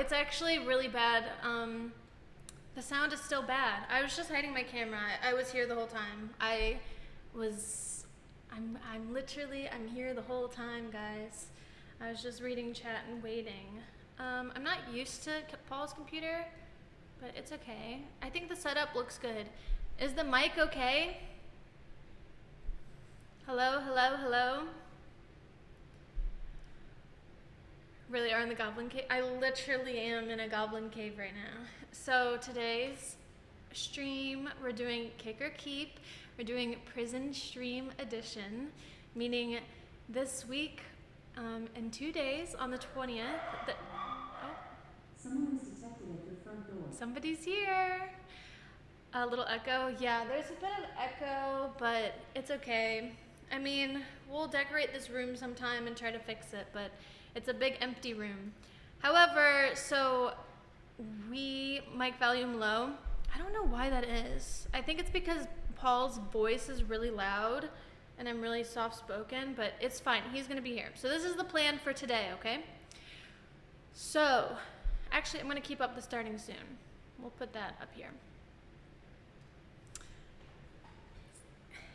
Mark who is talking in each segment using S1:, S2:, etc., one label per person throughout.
S1: it's actually really bad. The sound is still bad. I was just hiding my camera. I was here the whole time. I'm here the whole time, guys. I was just reading chat and waiting. I'm not used to Paul's computer, but it's okay. I think the setup looks good. Is the mic okay? Hello, hello, hello? Really are in the goblin cave? I literally am in a goblin cave right now. So today's stream, we're doing Kick or Keep. We're doing Prison Stream Edition, meaning this week, in 2 days, on the 20th,
S2: Someone is detected at your front door.
S1: Somebody's here. A little echo. Yeah, there's a bit of echo, but it's okay. I mean, we'll decorate this room sometime and try to fix it, but it's a big empty room. However, so we mic volume low. I don't know why that is. I think it's because Paul's voice is really loud and I'm really soft-spoken, but it's fine. He's gonna be here. So this is the plan for today, okay? So, actually, I'm gonna keep up the starting soon. We'll put that up here.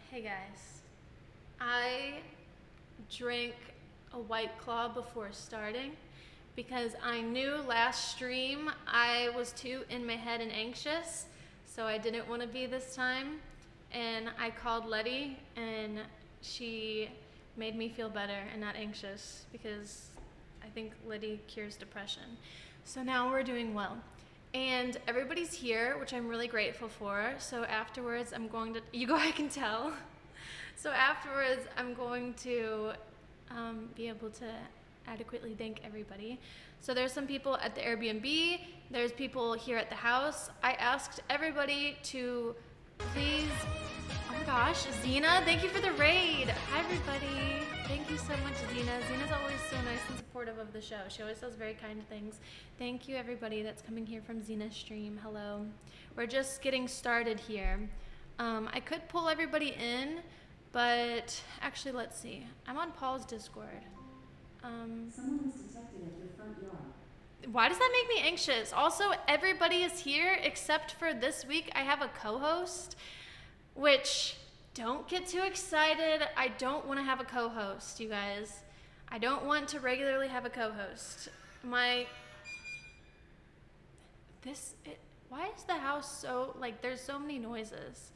S1: Hey guys, I drank a White Claw before starting because I knew last stream I was too in my head and anxious, so I didn't want to be this time, and I called Letty and she made me feel better and not anxious because I think Letty cures depression. So now we're doing well. And everybody's here, which I'm really grateful for. So afterwards, I can tell. So afterwards, I'm going to be able to adequately thank everybody. So there's some people at the Airbnb. There's people here at the house. I asked everybody to please, oh my gosh, Zena, thank you for the raid. Hi everybody. Thank you so much, Zena. Zena's always so nice and supportive of the show. She always says very kind things. Thank you, everybody that's coming here from Zena's stream. Hello. We're just getting started here. I could pull everybody in, but actually, let's see. I'm on Paul's Discord.
S2: Someone is detected at your front yard.
S1: Why does that make me anxious? Also, everybody is here except for this week. I have a co-host, which... don't get too excited. I don't want to have a co-host, you guys. I don't want to regularly have a co-host. Why is the house so, there's so many noises.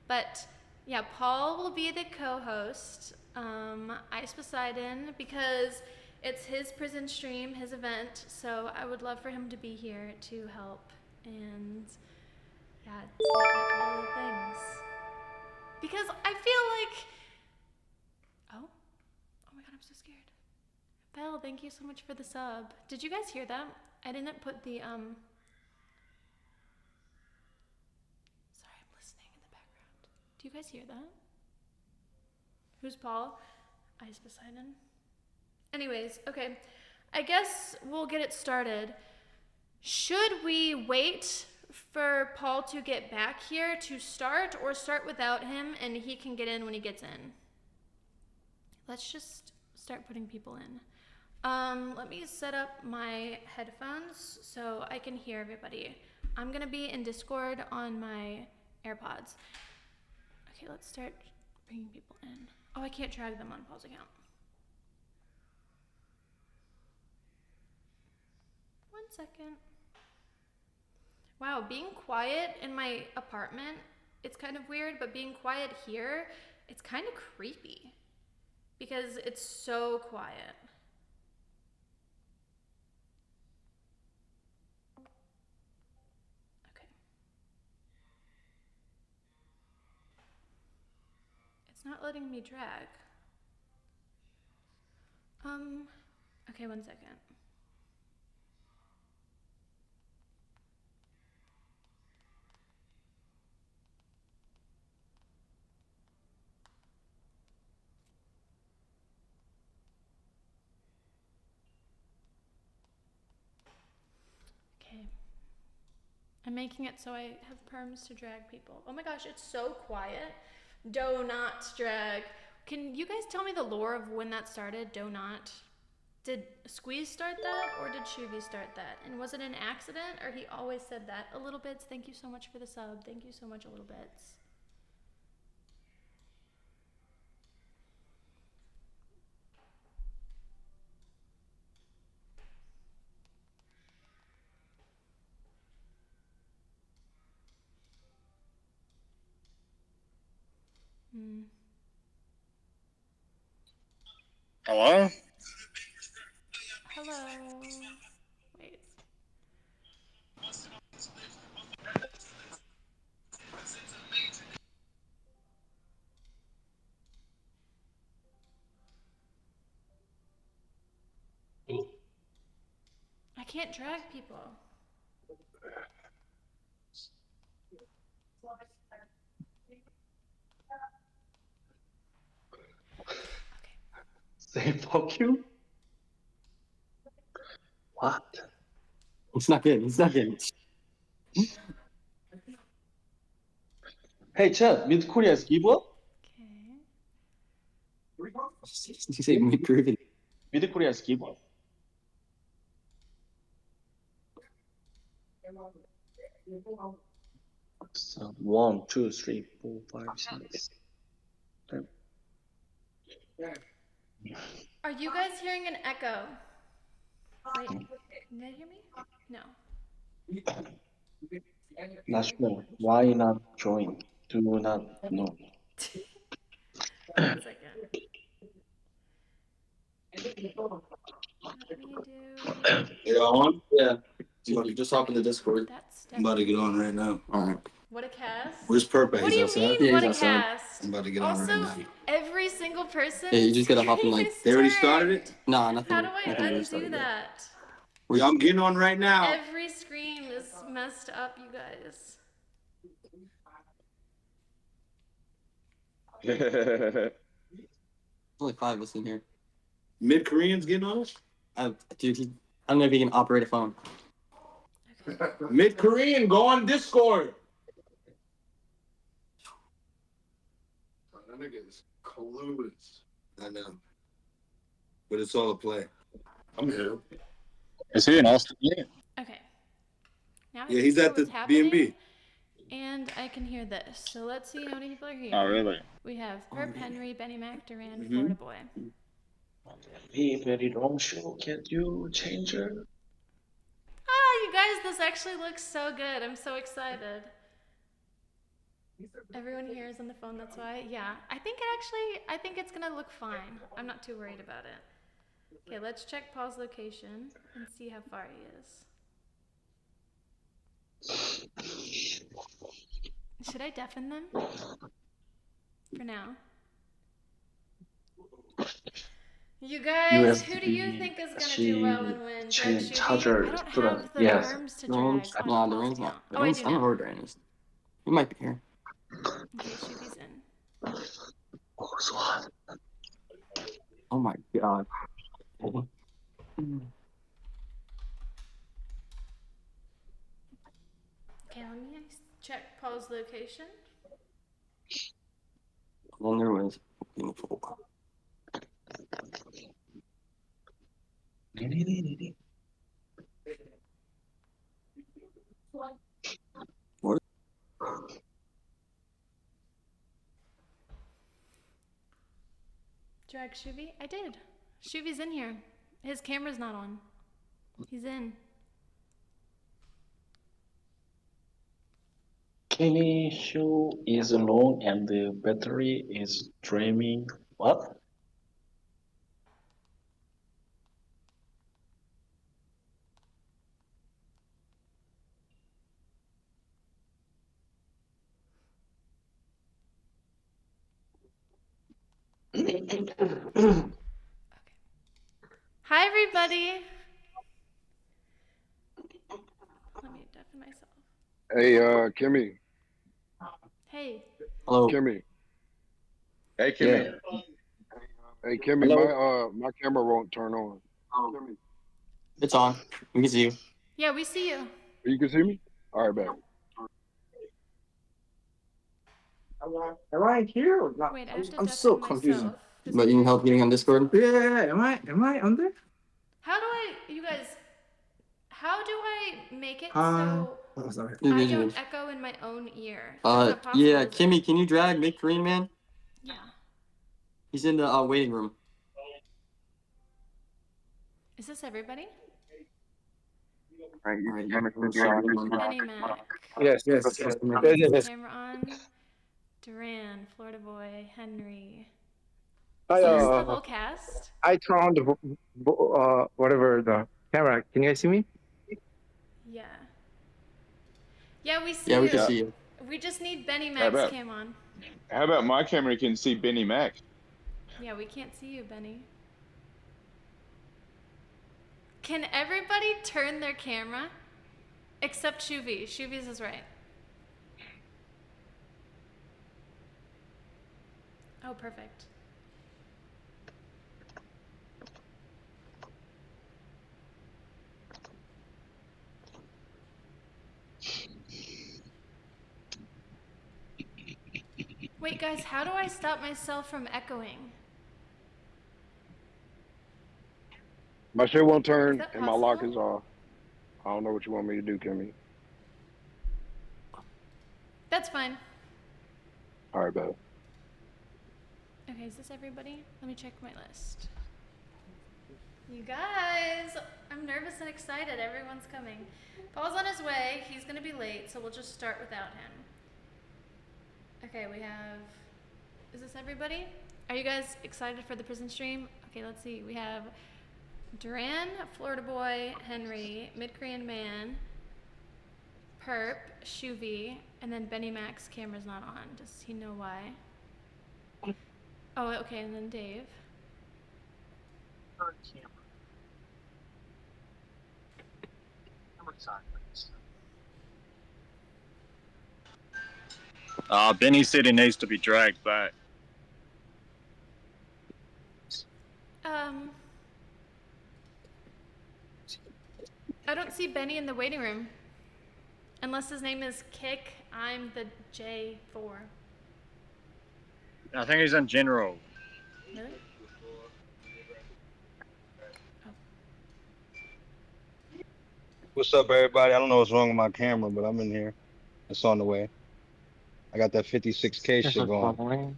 S1: But, yeah, Paul will be the co-host, Ice Poseidon, because it's his prison stream, his event, so I would love for him to be here to help and, yeah, say all the things. Because I feel like, oh my god, I'm so scared. Belle, thank you so much for the sub. Did you guys hear that? I didn't put the, sorry, I'm listening in the background. Do you guys hear that? Who's Paul? Ice Poseidon. Anyways, okay. I guess we'll get it started. Should we wait for Paul to get back here to start, or start without him and he can get in when he gets in? Let's just start putting people in. Let me set up my headphones so I can hear everybody. I'm gonna be in Discord on my AirPods. Okay, let's start bringing people in. Oh, I can't drag them on Paul's account. 1 second. Wow, being quiet in my apartment, it's kind of weird, but being quiet here, it's kind of creepy because it's so quiet. Okay. It's not letting me drag. Okay, 1 second. I'm making it so I have perms to drag people. Oh my gosh, it's so quiet. Do not drag. Can you guys tell me the lore of when that started? Do not. Did Squeeze start that or did Shuvi start that? And was it an accident or he always said that? A Little Bits, thank you so much for the sub. Thank you so much, A Little Bits.
S3: Hello?
S1: Hello. Wait. I can't drag people.
S4: Say fuck you? What?
S5: It's not good. It's not good.
S4: Hey chat, mid Korea's give up?
S1: Okay.
S5: You say mid-Peruvian.
S4: Mid Korea's give up? So 1, 2, 3, 4, 5, 6, 7.
S1: Are you guys hearing an echo? Wait, can they hear me? No.
S4: Not sure. Why not join? Do not know.
S1: 1 second. Let me do.
S3: You got one?
S5: Yeah.
S3: You just hop in the Discord.
S1: That's
S3: I'm about to
S1: definitely.
S3: get on right now. Alright.
S1: What a cast.
S3: Where's Perp at?
S1: What
S3: He's
S1: do you
S3: outside?
S1: mean,
S5: Yeah,
S1: what a
S5: he's outside.
S1: cast?
S3: I'm about to get on
S1: Also,
S3: right now.
S1: every single person.
S5: Yeah, you just gotta hop in, like,
S3: They already started it?
S5: Nah, nothing.
S1: How do I
S5: nothing really
S1: undo
S5: started yet.
S1: that?
S3: Yeah, I'm getting on right now.
S1: Every screen is messed up, you guys.
S5: There's only 5 of us in here.
S3: Mid Koreans getting on us?
S5: Dude, I don't know if he can operate a phone.
S3: Mid Korean, go on Discord. That nigga is clueless. I know. But it's all a play. I'm here.
S6: Is he in Austin? Yeah.
S1: Okay. Now I
S3: Yeah,
S1: can
S3: he's
S1: hear
S3: at the
S1: what's happening,
S3: B&B.
S1: and I can hear this. So let's see how many people are here.
S6: Oh, really?
S1: We have Perp Henry, Benny Mac, Duran,
S3: Mhm.
S1: Florida Boy.
S4: Be very long show. Can you change it?
S1: Ah, you guys, this actually looks so good. I'm so excited. Everyone here is on the phone, that's why. Yeah, I think it's gonna look fine. I'm not too worried about it. Okay, let's check Paul's location and see how far he is. Should I deafen them? For now. You guys, who do you think is gonna do well and win? Drag Shuvi?
S4: charger
S1: I don't
S4: student.
S1: have the
S4: Yes.
S1: arms to
S5: No,
S1: drag on
S5: nah, the
S1: Paul's
S5: rain's
S1: account.
S5: not.
S1: Oh, I do
S5: I don't know
S1: now.
S5: where Duran is. He might be here.
S1: Okay, Shuvi's in.
S4: Oh, so hot.
S5: Oh my god.
S1: Okay, let me check Paul's location.
S5: Then there was. What?
S1: Drag Shuvi? I did. Shuvi's in here. His camera's not on. He's in.
S4: Kimmee shoe is long and the battery is draining. What?
S1: Hi, everybody. Let me deafen myself.
S7: Hey, Kimmee.
S1: Hey.
S5: Hello.
S7: Kimmee.
S6: Hey, Kimmie.
S7: Hey, Kimmee.
S6: Hello?
S7: My camera won't turn on. Kimmee.
S5: It's on. We can see you.
S1: Yeah, we see you.
S7: You can see me? All right, back.
S3: Am I here or not?
S1: Wait, I have to
S3: I'm
S1: deafen
S3: so
S1: myself.
S3: confused.
S1: This
S5: But you need help getting on Discord?
S3: Yeah. Am I on there?
S1: How do I make it
S8: Oh,
S1: so
S8: sorry.
S5: You're
S1: I
S5: good, you're
S1: don't
S5: good.
S1: echo in my own ear? That's not possible,
S5: Yeah,
S1: is it?
S5: Kimmy, can you drag mid-Korean man?
S1: Yeah.
S5: He's in the waiting room.
S1: Is this everybody?
S7: Alright,
S5: Alright,
S7: camera
S5: we'll
S7: should be
S5: start
S7: on.
S5: one.
S1: Benny Mac.
S8: Yes, yes, yes,
S1: Is
S8: yes,
S1: his
S8: yes.
S1: camera on? Duran, Florida Boy, Henry.
S8: I
S1: So this is the whole cast?
S8: I turn on the whatever the camera. Can you guys see me?
S1: Yeah. Yeah, we see
S5: Yeah, we
S1: you.
S5: can see you.
S1: We just need Benny
S6: How
S1: Mac's
S6: about
S1: cam on.
S6: my camera can see Benny Mac?
S1: Yeah, we can't see you, Benny. Can everybody turn their camera? Except Shuvi. Shuvi's is right. Oh, perfect. Wait, guys, how do I stop myself from echoing?
S7: My shit won't
S1: Is
S7: turn
S1: that
S7: and my lock
S1: possible?
S7: is off. I don't know what you want me to do, Kimmy.
S1: That's fine.
S7: Alright, bet.
S1: Okay, is this everybody? Let me check my list. You guys, I'm nervous and excited. Everyone's coming. Paul's on his way. He's gonna be late, so we'll just start without him. Okay, we have... Is this everybody? Are you guys excited for the prison stream? Okay, let's see. We have Duran, Florida Boy, Henry, Mid-Korean Man, Perp, Shuvi, and then Benny Mac's camera's not on. Does he know why? Oh, okay, and then Dave.
S6: Benny said he needs to be dragged back.
S1: I don't see Benny in the waiting room. Unless his name is Kick, I'm the J4.
S6: I think he's in general.
S1: Really?
S3: What's up, everybody? I don't know what's wrong with my camera, but I'm in here. It's on the way. I got that 56K shit going.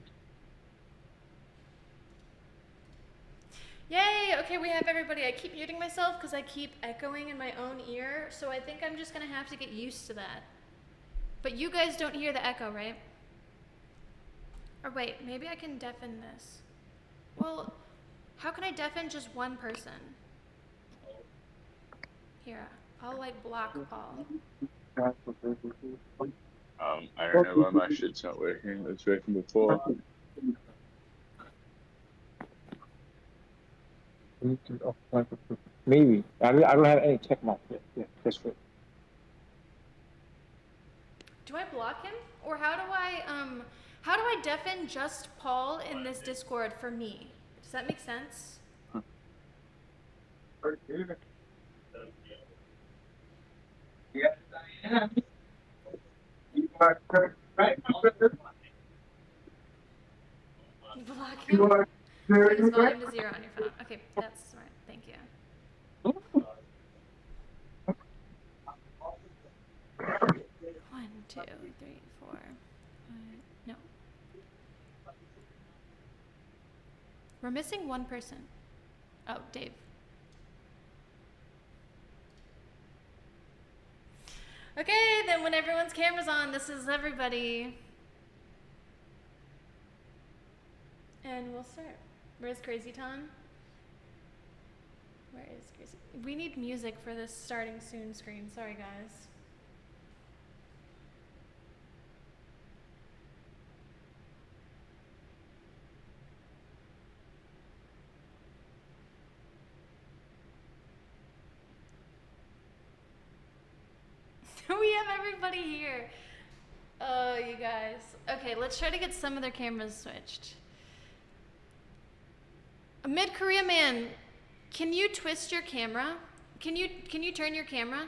S1: Yay! Okay, we have everybody. I keep muting myself because I keep echoing in my own ear, so I think I'm just gonna have to get used to that. But you guys don't hear the echo, right? Or wait, maybe I can deafen this. Well, how can I deafen just one person? Here, I'll like block Paul.
S6: I don't know why my shit's not working. It's working before.
S8: Maybe. I don't have any check mark yet. Yeah, that's good.
S1: Do I block him? Or how do I deafen just Paul in this Discord for me? Does that make sense? Block him? Turn his volume to 0 on your phone. Okay, that's smart. Thank you. One, two, three, four. No. We're missing one person. Oh, Dave. Okay, then when everyone's camera's on, this is everybody. And we'll start. Where's Crazy Tom? Where is Crazy? We need music for this starting soon screen. Sorry, guys. We have everybody here. Oh, you guys. Okay, let's try to get some of their cameras switched. Mid-Korea Man, can you twist your camera? Can you turn your camera?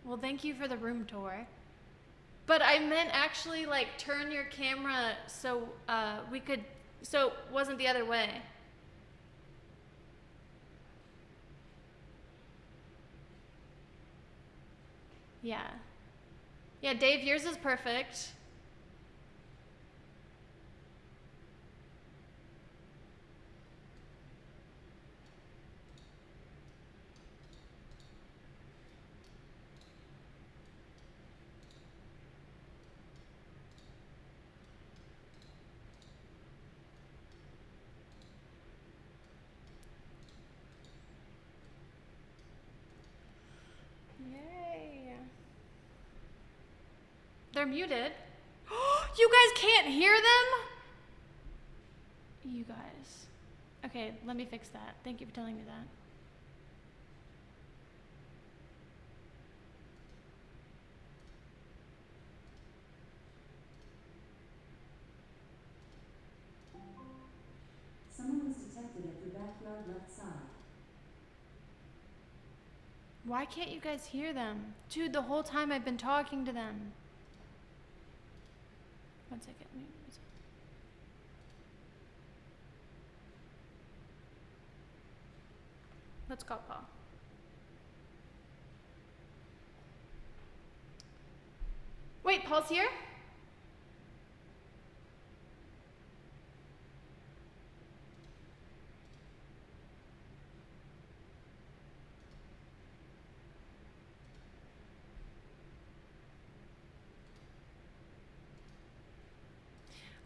S1: Well, thank you for the room tour. But I meant actually like turn your camera so we could, so it wasn't the other way. Yeah. Yeah, Dave, yours is perfect. Yay. They're muted. You guys can't hear them? You guys. Okay, let me fix that. Thank you for telling me that.
S2: Someone was detected at your backyard left side.
S1: Why can't you guys hear them? Dude, the whole time I've been talking to them. One second. Let's call Paul. Wait, Paul's here?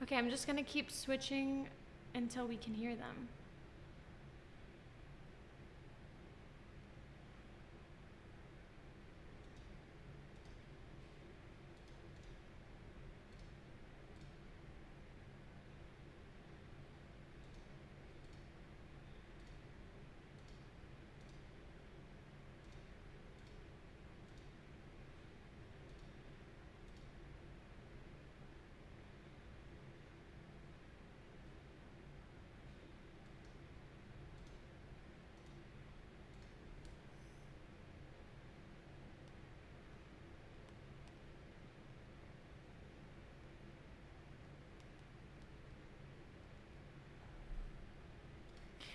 S1: Okay, I'm just gonna keep switching until we can hear them.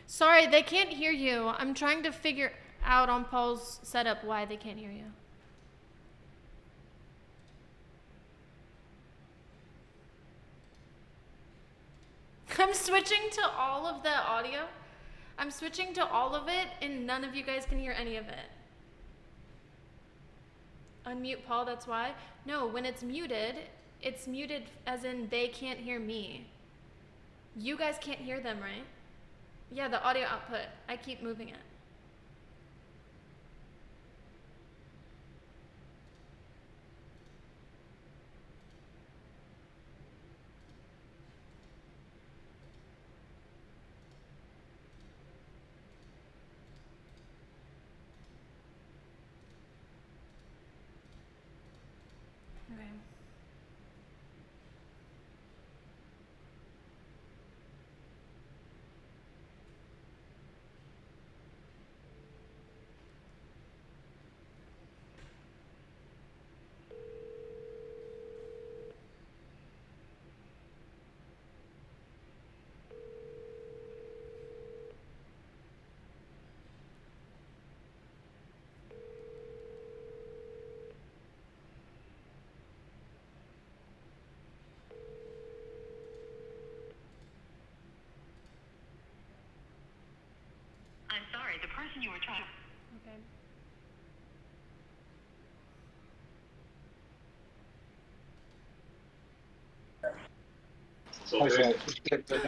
S1: Sorry, they can't hear you. I'm trying to figure out on Paul's setup why they can't hear you. I'm switching to all of the audio. I'm switching to all of it and none of you guys can hear any of it. Unmute Paul, that's why. No, when it's muted as in they can't hear me. You guys can't hear them, right? Yeah, the audio output. I keep moving it. Okay.
S9: I'm sorry, the person you were trying.
S1: Okay.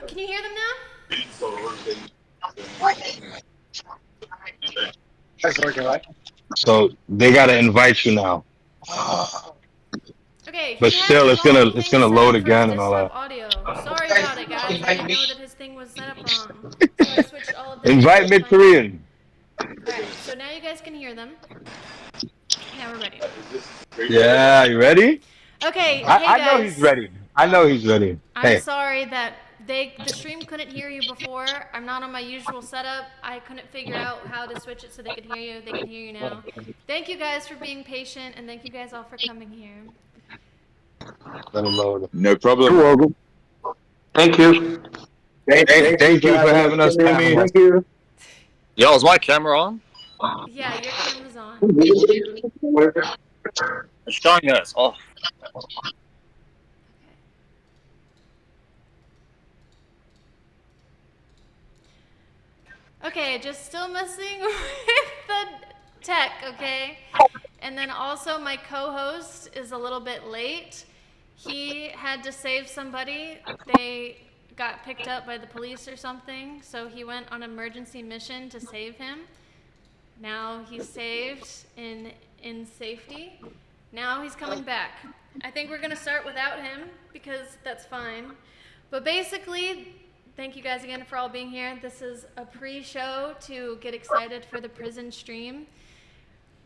S1: Can you hear them now?
S8: That's working, right?
S3: So they gotta invite you now.
S1: Okay,
S3: But
S1: he has
S3: still,
S1: the
S3: it's
S1: wrong
S3: gonna
S1: thing
S3: load
S1: set up for his
S3: again and all
S1: desktop
S3: that.
S1: audio. Sorry about it, guys. I didn't know that his thing was set up wrong. So I switched all of this.
S3: Invite mid Korean.
S1: Alright, so now you guys can hear them. Now we're ready.
S3: Yeah, you ready?
S1: Okay, hey
S3: I know
S1: guys.
S3: he's ready. I know he's ready.
S1: I'm
S3: Hey,
S1: sorry that the stream couldn't hear you before. I'm not on my usual setup. I couldn't figure out how to switch it so they could hear you. They can hear you now. Thank you guys for being patient, and thank you guys all for coming here.
S3: Let me load.
S6: No problem.
S8: You're welcome.
S7: Thank you.
S3: Thank you for having us, Kimmy.
S8: Thank you.
S10: Yo, is my camera on?
S1: Yeah, your camera's on.
S10: It's showing that it's off.
S1: Okay, just still messing with the tech, okay? And then also my co-host is a little bit late. He had to save somebody. They got picked up by the police or something, so he went on an emergency mission to save him. Now he's saved in safety. Now he's coming back. I think we're gonna start without him because that's fine. But basically, thank you guys again for all being here. This is a pre-show to get excited for the prison stream.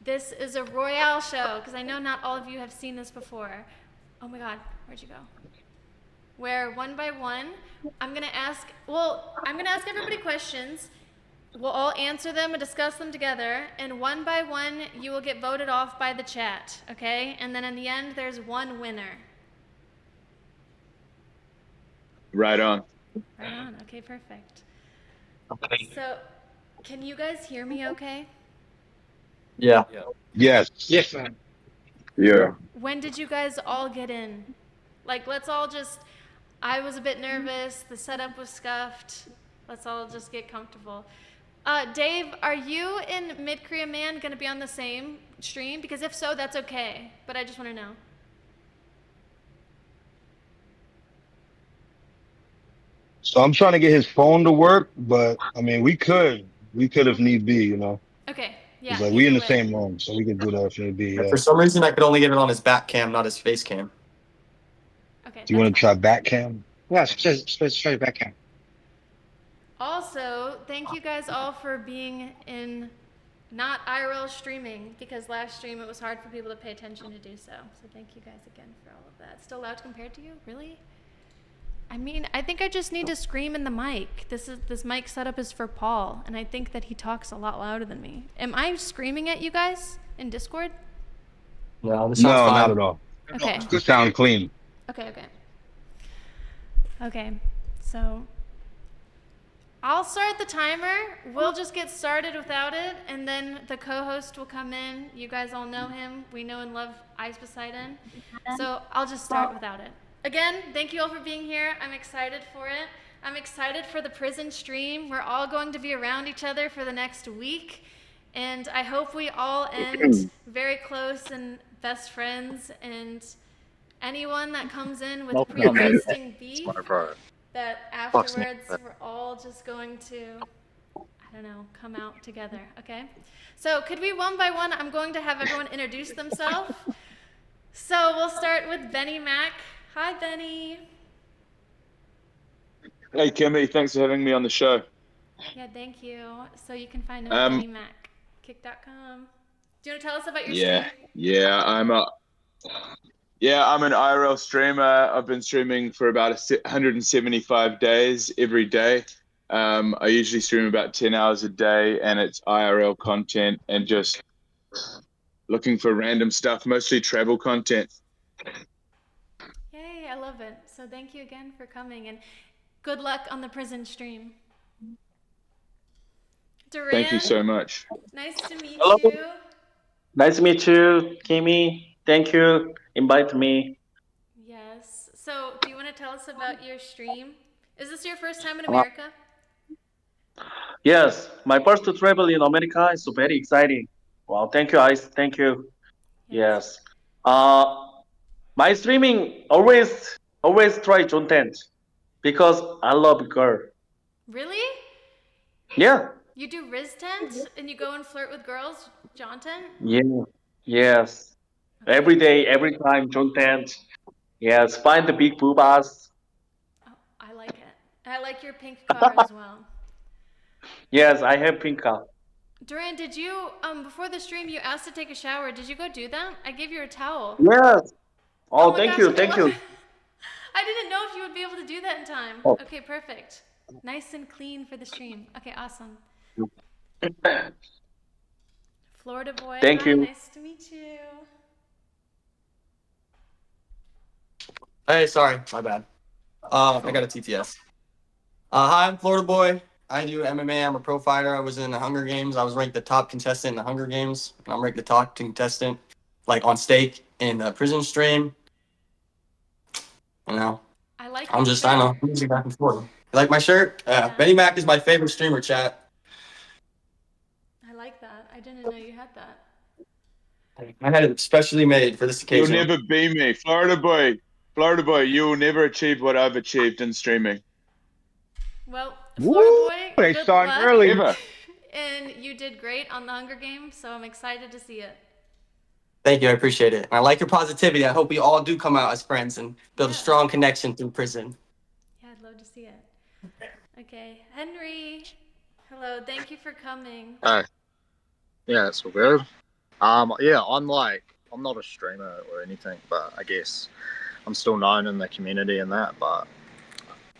S1: This is a Royale show, because I know not all of you have seen this before. Oh my God, where'd you go? Where one by one, I'm gonna ask everybody questions. We'll all answer them and discuss them together, and one by one, you will get voted off by the chat, okay? And then in the end, there's one winner.
S6: Right on.
S1: Right on, okay, perfect. Okay. So, can you guys hear me okay?
S5: Yeah.
S3: Yes.
S8: Yes, ma'am.
S7: Yeah.
S1: When did you guys all get in? Like, let's all just, I was a bit nervous, the setup was scuffed. Let's all just get comfortable. Dave, are you and Mid-Korea Man gonna be on the same stream? Because if so, that's okay, but I just wanna know.
S3: So I'm trying to get his phone to work, but I mean, we could if need be, you know.
S1: Okay, yeah.
S3: It's like we in the
S1: either way.
S3: same room, so we can do that if need be. Yeah.
S5: For some reason, I could only get it on his back cam, not his face cam.
S1: Okay.
S3: Do you want to try back cam?
S8: Yeah, try back cam.
S1: Also, thank you guys all for being in not IRL streaming, because last stream it was hard for people to pay attention to do so. So thank you guys again for all of that. Still loud compared to you? Really? I mean, I think I just need to scream in the mic. This mic setup is for Paul, and I think that he talks a lot louder than me. Am I screaming at you guys in Discord?
S5: No, this sounds
S3: No,
S5: fine.
S3: not at all.
S1: Okay.
S3: You sound clean.
S1: Okay. So I'll start the timer. We'll just get started without it, and then the co-host will come in. You guys all know him. We know and love Ice Poseidon. So I'll just start without it. Again, thank you all for being here. I'm excited for it. I'm excited for the prison stream. We're all going to be around each other for the next week, and I hope we all end very close and best friends, and anyone that comes in with pre-existing beef, that afterwards we're all just going to, I don't know, come out together, okay? So could we one by one, I'm going to have everyone introduce themselves. So we'll start with Benny Mac. Hi, Benny.
S6: Hey, Kimmy, thanks for having me on the show.
S1: Yeah, thank you. So you can find him at Benny Mac, kick.com. Do you want to tell us about your stream?
S6: I'm an IRL streamer. I've been streaming for about 175 days every day. I usually stream about 10 hours a day, and it's IRL content and just looking for random stuff, mostly travel content.
S1: Yay, I love it. So thank you again for coming, and good luck on the prison stream. Duran,
S6: Thank you so much.
S1: nice to meet
S4: Hello.
S1: you.
S4: Nice to meet you, Kimmy. Thank you. Invite me.
S1: Yes. So do you want to tell us about your stream? Is this your first time in America?
S4: Yes, my first travel in America is very exciting. Wow, thank you, Ice. Thank you. Yes. My streaming always try content because I love girl.
S1: Really?
S4: Yeah.
S1: You do Riz tent and you go and flirt with girls, Jonathan?
S4: Yeah. Yes. Every day, every time content. Yes. Find the big boobas.
S1: Oh, I like it. I like your pink car as well.
S4: Yes, I have pink car.
S1: Duran, did you, before the stream, you asked to take a shower. Did you go do that? I gave you a towel.
S4: Yes. Oh,
S1: my
S4: thank
S1: gosh,
S4: you. Thank you.
S1: I didn't know if you would be able to do that in time.
S7: Oh.
S1: Okay, perfect. Nice and clean for the stream. Okay, awesome. Florida boy,
S4: Thank
S1: hi,
S4: you.
S1: nice to meet you.
S5: Hey, sorry, my bad. I got a TTS. Hi, I'm Florida Boy. I do MMA. I'm a pro fighter. I was in the Hunger Games. I was ranked the top contestant in the Hunger Games. And I'm ranked the top contestant, like on stake in the prison stream. You know,
S1: I like
S5: I'm
S1: your
S5: just, I
S1: shirt.
S5: don't know, moving back and forth. You like my shirt?
S1: Yeah.
S5: Benny Mac is my favorite streamer, chat.
S1: I like that. I didn't know you had that.
S5: I had it specially made for this
S6: You'll
S5: occasion.
S6: never be me, Florida boy. Florida boy, you will never achieve what I've achieved in streaming.
S1: Well,
S3: Woo!
S1: Florida boy,
S3: They
S1: good
S3: starting
S1: luck.
S3: early.
S6: Ever.
S1: And you did great on the Hunger Games, so I'm excited to see it.
S5: Thank you, I appreciate it. And I like your positivity. I hope we all do come out as friends and build a
S1: Yeah.
S5: strong connection through prison.
S1: Yeah, I'd love to see it. Okay, Henry. Hello, thank you for coming.
S10: Hey. Yeah, that's all good. Yeah, I'm not a streamer or anything, but I guess I'm still known in the community and that. But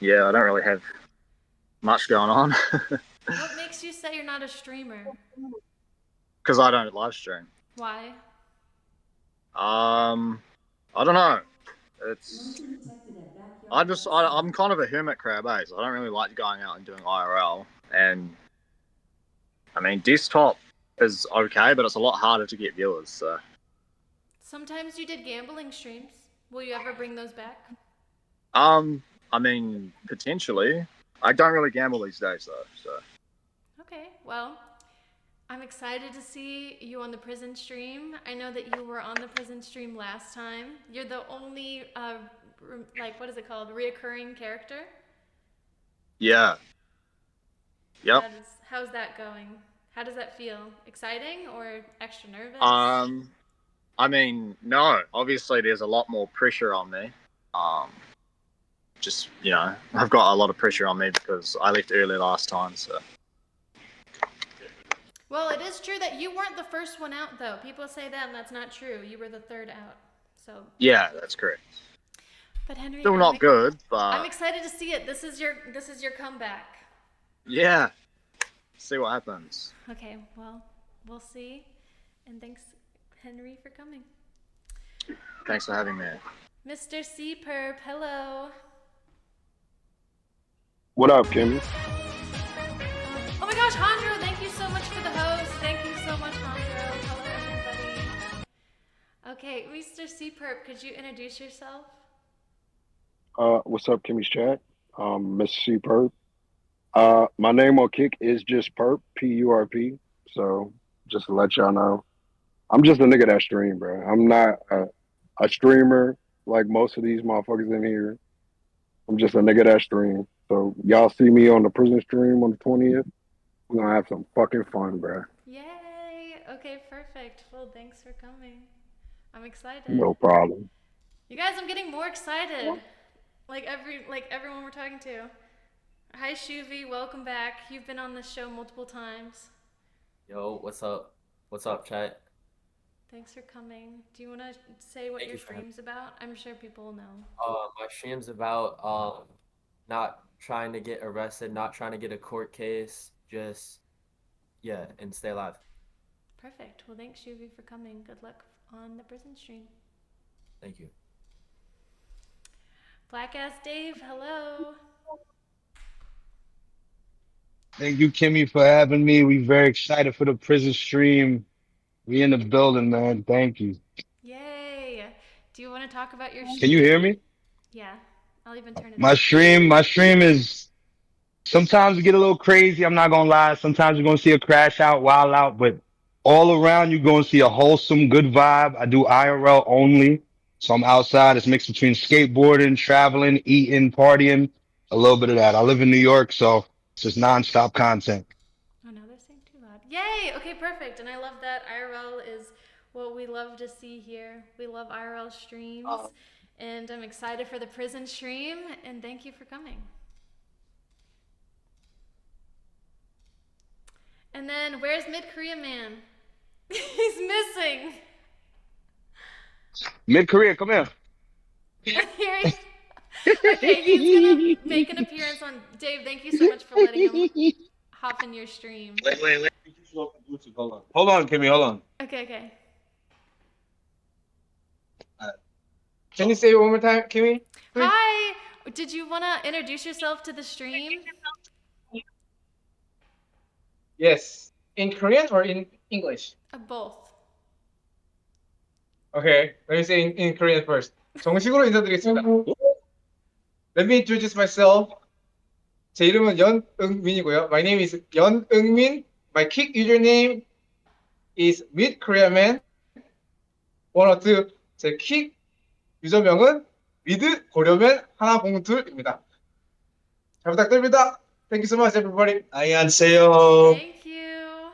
S10: yeah, I don't really have much going on
S1: What makes you say you're not a streamer?
S10: because I don't live stream.
S1: Why?
S10: I don't know. It's
S2: Motion detected at backyard.
S10: I'm kind of a hermit crab, so I don't really like going out and doing IRL. And I mean, desktop is okay, but it's a lot harder to get viewers. So
S1: Sometimes you did gambling streams. Will you ever bring those back?
S10: I mean, potentially. I don't really gamble these days though. So
S1: Okay, well, I'm excited to see you on the prison stream. I know that you were on the prison stream last time. You're the only, what is it called? Reoccurring character?
S10: yeah. Yep.
S1: How's that going? How does that feel? Exciting or extra nervous?
S10: I mean, no. Obviously, there's a lot more pressure on me. Just I've got a lot of pressure on me because I left early last time. So
S1: Well, it is true that you weren't the first one out, though. People say that, and that's not true. You were the third out. So.
S10: yeah, that's correct.
S1: But Henry,
S10: Still not good, but
S1: I'm excited to see it. This is your comeback.
S10: yeah. See what happens.
S1: Okay, well, we'll see. And thanks, Henry, for coming.
S10: Thanks for having me.
S1: Mr. C Perp, hello.
S7: What up, Kimmy?
S1: Oh my gosh, Hondro, thank you so much for the host. Thank you so much, Hondro. Hello, everybody. Okay, Mr. C Perp, could you introduce yourself?
S7: What's up, Kimmy's chat? Miss C Perp. My name on Kick is just Perp, P-U-R-P. So just to let y'all know, I'm just a nigga that stream, bro. I'm not a streamer like most of these motherfuckers in here. I'm just a nigga that stream. So y'all see me on the prison stream on the 20th. We're gonna have some fucking fun, bro.
S1: Yay! Okay, perfect. Well, thanks for coming. I'm excited.
S7: No problem.
S1: You guys, I'm getting more excited. Like everyone we're talking to. Hi, Shuvi. Welcome back. You've been on this show multiple times.
S11: Yo, what's up? What's up, chat?
S1: Thanks for coming. Do you want to say what
S11: Thank
S1: your
S11: you for
S1: stream's about? I'm sure people will know.
S11: My stream's about not trying to get arrested, not trying to get a court case, just and stay alive.
S1: Perfect. Well, thanks, Shuvi, for coming. Good luck on the prison stream.
S11: Thank you.
S1: Black Ass Dave, hello.
S3: Thank you, Kimmy, for having me. We very excited for the prison stream. We in the building, man. Thank you.
S1: Yay. Do you want to talk about your stream?
S3: Can you hear me?
S1: Yeah. I'll even turn it
S3: My stream is sometimes we get a little crazy. I'm not gonna lie. Sometimes you're gonna see a crash out, wild out, but all around you're gonna see a wholesome, good vibe. I do IRL only. So I'm outside. It's mixed between skateboarding, traveling, eating, partying, a little bit of that. I live in New York, so it's just nonstop content.
S1: Oh no, they're saying too loud. Yay! Okay, perfect. And I love that IRL is what we love to see here. We love IRL streams. And I'm excited for the prison stream. And thank you for coming. And then, where's Mid-Korea Man? He's missing.
S3: Mid-Korea, come here.
S1: Here he Okay, he's gonna make an appearance on. Dave, thank you so much for letting him hop in your stream.
S12: Wait. Hold on, Kimmy. Hold on.
S1: Okay.
S8: Can you say it one more time, Kimmy? Please?
S1: Hi. Did you want to introduce yourself to the stream?
S8: Yes. In Korean or in English?
S1: Both.
S8: Okay, let me say in Korean first. 정식으로 인사드리겠습니다. Let me introduce myself. 제 이름은 연응민이고요. My name is 연응민. My kick username is Mid Korea Man. 102. 제 kick 유저명은 미드 고려맨 하나봉둘입니다. 잘 부탁드립니다. Thank you so much, everybody.
S12: 안녕하세요.
S1: Thank you.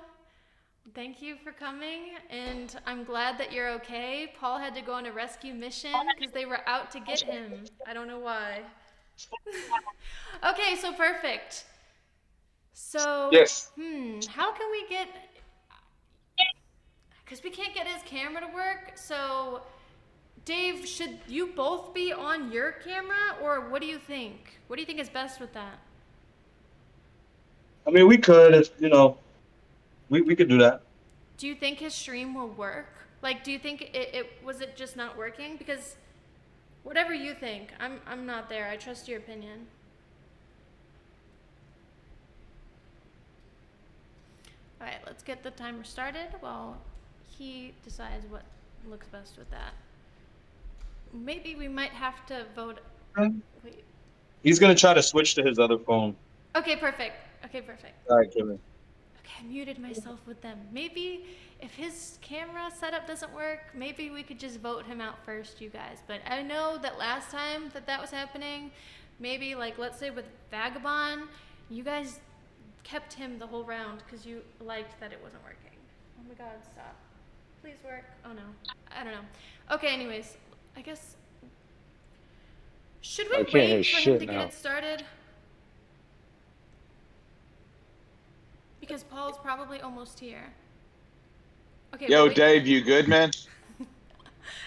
S1: Thank you for coming, and I'm glad that you're okay. Paul had to go on a rescue mission because they were out to get him. I don't know why. Okay, so perfect. So,
S8: Yes.
S1: How can we get... Because we can't get his camera to work, so... Dave, should you both be on your camera, or what do you think? What do you think is best with that?
S12: I mean, we could, if, we could do that.
S1: Do you think his stream will work? Like, do you think was it just not working? Because whatever you think, I'm not there. I trust your opinion. All right, let's get the timer started while he decides what looks best with that. Maybe we might have to vote. Wait.
S12: He's gonna try to switch to his other phone.
S1: Okay, perfect.
S12: All right, Kimmy.
S1: Okay, I muted myself with them. Maybe if his camera setup doesn't work, maybe we could just vote him out first, you guys. But I know that last time that was happening, maybe like let's say with Vagabond, you guys kept him the whole round because you liked that it wasn't working. Oh my God, stop. Please work. Oh no, I don't know. Okay, anyways, I guess should we wait for him to get it started? Because Paul's probably almost here. Okay.
S6: Yo, Dave, you good, man?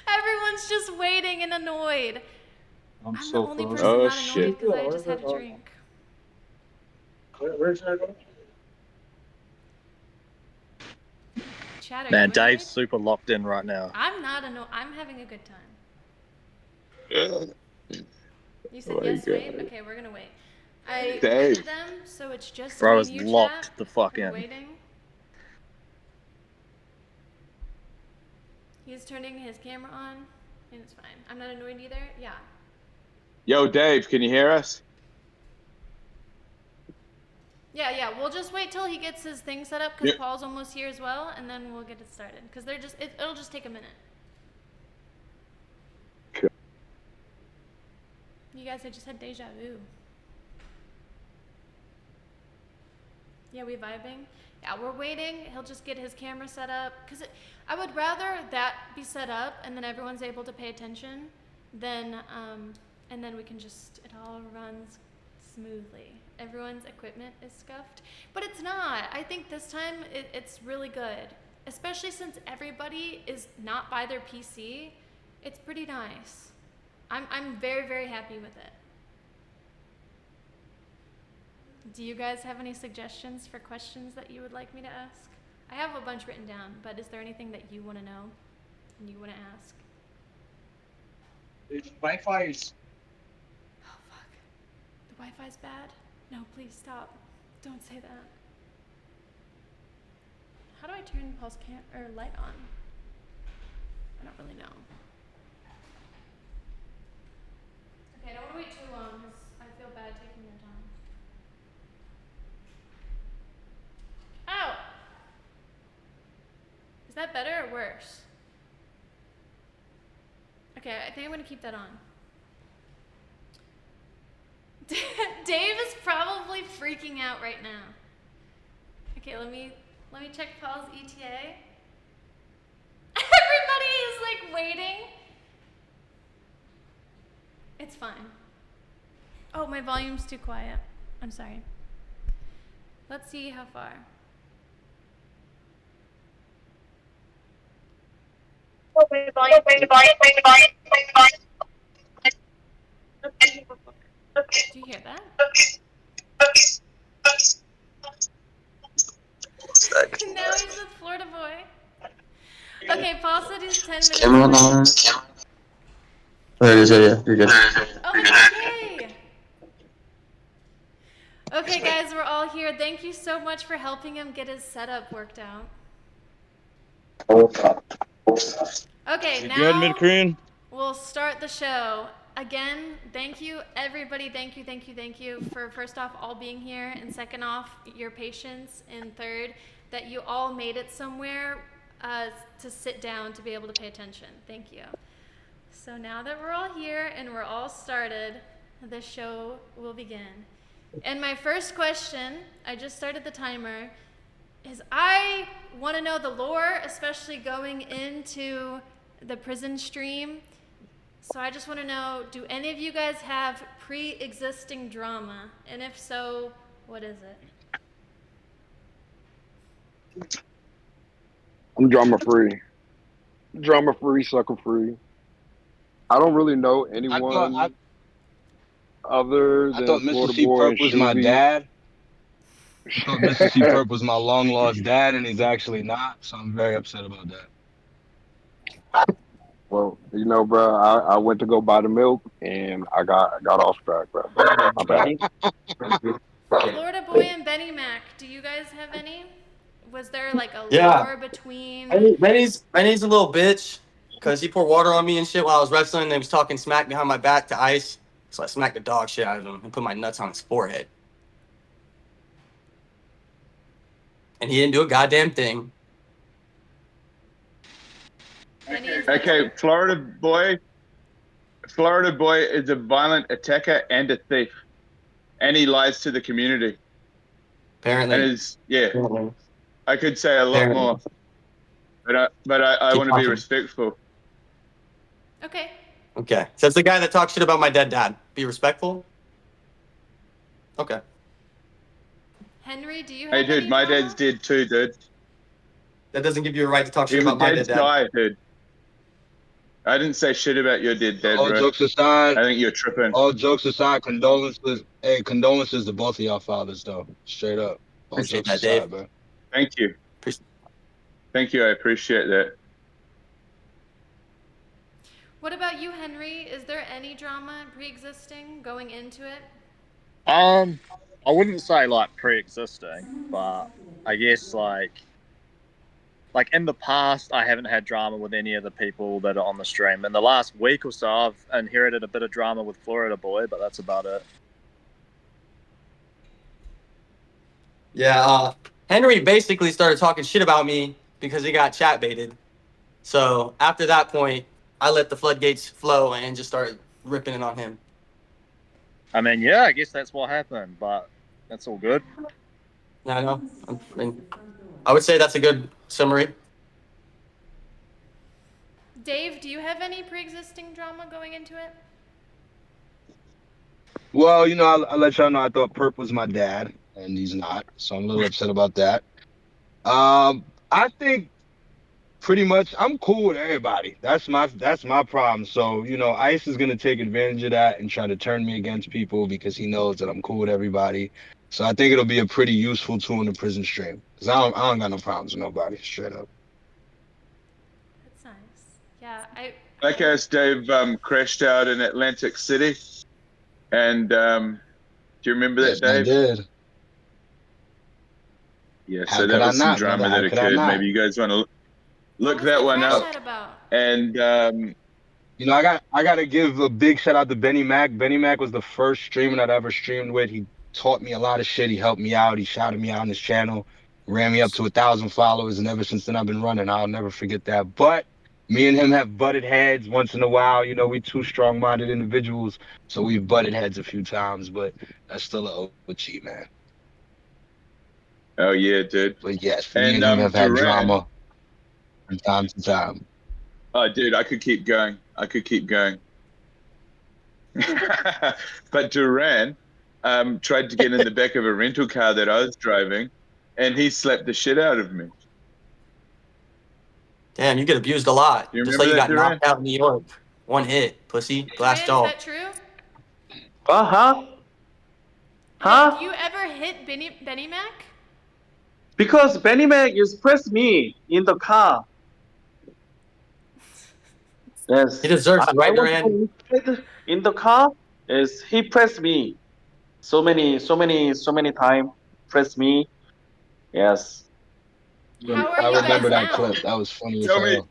S1: Everyone's just waiting and annoyed. I'm the
S12: so
S1: only
S12: close.
S1: person
S6: Oh,
S1: not
S6: shit.
S1: annoyed because I just had a drink.
S12: Where should I go?
S1: Chad, are
S10: Man,
S1: you
S10: Dave's
S1: annoyed?
S10: super locked in right now.
S1: I'm not annoyed. I'm having a good time. You said
S6: Oh my
S1: yes,
S6: God.
S1: wait? Okay, we're gonna wait. I
S6: Dave.
S1: muted them, so it's just
S10: Bro
S1: me
S10: is
S1: and you,
S10: locked
S1: chat.
S10: the fuck
S1: We're
S10: in.
S1: waiting. He's turning his camera on, and it's fine. I'm not annoyed either. Yeah.
S6: Yo, Dave, can you hear us?
S1: Yeah. We'll just wait till he gets his thing set up because
S6: Yep.
S1: Paul's almost here as well, and then we'll get it started. Because it'll just take a minute.
S6: Okay.
S1: You guys, I just had deja vu. Yeah, we vibing? Yeah, we're waiting. He'll just get his camera set up. Because I would rather that be set up and then everyone's able to pay attention than, and then we can just, it all runs smoothly. Everyone's equipment is scuffed. But it's not. I think this time it's really good. Especially since everybody is not by their PC. It's pretty nice. I'm very, very happy with it. Do you guys have any suggestions for questions that you would like me to ask? I have a bunch written down, but is there anything that you want to know and you want to ask?
S12: Wi-Fi is.
S1: Oh, fuck. The Wi-Fi's bad? No, please stop. Don't say that. How do I turn Paul's light on? I don't really know. Okay, I don't want to wait too long because I feel bad taking your time. Ow! Is that better or worse? Okay, I think I'm gonna keep that on. Dave is probably freaking out right now. Okay, let me check Paul's ETA. Everybody is like waiting. It's fine. Oh, my volume's too quiet. I'm sorry. Let's see how far. Do you hear that? Now he's with Florida boy. Okay, Paul said he's 10 minutes
S5: Camera
S1: late.
S5: on. There it is. Yeah, you're good.
S1: Oh my god, yay! Okay, guys, we're all here. Thank you so much for helping him get his setup worked out. Okay,
S3: You good,
S1: now
S3: mid-Korean?
S1: we'll start the show. Again, thank you, everybody. Thank you for first off all being here, and second off your patience, and third that you all made it somewhere to sit down to be able to pay attention. Thank you. So now that we're all here and we're all started, the show will begin. And my first question, I just started the timer, is I want to know the lore, especially going into the prison stream. So I just want to know, do any of you guys have pre-existing drama? And if so, what is it?
S7: I'm drama free. Drama free, sucker free. I don't really know anyone other
S3: I
S7: than
S3: thought Mr.
S7: Florida
S3: C.
S7: Boy and
S3: Perp was my
S7: Shuvi.
S3: dad. I thought Mr. C. Perp was my long lost dad, and he's actually not. So I'm very upset about that.
S7: Well, you know, bro, I went to go buy the milk and I got off track, bro. My bad.
S1: Florida Boy and Benny Mac, do you guys have any? Was there like a
S5: Yeah.
S1: lore between?
S5: Benny's a little bitch because he poured water on me and shit while I was wrestling, and he was talking smack behind my back to Ice. So I smacked the dog shit out of him and put my nuts on his forehead. And he didn't do a goddamn thing.
S6: Okay, Florida boy is a violent attacker and a thief, and he lies to the community.
S5: Apparently.
S6: And
S5: Apparently.
S6: I could say a lot more, but I want to be respectful.
S1: Okay.
S5: Okay. So it's the guy that talks shit about my dead dad. Be respectful. Okay.
S1: Henry, do you have
S6: Hey, dude,
S1: any
S6: my
S1: drama?
S6: dad's dead too, dude.
S5: That doesn't give you a right to talk shit
S6: He's
S5: about my
S6: dead
S5: dead dad.
S6: guy, dude. I didn't say shit about your dead dad,
S3: All
S6: bro.
S3: jokes aside,
S6: I think you're tripping.
S3: all jokes aside, condolences. Hey, condolences to both of y'all fathers, though. Straight up. All
S5: Appreciate
S3: jokes
S5: that,
S3: aside,
S5: Dave.
S3: bro.
S6: Thank you. Thank you. I appreciate that.
S1: What about you, Henry? Is there any drama pre-existing going into it?
S10: I wouldn't say like pre-existing, but I guess like in the past, I haven't had drama with any of the people that are on the stream. In the last week or so, I've inherited a bit of drama with Florida Boy, but that's about it.
S5: Yeah, Henry basically started talking shit about me because he got chat baited. So after that point, I let the floodgates flow and just started ripping it on him.
S10: I mean, yeah, I guess that's what happened, but that's all good.
S5: I know. I would say that's a good summary.
S1: Dave, do you have any pre-existing drama going into it?
S3: Well, you know, I'll let y'all know I thought Perp was my dad, and he's not. So I'm a little upset about that. I think pretty much I'm cool with everybody. That's my problem. So, you know, Ice is gonna take advantage of that and try to turn me against people because he knows that I'm cool with everybody. So I think it'll be a pretty useful tool in the prison stream. Because I don't got no problems with nobody, straight up.
S1: That's nice. Yeah,
S6: Like as Dave crashed out in Atlantic City, and do you remember
S3: Yes,
S6: that,
S3: I
S6: Dave?
S3: did.
S6: Yeah,
S3: How
S6: so
S3: could
S6: that
S3: I
S6: was some
S3: not, brother?
S6: drama
S3: How
S6: that
S3: could I
S6: occurred.
S3: not?
S6: Maybe you guys want to look
S1: what was
S6: that
S1: the
S6: one
S1: crash
S6: up.
S1: out about?
S6: And
S3: You know, I gotta give a big shout out to Benny Mac. Benny Mac was the first streamer that I ever streamed with. He taught me a lot of shit. He helped me out. He shouted me out on his channel, ran me up to 1,000 followers, and ever since then I've been running. I'll never forget that. But me and him have butted heads once in a while. You know, we two strong-minded individuals, so we've butted heads a few times. But that's still a OG, man.
S6: oh yeah, dude.
S3: But yes, me
S6: And
S3: and him have had
S6: Duran.
S3: drama from time to time.
S6: Oh, dude, I could keep going. But Duran tried to get in the back of a rental car that I was driving, and he slapped the shit out of me.
S5: Damn, you get abused a lot.
S6: You
S5: Just
S6: remember
S5: like you
S6: that,
S5: got
S6: Duran?
S5: knocked out in New York. One hit, pussy, glass
S1: Duran, is
S5: jaw.
S1: that true?
S4: Huh?
S1: Do you ever hit Benny Mac?
S4: Because Benny Mac is press me in the car. Yes.
S5: He deserves it,
S4: I
S5: right,
S4: was
S5: Duran?
S4: in the car. Yes, he pressed me. So many time. Press me. Yes.
S1: How are
S3: I
S1: you guys
S3: remember that
S1: now?
S3: clip. That was funny as
S6: Tell me,
S3: hell.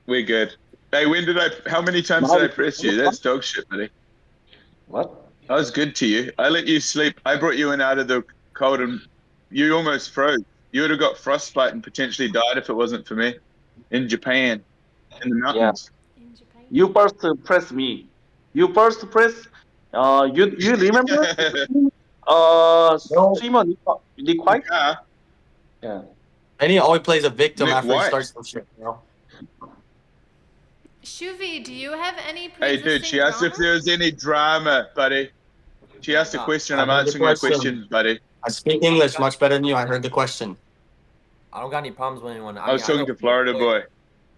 S6: we're good. Hey, how many times did I press you? That's dog shit, buddy.
S4: What?
S6: I was good to you. I let you sleep. I brought you in out of the cold and you almost froze. You would have got frostbite and potentially died if it wasn't for me in Japan, in the
S4: Yeah.
S6: mountains.
S1: In Japan.
S4: You first press me. You first press. You remember?
S5: No.
S4: Streamer Nick White.
S6: Yeah.
S4: Yeah.
S5: Benny always plays a victim
S6: Nick
S5: after he
S6: White.
S5: starts some shit, you know?
S1: Shuvi, do you have any
S6: Hey, dude,
S1: pre-existing
S6: she asked if
S1: drama?
S6: there was any drama, buddy. She asked a
S11: Nah,
S6: question.
S5: I
S6: I'm
S5: heard the
S6: answering her
S5: question.
S6: question, buddy.
S5: I speak English much better than you. I heard the question.
S11: I don't got any problems with anyone.
S6: I was talking to Florida boy.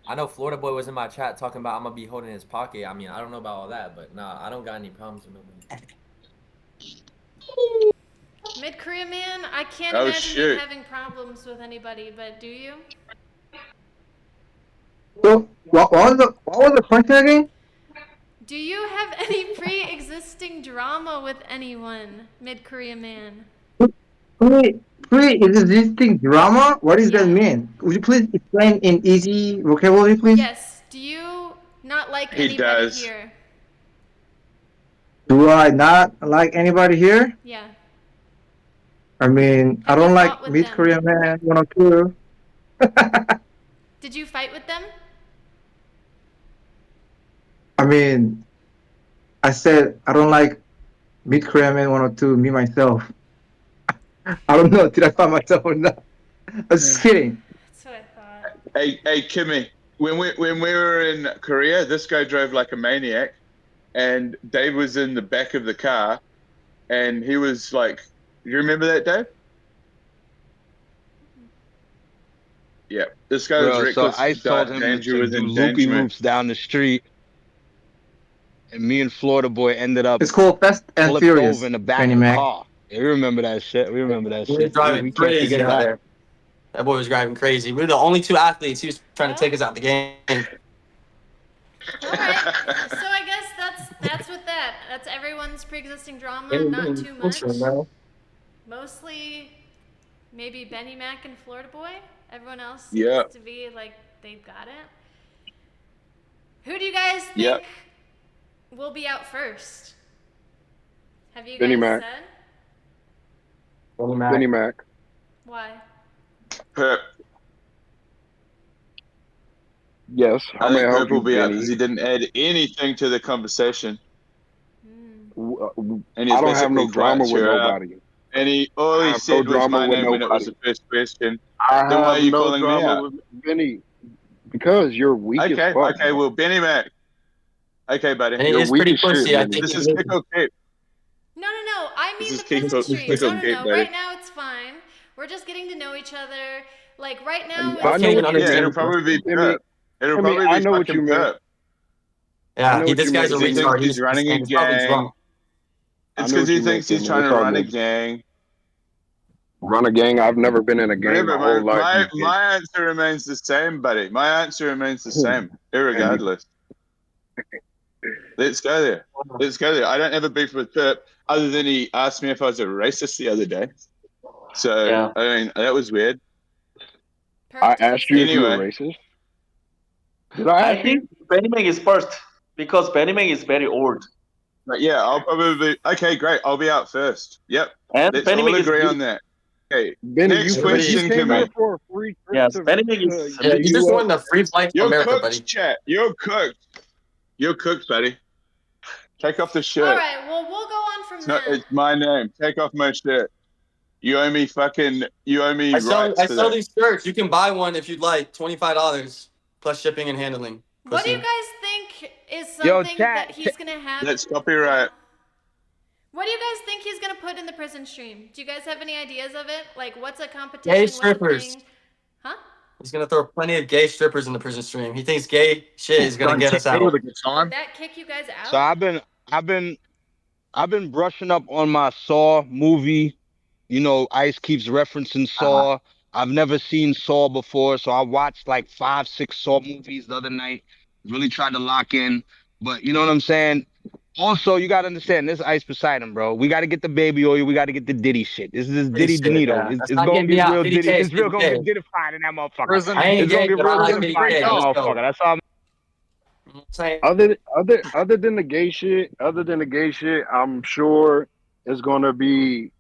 S11: I know Florida boy was in my chat talking about I'm gonna be holding his pocket. I mean, I don't know about all that, but nah, I don't got any problems with nobody.
S1: Mid-Korea man, I can't
S6: Oh,
S1: imagine you
S6: shoot.
S1: having problems with anybody, but do you?
S8: So what was the question again?
S1: Do you have any pre-existing drama with anyone, Mid-Korea man?
S8: Pre-existing drama? What does that
S1: Yeah.
S8: mean? Would you please explain in easy vocabulary, please?
S1: Yes. Do you not like
S6: He
S1: anybody
S6: does.
S1: here?
S8: Do I not like anybody here?
S1: Yeah.
S8: I mean, I
S1: Have you
S8: don't
S1: fought
S8: like
S1: with
S8: Mid
S1: them?
S8: Korean man 102.
S1: Did you fight with them?
S8: I mean, I said I don't like Mid Korean man 102. Me myself. I don't know. Did I find myself or not? I was just kidding.
S1: That's what I thought.
S6: Hey, Kimmy. When we were in Korea, this guy drove like a maniac, and Dave was in the back of the car, and he was like, "You remember that, Dave?" Yeah, this guy was
S3: Bro, so
S6: reckless,
S3: Ice told him to
S6: dangerous
S3: do loopy
S6: endangerment.
S3: loops down the street, and me and Florida boy ended up
S8: It's called Fast and
S3: flipped
S8: Furious.
S3: over in the back
S8: Benny
S3: of the
S8: Mac.
S3: car. Yeah, we remember that shit. We remember that
S5: He was
S3: shit.
S5: driving
S3: We can't
S5: crazy
S3: forget
S5: out
S3: that.
S5: there. That boy was driving crazy. We were the only two athletes. He was trying to take us out the game.
S1: All right. So I guess that's with that. That's everyone's pre-existing drama. Not too much. Mostly, maybe Benny Mac and Florida Boy. Everyone else seems to be like they've got it. Who do you guys think will be out first? Have you
S7: Benny
S1: guys
S7: Mac.
S1: said?
S7: Benny Mac.
S1: Why?
S6: Perp.
S7: Yes. How
S6: I
S7: may I
S6: think
S7: help
S6: Perp will
S7: you,
S6: be out
S7: Benny?
S6: because he didn't add anything to the conversation, and
S7: I
S6: he's
S7: don't have no
S6: basically
S7: drama
S6: quiet
S7: with
S6: throughout.
S7: nobody.
S6: And all
S7: I
S6: he
S7: have no
S6: said was
S7: drama
S6: my
S7: with
S6: name when it was
S7: nobody.
S6: the first question.
S7: I
S6: Then why are
S7: have
S6: you
S7: no
S6: calling me
S7: drama
S6: out?
S7: with Benny because you're weak as
S6: Okay,
S7: fuck.
S6: okay, well, Benny Mac. Okay, buddy.
S5: And he
S7: You're
S5: is
S7: weak
S5: pretty
S7: as shit,
S5: pussy. I
S7: Benny.
S5: think
S6: This
S5: he
S6: is
S5: is.
S6: kick or keep.
S1: No. I
S6: This
S1: mean
S6: is
S1: the
S6: kick
S1: prison
S6: or
S1: stream.
S6: kick or
S1: No.
S6: keep, buddy.
S1: Right now it's fine. We're just getting to know each other. Like right now
S7: I
S1: it's
S7: know
S5: can't
S7: what
S5: even
S7: you
S6: Yeah, it'll
S5: understand.
S7: mean.
S6: probably be
S7: Benny,
S6: Perp. It'll
S7: Benny,
S6: probably
S7: I
S6: be
S7: know what
S6: fucking
S7: you mean.
S6: Perp.
S7: I
S5: Yeah,
S7: know
S5: he,
S7: what
S5: this
S7: you
S5: guy's
S7: meant,
S5: a
S6: Because he
S7: Kimmy.
S6: thinks
S5: retard.
S6: he's running a
S5: He's probably
S6: gang.
S5: drunk.
S6: It's
S7: I know
S6: because
S7: what
S6: he
S7: you meant,
S6: thinks he's
S7: Kimmy.
S6: trying
S7: It's
S6: to
S7: all
S6: run a
S7: good.
S6: gang.
S7: Run a gang. I've never been in a gang my
S6: Whatever.
S7: whole life. You
S6: My answer remains the same, buddy. My answer remains the same,
S7: Benny.
S6: irregardless. Let's go there. Let's go there. I don't have a beef with Perp, other than he asked me if I was a racist the other day. So,
S4: Yeah.
S6: I mean, that was weird.
S7: I asked you if you were
S6: Anyway.
S7: racist. Did I ask
S4: I think Benny Mac is first because Benny Mac is very old.
S6: But yeah, I'll probably okay, great. I'll be out first. Yep.
S4: And
S6: Let's
S4: Benny
S6: all
S4: Mac is
S6: agree
S4: big.
S6: on that. Okay.
S7: Benny,
S6: Next
S7: you
S6: question,
S7: came here
S6: Kimmy.
S7: for a free trip
S4: Yes,
S7: to
S4: Benny Mac is
S5: Yeah, you just
S7: US.
S5: won the free flight to
S6: You're
S5: America,
S6: cooked,
S5: buddy.
S6: chat. You're cooked. You're cooked, buddy. Take off the
S1: All
S6: shirt.
S1: right. Well, we'll go on from that.
S6: It's my name. Take off my shirt. You owe me
S5: I sell
S6: rights for that.
S5: these shirts. You can buy one if you'd like. $25 plus shipping and handling.
S1: What do you
S5: Pussy.
S1: guys think is
S3: Yo,
S1: something
S3: chat,
S1: that he's gonna have?
S6: That's copyright.
S1: What do you guys think he's gonna put in the prison stream? Do you guys have any ideas of it? Like, what's a competition?
S5: Gay
S1: What's a
S5: strippers.
S1: thing? Huh?
S5: He's gonna throw plenty of gay strippers in the prison stream. He thinks gay shit is gonna
S10: Starting
S5: get us
S10: TikTok
S5: out.
S10: with a good time.
S1: Would that kick you guys out?
S3: So I've been brushing up on my Saw movie. You know, Ice keeps referencing Saw. I've never seen Saw before, so I watched like 5, 6 Saw movies the other night. Really tried to lock in, but you know what I'm saying? Also, you gotta understand this Ice Poseidon, bro. We gotta get the baby oil. We gotta get the Diddy shit. This is
S5: Diddy
S3: Diddy
S5: shit,
S3: Dinito.
S5: yeah.
S3: It's,
S5: That's
S3: it's
S5: not
S3: gonna
S5: getting me
S3: get
S5: out.
S3: real Diddy.
S5: PDK,
S3: It's real gonna
S5: PDK.
S3: get Diddified in that motherfucker.
S10: Prison,
S5: I ain't
S3: It's gonna
S5: gay,
S3: get
S5: but I
S3: real
S5: like
S10: prison
S3: Diddified in
S5: PDK.
S3: that
S5: Let's
S10: freedom.
S5: go.
S3: motherfucker. That's all.
S5: You know what I'm saying?
S7: Other than the gay shit, I'm sure it's gonna be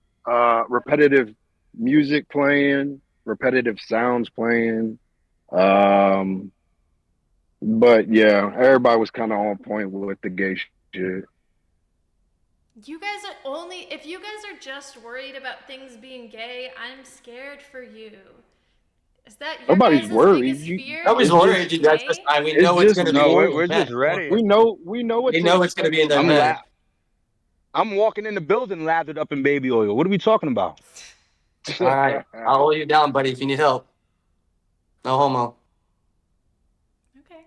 S7: repetitive music playing, repetitive sounds playing. But yeah, everybody was kind of on point with the gay shit.
S1: You guys are only, if you guys are just worried about things being gay, I'm scared for you. Is that your
S7: Nobody's
S1: guys'
S7: worried.
S1: biggest fear?
S5: Nobody's
S7: It's just
S5: worried, you guys. Just, we
S7: it's
S5: know it's
S7: just
S5: gonna be
S3: No,
S5: in
S3: we're
S5: the
S3: we're just
S5: event.
S3: ready.
S7: we know what
S5: We
S7: to
S5: know it's gonna
S7: expect
S5: be in the
S3: I'm
S7: from
S5: event.
S3: I'm walking in the building lathered up in baby oil. What are we talking about?
S5: All right,
S7: it.
S5: I'll hold you down, buddy, if you need help. No homo.
S1: Okay.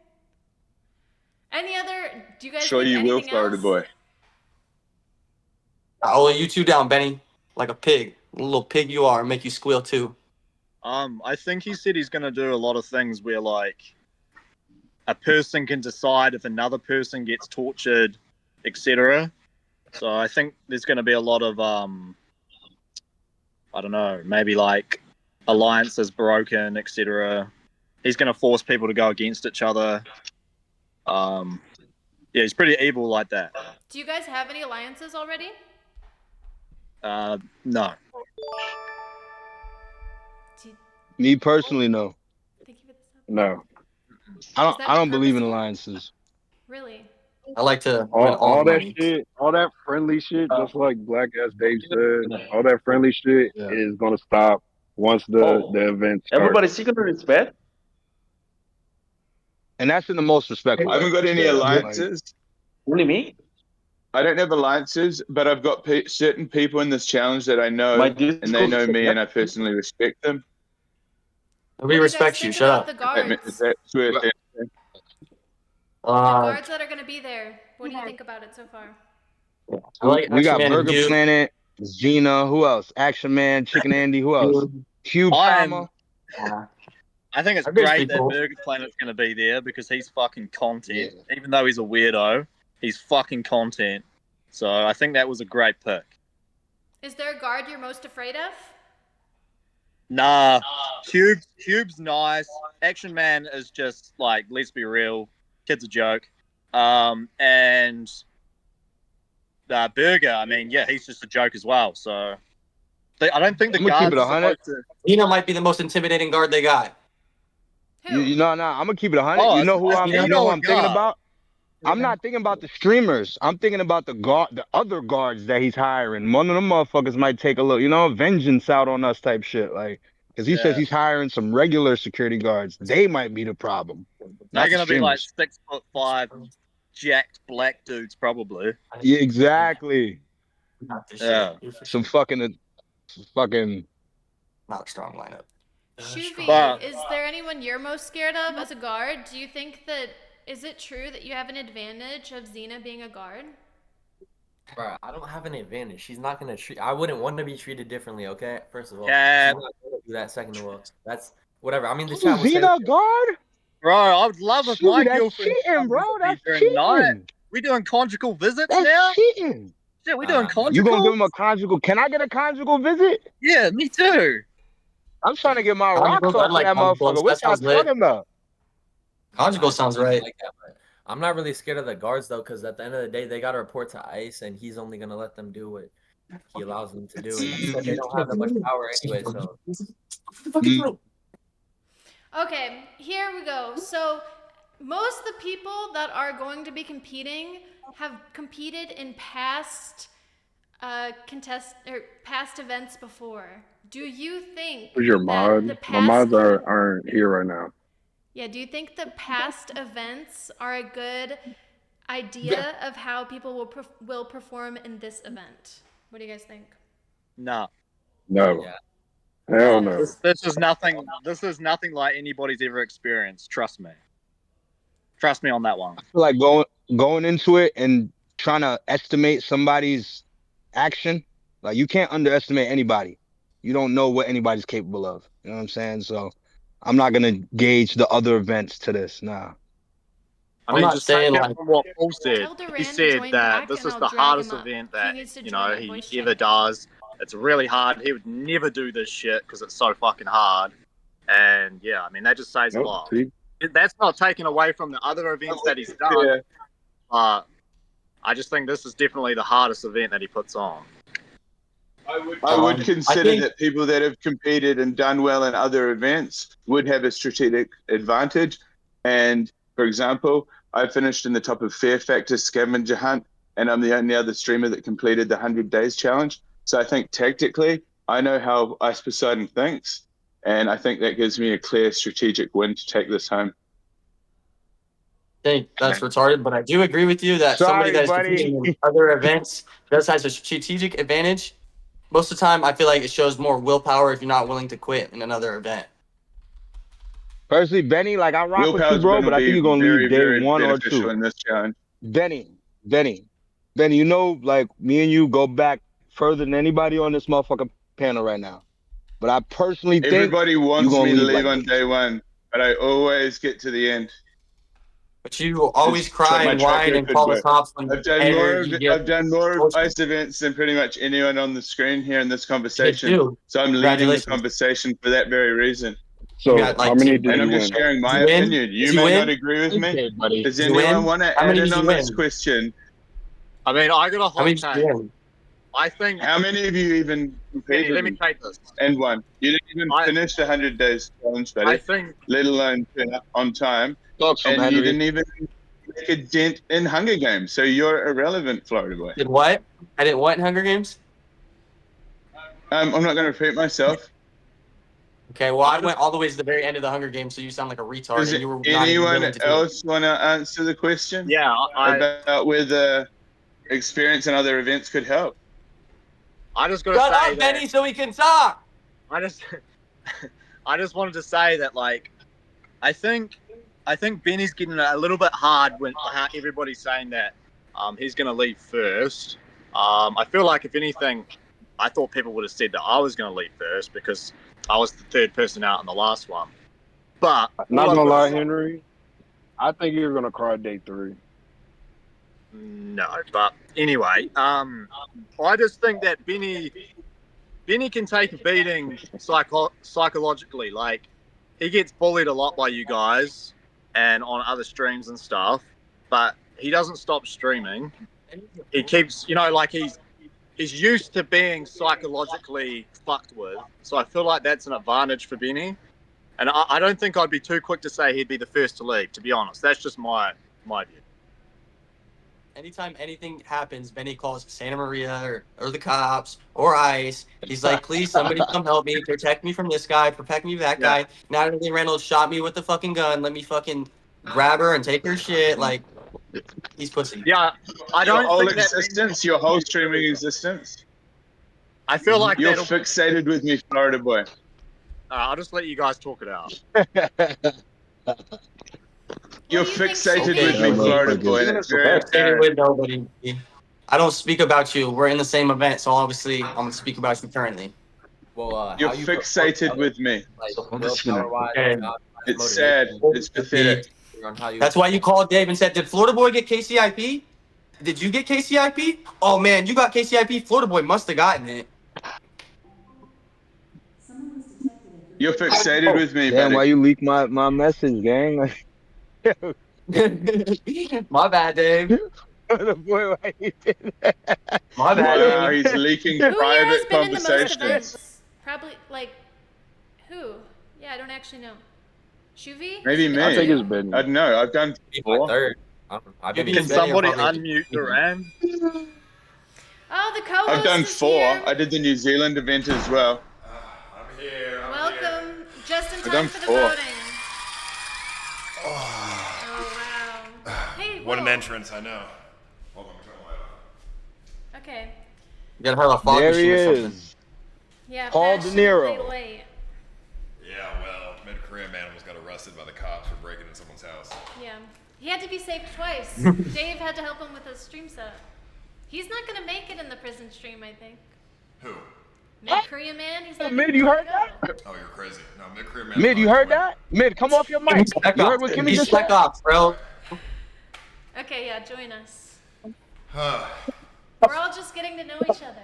S1: Any other, do you guys
S6: Sure
S1: think
S6: you will,
S1: anything
S6: Florida
S1: else?
S6: boy.
S5: I'll hold you two down, Benny, like a pig. A little pig you are, make you squeal too.
S10: I think he said he's gonna do a lot of things where like a person can decide if another person gets tortured, etc. So I think there's gonna be a lot of I don't know, maybe like alliances broken, etc. He's gonna force people to go against each other. Yeah, he's pretty evil like that.
S1: Do you guys have any alliances already?
S10: No.
S1: Do you,
S3: Me personally, no.
S1: thank you for this.
S7: No,
S3: I
S1: Is
S3: don't. I
S1: that
S3: don't believe in
S1: purposeful?
S3: alliances.
S1: Really?
S5: I like to win all
S7: all
S5: the
S7: that
S5: money.
S7: shit, all that friendly shit, just like Black as Dave said, all that friendly shit
S3: Yeah.
S7: is gonna stop once the event starts.
S4: Everybody's secret is bad.
S3: And that's in the most respectful
S6: I haven't
S3: way.
S6: got any
S3: Yeah, like,
S6: alliances.
S4: Only me.
S6: I don't have alliances, but I've got certain people in this challenge that I know,
S4: My
S6: and they
S4: Discord
S6: know
S4: is
S6: me,
S4: bad.
S6: and I personally respect them.
S5: Nobody
S1: What do you guys
S5: respects you.
S1: think
S5: Shut
S1: about
S5: up.
S1: the
S6: That means
S1: guards?
S6: that's where things-
S1: The guards that are going to be there. What do you think about it so far?
S5: I like
S3: we
S5: Action
S3: got
S5: Man and
S3: Burger
S5: Duke.
S3: Planet, Gina. Who else? Action Man, Chicken Andy. Who else? Cube Palmer.
S10: I think it's
S5: Everybody's
S10: great
S5: pretty
S10: that
S5: cool.
S10: Burger Planet's going to be there because he's fucking content. Even though he's a weirdo, he's fucking content. So I think that was a great pick.
S1: Is there a guard you're most afraid of?
S10: Nah, Cube's nice. Action Man is just like, let's be real, kid's a joke. And Burger, I mean, yeah, he's just a joke as well. So I don't think the
S3: I'm gonna keep
S10: guards
S3: it
S10: are
S3: 100.
S10: supposed to.
S5: Nina might be the most intimidating guard they got.
S1: Who?
S3: You know, I'm gonna keep it 100.
S10: Oh,
S3: You know who I'm. You know who I'm thinking
S10: guard.
S3: about? I'm not thinking about the streamers. I'm thinking about the other guards that he's hiring. One of them motherfuckers might take a look, vengeance out on us type shit. Like, cause he says he's hiring some regular security guards. They might be the problem,
S10: They're
S3: not the
S10: gonna be like
S3: streamers.
S10: 6'5", jacked black dudes, probably.
S3: Yeah, exactly.
S10: Yeah.
S3: Some fucking.
S5: Not a strong lineup.
S1: Shuvi, is there anyone you're most scared of as a guard? Do you think that, is it true that you have an advantage of Xena being a guard?
S11: Bro, I don't have an advantage. She's not gonna treat. I wouldn't want to be treated differently. Okay, first of all,
S10: Yeah.
S11: she's not gonna do that. Second of all, that's whatever. I mean, the
S3: Oh,
S11: chat will say.
S3: Xena guard?
S10: Bro, I would love if my
S3: Shoot, that's
S10: girlfriend
S3: cheating, bro.
S10: visited me
S3: That's
S10: during the night.
S3: cheating.
S10: We doing conjugal visits
S3: That's
S10: now?
S3: cheating.
S10: Shit, we doing conjugal?
S3: You gonna give him a conjugal? Can I get a conjugal visit?
S10: Yeah, me too.
S3: I'm trying to get my rocks
S5: Conjugals,
S3: off
S5: I'd
S3: of
S5: like
S3: that
S5: conjugals.
S3: motherfucker.
S5: That
S3: What y'all
S5: sounds lit.
S3: talking about?
S5: Conjugal sounds right.
S11: Like that, but I'm not really scared of the guards though, because at the end of the day, they got to report to ICE, and he's only gonna let them do what he allows them to do. And he said they don't have that much power anyway. So
S1: Okay, here we go. So most of the people that are going to be competing have competed in past past events before. Do you think
S7: Who's your
S1: that
S7: mod?
S1: the
S7: My
S1: past
S7: mods aren't here right now.
S1: do you think the past events are a good idea of how people will perform in this event? What do you guys think?
S10: Nah.
S7: No.
S11: yeah,
S7: Hell no.
S10: This is nothing. This is nothing like anybody's ever experienced. Trust me. Trust me on that one.
S3: I feel like going into it and trying to estimate somebody's action, like you can't underestimate anybody. You don't know what anybody's capable of. You know what I'm saying? So I'm not gonna gauge the other events to this. Nah.
S10: I
S5: I'm
S10: mean,
S5: not
S10: just take
S5: saying
S10: it
S5: like
S10: from what Paul said.
S1: Tell
S10: He
S1: Duran to
S10: said
S1: join
S10: that
S1: back
S10: this
S1: and
S10: is
S1: I'll
S10: the
S1: drag
S10: hardest
S1: him up.
S10: event
S1: He
S10: that
S1: needs to
S10: you
S1: join
S10: know
S1: our
S10: he
S1: voice
S10: ever
S1: chat.
S10: does. It's really hard. He would never do this shit because it's so fucking hard. And yeah, I mean that just says a
S7: Nope.
S10: lot.
S7: See,
S10: That's not taken away from the other events that he's done.
S6: Yeah.
S10: But I just think this is definitely the hardest event that he puts on.
S6: I would
S5: I
S6: consider
S5: think
S6: that people that have competed and done well in other events would have a strategic advantage. And for example, I finished in the top of Fear Factor Scavenger Hunt, and I'm the only other streamer that completed the 100 Days Challenge. So I think tactically, I know how Ice Poseidon thinks, and I think that gives me a clear strategic win to take this home.
S5: think that's retarded, but I do agree with you that somebody
S3: Sorry,
S5: that is
S3: buddy.
S5: competing in other events does has a strategic advantage. Most of the time, I feel like it shows more willpower if you're not willing to quit in another event.
S3: Personally, Benny, like I rock with
S6: Willpower
S3: you,
S6: is
S3: bro,
S6: going to
S3: but I think
S6: be
S3: you're gonna leave
S6: very,
S3: day
S6: very
S3: one or
S6: beneficial
S3: two.
S6: in this challenge.
S3: Benny, you know, like me and you go back further than anybody on this motherfucking panel right now. But I personally think
S6: Everybody
S3: you're
S6: wants
S3: gonna
S6: me to
S3: leave
S6: leave
S3: like
S6: on
S3: this.
S6: day one, but I always get to the end.
S5: But you always
S6: It's
S5: cry
S6: my
S5: and
S6: track
S5: whine and
S6: record,
S5: call
S6: bro.
S5: us hops whenever you get
S6: I've done more
S5: tortured.
S6: ice events than pretty much anyone on the screen here in this
S5: You did
S6: conversation.
S5: too.
S6: So I'm leading the
S5: Congratulations.
S6: conversation for that very reason.
S5: You
S7: so
S5: got
S7: how
S5: like
S7: many
S5: two.
S7: did
S6: And
S7: you
S6: I'm just
S7: win?
S6: sharing
S5: Did
S6: my
S5: you win?
S6: opinion.
S5: Did
S6: You
S5: you
S6: may not
S5: win?
S6: agree with me.
S7: Okay, buddy.
S6: Does
S5: Did you
S6: anyone
S5: win?
S6: want to
S5: How many
S6: add
S5: did
S6: in
S5: you
S6: on this
S5: win?
S6: question?
S10: I mean, I got a
S5: How many
S10: hot
S5: did you
S10: take.
S5: win?
S10: I think
S6: How many of you even
S10: Benny,
S6: competed
S10: let me take this.
S6: and won? You didn't even
S10: I
S6: finish the 100 days challenge,
S10: I
S6: buddy,
S10: think
S6: let alone turn up on time.
S3: Talk some,
S6: And you
S3: Henry.
S6: didn't even make a dent in Hunger Games. So you're irrelevant, Florida boy.
S5: Did what? I didn't what in Hunger Games?
S6: I'm not going to repeat myself.
S5: Okay, well, I went all the way to the very end of the Hunger Games, so you sound like a retard,
S6: Does
S5: and you were not even
S6: anyone
S5: willing to do it.
S6: else want to answer the question
S10: yeah,
S6: about whether experience in other events could help?
S10: I just gotta
S5: Shut
S10: say
S5: up,
S10: that
S5: Benny, so we can talk.
S10: I just I just wanted to say that like I think Benny's getting a little bit hard when how everybody's saying that he's gonna leave first. I feel like if anything, I thought people would have said that I was gonna leave first because I was the third person out in the last one. But
S7: Not
S10: all I've
S7: gonna
S10: got
S7: lie,
S10: to say,
S7: Henry. I think you're gonna cry day 3.
S10: no, but anyway, I just think that Benny can take a beating psychologically. Like, he gets bullied a lot by you guys and on other streams and stuff, but he doesn't stop streaming. He keeps, like he's used to being psychologically fucked with. So I feel like that's an advantage for Benny. And I don't think I'd be too quick to say he'd be the first to leave, to be honest. That's just my view.
S5: Anytime anything happens, Benny calls Santa Maria or the cops or ICE. He's like, please, somebody come help me. Protect me from this guy. Protect me from that guy. Natalie Reynolds shot me with the fucking gun. Let me fucking grab her and take her shit. Like, he's pussy.
S10: Yeah, I
S6: Your
S10: don't
S6: whole
S10: think that
S6: existence, your whole streaming existence,
S10: I feel like
S6: you're
S10: that'll...
S6: fixated with me, Florida boy.
S10: I'll just let you guys talk it out.
S6: You're
S1: do you think,
S6: fixated
S1: Shuvi?
S6: with me,
S3: That
S6: Florida
S3: motherfucker
S6: boy,
S3: is-
S6: and it's very
S5: Stay
S6: apparent.
S5: with nobody. I don't speak about you. We're in the same event, so obviously I'm gonna speak about you currently.
S11: Well,
S6: You're
S11: how you
S6: fixated with me.
S11: like willpower wise,
S5: Okay.
S6: It's sad. It's pathetic.
S11: on how you.
S5: That's why you called Dave and said, "Did Florida Boy get KCIP? Did you get KCIP? Oh man, you got KCIP. Florida Boy must have gotten it."
S2: Someone was detected at your
S6: You're fixated with me,
S3: Damn, why
S6: buddy.
S3: you leak my message, gang?
S5: My bad, Dave.
S3: The boy, why you did that?
S5: My bad,
S6: Wow,
S5: Dave.
S6: he's leaking
S1: Who here has
S6: private
S1: been in the most
S6: conversations.
S1: events? Probably, like, who? Yeah, I don't actually know. Shuvi?
S6: Maybe
S1: Has it been
S6: me.
S7: I think it's
S1: you?
S7: Benny.
S6: I don't know. I've done
S11: Be my
S6: 4.
S11: third. I've been.
S5: Maybe
S10: Can
S5: it's Benny or
S10: somebody
S5: probably-
S10: unmute Duran?
S1: Oh, the co-host
S6: I've done
S1: is
S6: 4.
S1: here.
S6: I did the New Zealand event as well.
S13: I'm here.
S1: Welcome. Just in
S6: I've
S1: time
S6: done
S1: for the
S6: 4.
S1: voting. Oh, wow. Hey,
S13: What an
S1: whoa.
S13: entrance, I know. Hold on, turn the light on.
S1: Okay.
S5: You gotta have a fog
S3: There he
S5: machine or something.
S3: is.
S1: Yeah,
S3: Paul De
S1: fashionably
S3: Niro.
S1: late.
S13: Yeah, well, Mid-Korean man almost got arrested by the cops for breaking into someone's house.
S1: Yeah. He had to be saved twice. Dave had to help him with his stream setup. He's not gonna make it in the prison stream, I think.
S13: Who?
S1: Mid-Korean man, he's not
S3: Mid,
S1: gonna
S3: you
S1: be able
S3: heard
S1: to
S3: that?
S1: go.
S13: Oh, you're crazy. No, Mid-Korean man.
S3: Mid, you heard that? Mid, come off your mic. You heard what Kimmy just said?
S5: Off, bro.
S1: Okay, yeah, join us.
S13: Huh.
S1: We're all just getting to know each other.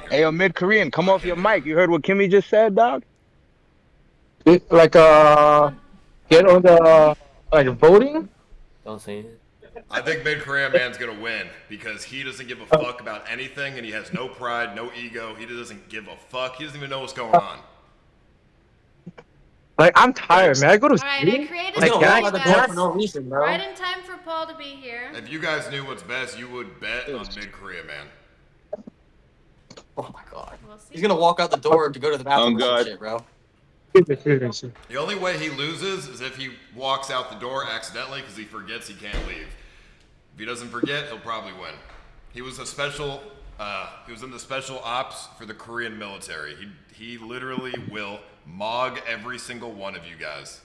S3: Hey, yo, Mid-Korean, come off your mic. You heard what Kimmy just said, dog?
S8: Like get on the like voting.
S11: Don't say it.
S13: I think Mid-Korean man's gonna win because he doesn't give a fuck about anything and he has no pride, no ego. He doesn't give a fuck. He doesn't even know what's going on.
S8: Like I'm tired, man. I go to
S1: Alright, I created
S5: He's
S1: some
S5: gonna walk
S1: for
S5: out the
S1: you
S5: door
S1: guys.
S5: for no reason, bro.
S1: Right in time for Paul to be here.
S13: If you guys knew what's best, you would bet on Mid-Korean man.
S5: Oh my god.
S1: We'll see.
S5: He's gonna walk out the door to go to the bathroom or some
S6: God.
S5: shit, bro.
S13: The only way he loses is if he walks out the door accidentally because he forgets he can't leave. If he doesn't forget, he'll probably win. He was a special. He was in the special ops for the Korean military. He literally will mog every single one of you guys.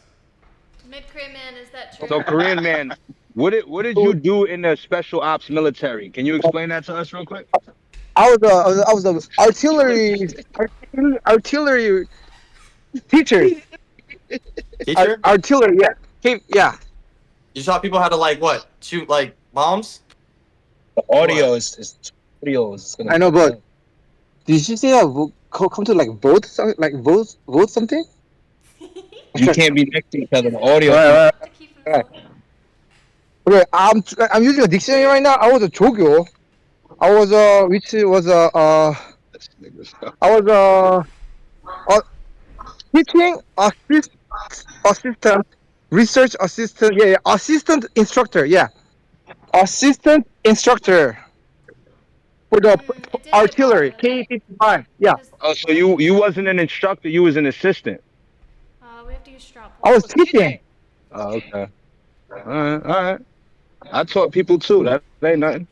S1: Mid-Korean man, is that true?
S3: So, Korean man, what did you do in the special ops military? Can you explain that to us real quick?
S8: I was a artillery teacher.
S5: Teacher?
S8: Artillery, yeah. Yeah.
S5: You taught people how to like what? Shoot like bombs?
S12: The audio is audio is gonna.
S8: I know, but did you say come to like vote something? Like vote something?
S12: You can't be next to each other. The audio.
S8: Right.
S1: To keep him
S8: Okay, I'm using a dictionary right now. I was a 조교. I was teaching assistant, research assistant. Yeah, assistant instructor. Yeah, assistant instructor for the
S1: it did
S8: artillery.
S1: get
S8: K-55. Yeah,
S3: Oh, so you wasn't an instructor, you was an assistant.
S1: we have to use straw
S8: I was teaching.
S3: Oh, okay. All right. I taught people too. That ain't nothing.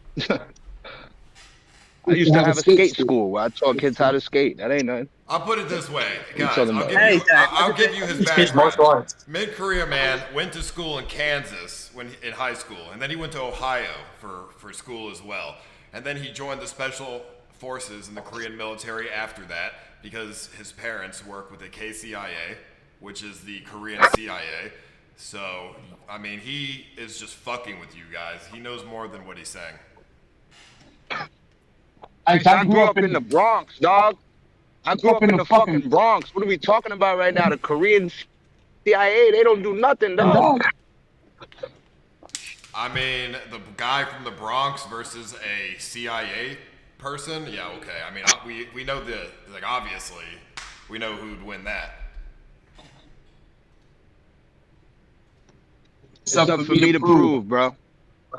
S3: I used to have a skate school where I taught kids how to skate. That ain't nothing.
S13: I'll put it this way, guys.
S3: talking
S13: I'll
S3: about?
S13: give you his
S5: Teach martial
S13: background.
S5: arts.
S13: Mid-Korea man went to school in Kansas in high school, and then he went to Ohio for school as well. And then he joined the special forces in the Korean military after that because his parents work with the KCIA, which is the Korean CIA. So, I mean, he is just fucking with you guys. He knows more than what he's saying.
S3: I grew up in the Bronx, dog. I grew up in the fucking Bronx. What are we talking about right now? The Korean CIA, they don't do nothing, dog.
S13: I mean, the guy from the Bronx versus a CIA person? Yeah, okay. I mean, we know obviously, we know who'd win that.
S3: It's up for me to prove, bro.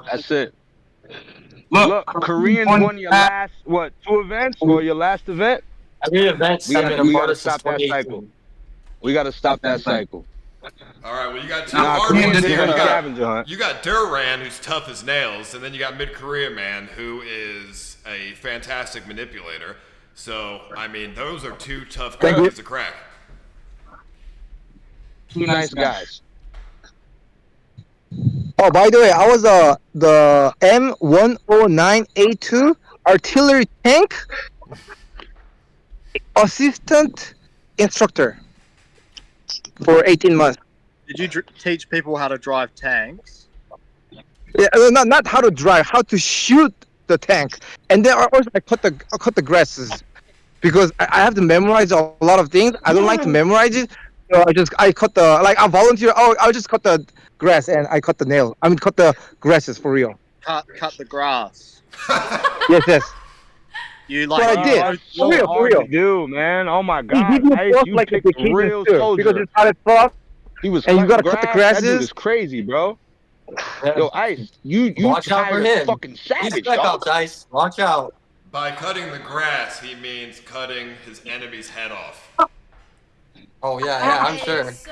S3: That's it. Look, Koreans won your last, 2 events or your last event?
S5: Every event,
S3: We gotta stop that cycle. We gotta stop that cycle.
S13: All right, well, you got two
S3: Nah,
S13: hard
S3: Koreans
S13: ones
S3: is
S13: here.
S3: on a scavenger hunt.
S13: You got Duran, who's tough as nails, and then you got Mid-Korea man, who is a fantastic manipulator. So, I mean, those are two tough cookies to crack.
S3: Two nice guys.
S8: Oh, by the way, I was the M109A2 artillery tank assistant instructor for 18 months.
S10: Did you teach people how to drive tanks?
S8: Yeah, not how to drive, how to shoot the tank. And then also I cut the grasses because I have to memorize a lot of things. I don't like to memorize it. So I cut I volunteer. Oh, I'll just cut the grass and I cut the nail. I mean, cut the grasses for real.
S10: Cut the grass.
S8: Yes.
S10: You
S8: What I did.
S3: So
S8: For
S3: hard
S8: real.
S3: to do, man. Oh my
S8: He
S3: God,
S8: gives you
S3: Ice,
S8: force
S3: you
S8: like a
S3: picked a
S8: vacation
S3: real
S8: too, because
S3: soldier.
S8: it's hot as fuck.
S3: He was
S8: and you
S3: cutting
S8: gotta cut the
S3: grass. That dude
S8: grasses.
S3: is crazy, bro. Yo, Ice, you
S5: Watch out for
S3: tired as
S5: him.
S3: fucking
S5: He's
S3: savage,
S5: back
S3: dog.
S5: out, Ice. Watch out.
S13: By cutting the grass, he means cutting his enemy's head off.
S5: Oh yeah, I'm
S1: Okay,
S5: sure.
S1: So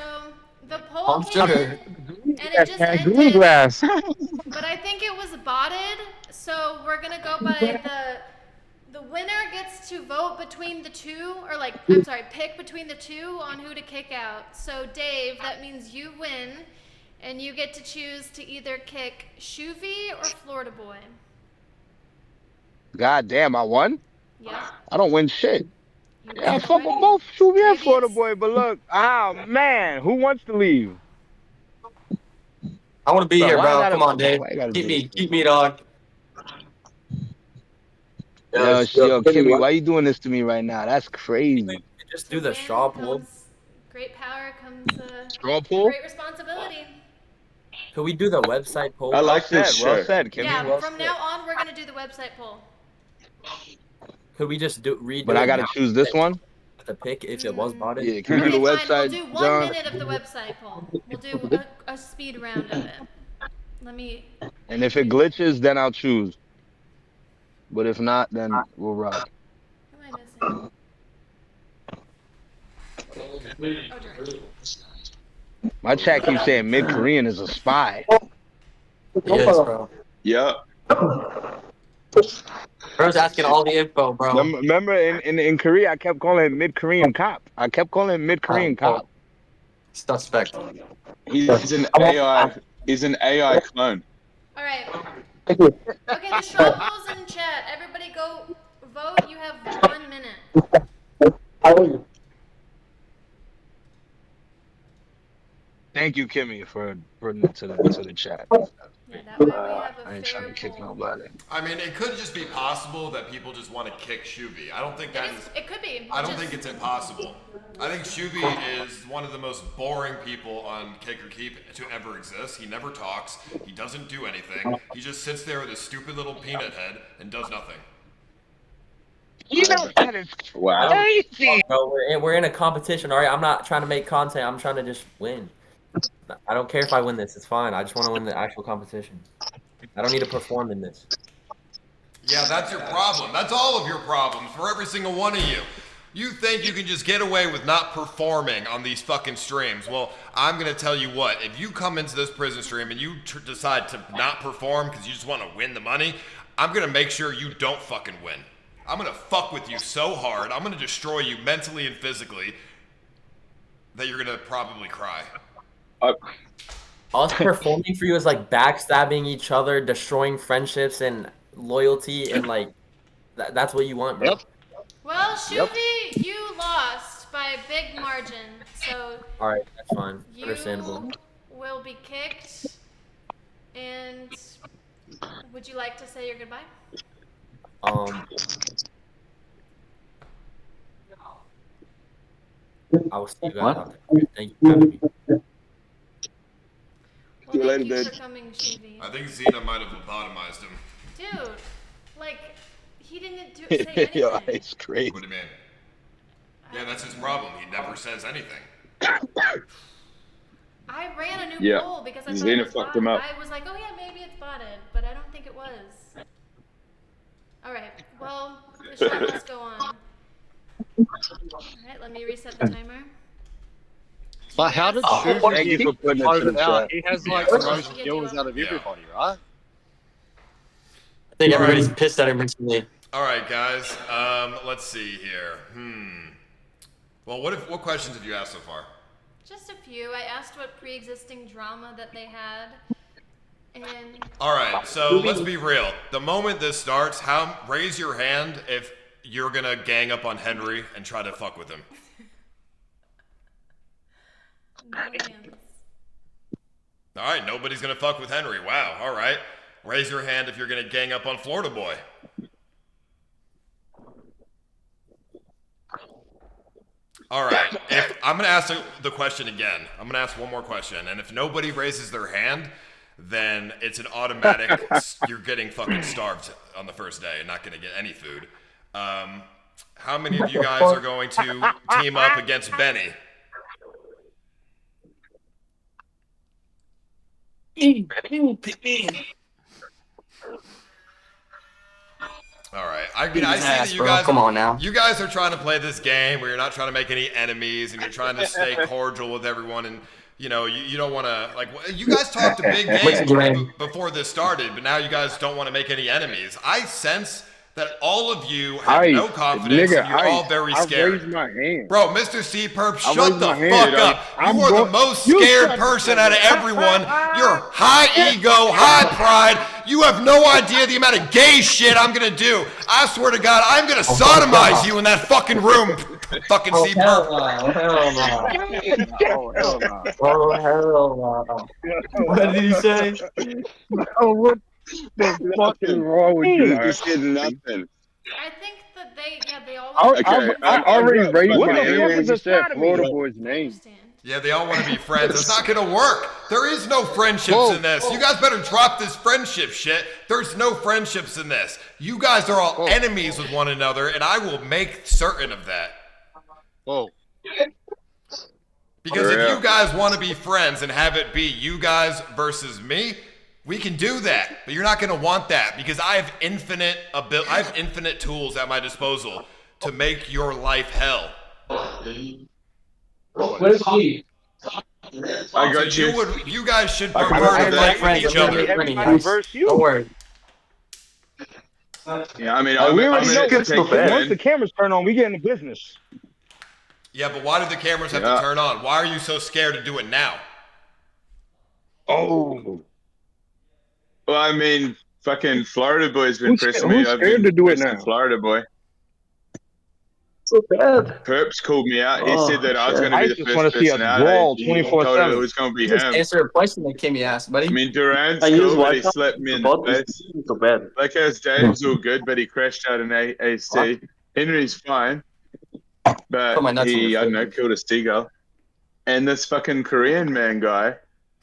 S1: the poll
S5: I'm
S1: came
S5: sure.
S1: in, and it just
S8: Green
S1: ended.
S8: grass.
S1: But I think it was botted, so we're gonna go by the The winner gets to vote between the two, or like, I'm sorry, pick between the two on who to kick out. So Dave, that means you win, and you get to choose to either kick Shuvi or Florida Boy.
S3: God damn, I won?
S1: Yeah.
S3: I don't win shit.
S1: You
S3: Yeah,
S1: win
S3: fuck with
S1: already.
S3: both Shuvi and
S1: Maybe
S3: Florida
S1: it's-
S3: Boy, but look, man, who wants to leave?
S5: I want to be
S3: Bro,
S5: here,
S3: why I
S5: bro.
S3: gotta-
S5: Come on, Dave.
S3: why you gotta
S5: Keep
S3: do
S5: me,
S3: this?
S5: keep me, dog.
S3: Yo, Kimmy, why you doing this to me right now? That's crazy.
S11: Just do the straw poll.
S1: Great power comes
S3: Straw poll?
S1: great responsibility.
S11: Could we do the website poll?
S6: I like this
S3: Well
S6: show.
S3: said, Kimmy.
S1: Yeah,
S3: Well
S1: from
S3: said.
S1: now on, we're gonna do the website poll.
S11: Could we just redo
S3: But I
S11: it
S3: gotta
S11: now?
S3: choose this one?
S11: The pick if it was bought.
S3: Yeah, can we do the
S1: Okay, fine.
S3: website,
S1: We'll do 1
S3: John?
S1: minute of the website poll. We'll do a speed round of it. Let me.
S3: And if it glitches, then I'll choose. But if not, then we'll rock.
S1: Who am I missing? Oh, Jordan.
S3: My chat keeps saying mid-Korean is a spy.
S5: Yes, bro.
S6: Yeah.
S5: Bro's asking all the info, bro.
S3: Remember in Korea, I kept calling him mid-Korean cop. I kept calling him mid-Korean cop.
S5: Suspect.
S6: He's an AI. He's an AI clone.
S1: All right. Okay, the straw poll's in chat. Everybody go vote. You have 1 minute.
S3: Thank you, Kimmy, for putting it to the chat.
S1: Yeah, that way we have a
S3: I ain't
S1: fair
S3: trying to kick
S1: poll.
S3: nobody.
S13: I mean, it could just be possible that people just want to kick Shuvi. I don't think that is.
S1: It could be.
S13: I don't think it's impossible. I think Shuvi is one of the most boring people on Kick or Keep to ever exist. He never talks. He doesn't do anything. He just sits there with his stupid little peanut head and does nothing.
S3: You know that is crazy.
S11: Bro, we're in a competition, all right? I'm not trying to make content. I'm trying to just win. I don't care if I win this. It's fine. I just want to win the actual competition. I don't need to perform in this.
S13: Yeah, that's your problem. That's all of your problems for every single one of you. You think you can just get away with not performing on these fucking streams. Well, I'm going to tell you what. If you come into this prison stream and you decide to not perform because you just want to win the money, I'm going to make sure you don't fucking win. I'm going to fuck with you so hard. I'm going to destroy you mentally and physically that you're going to probably cry.
S11: Us performing for you is like backstabbing each other, destroying friendships and loyalty, and like that's what you want, bro.
S1: Well, Shuvi, you lost by a big margin, so
S11: All right, that's fine.
S1: you
S11: Understandable.
S1: will be kicked. And would you like to say your goodbye?
S11: I will see you guys out there. Thank you for having me.
S1: Well,
S6: later,
S1: thank you
S6: dude.
S1: for coming, Shuvi.
S13: I think Xena might have lobotomized him.
S1: Dude, like, he didn't say anything.
S3: Yo, it's crazy.
S13: What do you mean? Yeah, that's his problem. He never says anything.
S1: I ran a new
S6: Yeah.
S1: poll because I thought
S6: Xena
S1: it was
S6: fucked
S1: botted.
S6: him up.
S1: I was like, oh yeah, maybe it's botted, but I don't think it was. Alright, well, the show must go on. Alright, let me reset the timer.
S10: But how did
S3: Thank
S10: Shuvi
S3: you
S10: get
S3: for putting it to
S10: voted
S3: the
S10: out?
S3: chat.
S10: He has like
S13: Yeah.
S10: the most
S1: Yeah.
S10: skills out of
S13: Yeah.
S10: everybody, right?
S5: I think everybody's pissed at him recently.
S13: All right, guys. Let's see here. Well, what questions have you asked so far?
S1: Just a few. I asked what pre-existing drama that they had, and
S13: All right, so let's be real. The moment this starts, raise your hand if you're gonna gang up on Henry and try to fuck with him.
S1: no hands.
S13: All right, nobody's gonna fuck with Henry. Wow. All right. Raise your hand if you're gonna gang up on Florida Boy. All right. If I'm gonna ask the question again, I'm gonna ask one more question, and if nobody raises their hand, then it's an automatic. You're getting fucking starved on the first day and not gonna get any food. How many of you guys are going to team up against Benny? All right. I mean, I see that you guys.
S5: Come on now.
S13: You guys are trying to play this game where you're not trying to make any enemies and you're trying to stay cordial with everyone, and you know you don't want to like. You guys talked a big game before this started, but now you guys don't want to make any enemies. I sense that all of you have no confidence and you're all very
S7: I
S13: scared.
S7: raised my hand.
S13: Bro, Mr. C Perp,
S7: I
S13: shut
S7: raised
S13: the
S7: my hand.
S13: fuck up. You are the most scared person out of everyone. You're high ego, high pride. You have no idea the amount of gay shit I'm gonna do. I swear to God, I'm gonna sodomize you in that fucking room. Fucking C Perp.
S5: Oh, hell no. Oh, hell no. What did he say?
S7: What the fuck is wrong with you?
S6: He said nothing.
S1: I think that they all.
S7: I already raised
S3: What
S7: my
S3: the
S7: hand
S3: fuck
S7: when
S3: is
S7: you
S3: a
S7: said
S3: sodomy?
S7: Florida boy's name.
S13: Yeah, they all want to be friends. It's not gonna work. There is no friendships in this. You guys better drop this friendship shit. There's no friendships in this. You guys are all enemies with one another, and I will make certain of that.
S10: Whoa.
S13: Because if you guys want to be friends and have it be you guys versus me, we can do that. But you're not going to want that because I have infinite tools at my disposal to make your life hell.
S5: What is he?
S6: I got you.
S13: You guys should prefer to fight with each other.
S5: Don't worry.
S6: Yeah, I mean,
S3: we already know
S6: once
S3: the cameras turn on, we get into business.
S13: Yeah, but why do the cameras have to turn on? Why are you so scared to do it now?
S3: Oh.
S6: Well, I mean, fucking Florida boy's been pressing me.
S7: Who's scared to do it now?
S6: Florida boy.
S10: So bad.
S6: Perps called me out. He said that I was going to be the first person out. He told it was going to be
S5: Just
S6: him.
S5: answer a question that Kimmy asked, buddy.
S6: I mean, Duran's cool, but he slapped me in the face.
S10: So bad.
S6: Like as Dave's all good, but he crashed out in AC. Henry's fine, but he, I don't know, killed a seagull. And this fucking Korean man guy,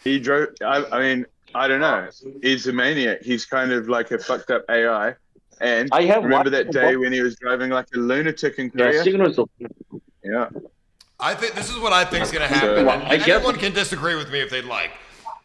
S6: he drove, I mean, I don't know. He's a maniac. He's kind of like a fucked up AI. And
S12: I have
S6: remember that day when he was driving like a lunatic in Korea? Yeah.
S13: I think this is what I think is going to happen. And anyone can disagree with me if they'd like.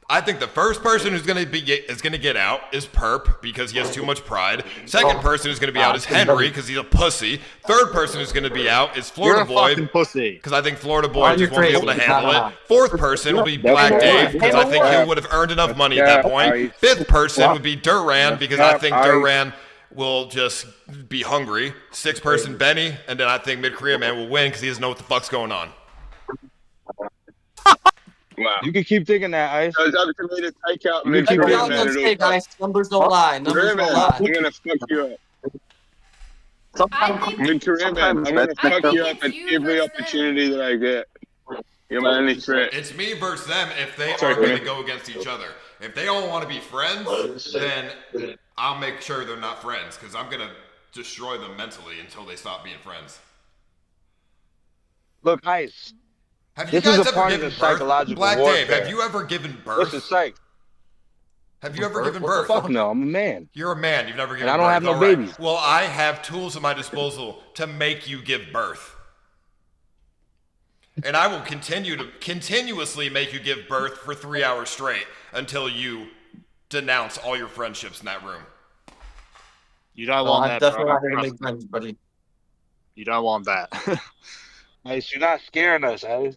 S13: I think the first person who's going to get out is Perp because he has too much pride. Second person who's going to be out is Henry because he's a pussy. Third person who's going to be out is Florida Boy because I think Florida Boy just won't be able to handle it. Fourth person will be Black Dave because I think he would have earned enough money at that point. Fifth person would be Duran because I think Duran will just be hungry. Sixth person Benny, and then I think Mid Korea Man will win because he doesn't know what the fuck's going on.
S3: Wow. You can keep thinking that, Ice.
S6: So it's up to me to take out
S3: Mid Korea Man.
S5: Guys, numbers don't lie. Numbers don't lie.
S6: I'm gonna fuck you up. Mid Korea Man, I'm gonna fuck you up at every opportunity that I get. You're my only threat.
S13: It's me versus them if they are going to go against each other. If they all want to be friends, then I'll make sure they're not friends because I'm going to destroy them mentally until they stop being friends.
S3: Look, Ice.
S13: Have you
S3: This is
S13: guys
S3: a
S13: ever
S3: part of
S13: given
S3: the
S13: birth?
S3: psychological
S13: Black
S3: warfare.
S13: Dave, have you ever given birth?
S3: What's the psych?
S13: Have you ever given
S3: What the
S13: birth?
S3: fuck no, I'm a man.
S13: You're a man. You've never given birth.
S3: And I don't have no
S13: All right.
S3: babies.
S13: Well, I have tools at my disposal to make you give birth. And I will continuously make you give birth for 3 hours straight until you denounce all your friendships in that room.
S10: You don't want that,
S5: definitely
S10: bro.
S5: not going to make friends, buddy.
S10: You don't want that.
S3: Ice, you're not scaring us, Ice.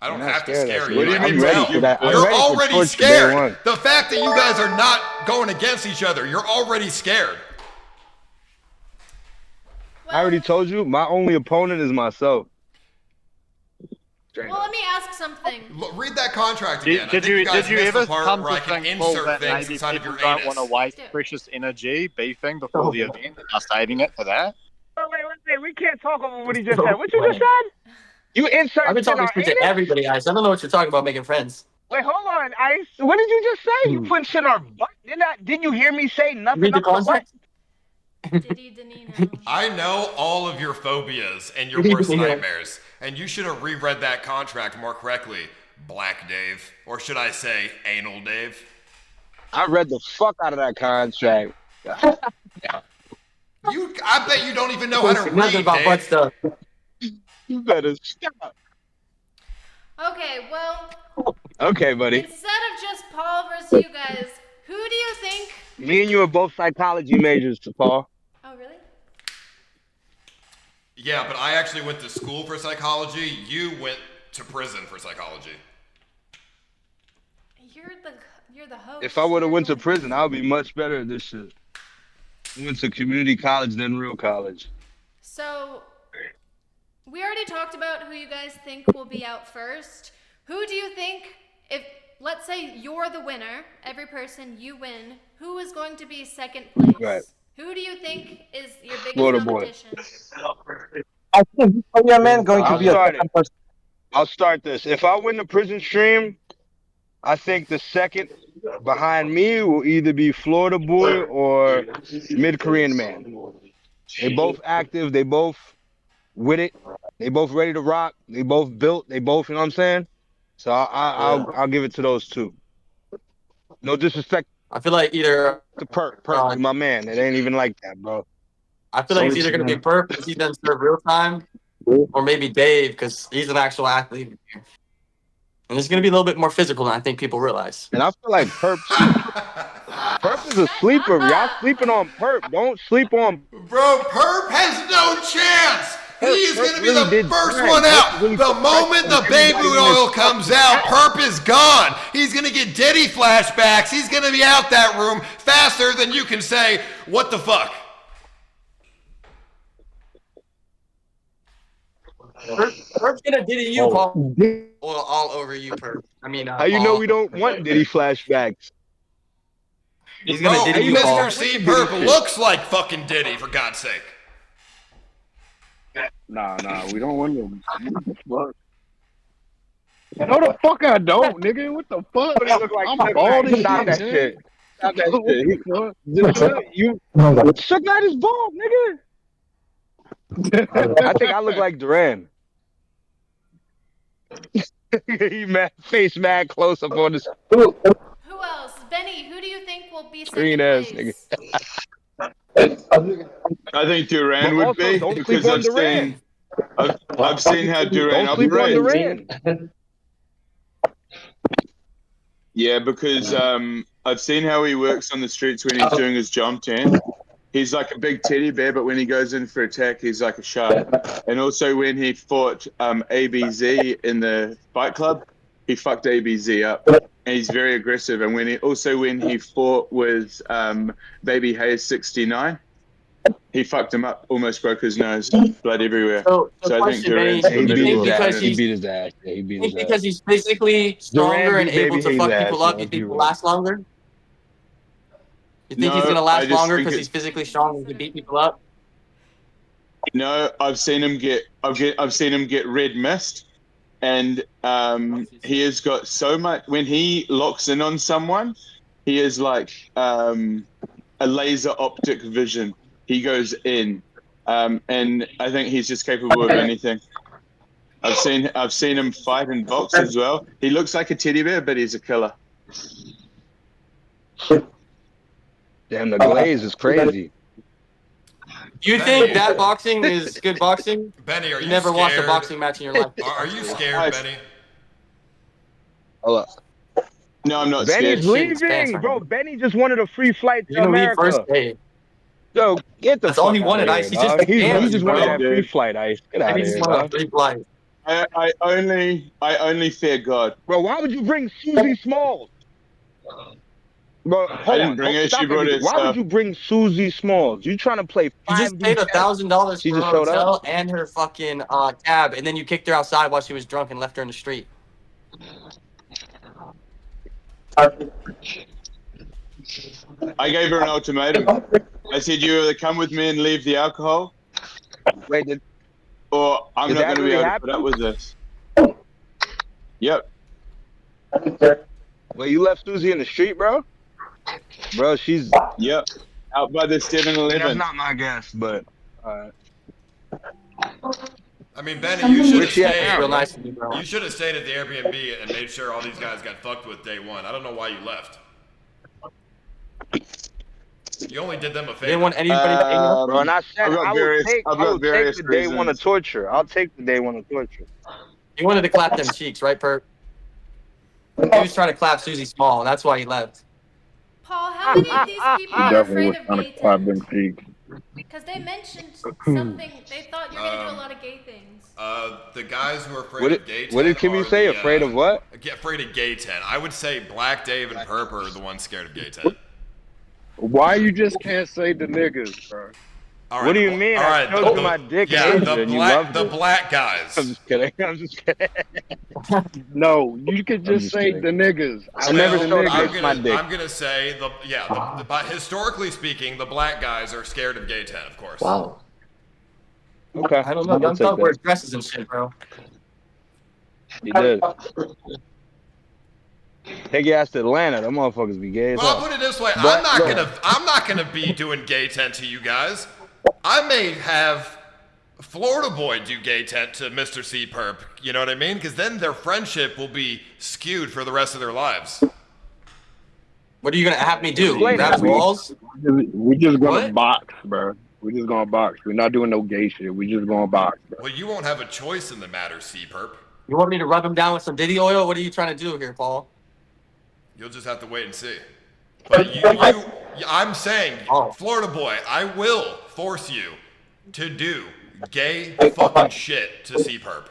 S13: I don't
S3: You're not
S13: have to
S3: scared
S13: scare
S3: of
S13: you.
S3: us. What do you mean ready for that? I'm
S13: You're
S3: ready for
S13: already
S3: torture day
S13: scared.
S3: one.
S13: The fact that you guys are not going against each other, you're already scared.
S3: I already told you, my only opponent is myself.
S1: Well, let me ask something.
S13: Read that contract again.
S10: Did you ever come
S13: where I
S10: to
S13: can
S10: think, Paul,
S13: insert
S10: that
S13: things
S10: maybe
S13: inside of
S10: people
S13: your
S10: don't
S13: anus?
S10: want to waste precious energy beefing before the event and are saving it for that?
S3: Wait, we can't talk over what he just said. What you just said? You insert
S5: I've been talking
S3: in
S5: shit
S3: our
S5: to
S3: anus?
S5: everybody, Ice. I don't know what you're talking about making friends.
S3: Wait, hold on, Ice. What did you just say? You put shit in our butt? Didn't you hear me say nothing
S5: Read the
S3: up the butt?
S5: contract.
S13: I know all of your phobias and your worst nightmares, and you should have reread that contract more correctly, Black Dave. Or should I say, Anal Dave?
S3: I read the fuck out of that contract.
S13: I bet you don't even know how to
S5: Nothing
S13: read,
S5: about butt
S13: Dave.
S5: stuff.
S3: You better stop.
S1: Okay, well,
S3: Okay, buddy.
S1: instead of just Paul versus you guys, who do you think?
S3: Me and you are both psychology majors, Paul.
S1: Oh, really?
S13: Yeah, but I actually went to school for psychology. You went to prison for psychology.
S1: You're the host.
S3: If I would have went to prison, I would be much better at this shit. I went to community college, then real college.
S1: So, we already talked about who you guys think will be out first. Who do you think, if, let's say you're the winner, every person you win, who is going to be second place?
S3: Right.
S1: Who do you think is your biggest
S3: Florida boy.
S1: competition?
S12: I think man going to be a second person.
S3: I'll start this. If I win the prison stream, I think the second behind me will either be Florida boy or Mid Korean man. They both active. They both with it. They both ready to rock. They both built. They both, you know what I'm saying? So I'll give it to those two. No disrespect.
S5: I feel like either
S3: to Perp, my man. It ain't even like that, bro.
S5: I feel like it's either gonna be Perp because he doesn't serve real time, or maybe Dave because he's an actual athlete. And it's gonna be a little bit more physical than I think people realize.
S3: And I feel like Perp is a sleeper. Y'all sleeping on Perp. Don't sleep on.
S13: Bro, Perp has no chance. He is going to be
S3: really
S13: the first one out.
S3: Really
S13: the moment the baby oil comes out, Perp is gone. He's going to get Diddy flashbacks. He's going to be out that room faster than you can say, what the fuck?
S5: Perp's gonna Diddy you, Paul. All over you, Perp. I mean,
S3: how you know we don't want Diddy flashbacks?
S5: He's gonna Diddy you, Paul.
S13: Mr. C. Perp looks like fucking Diddy, for God's sake.
S7: Nah, we don't want them. What the fuck? No, the fuck I don't, nigga. What the fuck? I'm bald as
S3: Stop that
S7: shit.
S3: shit. Stop that shit. You Suge Knight is bald, nigga. I think I look like Duran. He face mad close up on the
S1: Who else? Benny, who do you think will be
S3: screen
S1: second
S3: ass
S1: place?
S3: nigga.
S6: I think Duran would be because I've seen how Duran operates. Yeah, because I've seen how he works on the streets when he's doing his jump turn. He's like a big teddy bear, but when he goes in for attack, he's like a shark. And also when he fought ABZ in the Fight Club, he fucked ABZ up. And he's very aggressive. And when he fought with Baby Hayes 69, he fucked him up, almost broke his nose, blood everywhere.
S5: So
S3: So
S5: I think Duran's
S3: he beat his ass.
S5: Because he's physically stronger and able to fuck people up, you think he'll last longer? You think he's gonna last longer because he's physically strong and can beat people up?
S6: No, I've seen him get red mist, and he has got so much. When he locks in on someone, he is like a laser optic vision. He goes in, and I think he's just capable of anything. I've seen him fight and box as well. He looks like a teddy bear, but he's a killer.
S3: Damn, the glaze is crazy.
S5: Do you think that boxing is good boxing?
S13: Benny, are you
S5: never
S13: scared?
S5: watched a boxing match in your life?
S13: Are you scared, Benny?
S3: Hold up.
S6: No, I'm not
S3: Benny's
S6: scared.
S3: leaving, bro. Benny just wanted a free flight to America.
S5: First day.
S3: Yo, get the
S5: That's
S3: fuck
S5: all he
S3: out
S5: wanted,
S3: of
S5: Ice.
S3: here,
S5: He
S3: dog.
S5: just
S3: He just wanted that free flight, Ice. Get out of here, dog.
S5: Free flight.
S6: I only fear God.
S3: Bro, why would you bring Susie Smalls? Bro,
S6: I didn't bring her. She brought it.
S3: Why would you bring Susie Smalls? You trying to play?
S5: You just paid $1,000 for her hotel and her fucking cab, and then you kicked her outside while she was drunk and left her in the street.
S6: I gave her an ultimatum. I said, you either come with me and leave the alcohol, or I'm not going to be able to put up with this. Yep.
S3: Well, you left Susie in the street, bro? Bro, she's...
S6: Yep. Out by the 7-Eleven.
S3: That's not my guess, but... Alright.
S13: I mean, Benny, you should have stayed.
S5: Real nice of you, bro.
S13: You should have stayed at the Airbnb and made sure all these guys got fucked with day one. I don't know why you left. You only did them a favor.
S5: Didn't want anybody to hang up.
S3: Bro, and I said I will take the day one of torture. I'll take the day one of torture.
S5: He wanted to clap them cheeks, right, Perp? He was trying to clap Susie Small, and that's why he left.
S1: Paul, how many of these people are afraid of gay things? Because they mentioned something. They thought you're gonna do a lot of gay things.
S13: The guys who are afraid of gay 10
S3: what did Kimmee say? Afraid of what?
S13: Afraid of gay 10. I would say Black Dave and Perp are the ones scared of gay 10.
S7: Why you just can't say the niggas, bro?
S13: All
S3: What
S13: right,
S3: do you mean?
S13: all
S3: I
S13: right,
S3: showed you my dick in Asia and you loved
S13: the
S3: it.
S13: black
S3: I'm
S13: guys.
S3: just kidding. I'm just kidding.
S7: No, you could
S3: I'm
S7: just
S3: just
S7: say
S3: kidding.
S7: the niggas. I
S3: I never
S7: said the
S3: showed
S7: niggas.
S3: Ice my dick.
S13: I'm gonna say but historically speaking, the black guys are scared of gay 10, of course.
S5: Wow.
S3: Okay.
S5: I don't know.
S3: I'll
S5: Young
S3: take
S5: Thug wears
S3: that.
S5: dresses and shit, bro.
S3: He did. Take your ass to Atlanta. Them motherfuckers be gay as
S13: Well, I'll
S3: hell.
S13: put it this way:
S3: But,
S13: I'm not gonna be doing gay tent to you guys. I may have Florida Boy do gay tent to Mr. C Perp. You know what I mean? Because then their friendship will be skewed for the rest of their lives.
S5: What are you gonna have me do?
S3: Explain
S5: Grab
S3: that,
S5: balls?
S7: We just gonna
S5: What?
S7: box, bro. We just gonna box. We're not doing no gay shit. We just gonna box, bro.
S13: Well, you won't have a choice in the matter, C Perp.
S5: You want me to rub him down with some Diddy oil? What are you trying to do here, Paul?
S13: You'll just have to wait and see. But I'm saying, Florida Boy, I will force you to do gay fucking shit to C Perp.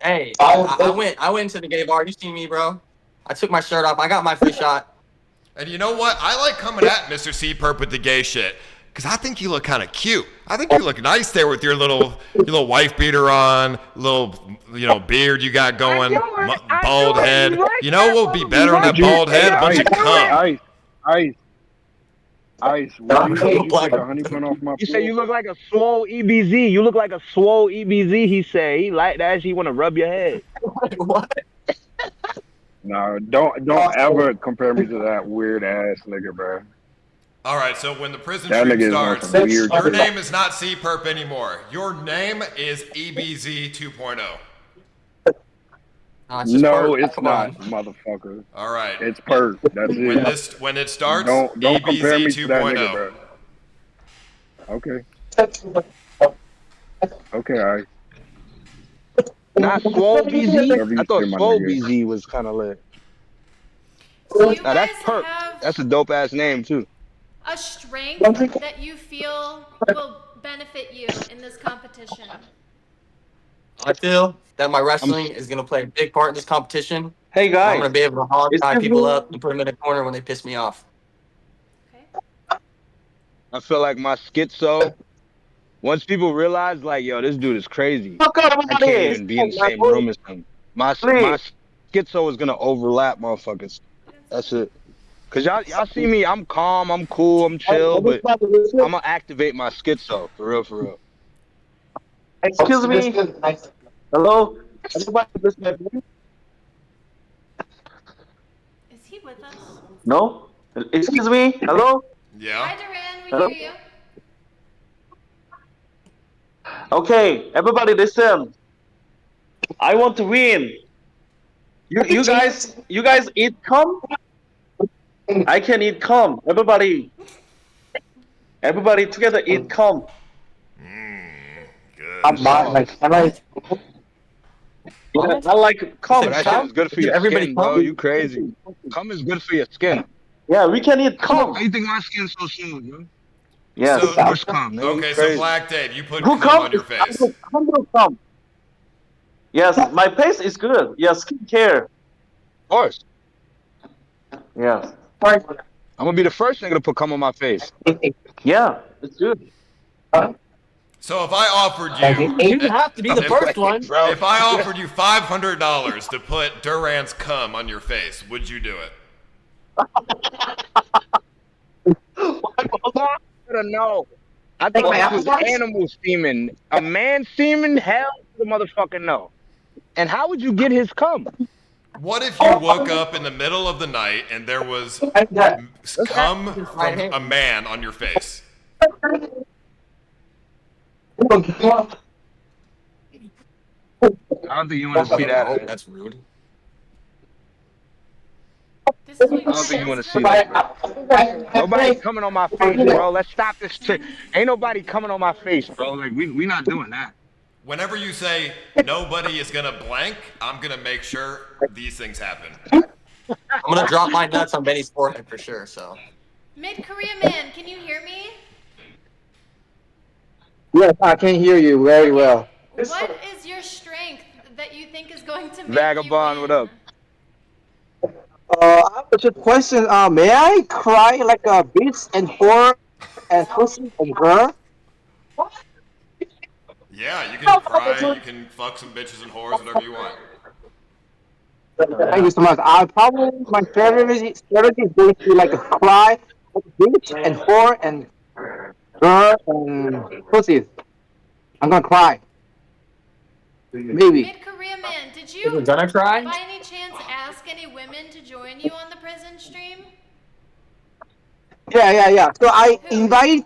S5: Hey, I went to the gay bar. You see me, bro? I took my shirt off. I got my free shot.
S13: And you know what? I like coming at Mr. C Perp with the gay shit. Because I think you look kind of cute. I think you look nice there with your little wife beater on, little beard you got going, bald head. You know what would be better on that bald head? A bunch of cum.
S7: Ice. Would you take a honey bun off my
S3: You say you look like a swole EBZ. You look like a swole EBZ, he say. He like that. He want to rub your head.
S5: What?
S7: No, don't ever compare me to that weird ass nigga, bro.
S13: All right, so when the prison
S7: That
S13: stream
S7: nigga is on
S13: starts,
S7: some weird
S13: your
S7: shit.
S13: name is not C Perp anymore. Your name is EBZ 2.0.
S7: No, it's not, motherfucker.
S13: All right.
S7: It's Perp. That's it.
S13: When it starts,
S7: don't compare me
S13: EBZ
S7: to that
S13: 2.0.
S7: nigga, bro. Okay. Okay, alright.
S3: Not swole BZ?
S7: Whatever you
S3: I thought
S7: say, my
S3: swole
S7: nigga.
S3: BZ was kind of lit.
S1: So you
S3: Now that's
S1: guys
S3: Perp.
S1: have
S3: That's a dope ass name too.
S1: a strength that you feel will benefit you in this competition.
S5: I feel that my wrestling is gonna play a big part in this competition.
S4: Hey
S5: I'm
S4: guys,
S5: gonna be able to hog tie
S4: excuse
S5: people
S4: me.
S5: up and put them in a corner when they piss me off.
S3: I feel like my schizo. Once people realize, like, yo, this dude is crazy.
S4: Fuck out,
S3: I can't
S4: everybody.
S3: even be in the same room as him. My schizo is gonna overlap, motherfuckers. That's it. Cause y'all see me, I'm calm, I'm cool, I'm chill, but I'm gonna activate my schizo for real, for real.
S4: Excuse me. Hello. Everybody listen.
S1: Is he with us?
S4: No. Excuse me. Hello.
S13: Yeah.
S1: Hi, Duran. We
S4: Hello?
S1: hear you.
S4: Okay, everybody listen. I want to win. You guys eat cum? I can eat cum. Everybody together eat cum.
S13: Good.
S4: I like cum.
S3: But that shit is good for your
S5: Everybody
S3: skin, bro.
S5: come.
S3: You crazy. Cum is good for your skin.
S4: Yeah, we can eat
S3: How
S4: cum.
S3: you think my skin's so smooth, yo?
S4: Yes.
S13: So,
S3: Where's cum, nigga?
S13: okay,
S3: You
S13: so
S3: crazy.
S13: Black Dave, you put
S4: Who
S13: cum on your face.
S4: cum? Yes, my face is good. Yes, skincare.
S3: Of course.
S4: Yes.
S3: I'm gonna be the first nigga to put cum on my face.
S4: Yeah, it's good.
S13: So if I offered you,
S5: You didn't have to be the first one.
S3: Bro.
S13: if I offered you $500 to put Duran's cum on your face, would you do it?
S3: I don't know. I thought this was animal semen. A man semen? Hell to the motherfucking no. And how would you get his cum?
S13: What if you woke up in the middle of the night and there was cum from a man on your face?
S3: I don't think you want to see that.
S5: That's rude.
S1: This is what
S3: I don't think you want to see that, bro. Nobody's coming on my face, bro. Let's stop this shit. Ain't nobody coming on my face, bro. Like, we not doing that.
S13: Whenever you say nobody is gonna blank, I'm gonna make sure these things happen.
S5: I'm gonna drop my nuts on Benny's forehead for sure. So.
S1: Mid-Korea man, can you hear me?
S14: Yes, I can hear you very well.
S1: What is your strength that you think is going to make
S3: Vagabond,
S1: you
S3: what
S1: win?
S3: up?
S14: I have a question. May I cry like a bitch and whore and pussy and girl?
S13: Yeah, you can cry, you can fuck some bitches and whores, whatever you want.
S14: Thank you so much. I probably my strategy is going to be like a cry, like a bitch and whore and girl and pussies. I'm gonna cry. Maybe.
S1: Mid-Korea man, did
S5: If
S1: you
S5: you're gonna cry,
S1: by any chance ask any women to join you on the prison stream?
S14: Yeah. So
S1: Who?
S14: I invited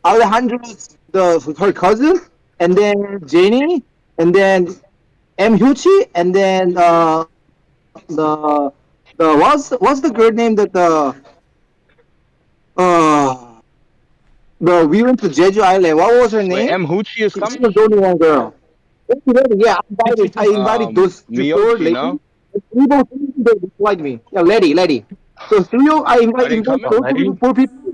S14: Alejandro's her cousin, and then Jenny, and then M Huchi, and then what's the girl name that uh the we went to Jeju Island. What was her
S3: Wait,
S14: name?
S3: M Hoochie is
S14: She
S3: coming?
S14: was the only one girl. Yeah, I invited those four
S3: Miyoshi,
S14: ladies.
S3: no?
S14: Three people like me. Yeah, lady. So three of I
S3: Are
S14: invite
S3: they
S14: invite
S3: coming?
S14: four people,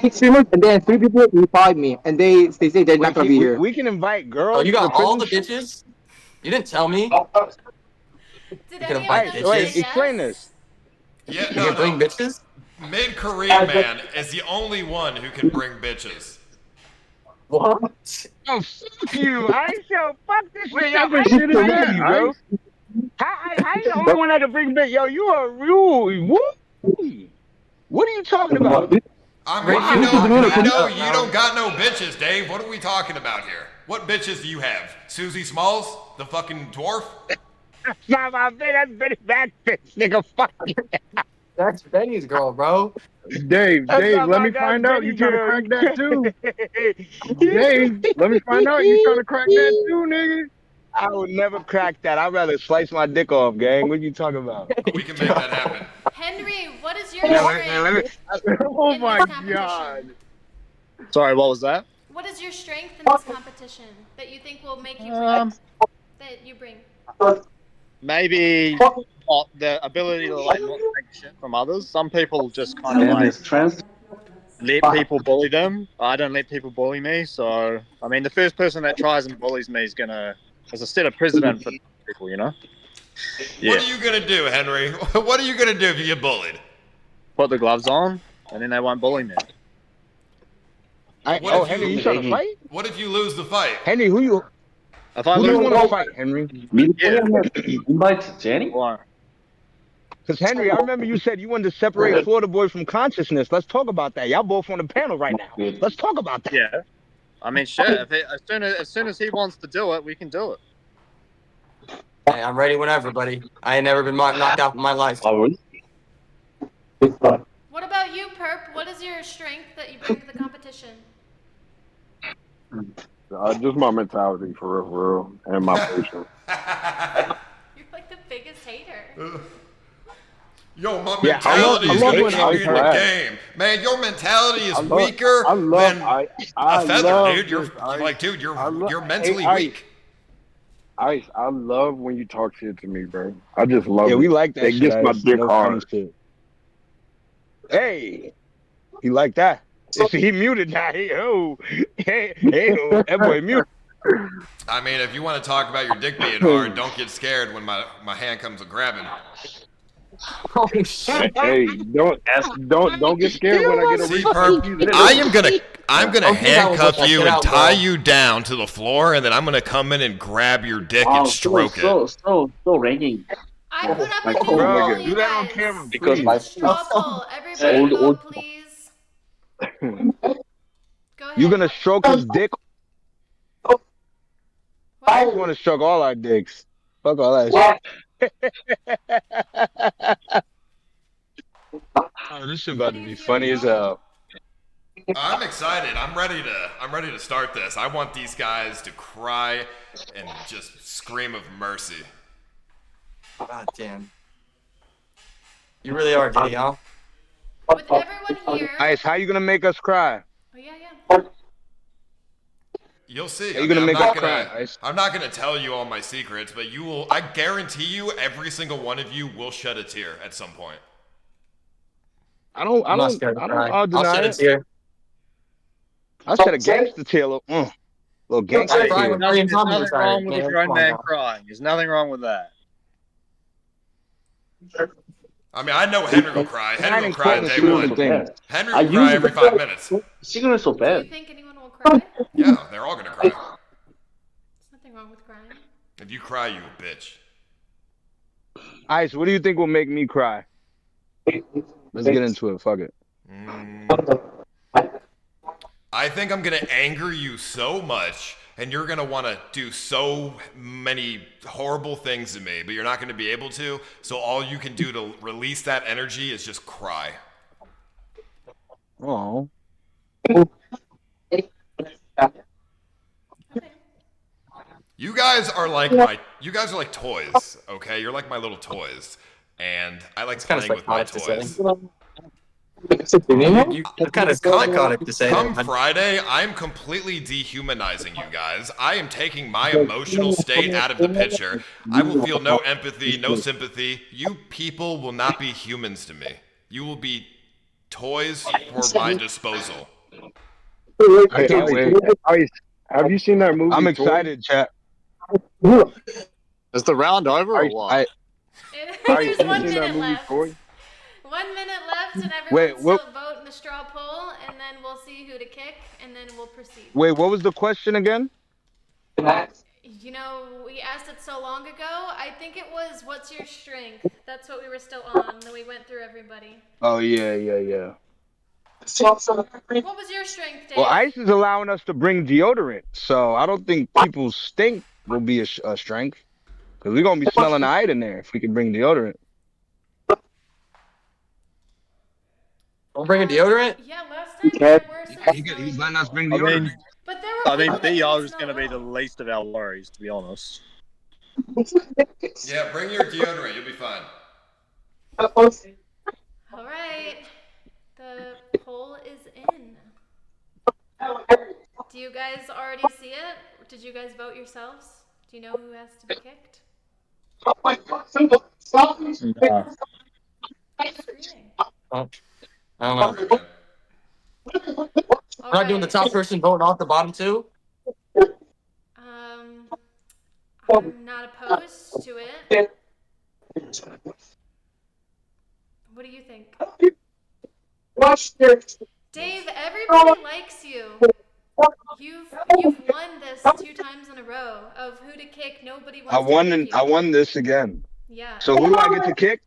S14: six streamers, and then three people replied me, and they say they're not
S3: Wait,
S14: gonna be here.
S3: we can invite
S5: oh,
S3: girls
S5: you
S3: to the
S5: got all
S3: prison
S5: the
S3: stream?
S5: bitches. You didn't tell me.
S1: Did
S5: You can
S1: any of
S5: invite
S3: Ice,
S1: them say
S3: wait,
S5: bitches.
S3: explain
S1: yes?
S3: this.
S13: Yeah,
S5: You
S13: no,
S5: can
S13: no.
S5: bring bitches.
S13: Mid-Korean man is the only one who can bring bitches.
S5: What?
S3: Oh, fuck you, Ice. Yo, fuck this
S7: Where
S3: shit. Yo,
S7: y'all been
S3: Ice is
S7: shitting
S3: crazy,
S7: at,
S3: bro.
S7: Ice?
S3: How you the only one that can bring bitch? Yo, you are rude. What are you talking about?
S13: I mean,
S5: Rachel,
S13: we
S5: back
S13: know
S5: up,
S13: you
S5: bro.
S13: don't got no bitches, Dave. What are we talking about here? What bitches do you have? Susie Smalls, the fucking dwarf?
S3: That's not my bitch. That's Benny Bad bitch, nigga. Fuck you.
S5: That's Benny's girl, bro.
S3: That's
S7: Dave,
S3: not
S7: let
S3: my
S7: me
S3: that's
S7: find out. You
S3: Benny
S7: trying to
S3: girl.
S7: crack
S3: You
S7: that too?
S3: crazy.
S7: Dave, let me find out. You trying to crack that too, nigga?
S3: I would never crack that. I'd rather slice my dick off, gang. What you talking about?
S13: We can make that happen.
S1: Henry, what is your
S3: Now, let
S1: strength
S3: me.
S7: Oh
S1: in this
S7: my
S1: competition?
S7: god.
S10: Sorry, what was that?
S1: What is your strength in this competition that you think will make you bring that you bring?
S10: Maybe not the ability to like not take shit from others. Some people just kind of like let people bully them. I don't let people bully me. So I mean, the first person that tries and bullies me is gonna as a set a precedent for people, you know.
S13: What
S10: Yeah.
S13: are you gonna do, Henry? What are you gonna do if you get bullied?
S10: Put the gloves on, and then they won't bully me.
S13: What if
S3: Henry, you
S13: you
S3: trying to fight?
S13: What if you lose the fight?
S3: Henry,
S10: If I
S3: who do you
S10: lose,
S3: want to fight, Henry?
S10: yeah.
S4: Invite Jenny?
S10: Why?
S3: Because Henry, I remember you said you wanted to separate Florida boy from consciousness. Let's talk about that. Y'all both on the panel right now. Let's talk about that.
S10: Yeah. I mean, shit. As soon as he wants to do it, we can do it.
S5: Hey, I'm ready whenever, buddy. I ain't never been knocked out in my life.
S1: What about you, Perp? What is your strength that you bring to the competition?
S7: Just my mentality for real, and my patience.
S1: You're like the biggest hater.
S13: Yo, my
S3: Yeah, I
S13: mentality is
S3: love
S13: gonna
S3: when
S13: keep
S3: Ice
S13: me in the
S3: laughs.
S13: game. Man, your mentality is
S7: I
S13: weaker
S7: love,
S13: than
S7: I
S13: a feather,
S7: love
S13: dude. You're
S7: this, Ice.
S13: like, dude, you're
S7: Hey,
S13: mentally
S7: Ice,
S13: weak.
S7: Ice, I love when you talk shit to me, bro. I just love
S3: Yeah, we
S7: it.
S3: like that
S7: It
S3: shit,
S7: gets my
S3: Ice.
S7: dick
S3: No funny
S7: hard.
S3: shit. Hey, he like that. See, he muted now. That boy muted.
S13: I mean, if you want to talk about your dick being hard, don't get scared when my hand comes to grabbing.
S5: Oh shit!
S7: Hey, don't get scared when I get a
S13: See,
S7: reflex
S13: Perp,
S7: using
S13: I'm gonna
S5: Okay, that was
S13: handcuff
S5: that
S13: you
S5: shit
S13: and
S5: out,
S13: tie
S5: bro.
S13: you down to the floor, and then I'm gonna come in and grab your dick and
S4: Wow,
S13: stroke it.
S4: so ranking.
S1: I put up a
S7: like
S1: new
S7: old
S3: Bro,
S1: poll,
S7: niggas.
S1: you
S3: do that on
S1: guys.
S3: camera,
S4: Because
S3: please.
S4: my
S1: Straw poll. Everybody vote, please. Go
S3: You
S1: ahead.
S3: gonna stroke his dick? I just want to stroke all our dicks. Fuck all that shit. Oh, this shit
S1: How
S3: about
S1: do
S3: to
S1: you
S3: be
S1: feel,
S3: funny as
S1: y'all?
S3: hell.
S13: I'm excited. I'm ready to start this. I want these guys to cry and just scream of mercy.
S5: God damn. You really are, Diddy, huh?
S1: With everyone here.
S3: Ice, how you gonna make us cry?
S1: Oh yeah.
S13: You'll see.
S3: How
S13: I
S3: you
S13: mean,
S3: gonna make us cry, Ice?
S13: I'm not gonna tell you all my secrets, but you will. I guarantee you, every single one of you will shed a tear at some point.
S3: I don't
S5: I'm not scared to cry.
S3: I'll
S5: I'll
S3: deny
S5: shed a
S3: it.
S5: tear.
S3: I said a gangster tear, little gangster
S5: I
S10: Hey,
S5: cry
S3: tear.
S5: when Arian
S10: there's
S5: Tommy
S10: nothing
S5: retired,
S10: wrong with a
S5: man.
S10: grown
S5: Come on
S10: man
S5: now.
S10: crying. There's nothing wrong with that.
S13: I mean, I know Henry will cry. Henry will
S3: and
S13: cry
S3: call
S13: day
S3: it two
S13: one.
S3: different things.
S13: Henry
S4: I
S13: will cry
S4: use
S13: every
S4: it.
S13: 5 minutes.
S4: Signal is so
S1: Do you
S4: bad.
S1: think anyone will cry?
S13: Yeah, they're all gonna cry.
S1: There's nothing wrong with crying.
S13: If you cry, you a bitch.
S3: Ice, what do you think will make me cry? Let's get into it. Fuck it.
S13: I think I'm gonna anger you so much, and you're gonna want to do so many horrible things to me, but you're not gonna be able to. So all you can do to release that energy is just cry.
S3: Oh.
S13: You guys are like toys, okay? You're like my little toys, and I like playing with my toys.
S5: Kind of psychotic to say.
S13: Come Friday, I'm completely dehumanizing you guys. I am taking my emotional state out of the picture. I will feel no empathy, no sympathy. You people will not be humans to me. You will be toys for my disposal.
S3: I can't wait.
S7: Ice, have you seen that movie?
S3: I'm excited, chat.
S10: Is the round over or
S3: Ice,
S10: what?
S1: There's
S7: have
S1: 1
S7: you seen that
S1: minute
S7: movie,
S1: left.
S7: Toy?
S1: 1 minute left, and everyone
S3: Wait,
S1: still
S3: what-
S1: vote in the straw poll, and then we'll see who to kick, and then we'll proceed.
S3: Wait, what was the question again?
S1: You know, we asked it so long ago. I think it was, what's your strength? That's what we were still on. Then we went through everybody.
S3: Oh, yeah.
S1: What was your strength, Dave?
S3: Well, Ice is allowing us to bring deodorant, so I don't think people's stink will be a strength. Because we're going to be smelling the ice in there if we can bring deodorant.
S5: Don't bring a deodorant?
S1: Yeah, last time there were some
S3: He's letting us bring
S10: I
S3: deodorant.
S10: mean,
S1: but there were people that
S10: BO
S1: didn't
S10: is
S1: smell
S10: going to be
S1: at
S10: the
S1: all.
S10: least of our worries, to be honest.
S13: Yeah, bring your deodorant. You'll be fine.
S1: All right. The poll is in. Do you guys already see it? Did you guys vote yourselves? Do you know who has to be kicked?
S10: Nah.
S5: I don't know. We're not doing the top person voting off the bottom two?
S1: I'm not opposed to it. What do you think? Dave, everybody likes you. You've won this 2 times in a row of who to kick. Nobody wants to kick you.
S3: I won this again.
S1: Yeah.
S3: So who do I get to kick?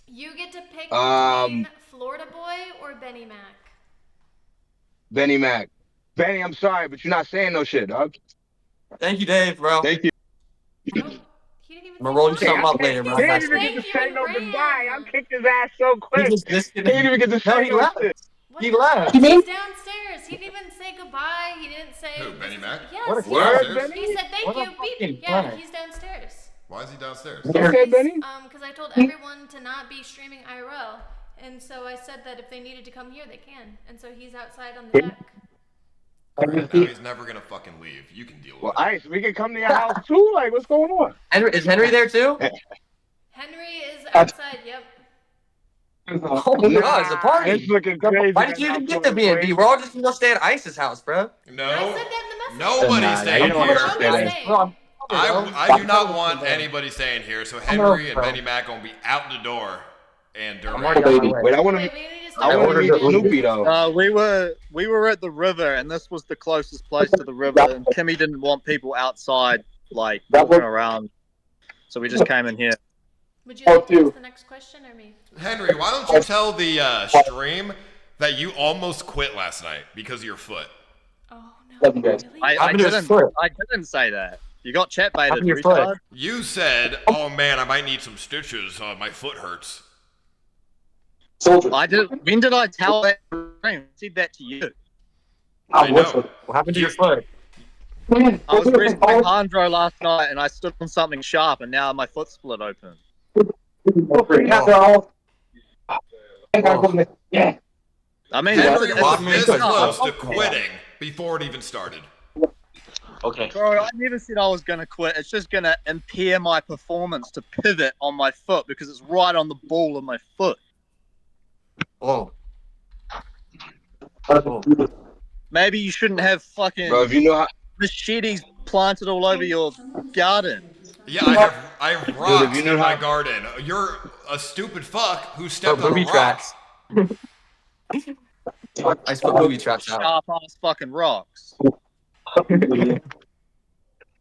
S1: You get to pick between Florida Boy or Benny Mac.
S3: Benny Mac. Benny, I'm sorry, but you're not saying no shit, dog.
S5: Thank you, Dave, bro.
S3: Thank you.
S1: He didn't even
S5: I'm gonna roll you something up later,
S1: He
S5: bro.
S1: said
S3: He didn't even
S1: thank
S3: get to
S1: you
S3: say
S1: and
S3: no
S1: ran.
S3: goodbye. I kicked his ass so
S5: He
S3: quick.
S5: just
S3: He didn't even get to say
S5: he
S3: no
S5: left.
S3: shit.
S1: What
S5: He
S1: the
S5: left.
S1: fuck? He's downstairs. He didn't even say goodbye. He didn't say.
S13: Who, Benny Mac?
S1: Yes.
S5: What a
S3: Word,
S13: downstairs?
S3: Benny?
S1: He said thank
S5: What a
S1: you. Beep.
S5: fucking
S1: Yeah,
S5: planet.
S1: he's downstairs.
S13: Why is he downstairs?
S3: Okay, Benny.
S1: Because I told everyone to not be streaming IRL, and so I said that if they needed to come here, they can. And so he's outside on the deck.
S13: Great, now he's never gonna fucking leave. You can deal with
S3: Well,
S13: it.
S3: Ice, we can come to your house too. Like, what's going on?
S5: Is Henry there too?
S1: Henry is outside. Yep.
S5: Oh my god, it's a party.
S3: It's looking crazy.
S5: Why did you even get the B&B? We're all just gonna stay at Ice's house, bro.
S13: No,
S1: I said that in the message.
S13: nobody's staying
S3: don't
S13: here.
S3: want to stay there.
S5: Bro,
S13: I do not want anybody staying here. So Henry and Benny Mac gonna be out the door and
S5: I'm
S13: during.
S5: already on my way.
S3: Wait, I want
S1: Wait,
S3: to.
S1: we need to
S3: I
S1: start.
S3: want to meet Snoopy though.
S10: We were at the river, and this was the closest place to the river. And Kimmy didn't want people outside, like walking around, so we just came in here.
S1: Would you like to ask the next question or me?
S13: Henry, why don't you tell the stream that you almost quit last night because of your foot?
S1: Oh no, really?
S10: I didn't say that. You got chat baited, retard.
S13: You said, "Oh man, I might need some stitches. My foot hurts."
S10: I did. When did I tell that? I said that to you.
S13: I know.
S5: What happened to your foot?
S10: I was wrestling Andro last night, and I stood on something sharp, and now my foot split open.
S14: Yeah.
S10: I mean,
S13: Henry
S10: it's
S13: was
S10: a
S13: this
S10: big
S13: close
S10: stuff.
S13: to quitting before it even started.
S4: Okay.
S10: Bro, I never said I was gonna quit. It's just gonna impair my performance to pivot on my foot because it's right on the ball of my foot.
S5: Whoa.
S10: Maybe you shouldn't have fucking
S3: Bro, if you know how.
S10: machetes planted all over your garden.
S13: Yeah, I have
S3: Dude,
S13: rocks
S3: if you know
S13: in my
S3: how-
S13: garden. a stupid fuck who stepped on a
S5: booby
S13: rock.
S5: traps. I put booby traps out.
S10: Sharp ass fucking rocks.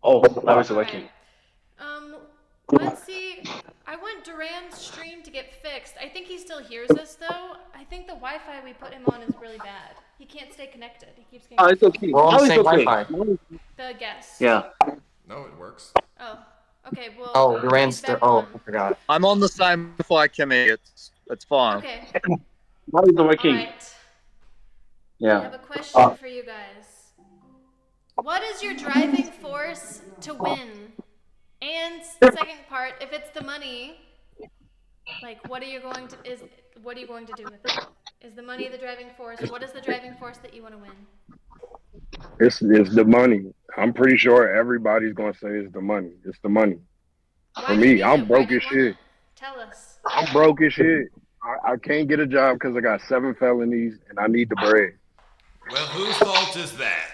S4: Oh, that was working.
S1: Let's see. I want Duran's stream to get fixed. I think he still hears us though. I think the Wi-Fi we put him on is really bad. He can't stay connected. He keeps getting.
S4: Oh, it's okay.
S5: We're on the same
S4: okay.
S5: Wi-Fi.
S1: The guest.
S4: Yeah.
S13: No, it works.
S1: Oh. Okay. Well.
S5: Oh, Duran's
S1: he's back
S5: still. Oh,
S1: on.
S5: I forgot.
S10: I'm on the same Wi-Fi, Kimmee. It's fine.
S1: Okay.
S4: How is it working?
S1: All right.
S4: Yeah.
S1: I have a question for you guys. What is your driving force to win? And second part, if it's the money, like what are you going to do with it? Is the money the driving force? What is the driving force that you want to win?
S7: It's the money. I'm pretty sure everybody's gonna say it's the money. It's the money. For me, I'm broke as shit.
S1: Tell us.
S7: I'm broke as shit. I can't get a job because I got 7 felonies and I need the bread.
S13: Well, whose fault is that?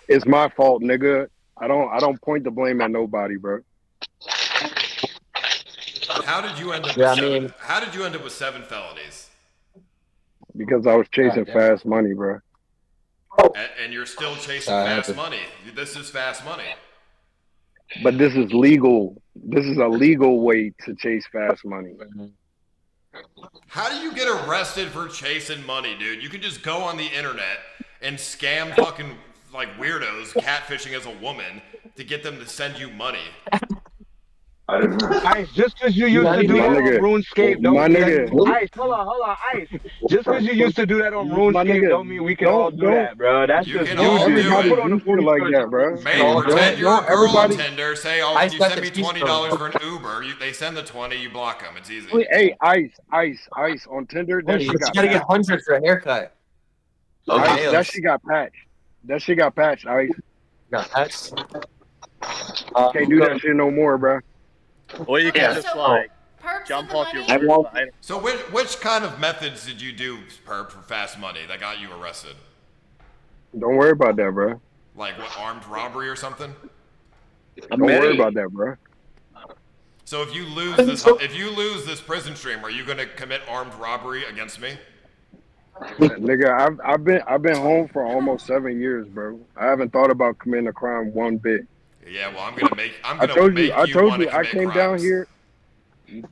S7: It's my fault, nigga. I don't point the blame at nobody, bro.
S13: How did you end up?
S5: Yeah,
S13: with
S5: I
S13: seven,
S5: mean-
S13: how did you end up with 7 felonies?
S7: Because I was chasing fast money, bro.
S13: And you're still chasing fast money. This is fast money.
S7: But this is legal. This is a legal way to chase fast money.
S13: How do you get arrested for chasing money, dude? You can just go on the internet and scam fucking like weirdos catfishing as a woman to get them to send you money.
S3: Ice, just because you used to do that on RuneScape, don't mean Ice, hold on, Ice. Just because you used to do that on RuneScape, don't mean we can all do that, bro. That's
S13: You
S3: just
S13: can all do
S7: Everybody
S13: it.
S7: put on the like that, bro.
S13: Man, pretend you're a girl on Tinder. Say, oh,
S5: I
S13: can you
S5: got
S13: send
S5: the
S13: me
S5: cheese
S13: $20 for an Uber? They send the 20, you block them. It's easy.
S7: Hey, Ice on Tinder. That
S5: Hey,
S7: shit
S5: you
S7: got
S5: gotta get
S7: patched.
S5: 100 for a haircut.
S7: Ice,
S5: Nails.
S7: that shit got patched. That shit got patched, Ice.
S5: Got patched.
S7: Can't do that shit no more, bro.
S10: Or you can just like
S1: Perps
S10: jump
S1: and the
S10: off your
S1: money?
S10: roof.
S13: So which kind of methods did you do, Perp, for fast money that got you arrested?
S7: Don't worry about that, bro.
S13: Like what, armed robbery or something?
S7: Don't worry about that, bro.
S13: So if you lose this prison stream, are you gonna commit armed robbery against me?
S7: Nigga, I've been home for almost 7 years, bro. I haven't thought about committing a crime one bit.
S13: Yeah, well, I'm gonna make
S7: I told you,
S13: want to
S7: I
S13: commit
S7: came
S13: crimes.
S7: down here.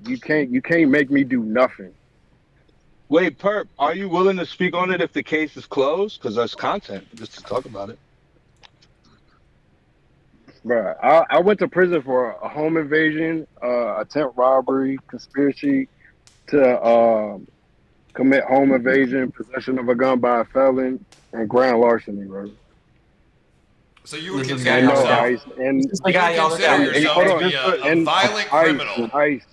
S7: You can't make me do nothing.
S3: Wait, Perp, are you willing to speak on it if the case is closed? Because that's content, just to talk about it.
S7: Bro, I went to prison for a home invasion, attempt robbery, conspiracy to commit home invasion, possession of a gun by a felon, and grand larceny, bro.
S13: So you would
S5: This is
S13: consider
S5: the guy
S13: yourself,
S5: y'all
S7: Ice, and
S5: This is the guy y'all
S13: consider
S5: got.
S13: yourself to be a violent criminal.
S7: Ice.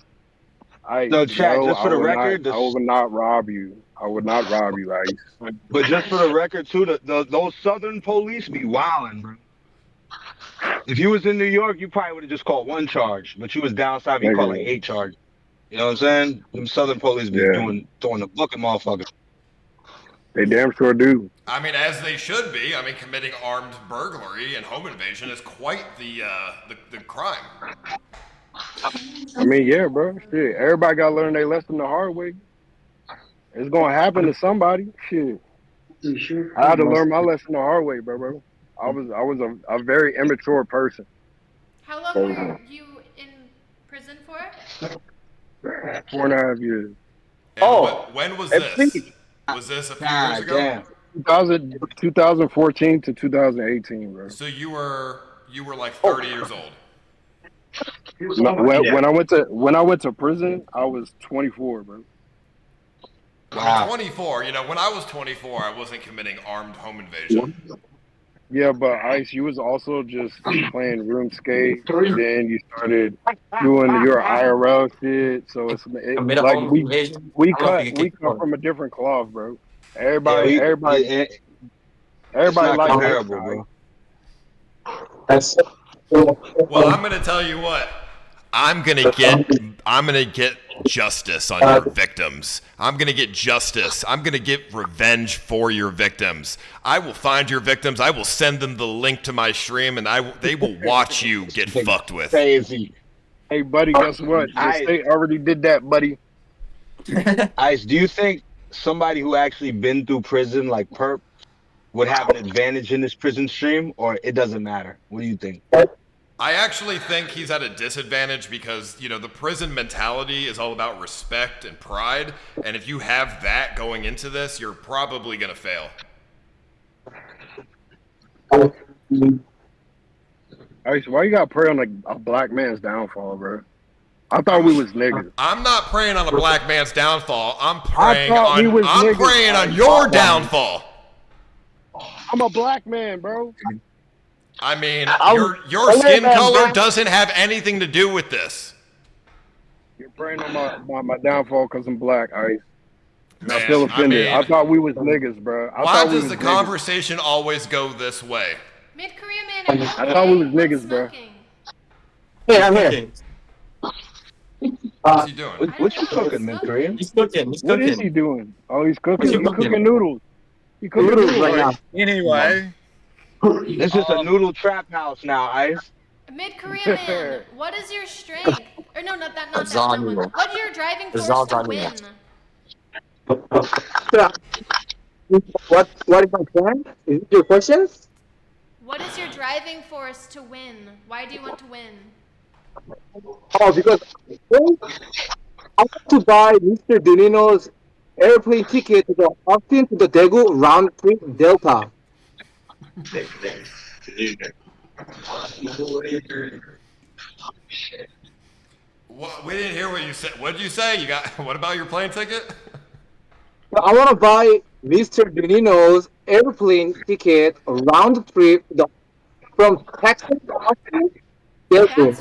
S3: No, chat, just for the record,
S7: I would not rob you. I would not rob you, Ice.
S3: But just for the record, too, those Southern police be wildin', bro. If you was in New York, you probably would have just called 1 charge, but you was down south, you call like 8 charges. You know what I'm saying? Them Southern police be throwing the book at motherfuckers.
S7: They damn sure do.
S13: I mean, as they should be. I mean, committing armed burglary and home invasion is quite the crime.
S7: I mean, yeah, bro. Shit, everybody got to learn their lesson the hard way. It's gonna happen to somebody. Shit, I had to learn my lesson the hard way, bro. I was a very immature person.
S1: How long were you in prison for?
S7: 4.5 years.
S13: And when was this? Was this a few years ago?
S7: 2014 to 2018, bro.
S13: So you were like 30 years old.
S7: No, when I went to prison, I was 24, bro.
S13: I mean, 24. You know, when I was 24, I wasn't committing armed home invasion.
S7: Yeah, but Ice, you was also just playing RuneScape. Then you started doing your IRL shit. So it's like we come from a different cloth, bro. Everybody like
S3: comparable, bro.
S13: Well, I'm gonna tell you what. I'm gonna get justice on your victims. I'm gonna get justice. I'm gonna get revenge for your victims. I will find your victims. I will send them the link to my stream, and they will watch you get fucked with.
S3: Crazy.
S7: Hey, buddy, guess what? The state already did that, buddy.
S3: Ice, do you think somebody who actually been through prison, like Perp, would have an advantage in this prison stream, or it doesn't matter? What do you think?
S13: I actually think he's at a disadvantage because, you know, the prison mentality is all about respect and pride. And if you have that going into this, you're probably going to fail.
S7: Ice, why you gotta pray on a black man's downfall, bro? I thought we was niggas.
S13: I'm not praying on a black man's downfall. I'm praying
S7: praying
S13: on your downfall.
S7: I'm a black man, bro.
S13: I mean, your skin color doesn't have anything to do with this.
S7: You're praying on my downfall because I'm black, Ice.
S13: Man,
S7: I feel offended.
S13: I mean,
S7: I thought we was niggas, bro.
S13: Why does the conversation always go this way?
S1: Mid-Korea man,
S7: I thought we was niggas, bro.
S14: Hey, I'm here.
S13: What's he doing?
S3: What you cooking, Mid-Korea?
S5: He's cooking.
S7: What is he doing? Oh, he's cooking. He's cooking noodles. He cooking
S14: Noodles
S7: noodles
S14: right now.
S10: Anyway.
S3: This is a noodle trap house now, Ice.
S1: Mid-Korea man, what is your strength? Or no, not that one. What's your driving force to win?
S14: What is my plan? Is it your question?
S1: What is your driving force to win? Why do you want to win?
S14: Oh, because I want to buy Mr. Denino's airplane ticket to the Austin to the Daegu round trip Delta.
S13: What, we didn't hear what you said. What did you say? What about your plane ticket?
S14: I want to buy Mr. Denino's airplane ticket round trip from Texas to Austin.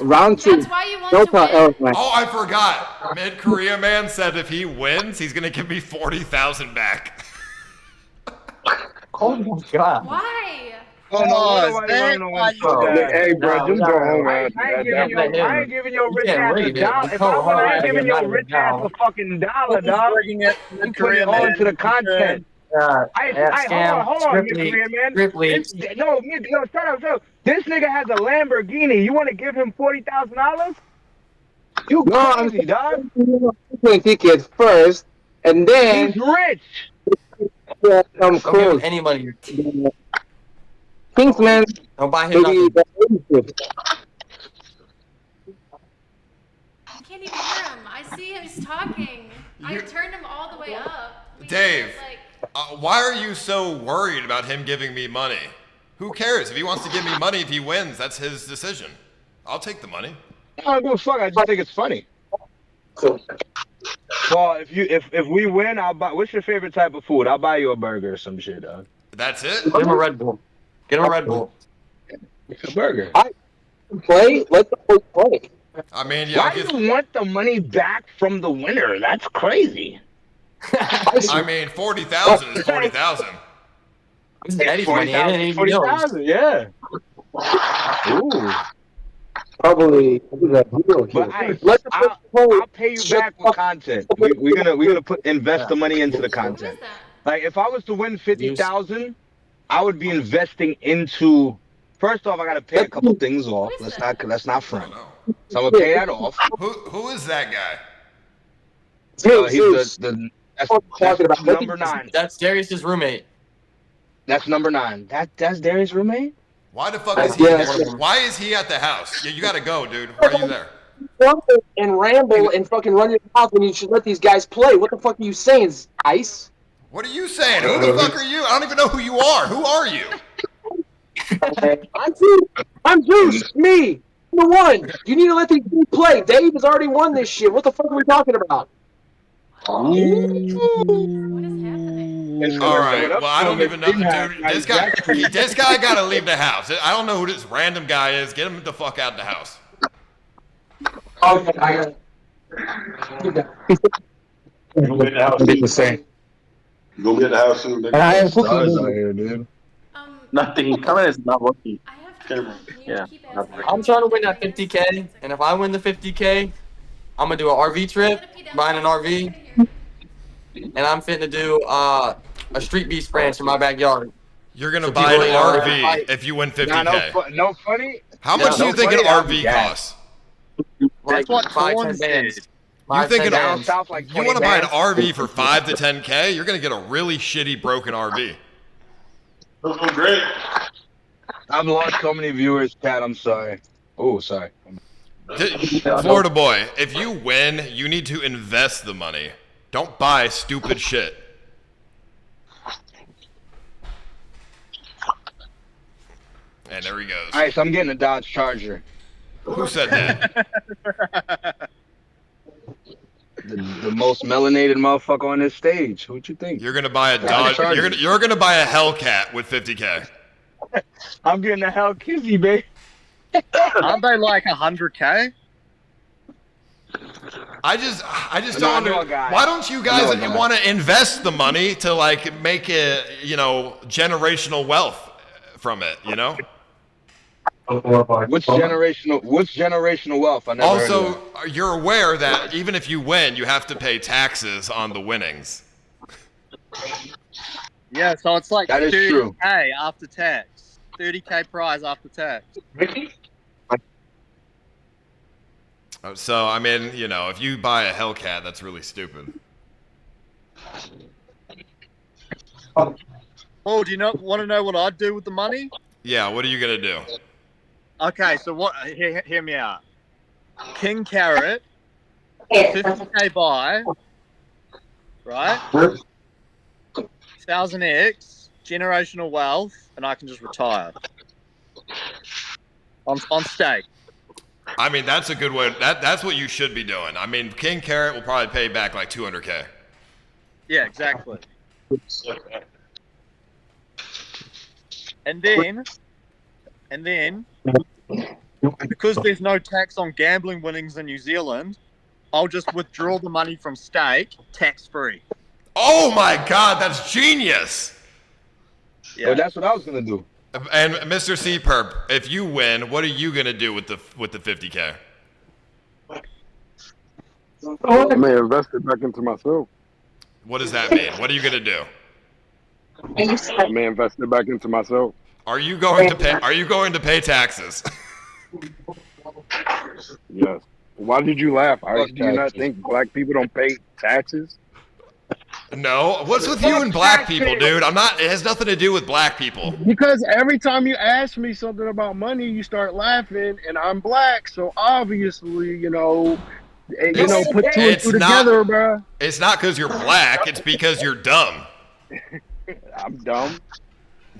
S14: Round trip.
S1: That's why you want
S14: Delta
S1: to win.
S14: airplane.
S13: Oh, I forgot. Mid-Korea man said if he wins, he's gonna give me 40,000 back.
S5: Oh my god.
S1: Why?
S3: Oh, no,
S7: Hey, bro, just go home, man.
S15: I ain't giving your rich ass a dollar. If I win, I ain't giving your rich ass a fucking dollar, dog. You put it on to the content. Hold on, Mid-Korea man. No, shut up. This nigga has a Lamborghini. You want to give him $40,000? You crazy, dog.
S14: Airplane ticket first, and then
S15: He's rich.
S5: Don't give him any money.
S14: Kingsman.
S5: Don't buy him nothing.
S1: I can't even hear him. I see him. He's talking. I turned him all the way up.
S13: Dave, why are you so worried about him giving me money? Who cares? If he wants to give me money, if he wins, that's his decision. I'll take the money.
S3: I don't give a fuck. I just think it's funny. Well, if we win, I'll buy. What's your favorite type of food? I'll buy you a burger or some shit, dog.
S13: That's it?
S5: Get him a Red Bull. Get him a Red Bull.
S3: A burger.
S14: Play. Let the boys play.
S13: I mean, yeah.
S3: Why do you want the money back from the winner? That's crazy.
S13: I mean, 40,000 is 40,000.
S5: Daddy's money, ain't it?
S3: 40,000, yeah. Ooh.
S14: Probably.
S3: But I'll pay you back with content. We're gonna invest the money into the content. Like if I was to win 50,000, I would be investing into. First off, I gotta pay a couple things off. Let's not front. So I'm gonna pay that off.
S13: Who is that guy?
S3: He's that's number 9.
S5: That's Darius's roommate.
S3: That's number 9. That's Darius' roommate?
S13: Why the fuck is he here? Why is he at the house? Yeah, you gotta go, dude. Why are you there?
S14: And ramble and fucking run your mouth when you should let these guys play. What the fuck are you saying, Ice?
S13: What are you saying? Who the fuck are you? I don't even know who you are. Who are you?
S14: I'm Zeus. Me. Number 1. You need to let these dudes play. Dave has already won this shit. What the fuck are we talking about?
S1: What is happening?
S13: All right. Well, I don't even know, dude. This guy gotta leave the house. I don't know who this random guy is. Get him the fuck out of the house.
S14: Okay, I got
S7: Be the same.
S16: Go get the house soon.
S4: Nothing. Comment is not working.
S5: Yeah. I'm trying to win that 50K, and if I win the 50K, I'm gonna do an RV trip, buying an RV, and I'm fitting to do a Street Beast branch in my backyard.
S13: You're gonna buy an RV if you win 50K.
S3: No funny.
S13: How much do you think an RV costs?
S10: That's what
S5: 5,
S10: Torn
S5: 10
S10: said.
S5: bands.
S13: You
S5: 5,
S13: thinking
S5: 10
S3: Down
S5: bands.
S3: south like
S13: you
S3: 20
S13: want to buy an
S3: bands.
S13: RV for 5 to 10K? You're gonna get a really shitty broken RV.
S16: Looking great.
S3: I've lost so many viewers, Pat. I'm sorry. Oh, sorry.
S13: Florida boy, if you win, you need to invest the money. Don't buy stupid shit. And there he goes.
S3: All right, so I'm getting a Dodge Charger.
S13: Who said that?
S3: The most melanated motherfucker on this stage. Who'd you think?
S13: You're gonna buy a Dodge. You're gonna buy a Hellcat with 50K.
S3: I'm getting a Hell Kizzy, babe.
S10: Aren't they like 100K?
S13: I just don't understand. Why don't you guys want to invest the money to like make it, generational wealth from it,
S3: What's generational wealth? I never heard of
S13: Also, you're aware that even if you win, you have to pay taxes on the winnings.
S10: Yeah, so it's like
S3: That is
S10: 30K
S3: true.
S10: after tax. 30K prize after tax.
S13: So, I mean, if you buy a Hellcat, that's really stupid.
S10: Oh, do you want to know what I'd do with the money?
S13: Yeah, what are you gonna do?
S10: Okay, so hear me out. King Carrot, 50K buy, right? 1000X, generational wealth, and I can just retire. On stake.
S13: I mean, that's a good way. That's what you should be doing. I mean, King Carrot will probably pay back like 200K.
S10: Yeah, exactly. And then, because there's no tax on gambling winnings in New Zealand, I'll just withdraw the money from stake, tax-free.
S13: Oh my God, that's genius!
S3: Yeah, that's what I was gonna do.
S13: And Mr. C Perp, if you win, what are you gonna do with the 50K?
S7: I may invest it back into myself.
S13: What does that mean? What are you gonna do?
S7: I may invest it back into myself.
S13: Are you going to pay taxes?
S7: Yes. Why did you laugh? Do you not think black people don't pay taxes?
S13: No. What's with you and black people, dude? It has nothing to do with black people.
S7: Because every time you ask me something about money, you start laughing, and I'm black, so obviously, put two and two together, bro.
S13: It's not because you're black. It's because you're dumb.
S7: I'm dumb.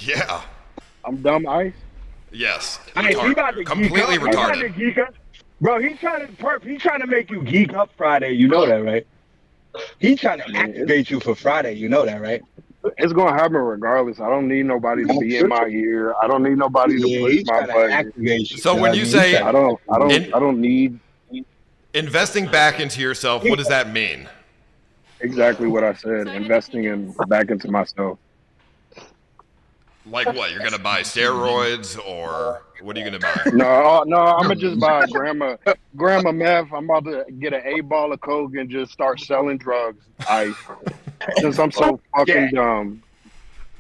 S13: Yeah.
S7: I'm dumb, Ice.
S13: Yes.
S3: He about to
S13: Completely
S3: geek up.
S13: retarded.
S3: Geek up. Bro, he's trying to make you geek up Friday. You know that, right? He's trying to activate you for Friday. You know that, right?
S7: It's gonna happen regardless. I don't need nobody to be in my ear. I don't need nobody to push my button.
S13: So when you say
S7: I don't need
S13: investing back into yourself, what does that mean?
S7: Exactly what I said. Investing back into myself.
S13: Like what? You're gonna buy steroids, or what are you gonna buy?
S7: No, I'm gonna just buy grandma meth. I'm about to get an 8 ball of coke and just start selling drugs. Since I'm so fucking dumb.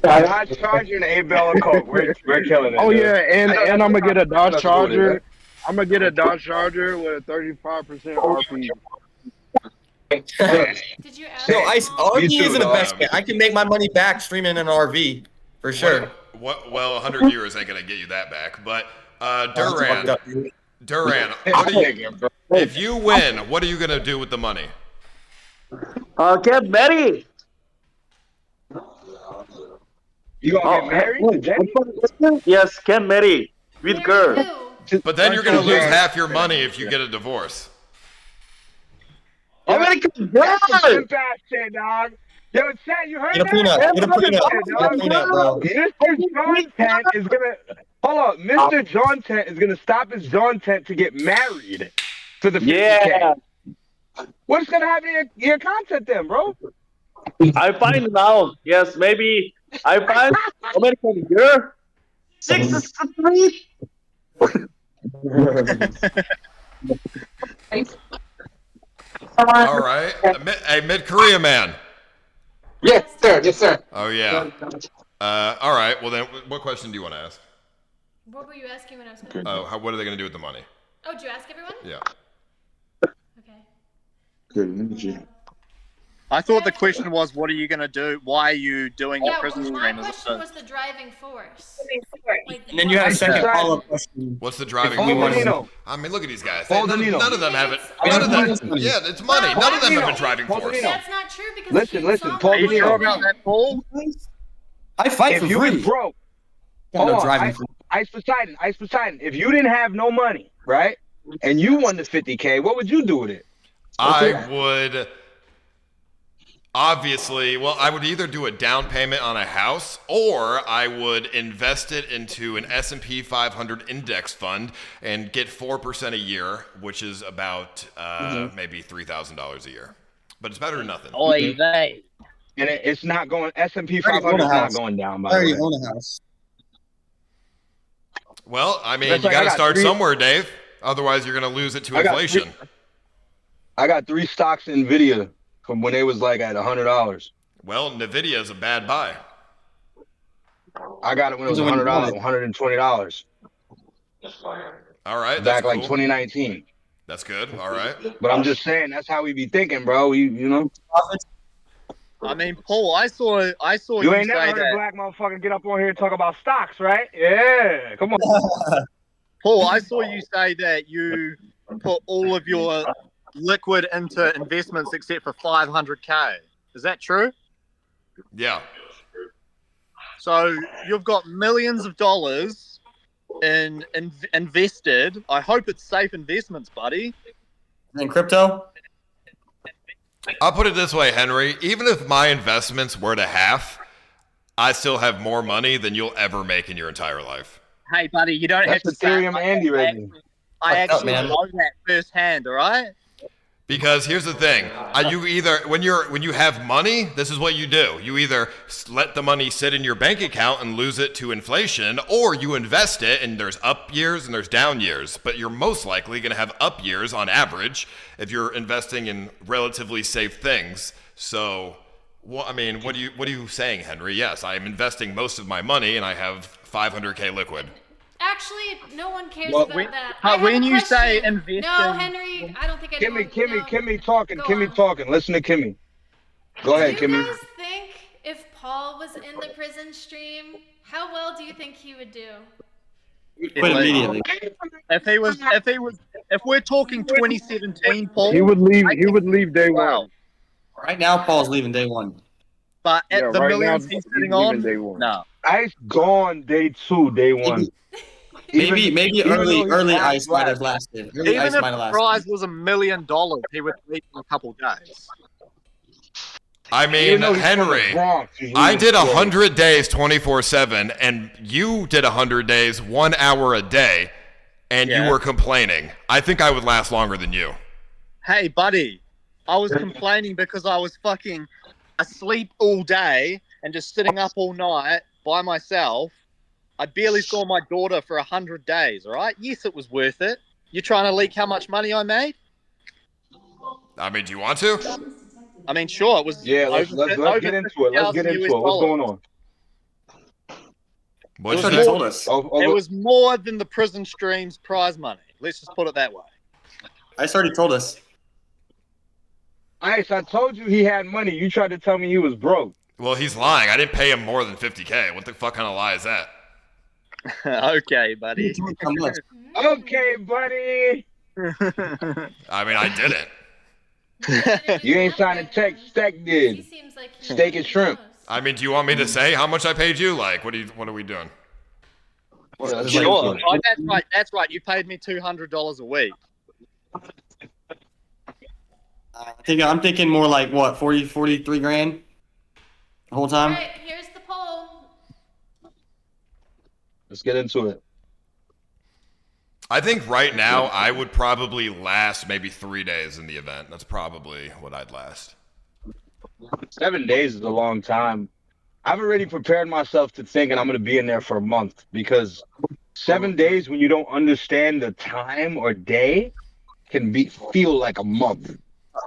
S3: Dodge Charger and 8 ball of coke. We're killing it.
S7: Oh
S3: dude.
S7: yeah, and I'm gonna get a Dodge Charger. I'm gonna get a Dodge Charger with a 35% RP.
S1: Did you ask?
S5: No, RV is an investment. I can make my money back streaming an RV for sure.
S13: Well, 100 viewers ain't gonna get you that back. But Duran, if you win, what are you gonna do with the money?
S4: Get married.
S3: You gonna get married to Jenny?
S4: Yes, get married with girl.
S13: But then you're gonna lose half your money if you get a divorce.
S3: Oh, that's some pimp ass shit, dog. Yo, Chat, you heard
S5: Get a prenup.
S3: that?
S5: Get a prenup, bro.
S3: Mr. John Tent is gonna hold on. Mr. John Tent is gonna stop his John Tent to get married to the 50K.
S4: Yeah.
S3: What's gonna happen to your content then, bro?
S4: I find now. Yes, maybe I find American girl. 63.
S13: All right. Hey, Mid-Korea man.
S14: Yes, sir. Yes, sir.
S13: Oh, yeah. All right. Well, then, what question do you want to ask?
S1: What were you asking when I was going?
S13: What are they going to do with the money?
S1: Oh, did you ask everyone?
S13: Yeah.
S6: Good energy.
S10: I thought the question was, what are you going to do? Why are you doing the prison
S1: my
S10: stream?
S1: question was the driving force. Like,
S5: And then you had a second follow-up question.
S13: What's the driving
S5: we
S13: force?
S5: wanted-
S13: I mean, look at these guys.
S3: Paul
S13: None
S3: Danilo.
S13: of them have it.
S5: I mean,
S13: None of them.
S5: it's money.
S13: Yeah, it's money. None of them have a driving
S3: Paul
S13: force.
S3: Danilo.
S1: that's not true because
S3: Listen,
S1: he
S3: listen,
S1: saw
S3: Paul
S1: my
S10: Are you sure
S3: Danilo.
S10: about that, Paul?
S5: I fight
S3: If
S5: for
S3: you
S5: free.
S3: was broke,
S5: Got
S3: hold
S5: no
S3: on,
S5: driving for
S3: Ice Poseidon, if you didn't have no money, right, and you won the 50K, what would you do with it?
S13: I would obviously, well, I would either do a down payment on a house or I would invest it into an S&P 500 index fund and get 4% a year, which is about maybe $3,000 a year. But it's better than nothing.
S15: Oy vey.
S3: And it's not going, S&P
S5: I already
S3: 500 is
S5: own a
S3: not
S5: house.
S3: going down,
S5: I
S3: by the
S5: already
S3: way.
S5: own a house.
S13: Well, I mean,
S3: That's
S13: you
S3: like I
S13: got to
S3: got
S13: start
S3: 3
S13: somewhere, Dave. Otherwise, you're going to lose it to
S3: I got
S13: inflation.
S3: I got 3 stocks in NVIDIA from when they was like at $100.
S13: Well, NVIDIA is a bad buy.
S3: I got it when it was $100, $120.
S13: All right, that's
S3: Back
S13: cool.
S3: like 2019.
S13: That's good. All right.
S3: But I'm just saying, that's how we be thinking, bro. You know?
S10: I mean, Paul, I saw
S15: You ain't never
S10: say
S15: heard
S10: that.
S15: a black motherfucker get up on here and talk about stocks, right? Yeah, come on.
S10: Paul, I saw you say that you put all of your liquid into investments except for 500K. Is that true?
S13: Yeah.
S10: So you've got millions of dollars in invested. I hope it's safe investments, buddy.
S5: In crypto?
S13: I'll put it this way, Henry. Even if my investments were to half, I still have more money than you'll ever make in your entire life.
S10: Hey, buddy, you don't
S3: That's
S10: have to say
S3: Ethereum Andy right there.
S10: I
S5: What's up,
S10: actually
S5: man?
S10: know that firsthand, all right?
S13: Because here's the thing: you either when you have money, this is what you do. You either let the money sit in your bank account and lose it to inflation, or you invest it and there's up years and there's down years. But you're most likely going to have up years on average if you're investing in relatively safe things. So, well, I mean, what are you saying, Henry? Yes, I am investing most of my money and I have 500K liquid.
S1: Actually, no one cares
S3: Well,
S1: about that. I have
S10: when
S1: a
S10: you say
S1: question.
S10: invest
S1: No,
S10: in-
S1: Henry, I don't think anyone.
S3: Kimmy talking.
S1: Go
S3: Kimmy
S1: on.
S3: talking. Listen to Kimmy. Go ahead,
S1: Do you
S3: Kimmy.
S1: guys think if Paul was in the prison stream, how well do you think he would do?
S5: Quit immediately.
S10: If we're talking 2017, Paul,
S7: He would leave day one.
S5: Right now, Paul's leaving day one.
S10: But at
S7: Yeah,
S10: the
S7: right
S10: millions
S7: now,
S10: he's
S7: he's
S10: sitting
S7: leaving
S10: on,
S7: day one.
S10: no.
S3: Ice gone day 2, day 1.
S5: Maybe
S3: even though
S5: early
S3: he's
S5: Ice might have
S3: black.
S5: lasted. Early
S10: Even
S5: Ice
S10: if
S5: might have
S10: the
S5: lasted.
S10: prize was $1 million, he would leave in a couple days.
S13: I mean,
S3: Even though he's from the
S13: Henry,
S3: Bronx, he's
S13: I
S3: really
S13: did
S3: slow.
S13: 100 days 24/7, and you did 100 days 1 hour a day, and
S10: Yeah.
S13: you were complaining. I think I would last longer than you.
S10: Hey, buddy, I was complaining because I was fucking asleep all day and just sitting up all night by myself. I barely saw my daughter for 100 days, all right? Yes, it was worth it. You're trying to leak how much money I made?
S13: I mean, do you want to?
S10: I mean, sure, it was
S3: Yeah, let's
S10: over
S3: get into it. Let's get into it. What's going on?
S13: What'd
S5: You
S13: you
S5: already
S13: say?
S5: told us.
S10: It was more than the prison stream's prize money. Let's just put it that way.
S5: Ice already told us.
S3: Ice, I told you he had money. You tried to tell me he was broke.
S13: Well, he's lying. I didn't pay him more than 50K. What the fuck kind of lie is that?
S10: Okay, buddy.
S5: How much?
S3: Okay, buddy.
S13: I mean, I didn't.
S3: You ain't signed a check. Steak
S1: He
S3: did.
S1: seems like he
S3: Steak and shrimp.
S1: knows.
S13: I mean, do you want me to say how much I paid you? Like, what are we doing?
S3: Let's
S5: Sure.
S3: get into it.
S10: Oh, that's right. You paid me $200 a week.
S5: I'm thinking more like what, 43 grand the whole
S1: All
S5: time?
S1: right, here's the poll.
S3: Let's get into it.
S13: I think right now I would probably last maybe 3 days in the event. That's probably what I'd last.
S3: 7 days is a long time. I've already prepared myself to thinking I'm going to be in there for a month because 7 days when you don't understand the time or day can feel like a month.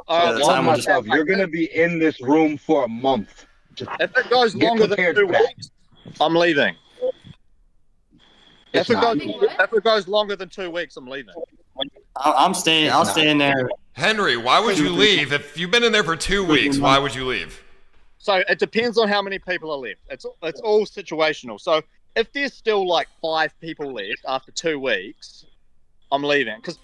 S10: Oh,
S5: the
S3: Tell
S5: time will just-
S3: myself, you're going to be in this room for a month. Just
S10: if it goes
S3: get
S10: longer than
S3: prepared
S10: 2
S3: for that.
S10: weeks, I'm leaving.
S3: It's
S10: If
S3: not.
S10: it goes longer than 2 weeks, I'm leaving.
S5: I'll stay in there
S13: Henry, why would you leave? If you've been in there for 2 weeks, why would you leave?
S10: So it depends on how many people are left. It's all situational. So if there's still like 5 people left after 2 weeks, I'm leaving because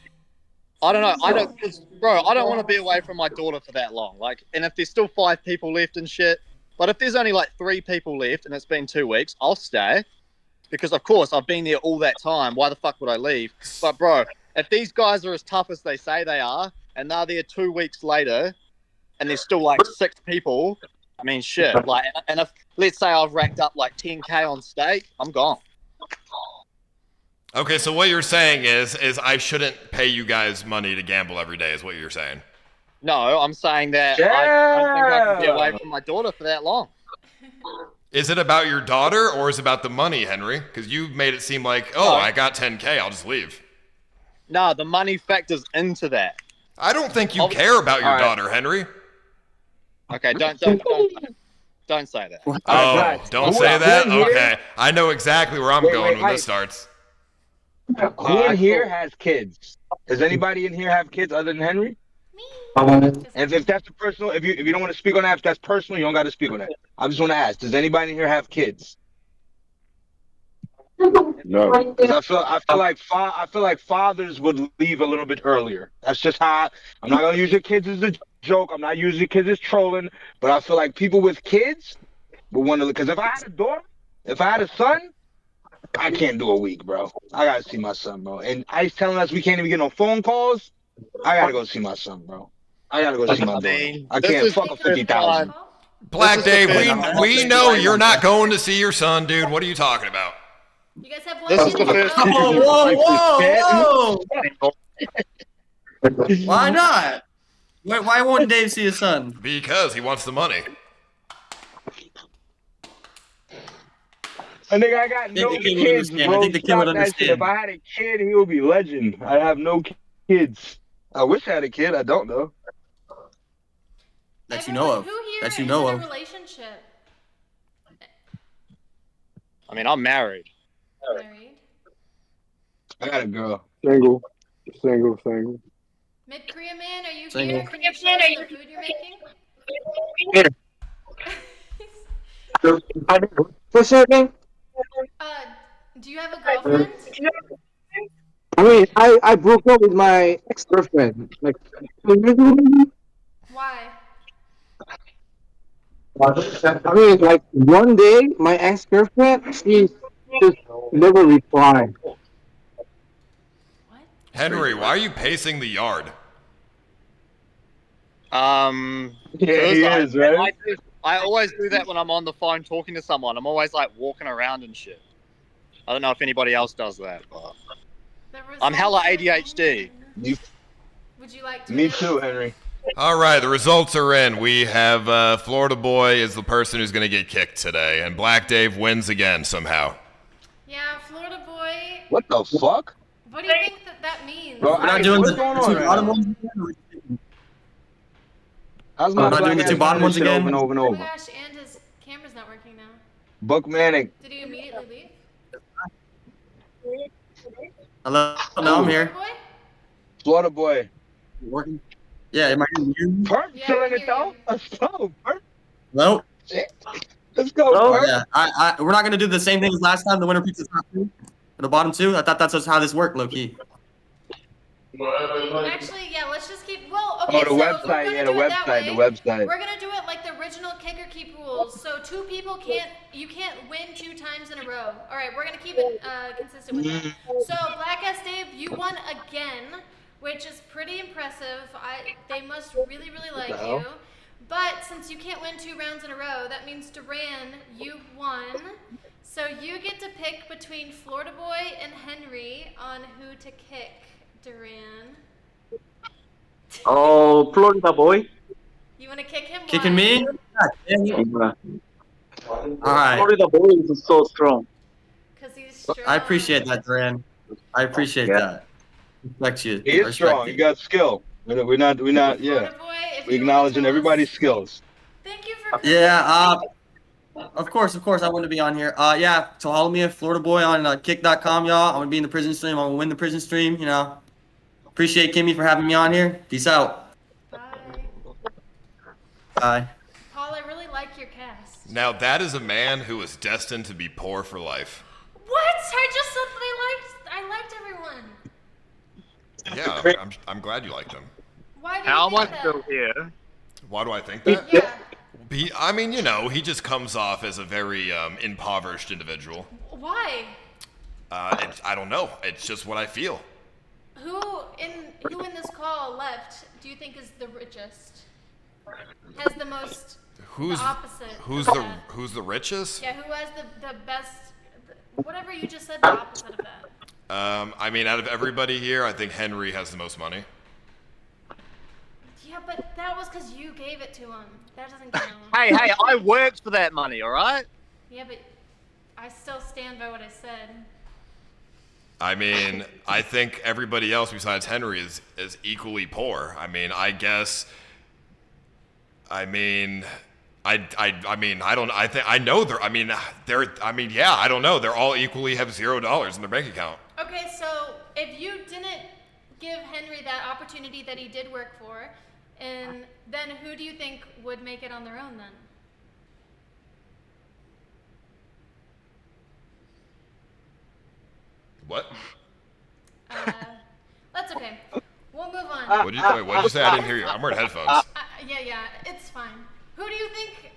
S10: I don't know. I don't want to be away from my daughter for that long. Like, and if there's still 5 people left and shit, but if there's only like 3 people left and it's been 2 weeks, I'll stay because of course I've been there all that time. Why the fuck would I leave? But bro, if these guys are as tough as they say they are, and they're there 2 weeks later, and there's still like 6 people, I mean shit. Like, and if let's say I've racked up like 10K on stake, I'm gone.
S13: Okay, so what you're saying is I shouldn't pay you guys money to gamble every day is what you're saying.
S10: No, I'm saying that I don't think I can be away from my daughter for that long.
S13: Is it about your daughter or is it about the money, Henry? Because you made it seem like, oh, I got 10K, I'll just leave.
S10: No, the money factors into that.
S13: I don't think you care about your daughter, Henry.
S10: Okay, don't say that.
S13: Oh, don't say that? Okay, I know exactly where I'm going when this starts.
S3: Who in here has kids? Does anybody in here have kids other than Henry? And if that's a personal, if you don't want to speak on that, if that's personal, you don't got to speak on that. I just want to ask: does anybody in here have kids?
S7: No.
S3: Because I feel like fathers would leave a little bit earlier. That's just how I'm not gonna use your kids as a joke. I'm not using your kids as trolling, but I feel like people with kids would want to. Because if I had a daughter, if I had a son, I can't do a week, bro. I gotta see my son, bro. And Ice telling us we can't even get no phone calls. I gotta go see my son, bro. I gotta go see my daughter. I can't fuck a 50,000.
S13: Black Dave, we know you're not going to see your son, dude. What are you talking about?
S1: You guys have one.
S10: This is the first.
S5: Whoa! Why not? Why won't Dave see his son?
S13: Because he wants the money.
S3: I think I got no kids, bro.
S5: I think the kid would understand.
S3: If I had a kid, he would be legend. I have no kids. I wish I had a kid. I don't know.
S5: That you know of.
S1: Who here
S5: That you
S1: is
S5: know
S1: in
S5: of.
S1: a relationship?
S10: I mean, I'm married.
S1: Married.
S3: I got a girl.
S7: Single.
S1: Mid-Korea man, are you
S5: Single.
S1: here? Can you show us the food you're making?
S14: For serving?
S1: Do you have a girlfriend?
S14: I mean, I broke up with my ex-girlfriend like 2 years ago.
S1: Why?
S14: I mean, like one day, my ex-girlfriend, she just never replied.
S13: Henry, why are you pacing the yard?
S3: Yeah, he is, right?
S10: I always do that when I'm on the phone talking to someone. I'm always like walking around and shit. I don't know if anybody else does that, but I'm hella ADHD.
S1: Would you like to?
S3: Me too, Henry.
S13: All right, the results are in. We have Florida Boy is the person who's going to get kicked today, and Black Dave wins again somehow.
S1: Yeah, Florida Boy.
S3: What the fuck?
S1: What do you think that means?
S3: Bro,
S5: We're not doing
S3: what's
S5: the
S3: going
S5: two
S3: on
S5: bottom
S3: right now?
S5: ones.
S3: How's
S5: We're
S3: my
S5: not doing the
S3: black
S5: two
S3: ass
S5: bottom
S3: doing
S5: ones
S3: this shit
S5: again.
S3: over and over and
S1: Oh my
S3: over?
S1: gosh, and his camera's not working now.
S3: Buck Manning.
S1: Did he immediately leave?
S5: Hello, no, I'm here.
S1: Boy?
S3: Florida Boy.
S5: Working? Yeah, am I hearing you?
S3: Perp
S1: Yeah,
S3: killing
S1: I
S3: it
S1: hear
S3: though.
S1: you.
S3: Let's go, Perp.
S5: Hello?
S3: Let's go,
S5: Oh,
S3: Perp.
S5: yeah. We're not gonna do the same thing as last time. The winner picks the top 2, or the bottom 2. I thought that's just how this worked, low key.
S1: Actually, yeah, let's just keep. Well, okay,
S3: Oh, the
S1: so
S3: website,
S1: if we're gonna
S3: yeah,
S1: do
S3: the
S1: it that
S3: website, the
S1: way,
S3: website.
S1: we're gonna do it like the original kick or keep rules. So 2 people you can't win 2 times in a row. All right, we're gonna keep it consistent with that. So Black Ass Dave, you won again, which is pretty impressive. They must really, really like you. But since you can't win 2 rounds in a row, that means Duran, you won. So you get to pick between Florida Boy and Henry on who to kick. Duran.
S4: Oh, Florida Boy.
S1: You want to kick him?
S5: Kicking me? Alright.
S4: Florida Boy is so strong.
S1: Because he's strong.
S5: I appreciate that, Duran. I appreciate that. Respect you.
S3: He is
S5: Respect
S3: strong.
S5: you.
S3: You got skill. We're not, yeah. We acknowledging everybody's skills.
S1: Thank you for
S5: Yeah, of course, I want to be on here. Yeah, so follow me at Florida Boy on kick.com, y'all. I'm gonna be in the prison stream. I'm gonna win the prison stream, you know. Appreciate Kimmee for having me on here. Peace out.
S1: Bye.
S5: Bye.
S1: Paul, I really like your cast.
S13: Now that is a man who is destined to be poor for life.
S1: What? I just said that I liked everyone.
S13: Yeah, I'm glad you liked him.
S1: Why do you
S10: How am I
S1: think
S10: still
S1: that?
S10: here?
S13: Why do I think that?
S1: Yeah.
S13: I mean, you know, he just comes off as a very impoverished individual.
S1: Why?
S13: I don't know. It's just what I feel.
S1: Who in this call left do you think is the richest? Has the most the opposite.
S13: Who's the richest?
S1: Yeah, who has the best whatever you just said, the opposite of that.
S13: I mean, out of everybody here, I think Henry has the most money.
S1: Yeah, but that was because you gave it to him. That doesn't count.
S10: Hey, I worked for that money, alright?
S1: Yeah, but I still stand by what I said.
S13: I mean, I think everybody else besides Henry is equally poor. I mean, I guess. I mean, I don't know. They're all equally have $0 in their bank account.
S1: Okay, so if you didn't give Henry that opportunity that he did work for, and then who do you think would make it on their own then?
S13: What?
S1: That's okay. We'll move on.
S13: What'd you say? I didn't hear you. I'm wearing headphones.
S1: Yeah, it's fine. Who do you think?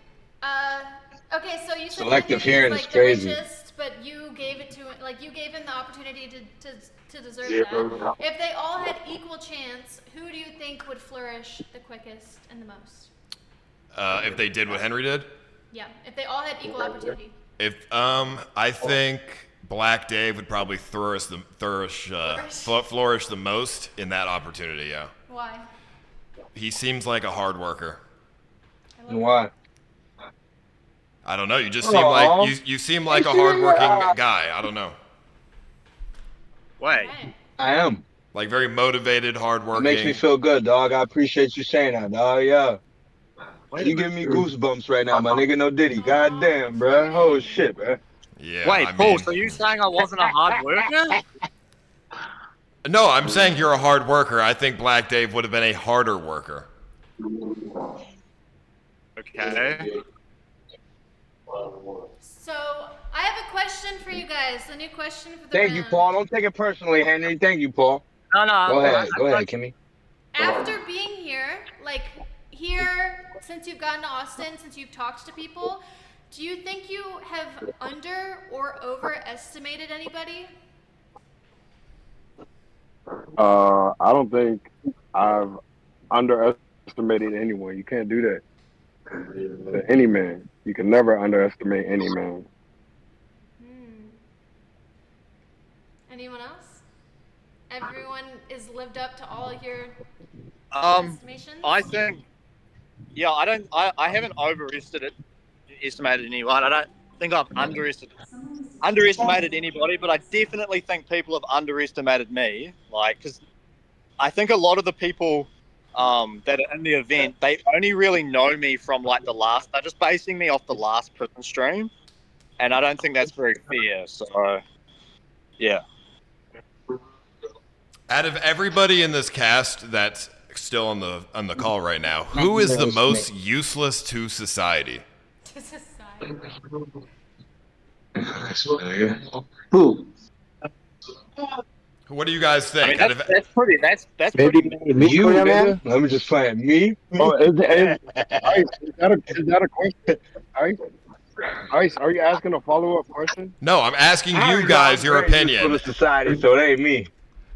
S1: Okay, so you said
S3: Selective
S1: Henry
S3: hearing
S1: is
S3: is
S1: like
S3: crazy.
S1: the richest, but you gave it to you gave him the opportunity to deserve that. If they all had equal chance, who do you think would flourish the quickest and the most?
S13: If they did what Henry did?
S1: Yeah, if they all had equal opportunity.
S13: I think Black Dave would probably flourish the most in that opportunity. Yeah.
S1: Why?
S13: He seems like a hard worker.
S3: Why?
S13: I don't know. You just seem like you seem like a hardworking guy. I don't know.
S10: Wait.
S3: I am.
S13: Like very motivated, hardworking.
S3: It makes me feel good, dog. I appreciate you saying that, dog. Yeah. You give me goosebumps right now, my nigga. No Diddy. God damn, bro. Oh shit, bro.
S13: Yeah.
S10: Wait, Paul. So you saying I wasn't a hard worker?
S13: No, I'm saying you're a hard worker. I think Black Dave would have been a harder worker.
S10: Okay.
S1: So I have a question for you guys. A new question for the
S3: Thank you,
S1: round.
S3: Paul. Don't take it personally, Henry. Thank you, Paul.
S10: No.
S3: Go ahead, Kimmee.
S1: After being here, since you've gotten to Austin, since you've talked to people, do you think you have under or overestimated anybody?
S7: I don't think I've underestimated anyone. You can't do that to any man. You can never underestimate any man.
S1: Anyone else? Everyone is lived up to all your estimations?
S10: I think, yeah, I haven't overestimated anyone. I don't think I've underestimated anybody, but I definitely think people have underestimated me. Because I think a lot of the people that are in the event, they only really know me from they're just basing me off the last prison stream, and I don't think that's very fair. So, yeah.
S13: Out of everybody in this cast that's still on the call right now, who is the most useless to society?
S1: To society.
S14: Who?
S13: What do you guys think?
S10: I mean, that's pretty. That's
S3: Maybe
S10: pretty.
S3: you, nigga. Let me just play it. Me?
S7: Oh, is that a question? Ice, are you asking a follow-up question?
S13: No, I'm asking you guys your opinion.
S3: For the society, so it ain't me.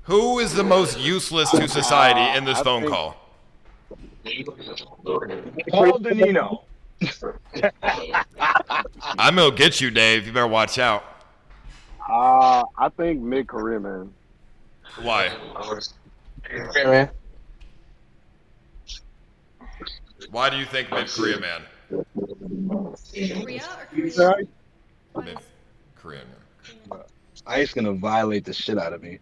S13: Who is the most useless to society in this phone call?
S3: Paul Danino.
S13: I'm gonna get you, Dave. You better watch out.
S7: I think mid-career, man.
S13: Why?
S3: Man.
S13: Why do you think mid-Korea, man?
S1: Korea or Korea?
S13: Mid-Korean.
S3: Ice gonna violate the shit out of me.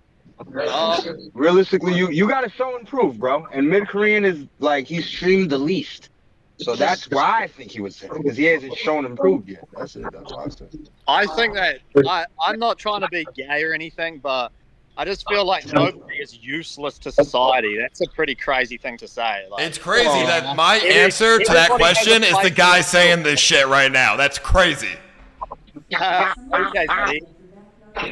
S3: Realistically, you gotta show and prove, bro. And mid-Korean is he streamed the least. So that's why I think he would say, because he hasn't shown and proved yet. That's it. That's why I said.
S10: I think that I'm not trying to be gay or anything, but I just feel like nobody is useless to society. That's a pretty crazy thing to say. Like,
S13: It's crazy that my answer to that question is the guy saying this shit right now. That's crazy.
S10: Okay, buddy.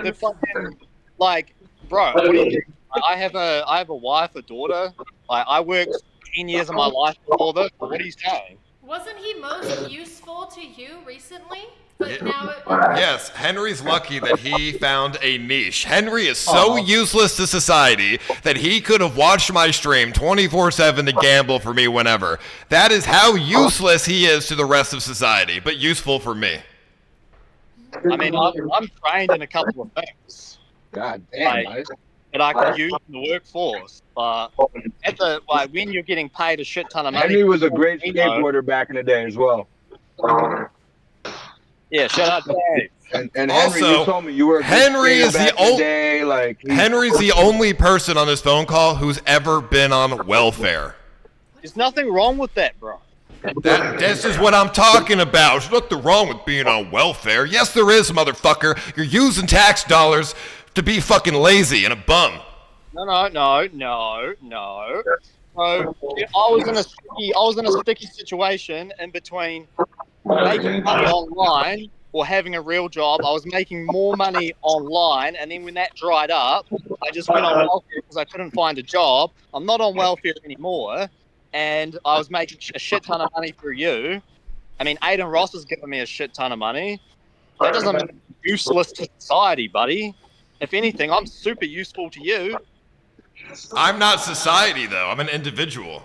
S10: The fucking, like, bro, what do you think? I have a wife, a daughter. Like, I worked 10 years of my life before this. What are you saying?
S1: Wasn't he most useful to you recently? But now
S13: Yes, Henry's lucky that he found a niche. Henry is so useless to society that he could have watched my stream 24/7 to gamble for me whenever. That is how useless he is to the rest of society, but useful for me.
S10: I mean, I'm trained in a couple of things.
S7: God damn,
S10: like, that I could use in the workforce. But when you're getting paid a shit ton of money,
S7: Henry was a great skateboarder back in the day as well.
S10: Yeah, shout out to Dave.
S7: And
S13: Also,
S7: Henry, you told me you were a good
S13: Henry
S7: skater
S13: is the
S7: back in the day, like
S13: Henry's the only person on this phone call who's ever been on welfare.
S10: There's nothing wrong with that, bro.
S13: This is what I'm talking about. There's nothing wrong with being on welfare. Yes, there is, motherfucker. You're using tax dollars to be fucking lazy and a bum.
S10: No. So I was in a sticky situation in between making money online or having a real job. I was making more money online, and then when that dried up, I just went on welfare because I couldn't find a job. I'm not on welfare anymore, and I was making a shit ton of money through you. I mean, Aiden Ross has given me a shit ton of money. That doesn't mean I'm useless to society, buddy. If anything, I'm super useful to you.
S13: I'm not society, though. I'm an individual.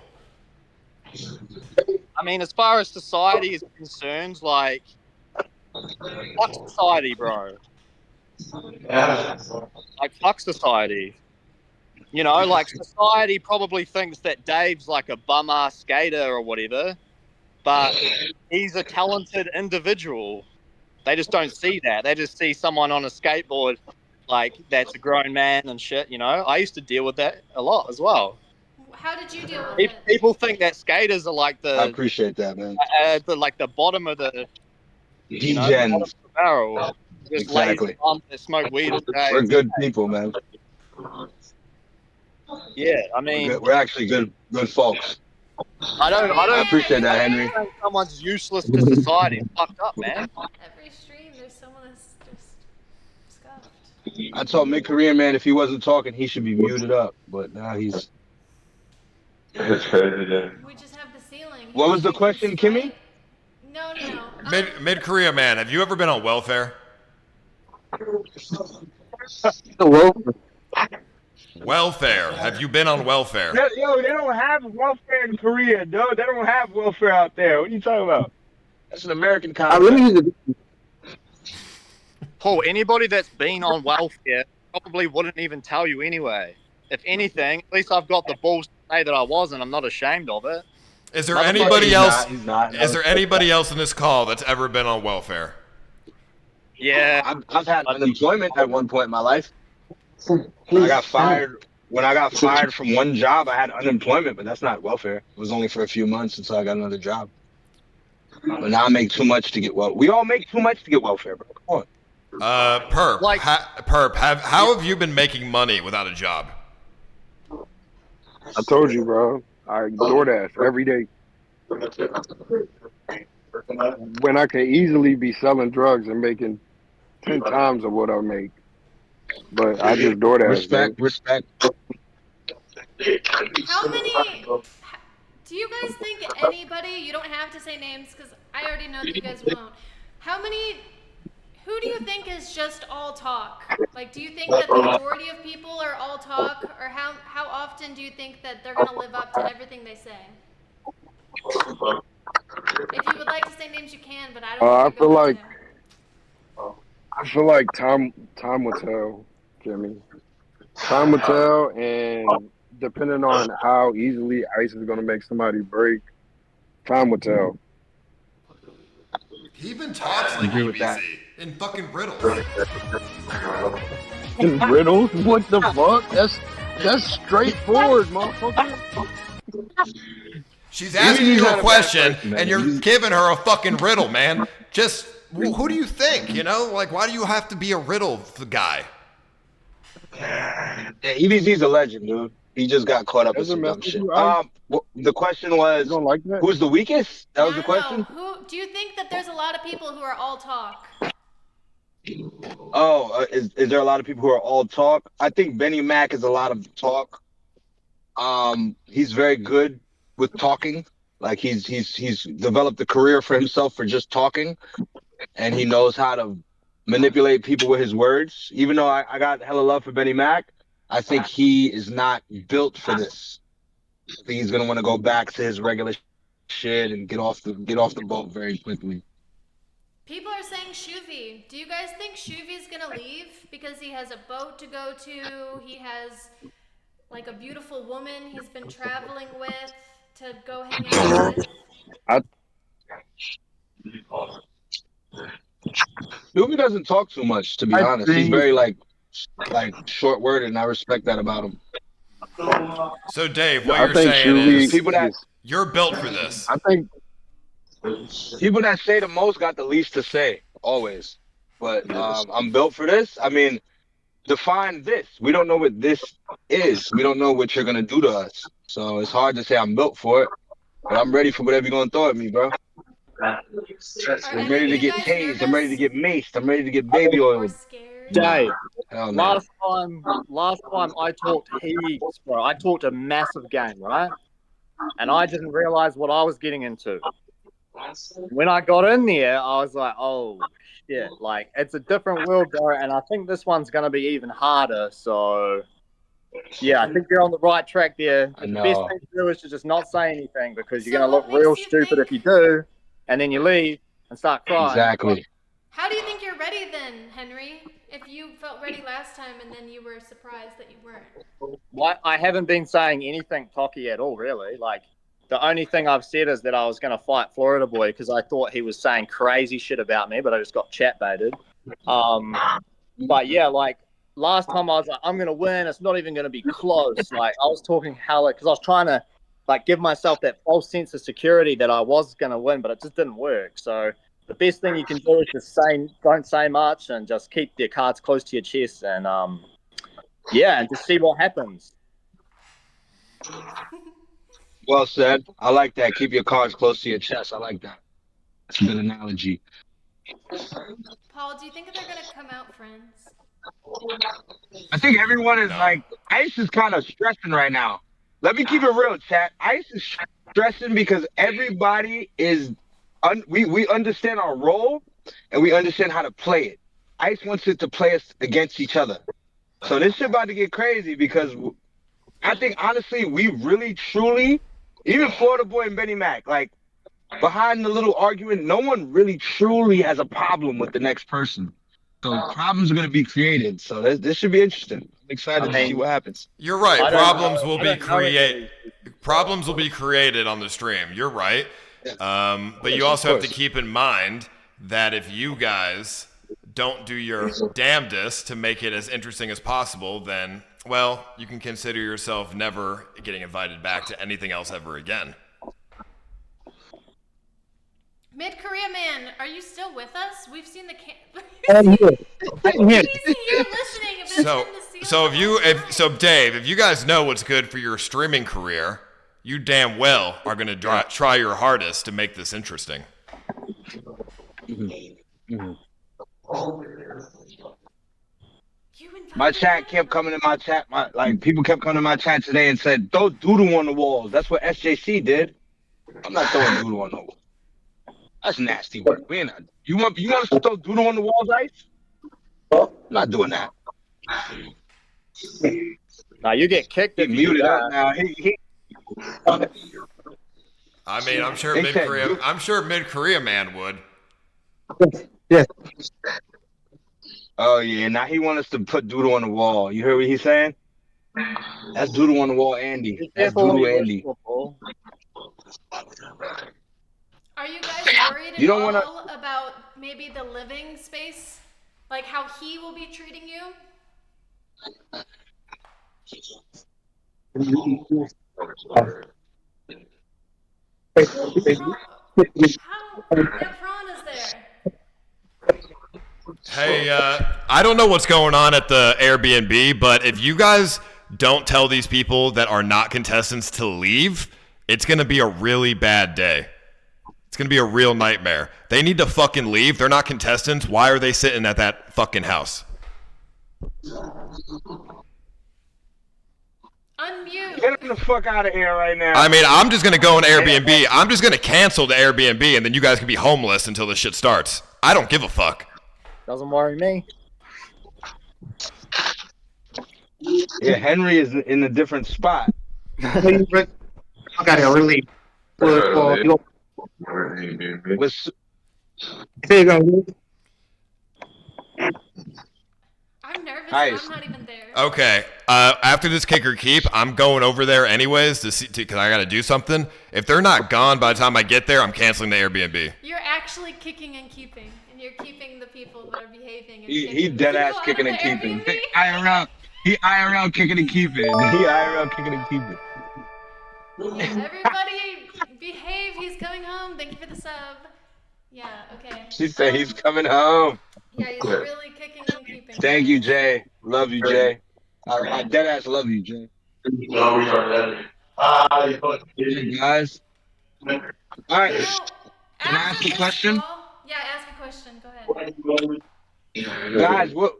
S10: I mean, as far as society is concerned, like, fuck society, bro. Like, fuck society. You know, like, society probably thinks that Dave's like a bum-ass skater or whatever, but he's a talented individual. They just don't see that. They just see someone on a skateboard, like, that's a grown man and shit, you know? I used to deal with that a lot as well.
S1: How did you deal with it?
S10: People think that skaters are like the...
S7: I appreciate that, man.
S10: Like the bottom of the... You know,
S7: Degens.
S10: bottom of the barrel. Just
S7: Exactly.
S10: lazy bums that smoke weed all day.
S7: We're good people, man.
S10: Yeah, I mean...
S7: We're actually good folks.
S10: I
S7: appreciate that, Henry.
S10: Someone's useless to society. It's fucked up, man.
S1: Every stream, there's someone that's just scuffed.
S7: I told Mid-Korean man if he wasn't talking, he should be muted up. But now he's...
S16: It's crazy, yeah.
S1: We just have the ceiling.
S3: What was the question, Kimmy?
S1: No.
S13: Mid-Korea man, have you ever been on welfare? Welfare. Have you been on welfare?
S15: Yo, they don't have welfare in Korea, though. They don't have welfare out there. What are you talking about?
S7: That's an American concept.
S10: Paul, anybody that's been on welfare probably wouldn't even tell you anyway. If anything, at least I've got the balls to say that I was, and I'm not ashamed of it.
S13: Is there anybody else? Is there anybody else in this call that's ever been on welfare?
S10: Yeah,
S7: I've had unemployment at one point in my life. When I got fired from one job, I had unemployment, but that's not welfare. It was only for a few months until I got another job. But now I make too much to get welfare. We all make too much to get welfare, bro. Come on.
S13: Perp. Perp. How have you been making money without a job?
S7: I told you, bro. I DoorDash every day. When I could easily be selling drugs and making 10 times of what I make. But I just DoorDash. Respect.
S1: How many... Do you guys think anybody... You don't have to say names, because I already know that you guys won't. How many... Who do you think is just all talk? Like, do you think that the majority of people are all talk? Or how often do you think that they're going to live up to everything they say? If you would like to say names, you can, but I don't think
S7: I feel like time will tell, Jimmy. Time will tell, and depending on how easily Ice is going to make somebody break, time will tell.
S13: He even talks like ABC in fucking riddles.
S7: In riddles? What the fuck? That's straightforward, motherfucker.
S13: She's asking you a question, and you're giving her a fucking riddle, man. Just, who do you think, you know? Like, why do you have to be a riddle guy?
S3: Yeah, EBZ's a legend, dude. He just got caught up in
S7: Does it
S3: some
S7: mess
S3: dumb
S7: with
S3: shit.
S7: you, Ice?
S3: The question
S7: You
S3: was,
S7: don't like that?
S3: who's the weakest? That was the
S1: No.
S3: question.
S1: Who do you think that there's a lot of people who are all talk?
S3: Oh, is there a lot of people who are all talk? I think Benny Mac is a lot of talk. He's very good with talking. Like he's developed a career for himself for just talking, and he knows how to manipulate people with his words. Even though I got hella love for Benny Mac, I think he is not built for this. I think he's gonna want to go back to his regular shit and get off the boat very quickly.
S1: People are saying Shuvi. Do you guys think Shuvi's gonna leave because he has a boat to go to? He has like a beautiful woman he's been traveling with to go hang out with.
S7: I
S3: Doobie doesn't talk too much, to be
S7: I
S3: honest. He's
S7: think
S3: very like short worded, and I respect that about him.
S13: So Dave, what
S7: I
S13: you're
S7: think
S13: saying
S3: The
S7: Shuvi
S13: is
S3: people that
S7: is.
S13: you're built for this.
S7: I think
S3: people that say the most got the least to say, always. But I'm built for this. I mean, define this. We don't know what this is. We don't know what you're gonna do to us. So it's hard to say I'm built for it. But I'm ready for whatever you're gonna throw at me, bro.
S1: Are
S3: I'm
S1: any
S3: ready
S1: of
S3: to
S1: you
S3: get
S1: guys
S3: tased. I'm ready to
S1: nervous
S3: get maced. I'm ready to get baby
S1: or
S3: oiled.
S1: scared?
S10: Dave,
S3: Nah, hell no.
S10: last time I talked heaps, bro. I talked a massive game, right? And I didn't realize what I was getting into. When I got in there, I was like, oh shit, like it's a different world, bro. And I think this one's gonna be even harder. So yeah, I think you're on the right track there.
S3: I
S10: The best
S3: know.
S10: thing to do is to just not say anything because you're
S1: So
S10: gonna look
S1: what
S10: real
S1: makes you
S10: stupid if
S1: think?
S10: you do, and then you leave and start crying.
S3: Exactly.
S1: How do you think you're ready then, Henry? If you felt ready last time and then you were surprised that you weren't.
S10: Why I haven't been saying anything cocky at all, really. Like the only thing I've said is that I was going to fight Florida Boy because I thought he was saying crazy shit about me, but I just got chat baited. But yeah, like last time I was like, I'm going to win. It's not even going to be close. Like I was talking hella because I was trying to like give myself that false sense of security that I was going to win, but it just didn't work. So the best thing you can do is just don't say much and just keep your cards close to your chest and yeah, and just see what happens.
S3: Well said. I like that. Keep your cards close to your chest. I like that. That's a good analogy.
S1: Paul, do you think they're gonna come out friends?
S3: I think everyone is
S13: No.
S3: like, Ice is kind of stressing right now. Let me keep it real, chat. Ice is stressing because everybody is, we understand our role and we understand how to play it. Ice wants it to play us against each other. So this shit about to get crazy because I think honestly, we really truly, even Florida Boy and Benny Mac, like behind the little argument, no one really truly has a problem with the next person. So problems are going to be created. So this should be interesting. I'm excited to see what happens.
S13: You're right.
S10: I
S13: Problems will
S10: don't
S13: be
S10: know any of these.
S13: Problems will be created on the stream. You're right. But you
S3: Of
S13: also have to
S3: course.
S13: keep in mind that if you guys don't do your damnedest to make it as interesting as possible, then, well, you can consider yourself never getting invited back to anything else ever again.
S1: Mid-Korea man, are you still with us? We've seen the
S14: I'm here. I'm here.
S1: He's here listening. If there's
S13: So,
S1: been the seal
S13: so
S1: the
S13: if you,
S1: whole
S13: if so, Dave, if you guys know what's good for your streaming career, you damn well are going to try your hardest to make this interesting.
S3: My chat kept coming in my chat. People kept coming to my chat today and said, "Throw doodle on the walls." That's what SJC did. I'm not throwing doodle on the wall. That's nasty work. We ain't not. You want us to throw doodle on the walls, Ice? I'm not doing that.
S10: No, you get kicked
S3: He
S10: if you do
S3: muted up
S10: that.
S3: now.
S13: I mean, I'm sure
S3: They said
S13: Mid-Korea man would.
S14: Yes.
S3: Oh yeah, now he wants us to put doodle on the wall. You heard what he's saying? That's doodle on the wall, Andy.
S10: Be
S3: That's
S10: careful what
S3: doodle,
S10: you wish
S3: Andy.
S10: for, Paul.
S1: Are you guys worried
S3: You
S1: at
S3: don't wanna.
S1: all about maybe the living space? Like how he will be treating you? How? That prawn is there.
S13: Hey, I don't know what's going on at the Airbnb, but if you guys don't tell these people that are not contestants to leave, it's going to be a really bad day. It's going to be a real nightmare. They need to fucking leave. They're not contestants. Why are they sitting at that fucking house?
S1: Unmute.
S15: Get him the fuck out of here right now.
S13: I mean, I'm just going to go on Airbnb. I'm just going to cancel the Airbnb, and then you guys can be homeless until this shit starts. I don't give a fuck.
S10: Doesn't worry me.
S15: Yeah, Henry is in a different spot.
S14: I got it really.
S1: I'm nervous.
S15: Nice.
S1: I'm not even there.
S13: Okay. After this kick or keep, I'm going over there anyways to see because I got to do something. If they're not gone by the time I get there, I'm canceling the Airbnb.
S1: You're actually kicking and keeping, and you're keeping the people that are behaving. And
S15: He dead ass kicking and keeping. IRL. He IRL kicking and keeping. He IRL kicking and keeping.
S1: Yeah, everybody behave. He's coming home. Thank you for the sub. Yeah. Okay.
S15: She said he's coming home.
S1: Yeah, he's really kicking and keeping.
S15: Thank you, Jay. Love you, Jay. I dead ass love you, Jay.
S16: No, we are dead.
S15: Hey, guys. All right. Can I ask a question?
S1: Yeah, ask a question. Go ahead.
S15: Guys, what?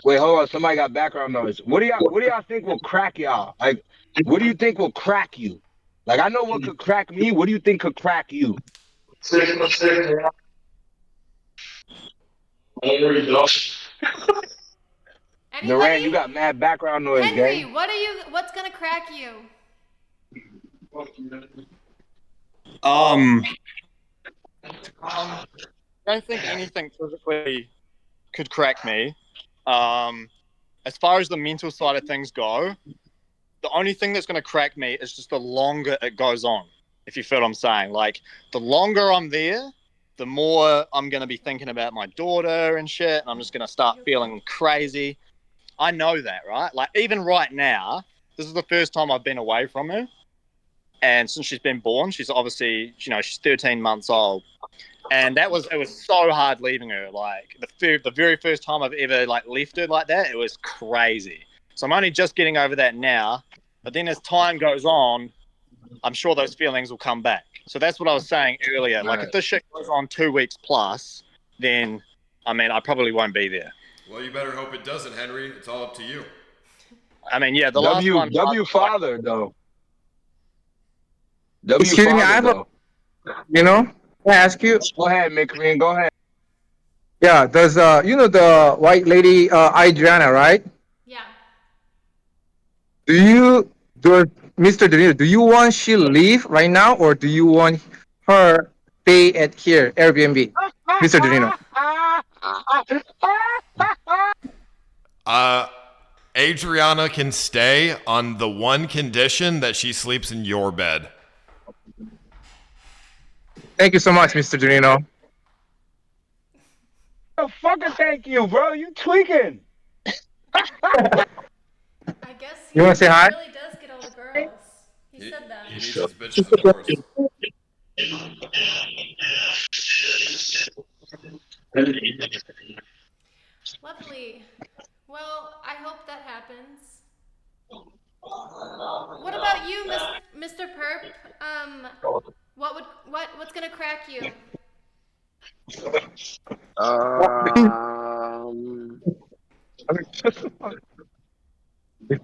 S15: Wait, hold on. Somebody got background noise. What do y'all think will crack y'all? Like, what do you think will crack you? Like, I know what could crack me. What do you think could crack you?
S16: 6 plus 6.
S15: Duran, you got mad background noise,
S1: Henry,
S15: gang.
S1: what's gonna crack you?
S10: I don't think anything physically could crack me. As far as the mental side of things go, the only thing that's going to crack me is just the longer it goes on, if you feel what I'm saying. Like, the longer I'm there, the more I'm going to be thinking about my daughter and shit, and I'm just going to start feeling crazy. I know that, right? Like, even right now, this is the first time I've been away from her. And since she's been born, she's obviously, she's 13 months old. And it was so hard leaving her. Like, the very first time I've ever, left her like that, it was crazy. So I'm only just getting over that now. But then as time goes on, I'm sure those feelings will come back. So that's what I was saying earlier. Like, if this shit goes on 2 weeks plus, then, I probably won't be there.
S13: Well, you better hope it doesn't, Henry. It's all up to you.
S10: Yeah, the last one...
S15: W father, though. W
S14: Excuse me, I have
S15: though.
S14: can I ask you?
S15: Go ahead, McCreen, go ahead.
S14: Yeah, there's the white lady Adriana, right?
S1: Yeah.
S14: Mr. Danilo, do you want she leave right now, or do you want her stay at here, Airbnb? Mr. Danilo.
S13: Adriana can stay on the one condition that she sleeps in your bed.
S14: Thank you so much, Mr. Danilo.
S15: Oh, fucking thank you, bro. You tweaking.
S1: I guess
S14: You want to say hi?
S1: really does get all the girls. He said that.
S13: He needs his bitches, of course.
S1: Lovely. Well, I hope that happens. What about you, Mr. Perp? What's gonna crack you?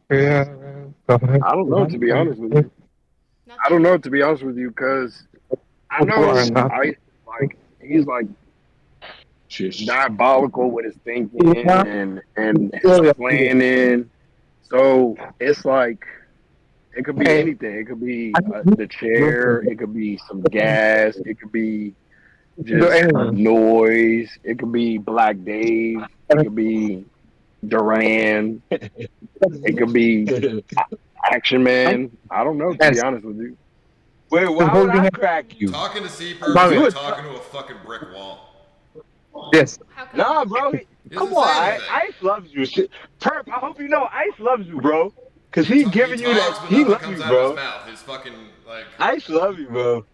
S7: I don't know, to be honest with you. I don't know, to be honest with you, because I know he's diabolical with his thinking and his planning. So it's like, it could be anything. It could be the chair. It could be some gas. It could be just noise. It could be Black Dave. It could be Duran. It could be Action Man. I don't know, to be honest with you.
S15: Wait, why would I crack you?
S13: Talking to C-Perp is like talking to a fucking brick wall.
S14: Yes.
S15: Nah, bro. Come on, Ice loves you. Perp, I hope you know Ice loves you, bro. Cause he's giving you that. He loves you, bro.
S13: His fucking,
S15: Ice love you, bro.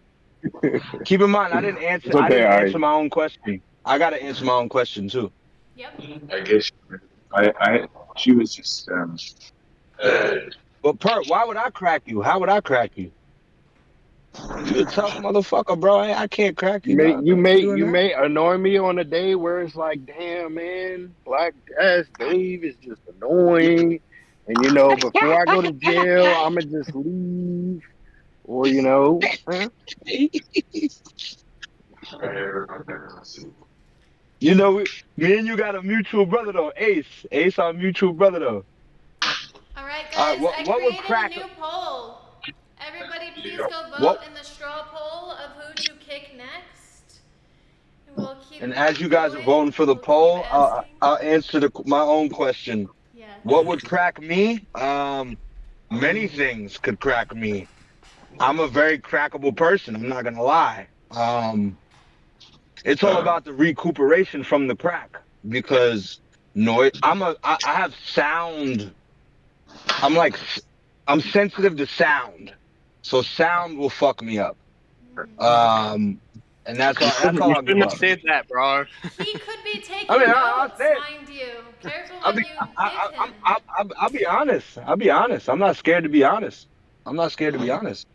S15: Keep in mind, I didn't answer.
S7: Okay,
S15: I didn't answer my own question. I gotta answer my own question too.
S1: Yep.
S6: I guess she was just
S3: But Perp, why would I crack you? How would I crack you? You a tough motherfucker, bro. I can't crack you, dog. I'm not doing
S7: You
S3: that.
S7: may annoy me on a day where it's like, damn man, Black ass Dave is just annoying. And you know, before I go to jail, I'ma just leave. Or
S3: You know, me and you got a mutual brother though, Ace. Ace, our mutual brother though.
S1: All right, guys. I
S3: What would
S1: created
S3: crack?
S1: a new poll. Everybody, please go vote
S3: What?
S1: in the straw poll of who to kick next. And we'll keep
S3: And as you guys are
S1: going.
S3: voting for the
S1: We'll keep
S3: poll,
S1: asking.
S3: I'll answer my own question.
S1: Yeah.
S3: What would crack me? Many things could crack me. I'm a very crackable person. I'm not gonna lie. It's all about the recuperation from the crack because noise. I have sound. I'm sensitive to sound, so sound will fuck me up. And that's all. That's all
S10: You
S3: I'll give
S10: shouldn't have
S3: up.
S10: said that, bro.
S1: He could be taking
S3: I mean,
S1: notes, mind you. Careful what you give him.
S3: I'll be honest. I'll be honest. I'm not scared to be honest. I'm not scared to be honest.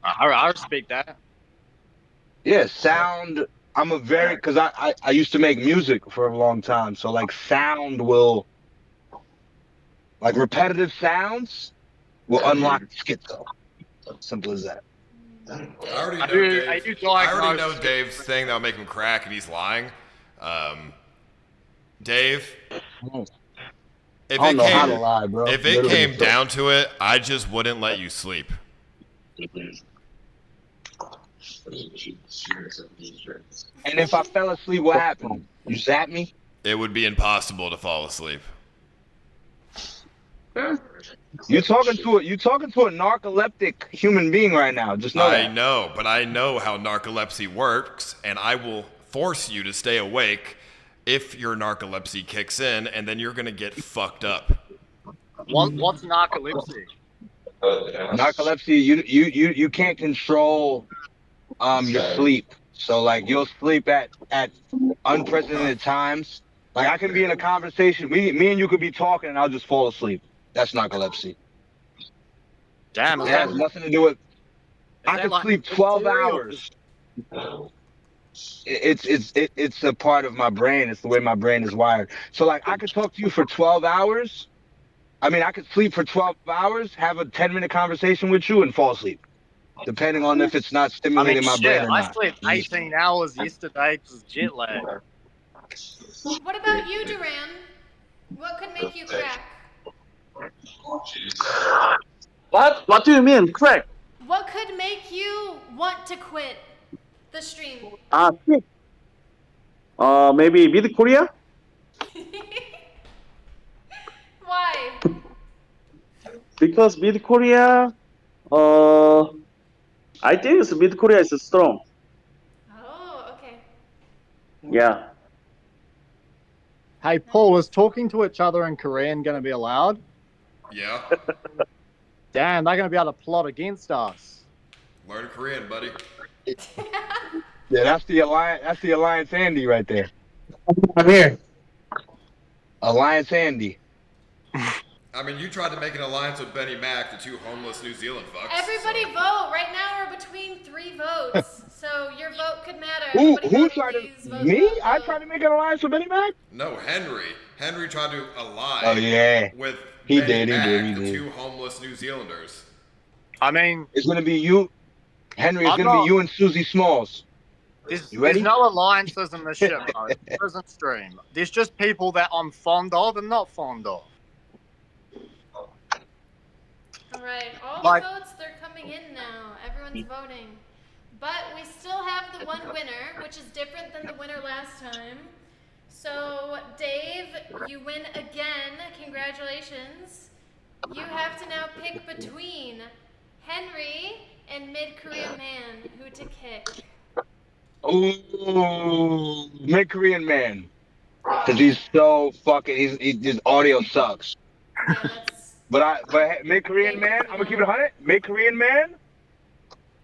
S10: I respect that.
S3: Yeah, sound. I'm a very because I used to make music for a long time, so like sound will like repetitive sounds will unlock skit though. Simple as that.
S13: I already know Dave. I already know
S10: diagnosed?
S13: Dave's thing that'll make him crack, and he's lying. Dave,
S3: I don't know how to lie, bro.
S13: if it came down to it, I just wouldn't let you sleep.
S3: And if I fell asleep, what happened? You zap me?
S13: It would be impossible to fall asleep.
S3: You're talking to a narcoleptic human being right now. Just know that.
S13: I know, but I know how narcolepsy works, and I will force you to stay awake if your narcolepsy kicks in, and then you're gonna get fucked up.
S10: What's narcolepsy?
S3: Narcolepsy, you can't control your sleep. So like you'll sleep at unprecedented times. Like I can be in a conversation, me and you could be talking, and I'll just fall asleep. That's narcolepsy.
S10: Damn,
S3: it has nothing to do with. I can sleep 12 hours. It's a part of my brain. It's the way my brain is wired. So like I could talk to you for 12 hours. I mean, I could sleep for 12 hours, have a 10-minute conversation with you, and fall asleep, depending on if it's not stimulating my brain or
S10: I
S3: not.
S10: slept 18 hours yesterday because jet lag.
S1: What about you, Duran? What could make you crack?
S4: What? What do you mean, crack?
S1: What could make you want to quit the stream?
S4: Kick. Maybe Mid Korea?
S1: Why?
S4: Because Mid Korea, I think Mid Korea is strong.
S1: Oh, okay.
S4: Yeah.
S10: Hey, Paul, is talking to each other in Korean going to be allowed?
S13: Yeah.
S10: Damn, they're going to be able to plot against us.
S13: Learn Korean, buddy.
S3: Yeah, that's the alliance. That's the Alliance Andy right there.
S8: I'm here.
S3: Alliance Andy.
S13: I mean, you tried to make an alliance with Benny Mac, the two homeless New Zealand fucks.
S1: Everybody vote. Right now we're between 3 votes, so your vote could matter.
S3: Who tried to? Me? I tried to make an alliance with Benny Mac.
S13: No, Henry. Henry tried to align.
S3: Oh yeah.
S13: With
S3: He
S13: Benny
S3: did.
S13: Mac, the two homeless New Zealanders.
S10: I mean,
S3: it's gonna be you, Henry. It's gonna be you and Susie Smalls. You ready?
S10: There's no alliances in this shit, bro. It's a prison stream. There's just people that I'm fond of and not fond of.
S1: Alright, all
S10: Like-
S1: the votes, they're coming in now. Everyone's voting. But we still have the one winner, which is different than the winner last time. So, Dave, you win again. Congratulations. You have to now pick between Henry and Mid-Korean Man who to kick.
S3: Ooh, Mid-Korean Man. Cause he's so fucking. His audio sucks. But Mid-Korean Man, I'm gonna keep it 100. Mid-Korean Man.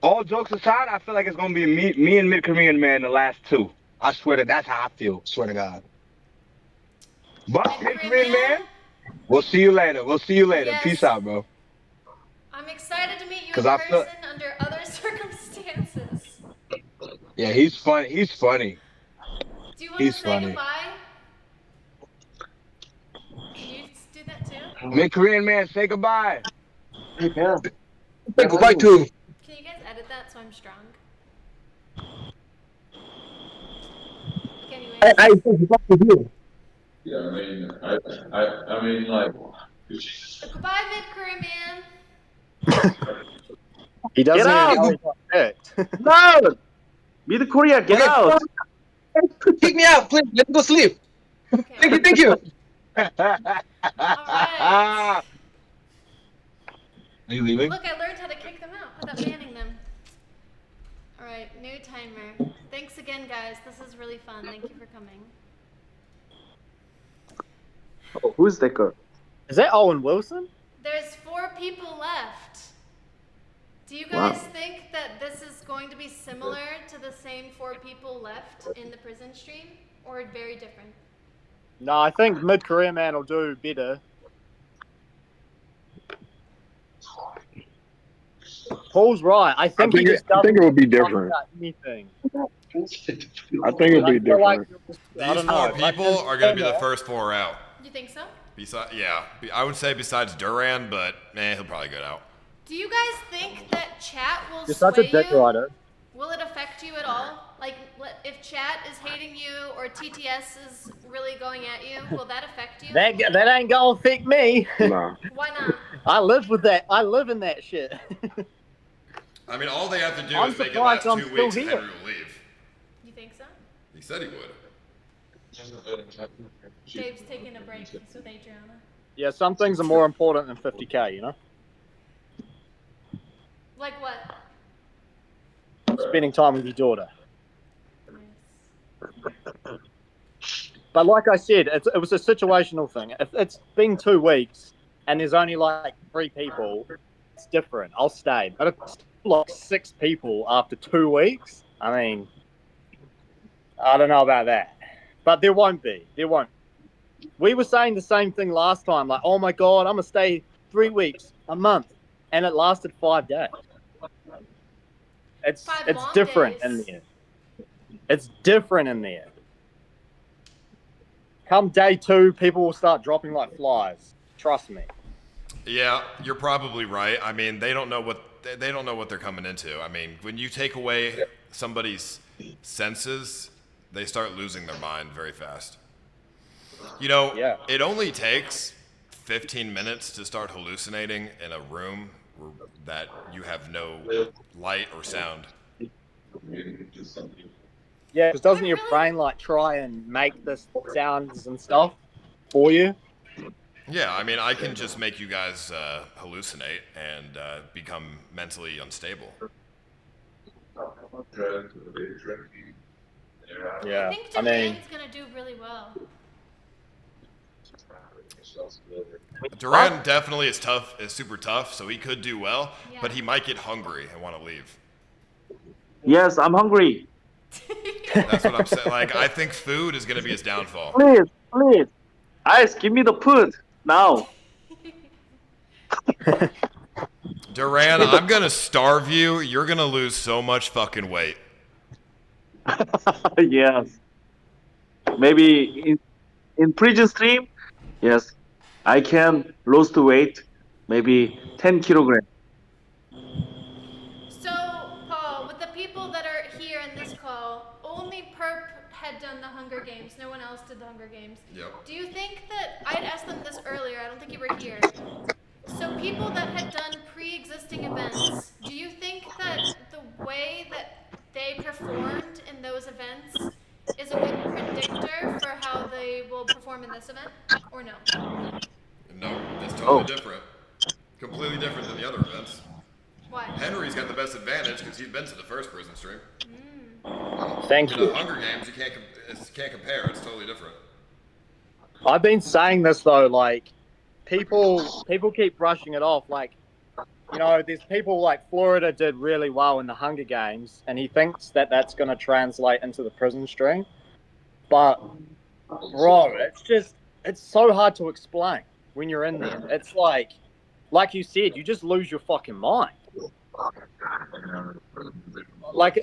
S3: All jokes aside, I feel like it's gonna be me and Mid-Korean Man the last two. I swear that's how I feel. Swear to God. But
S15: Korean man.
S3: we'll see you later. We'll see you later.
S1: Yes.
S3: Peace out, bro.
S1: I'm excited to meet you
S3: 'Cause
S1: in
S3: I feel
S1: person under other circumstances.
S3: yeah, he's funny. He's funny.
S1: Do you want to
S3: He's
S1: say
S3: funny.
S1: goodbye? Can you do that too?
S3: Mid Korean man, say goodbye.
S12: Hey, man.
S15: Say goodbye to.
S1: Can you guys edit that so I'm strong? Okay, anyways.
S15: I say goodbye to you.
S6: Yeah, I mean, like.
S1: Goodbye, Mid Korean man.
S10: He doesn't
S4: Get
S10: even
S4: out!
S10: know he got picked.
S4: No! Mid Korea, get
S15: Okay,
S4: out!
S15: kick me out, please. Let me go sleep.
S1: Okay.
S15: Thank you.
S1: Alright.
S3: Are you leaving?
S1: Look, I learned how to kick them out without banning them. Alright, new timer. Thanks again, guys. This is really fun. Thank you for coming.
S4: Oh, who's that girl?
S10: Is that Owen Wilson?
S1: There's 4 people left. Do you guys
S4: Wow.
S1: think that this is going to be similar to the same 4 people left in the prison stream? Or very different?
S10: No, I think Mid Korea Man will do better. Paul's right. I think he just
S7: I
S10: doesn't
S7: think it would be
S10: talk
S7: different.
S10: about anything.
S7: I think it'll be
S10: I feel like
S7: different.
S10: I
S13: These
S10: don't know.
S13: 4 people are going to be the first 4 out.
S1: You think so?
S13: I would say besides Duran, but he'll probably get out.
S1: Do you guys think that chat will
S10: You're
S1: sway
S10: such a dick
S1: you?
S10: rider.
S1: Will it affect you at all? Like, if chat is hating you or TTS is really going at you, will that affect you?
S10: That ain't gonna affect me.
S7: Nah.
S1: Why not?
S10: I live with that. I live in that shit.
S13: I mean, all they have to do
S10: I'm
S13: is make it last
S10: surprised
S13: 2
S10: I'm still
S13: weeks and
S10: here.
S13: Henry will leave.
S1: You think so?
S13: He said he would.
S1: Dave's taking a break. He's with Adriana.
S10: Yeah, some things are more important than 50K, you know?
S1: Like what?
S10: Spending time with your daughter. But like I said, it was a situational thing. If it's been 2 weeks and there's only like 3 people, it's different. I'll stay. But if it's like 6 people after 2 weeks, I mean, I don't know about that. But there won't be. There won't. We were saying the same thing last time. Like, oh my God, I'm going to stay 3 weeks, a month. And it lasted 5 days. It's different in there. It's different in there. Come day 2, people will start dropping like flies. Trust me.
S13: Yeah, you're probably right. I mean, they don't know what they're coming into. I mean, when you take away somebody's senses, they start losing their mind very fast. You know, It only takes 15 minutes to start hallucinating in a room that you have no light or sound.
S10: Yeah, because doesn't your brain like try and make this sounds and stuff for you?
S13: Yeah, I mean, I can just make you guys hallucinate and become mentally unstable.
S10: Yeah,
S1: I think Duran's gonna do really well.
S13: Duran definitely is super tough, so he could do well, but he might get hungry and want to leave.
S4: Yes, I'm hungry.
S13: That's what I'm saying. Like, I think food is going to be his downfall.
S4: Please. Ice, give me the food now.
S13: Duran, I'm going to starve you. You're going to lose so much fucking weight.
S4: Yes. Maybe in prison stream, yes, I can lose the weight, maybe 10 kilograms.
S1: So, Paul, with the people that are here in this call, only Perp had done the Hunger Games. No one else did the Hunger Games.
S13: Yep.
S1: Do you think that, I'd asked them this earlier, I don't think you were here. So people that had done pre-existing events, do you think that the way that they performed in those events is a good predictor for how they will perform in this event, or no?
S13: No, it's totally different. Completely different than the other events.
S1: Why?
S13: Henry's got the best advantage because he's been to the first prison stream.
S10: Thank you.
S13: The Hunger Games, you can't compare. It's totally different.
S10: I've been saying this though, like people keep brushing it off. Like, you know, there's people like Florida did really well in the Hunger Games, and he thinks that that's going to translate into the prison stream. But bro, it's so hard to explain when you're in there. It's like you said, you just lose your fucking mind. Like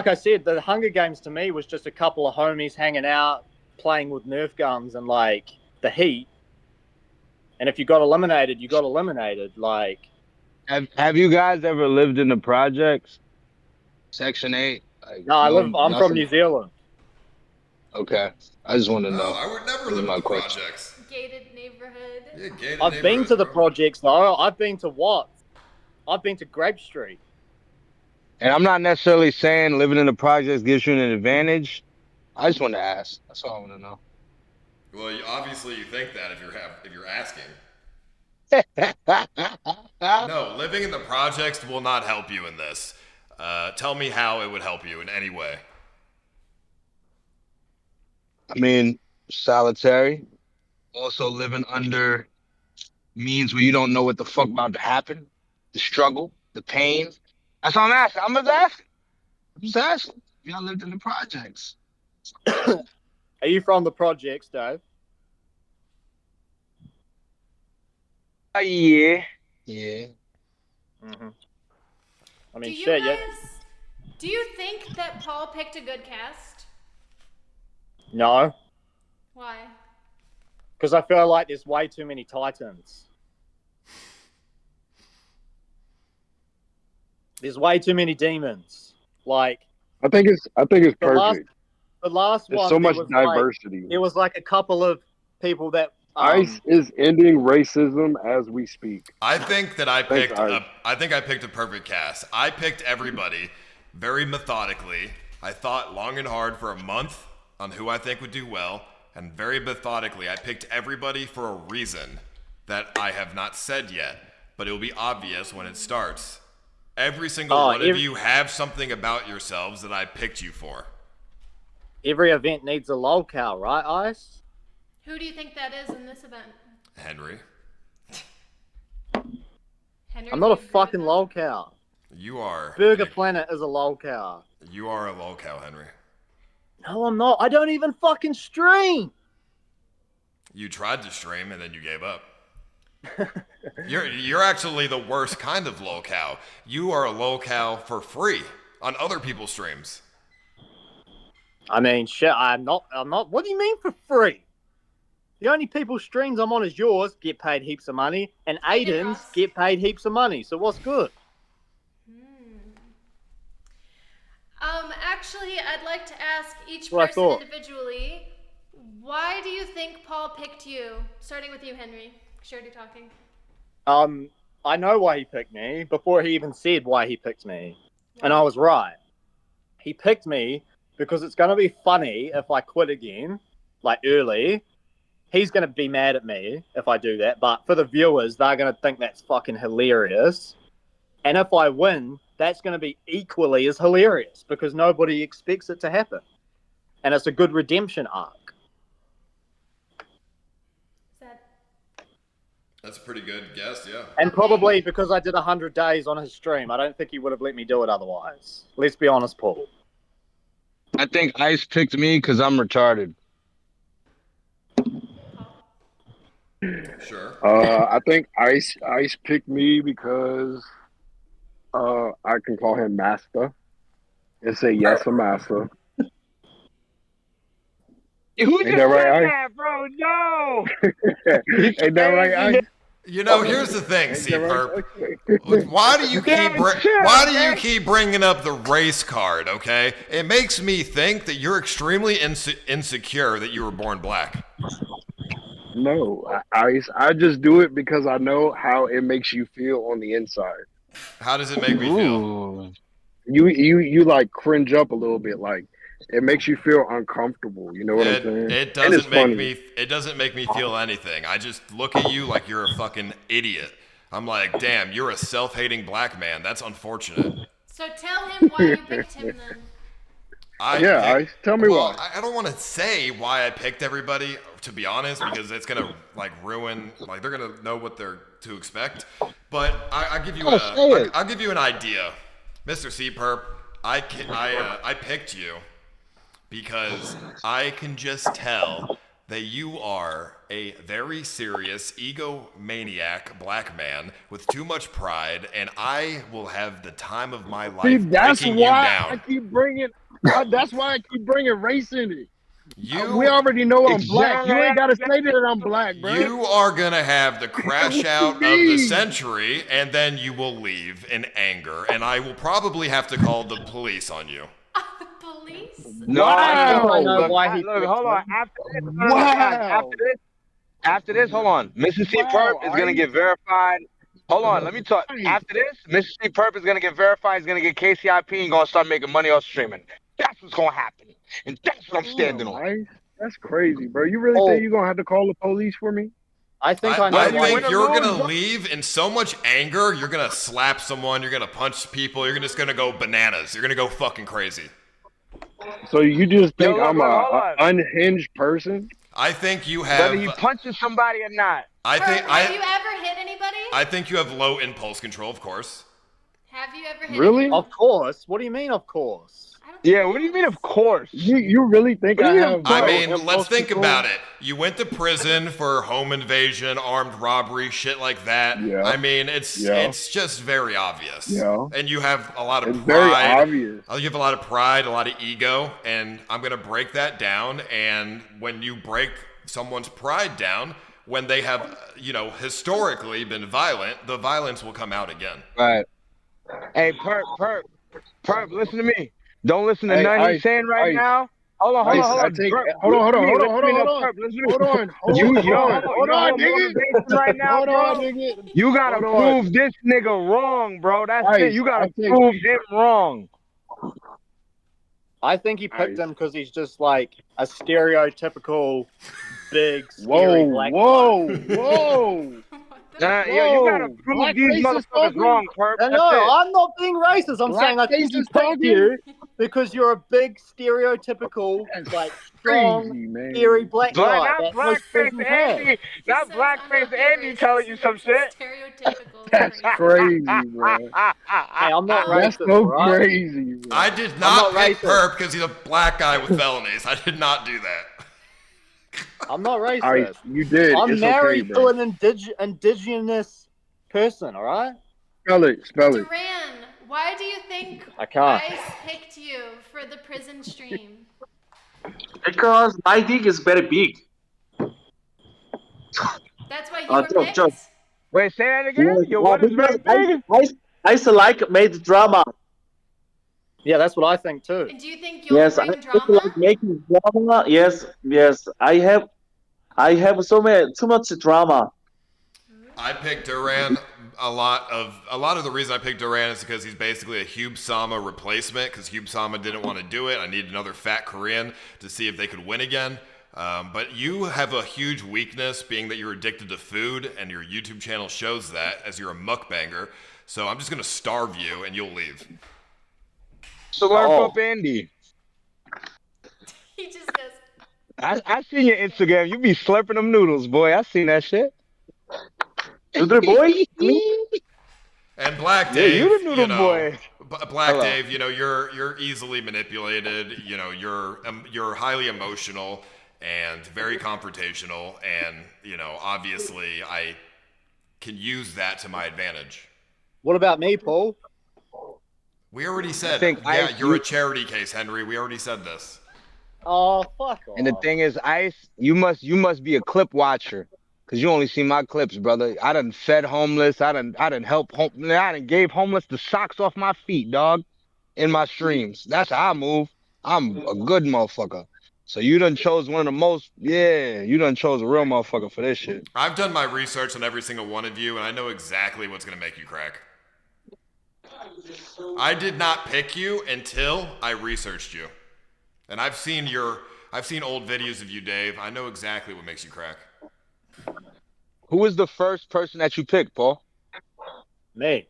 S10: I said, the Hunger Games to me was just a couple of homies hanging out, playing with Nerf guns and like the heat. And if you got eliminated, you got eliminated. Like,
S3: have you guys ever lived in the projects? Section 8? Like,
S10: no, I'm from New Zealand.
S3: Okay. I just want to
S13: No,
S3: know.
S13: I would never
S3: This is
S13: live
S3: my
S13: in the
S3: question.
S13: projects.
S1: Gated neighborhood.
S13: Yeah, gated
S10: I've been to the projects though. I've been to what? I've been to Grape Street.
S3: And I'm not necessarily saying living in the projects gives you an advantage. I just want to ask. That's all I want to know.
S13: Well, obviously you think that if you're asking. No, living in the projects will not help you in this. Tell me how it would help you in any way.
S3: I mean, solitary. Also living under means where you don't know what the fuck about to happen. The struggle, the pain. That's all I'm asking. I'm just asking. Y'all lived in the projects.
S10: Are you from the projects, Dave?
S3: Yeah. Yeah.
S10: Mm-hmm. I mean,
S1: Do you think that Paul picked a good cast?
S10: No,
S1: Why?
S10: because I feel like there's way too many Titans. There's way too many demons. Like,
S7: I think it's perfect.
S10: The last
S7: There's
S10: one,
S7: so much
S10: there was
S7: diversity.
S10: There was like a couple of people that
S7: Ice is ending racism as we speak.
S13: I think that I
S7: Thanks,
S13: picked
S7: Ice.
S13: I think I picked a perfect cast. I picked everybody very methodically. I thought long and hard for a month on who I think would do well, and very methodically I picked everybody for a reason that I have not said yet, but it will be obvious when it starts. Every single one of you have something about yourselves that I picked you for.
S10: Every event needs a lolcow, right, Ice?
S1: Who do you think that is in this event?
S13: Henry.
S1: Henry,
S10: I'm not a fucking lolcow.
S13: You are.
S10: Burger Planet is a lolcow.
S13: You are a lolcow, Henry.
S10: No, I'm not. I don't even fucking stream.
S13: You tried to stream and then you gave up. You're actually the worst kind of lolcow. You are a lolcow for free on other people's streams.
S10: I mean, shit, I'm not. What do you mean for free? The only people's streams I'm on is yours, get paid heaps of money, and Aiden's get paid heaps of money. So what's good?
S1: Actually, I'd like to ask each
S10: Well, I
S1: person
S10: thought.
S1: individually, why do you think Paul picked you? Starting with you, Henry. Sure, you're talking.
S10: I know why he picked me before he even said why he picked me, and I was right. He picked me because it's gonna be funny if I quit again, like early. He's gonna be mad at me if I do that, but for the viewers, they're gonna think that's fucking hilarious. And if I win, that's going to be equally as hilarious because nobody expects it to happen. And it's a good redemption arc.
S13: That's a pretty good guess, yeah.
S10: And probably because I did 100 days on his stream, I don't think he would have let me do it otherwise. Let's be honest, Paul.
S3: I think Ice picked me because I'm retarded.
S13: Sure.
S7: I think Ice picked me because I can call him Master and say yes, a master.
S15: Who
S7: Ain't
S15: just
S7: that right,
S15: said
S7: Ice?
S15: that, bro? No.
S7: Ain't that right, Ice?
S13: You know, here's the thing, C-Perp. Why do you keep bringing up the race card? Okay, it makes me think that you're extremely insecure that you were born black.
S7: No, Ice. I just do it because I know how it makes you feel on the inside.
S13: How does it make me feel?
S7: You like cringe up a little bit, like it makes you feel uncomfortable. You know what I'm saying?
S13: It
S7: And it's
S13: doesn't make
S7: funny.
S13: me. It doesn't make me feel anything. I just look at you like you're a fucking idiot. I'm like, damn, you're a self-hating black man. That's unfortunate.
S1: So tell him why you picked him then.
S7: Ice, tell me why.
S13: I don't want to say why I picked everybody, to be honest, because it's gonna like ruin. Like they're gonna know what they're to expect. But I'll give you an idea, Mr. C-Perp. I picked you because I can just tell that you are a very serious egomaniac black man with too much pride, and I will have the time of my
S7: See,
S13: life
S7: that's
S13: breaking you
S7: why I
S13: down.
S7: keep bringing. That's why I keep bringing race in it. We
S13: You
S7: already know I'm black. You ain't gotta
S3: Exactly.
S7: say that I'm black, bro.
S13: You are gonna have the crash
S7: What
S13: out
S7: you
S13: of the
S7: mean?
S13: century, and then you will leave in anger, and I will probably have to call the police on you.
S1: Police?
S3: No,
S10: I think I
S3: no.
S10: know
S3: Look,
S10: why he
S3: look,
S10: picked
S3: hold on.
S10: him.
S3: After this, no, guys, after this, hold on. Mississippi Perp is gonna get verified. Hold on, let me talk. After this, Mississippi Perp is gonna get verified. He's gonna get KCIP and gonna start making money off streaming. That's what's gonna happen, and that's what I'm standing on.
S7: Ice, that's crazy, bro. You really
S10: Oh.
S7: think you're gonna have to call the police for me?
S10: I think I know
S13: I
S10: why.
S13: think you're gonna leave in so much anger. You're gonna slap someone. You're gonna punch people. You're just gonna go bananas. You're gonna go fucking crazy.
S7: So you just think
S3: look,
S7: I'm
S3: hold
S7: a
S3: on.
S7: unhinged person?
S13: I think you have.
S3: Whether he punches somebody or not.
S1: Have you ever hit anybody?
S13: I think you have low impulse control, of course.
S1: Have you ever hit
S7: Really?
S1: anybody?
S10: Of course. What do you mean, of course?
S3: Yeah, what do you mean, of course?
S7: You really think I have?
S13: I
S7: low
S13: mean,
S7: impulse
S13: let's think
S7: control?
S13: about it. You went to prison for home invasion, armed robbery, shit like that.
S7: Yeah.
S13: I mean, it's just very obvious.
S7: Yeah.
S13: And you have a lot of
S7: It's
S13: pride.
S7: very obvious.
S13: You have a lot of pride, a lot of ego, and I'm gonna break that down. And when you break someone's pride down, when they have, historically been violent, the violence will come out again.
S3: Right. Hey, Perp, listen to me. Don't listen to
S7: Hey,
S3: nothing
S7: Ice,
S3: he's saying right
S7: Ice,
S3: now. Hold on.
S7: Hold on,
S3: Right now, bro.
S7: nigga.
S3: You gotta
S7: Hold on.
S3: prove this nigga wrong, bro. That's it.
S7: Ice,
S3: You gotta
S7: I think-
S3: prove him wrong.
S10: I think he picked him because he's just like a stereotypical big, scary black guy.
S3: Nah, yo, you gotta prove these motherfuckers wrong, Perp.
S10: No,
S3: That's it.
S10: I'm not being racist. I'm saying I think he picked you because you're a big, stereotypical, like, strong, scary black guy.
S3: Not
S10: that most
S3: blackface
S10: prisons have.
S3: Andy. Not blackface Andy telling you some shit.
S1: Stereotypical.
S7: That's crazy, bro.
S10: Hey, I'm not
S7: That's
S10: racist,
S7: so
S10: right?
S7: crazy, bro.
S13: I did not
S10: not
S13: pick
S10: racist.
S13: Perp because he's a black guy with felonies. I did not do that.
S10: I'm not racist.
S7: Ice, you did.
S10: I'm
S7: It's
S10: married
S7: okay,
S10: to
S7: bro.
S10: an indigenous person, all right?
S7: Spell it.
S1: Duran, why do you think
S10: I can't.
S1: Ice picked you for the prison stream?
S4: Because my dick is very big.
S1: That's why you were picked?
S3: Wait, say that again? Yo, what is very big?
S4: I like made drama.
S10: Yeah, that's what I think too.
S1: And do you think you'll
S4: Yes, I
S1: bring drama?
S4: like making drama. Yes. I have too much drama.
S13: I picked Duran. A lot of the reason I picked Duran is because he's basically a Hube Sama replacement. Because Hube Sama didn't want to do it. I needed another fat Korean to see if they could win again. But you have a huge weakness, being that you're addicted to food, and your YouTube channel shows that as you're a mukbanger. So I'm just gonna starve you, and you'll leave.
S3: So learn from Andy.
S1: He just goes.
S3: I seen your Instagram. You be slurping them noodles, boy. I seen that shit.
S4: Noodle boy?
S13: And Black
S3: Yeah,
S13: Dave,
S3: you the noodle boy.
S13: Black
S3: Hello.
S13: Dave, you're easily manipulated. You're highly emotional and very confrontational, and obviously I can use that to my advantage.
S10: What about me, Paul?
S13: We already said,
S3: think Ice,
S13: you're a charity case, Henry. We already said this.
S10: Oh, fuck off.
S3: And the thing is, Ice, you must be a clip watcher. Cause you only see my clips, brother. I done fed homeless. I done helped I done gave homeless the socks off my feet, dog, in my streams. That's how I move. I'm a good motherfucker. So you done chose one of the most, you done chose a real motherfucker for this shit.
S13: I've done my research on every single one of you, and I know exactly what's gonna make you crack. I did not pick you until I researched you. And I've seen old videos of you, Dave. I know exactly what makes you crack.
S3: Who was the first person that you picked, Paul?
S10: Me.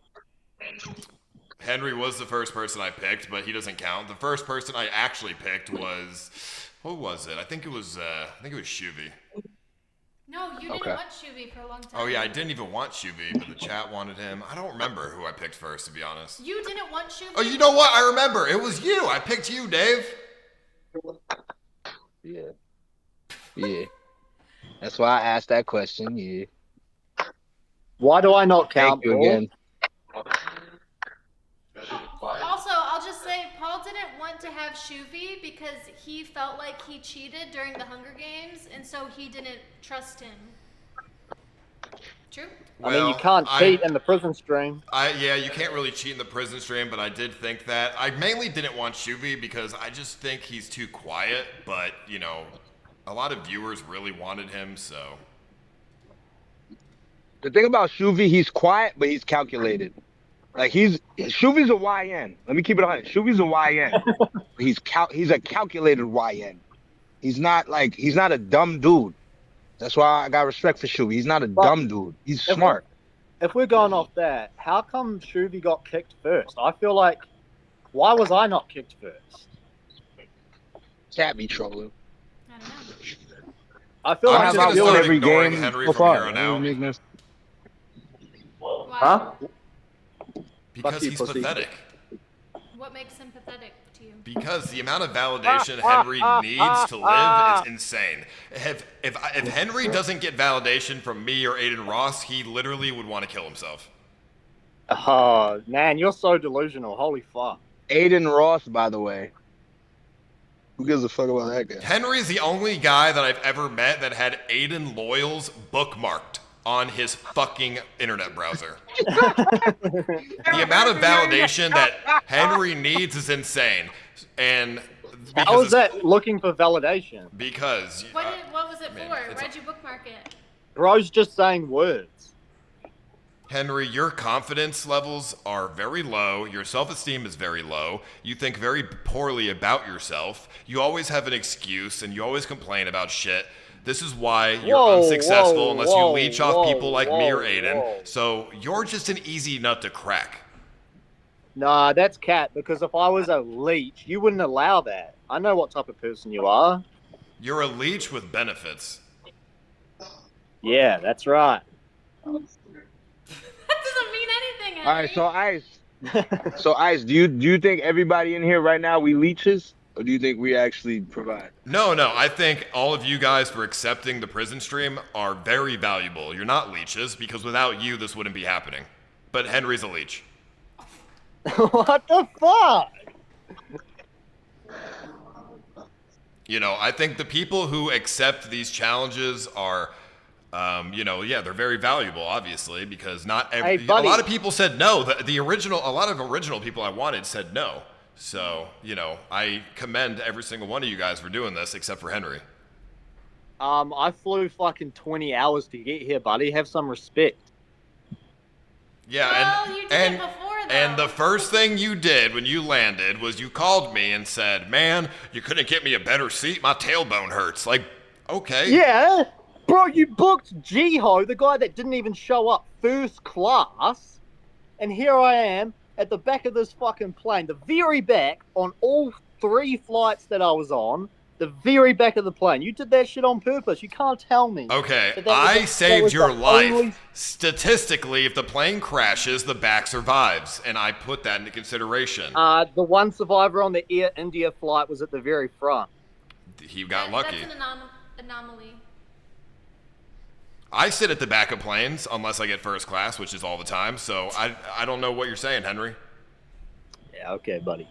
S13: Henry was the first person I picked, but he doesn't count. The first person I actually picked was, who was it? I think it was Shuvy.
S1: No, you didn't want Shuvy for a long time.
S13: Oh yeah, I didn't even want Shuvy, but the chat wanted him. I don't remember who I picked first, to be honest.
S1: You didn't want Shuvy?
S13: Oh, you know what? I remember. It was you. I picked you, Dave.
S3: Yeah. Yeah.
S15: That's why I asked that question. Yeah.
S10: Why do I not
S15: Thank
S10: count,
S15: you
S10: Paul?
S15: again.
S1: Also, I'll just say Paul didn't want to have Shuvi because he felt like he cheated during the Hunger Games, and so he didn't trust him. True?
S10: I mean, you can't cheat in the prison stream.
S13: Yeah, you can't really cheat in the prison stream, but I did think that. I mainly didn't want Shuvi because I just think he's too quiet, but, you know, a lot of viewers really wanted him, so.
S3: The thing about Shuvi, he's quiet, but he's calculated. Like Shuvi's a YN. Let me keep it 100. Shuvi's a YN. He's a calculated YN. He's not a dumb dude. That's why I got respect for Shuvi. He's not a dumb dude. He's smart.
S10: If we're going off that, how come Shuvi got kicked first? I feel like, why was I not kicked first?
S3: Chat be trolling.
S10: I feel like
S3: I've won every game
S13: Henry
S3: so
S13: from
S3: far.
S13: here on out.
S10: Huh?
S13: Because he's pathetic.
S1: What makes him pathetic to you?
S13: Because the amount of validation Henry needs to live is insane. If Henry doesn't get validation from me or Aiden Ross, he literally would want to kill himself.
S10: Oh, man, you're so delusional. Holy fuck.
S3: Aiden Ross, by the way. Who gives a fuck about that guy?
S13: Henry's the only guy that I've ever met that had Aiden Loyals bookmarked on his fucking internet browser. The amount of validation that Henry needs is insane. And
S10: how is that looking for validation?
S13: Because
S1: What was it for? Why'd you bookmark it?
S10: Bro's just saying words.
S13: Henry, your confidence levels are very low. Your self-esteem is very low. You think very poorly about yourself. You always have an excuse and you always complain about shit. This is why you're unsuccessful unless you leech off people like me or Aiden. So you're just an easy nut to crack.
S10: Nah, that's cat, because if I was a leech, you wouldn't allow that. I know what type of person you are.
S13: You're a leech with benefits.
S10: Yeah, that's right.
S1: That doesn't mean anything, Henry.
S3: All right, so Ice, do you think everybody in here right now we leeches, or do you think we actually provide?
S13: No, I think all of you guys for accepting the prison stream are very valuable. You're not leeches, because without you, this wouldn't be happening. But Henry's a leech.
S10: What the fuck?
S13: You know, I think the people who accept these challenges are, they're very valuable, obviously, because not every. A lot of people said no. A lot of original people I wanted said no. So, I commend every single one of you guys for doing this, except for Henry.
S10: I flew fucking 20 hours to get here, buddy. Have some respect.
S13: Yeah,
S1: you did it before, though.
S13: And the first thing you did when you landed was you called me and said, "Man, you couldn't get me a better seat. My tailbone hurts." Like, okay.
S10: Yeah, bro, you booked Jiho, the guy that didn't even show up first class, and here I am at the back of this fucking plane, the very back on all 3 flights that I was on. The very back of the plane. You did that shit on purpose. You can't tell me.
S13: Okay, I saved your life. Statistically, if the plane crashes, the back survives, and I put that into consideration.
S10: The one survivor on the Air India flight was at the very front.
S13: He got lucky.
S1: That's an anomaly.
S13: I sit at the back of planes unless I get first class, which is all the time. So I don't know what you're saying, Henry.
S10: Yeah, okay, buddy.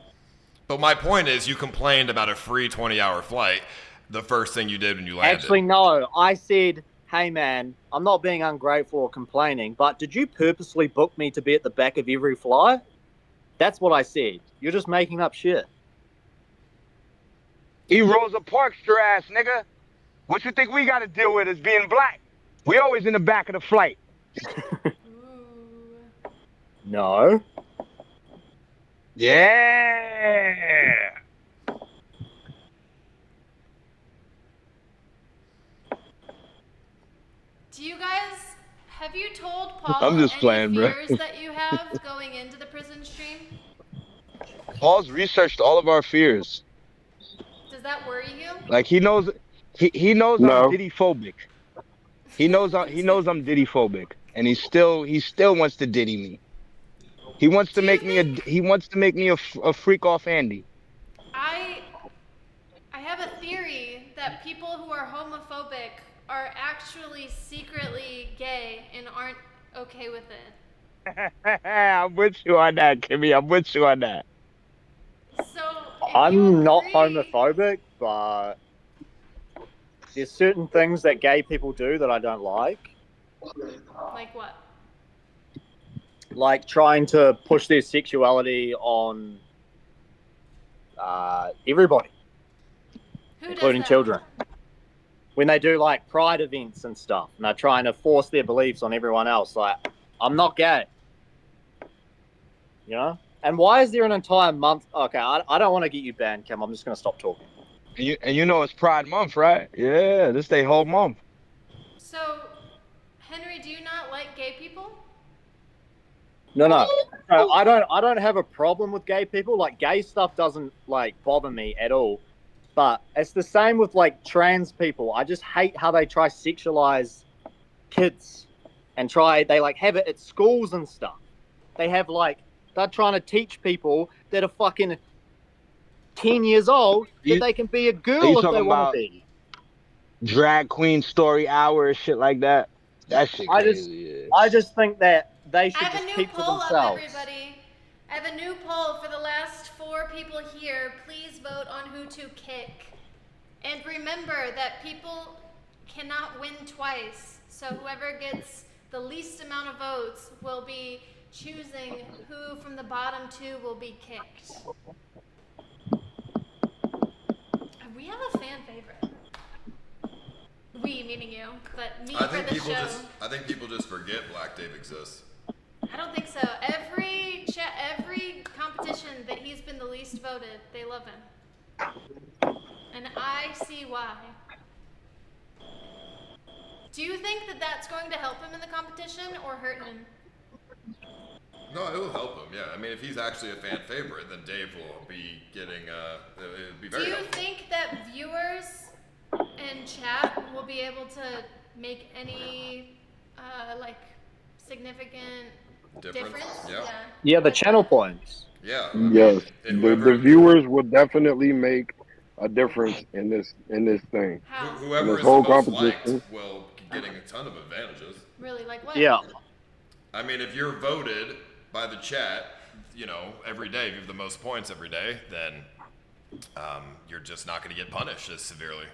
S13: But my point is, you complained about a free 20-hour flight the first thing you did when you landed.
S10: Actually, no. I said, hey, man, I'm not being ungrateful or complaining, but did you purposely book me to be at the back of every flight? That's what I said. You're just making up shit.
S3: He Rosa Parks your ass, nigga. What you think we got to deal with is being black? We always in the back of the flight.
S10: No.
S3: Yeah.
S1: Do you guys, have you told Paul
S3: I'm just
S1: any
S3: playing, bro.
S1: fears that you have going into the prison stream?
S3: Paul's researched all of our fears.
S1: Does that worry you?
S3: Like he knows
S7: No.
S3: I'm Diddy phobic. He knows I'm Diddy phobic, and he still wants to Diddy me. He wants to make me a freak off Andy.
S1: I have a theory that people who are homophobic are actually secretly gay and aren't okay with it.
S15: I'm with you on that, Kimmy. I'm with you on that.
S1: So
S10: I'm not homophobic, but there's certain things that gay people do that I don't like.
S1: Like what?
S10: Like trying to push their sexuality on everybody, including children. When they do like pride events and stuff, and they're trying to force their beliefs on everyone else. Like, I'm not gay. You know? And why is there an entire month? Okay, I don't want to get you banned, Kim. I'm just going to stop talking.
S15: And you know it's Pride Month, right? Yeah, this they whole month.
S1: So, Henry, do you not like gay people?
S10: No. I don't have a problem with gay people. Like, gay stuff doesn't like bother me at all. But it's the same with like trans people. I just hate how they try sexualize kids and they like have it at schools and stuff. They have like they're trying to teach people that are fucking 10 years old that they can be a girl if they want to be.
S15: Drag queen story hour and shit like that. That shit crazy.
S10: I just think that they should
S1: I have
S10: just
S1: a new
S10: keep to
S1: poll up,
S10: themselves.
S1: everybody. I have a new poll for the last 4 people here. Please vote on who to kick. And remember that people cannot win twice. So whoever gets the least amount of votes will be choosing who from the bottom 2 will be kicked. We have a fan favorite. We, meaning you, but me for the show.
S13: I think people just forget Black Dave exists.
S1: I don't think so. Every competition that he's been the least voted, they love him. And I see why. Do you think that that's going to help him in the competition or hurt him?
S13: No, it will help him, yeah. I mean, if he's actually a fan favorite, then Dave will be getting, it'll be very helpful.
S1: Do you think that viewers and chat will be able to make any, like, significant difference?
S10: Yeah, the channel points.
S13: Yeah.
S7: Yes, the viewers will definitely make a difference in this thing.
S13: Whoever
S7: this
S13: is
S7: whole
S13: the most
S7: competition.
S13: liked will be getting a ton of advantages.
S1: Really? Like what?
S10: Yeah.
S13: I mean, if you're voted by the chat, you know, every day, if you have the most points every day, then you're just not going to get punished as severely.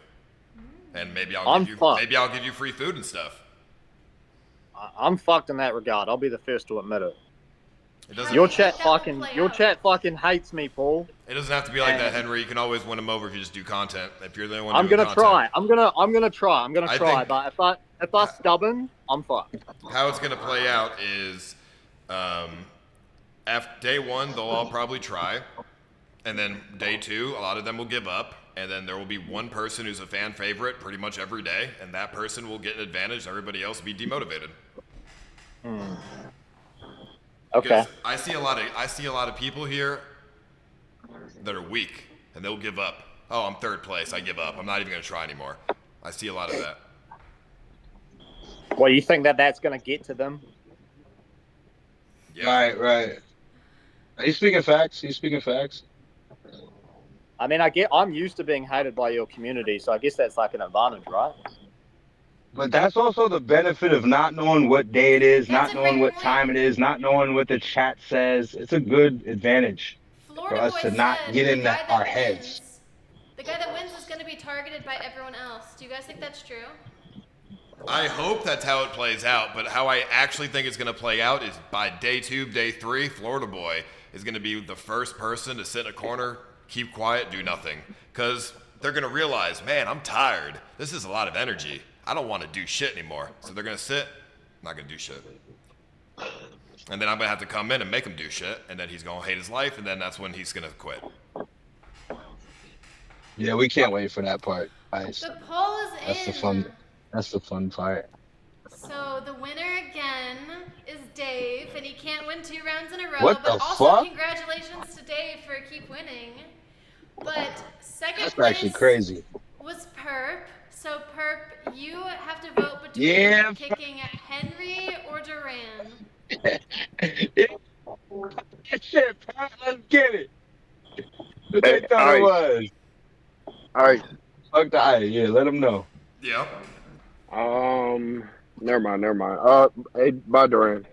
S13: And maybe I'll give you free food and stuff.
S10: I'm fucked in that regard. I'll be the first to admit it. Your chat fucking hates me, Paul.
S13: It doesn't have to be like that, Henry. You can always win them over if you just do content. If you're the only one
S10: I'm
S13: doing
S10: gonna
S13: content.
S10: try. I'm gonna try. But if I'm stubborn, I'm fucked.
S13: How it's gonna play out is, after day 1, they'll all probably try, and then day 2, a lot of them will give up, and then there will be one person who's a fan favorite pretty much every day, and that person will get an advantage. Everybody else will be demotivated.
S10: Okay.
S13: Because I see a lot of people here that are weak, and they'll give up. Oh, I'm 3rd place. I give up. I'm not even gonna try anymore. I see a lot of that.
S10: Well, you think that's gonna get to them?
S13: Yeah.
S15: Right. Are you speaking facts?
S10: I mean, I'm used to being hated by your community, so I guess that's like an advantage, right?
S15: But that's also the benefit of not knowing what day it is, not knowing what time it is, not knowing what the chat says. It's a good advantage for us to not get in our heads.
S1: The guy that wins is going to be targeted by everyone else. Do you guys think that's true?
S13: I hope that's how it plays out, but how I actually think it's going to play out is by day 2, day 3, Florida Boy is going to be the first person to sit in a corner, keep quiet, do nothing. Because they're going to realize, man, I'm tired. This is a lot of energy. I don't want to do shit anymore. So they're going to sit, not going to do shit. And then I'm going to have to come in and make him do shit, and then he's going to hate his life, and then that's when he's going to quit.
S15: Yeah, we can't wait for that part. Ice.
S1: The poll is in.
S15: That's the fun part.
S1: So the winner again is Dave, and he can't win 2 rounds in a row.
S15: What
S1: but
S15: the
S1: also
S15: fuck?
S1: Congratulations to Dave for keep winning. But second
S15: That's
S1: place
S15: actually crazy.
S1: was Perp. So Perp, you have to vote between kicking Henry or Duran.
S15: Shit, Pat, let's get it. What they thought it was.
S7: All right.
S15: Fuck the eye. Yeah, let them know.
S13: Yeah.
S7: Never mind. Hey, bye, Duran.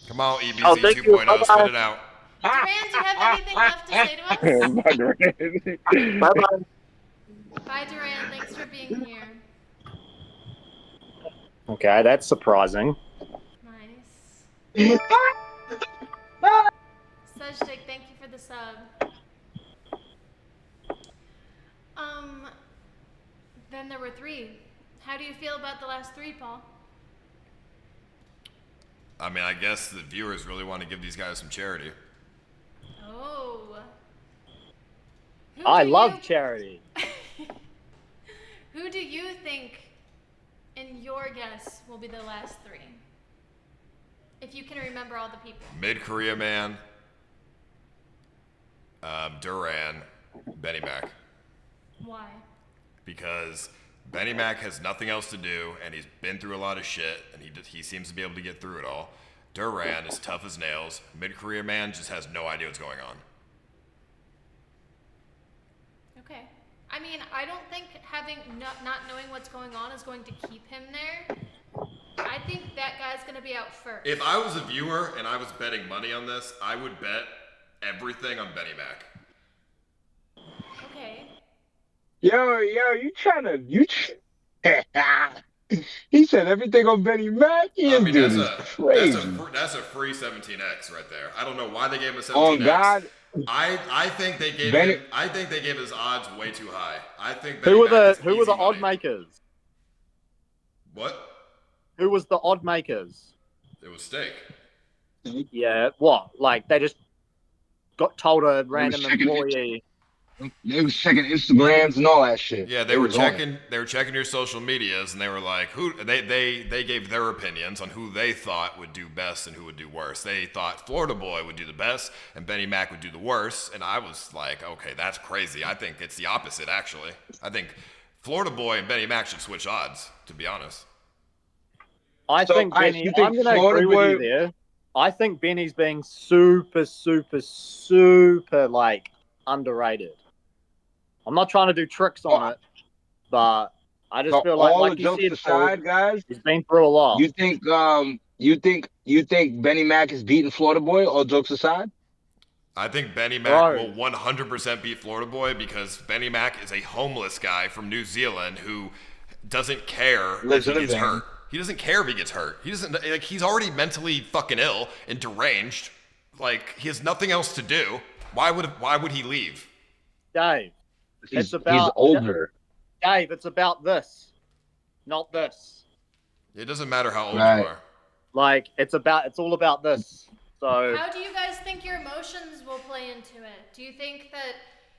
S13: Come on, EBZ
S14: Oh, thank you.
S13: 2.0, spit it out.
S1: Duran, do you have anything left to say to us?
S7: Bye, Duran.
S14: Bye bye.
S1: Bye, Duran. Thanks for being here.
S10: Okay, that's surprising.
S1: Nice. Sejdik, thank you for the sub. Then there were 3. How do you feel about the last 3, Paul?
S13: I mean, I guess the viewers really want to give these guys some charity.
S1: Oh.
S10: I love charity.
S1: Who do you think, in your guess, will be the last 3? If you can remember all the people.
S13: Mid-Korea Man, Duran, Benny Mac.
S1: Why?
S13: Because Benny Mac has nothing else to do, and he's been through a lot of shit, and he seems to be able to get through it all. Duran is tough as nails. Mid-Korea Man just has no idea what's going on.
S1: Okay. I mean, I don't think having not knowing what's going on is going to keep him there. I think that guy's going to be out first.
S13: If I was a viewer and I was betting money on this, I would bet everything on Benny Mac.
S1: Okay.
S15: Yo, he said everything on Benny Mac.
S13: I mean,
S15: Dude is crazy.
S13: that's a free 17x right there. I don't know why they gave him a 17x.
S15: Oh God.
S13: I think they gave
S15: Benny-
S13: him. I think they gave his odds way too high. I think
S10: Who were
S13: Benny Mac
S10: the
S13: is easy
S10: odd
S13: money.
S10: makers?
S13: What?
S10: Who was the odd makers?
S13: It was Steak.
S10: Yeah, what? Like they just got told a random employee.
S15: They was checking Instagrams and all that shit.
S13: Yeah, they were
S15: was on it.
S13: checking. They were checking your social medias, and they were like, "Who?" They gave their opinions on who they thought would do best and who would do worse. They thought Florida Boy would do the best, and Benny Mac would do the worst. And I was like, "Okay, that's crazy." I think it's the opposite, actually. I think Florida Boy and Benny Mac should switch odds. To be honest.
S10: I think Benny. I'm going to agree with you there. I think Benny's being super like underrated. I'm not trying to do tricks on it, but I just feel like
S15: jokes
S10: you said,
S15: aside, guys,
S10: he's been through a lot.
S15: You think Benny Mac is beating Florida Boy? All jokes aside.
S13: I think Benny Mac will 100% beat Florida Boy because Benny Mac is a homeless guy from New Zealand who doesn't care if he gets hurt. He doesn't care if he gets hurt. He doesn't like. He's already mentally fucking ill and deranged. Like he has nothing else to do. Why would he leave?
S10: Dave,
S15: he's older.
S10: Dave, it's about this, not this.
S13: It doesn't matter how old you are.
S10: Like it's all about this. So
S1: How do you guys think your emotions will play into it? Do you think that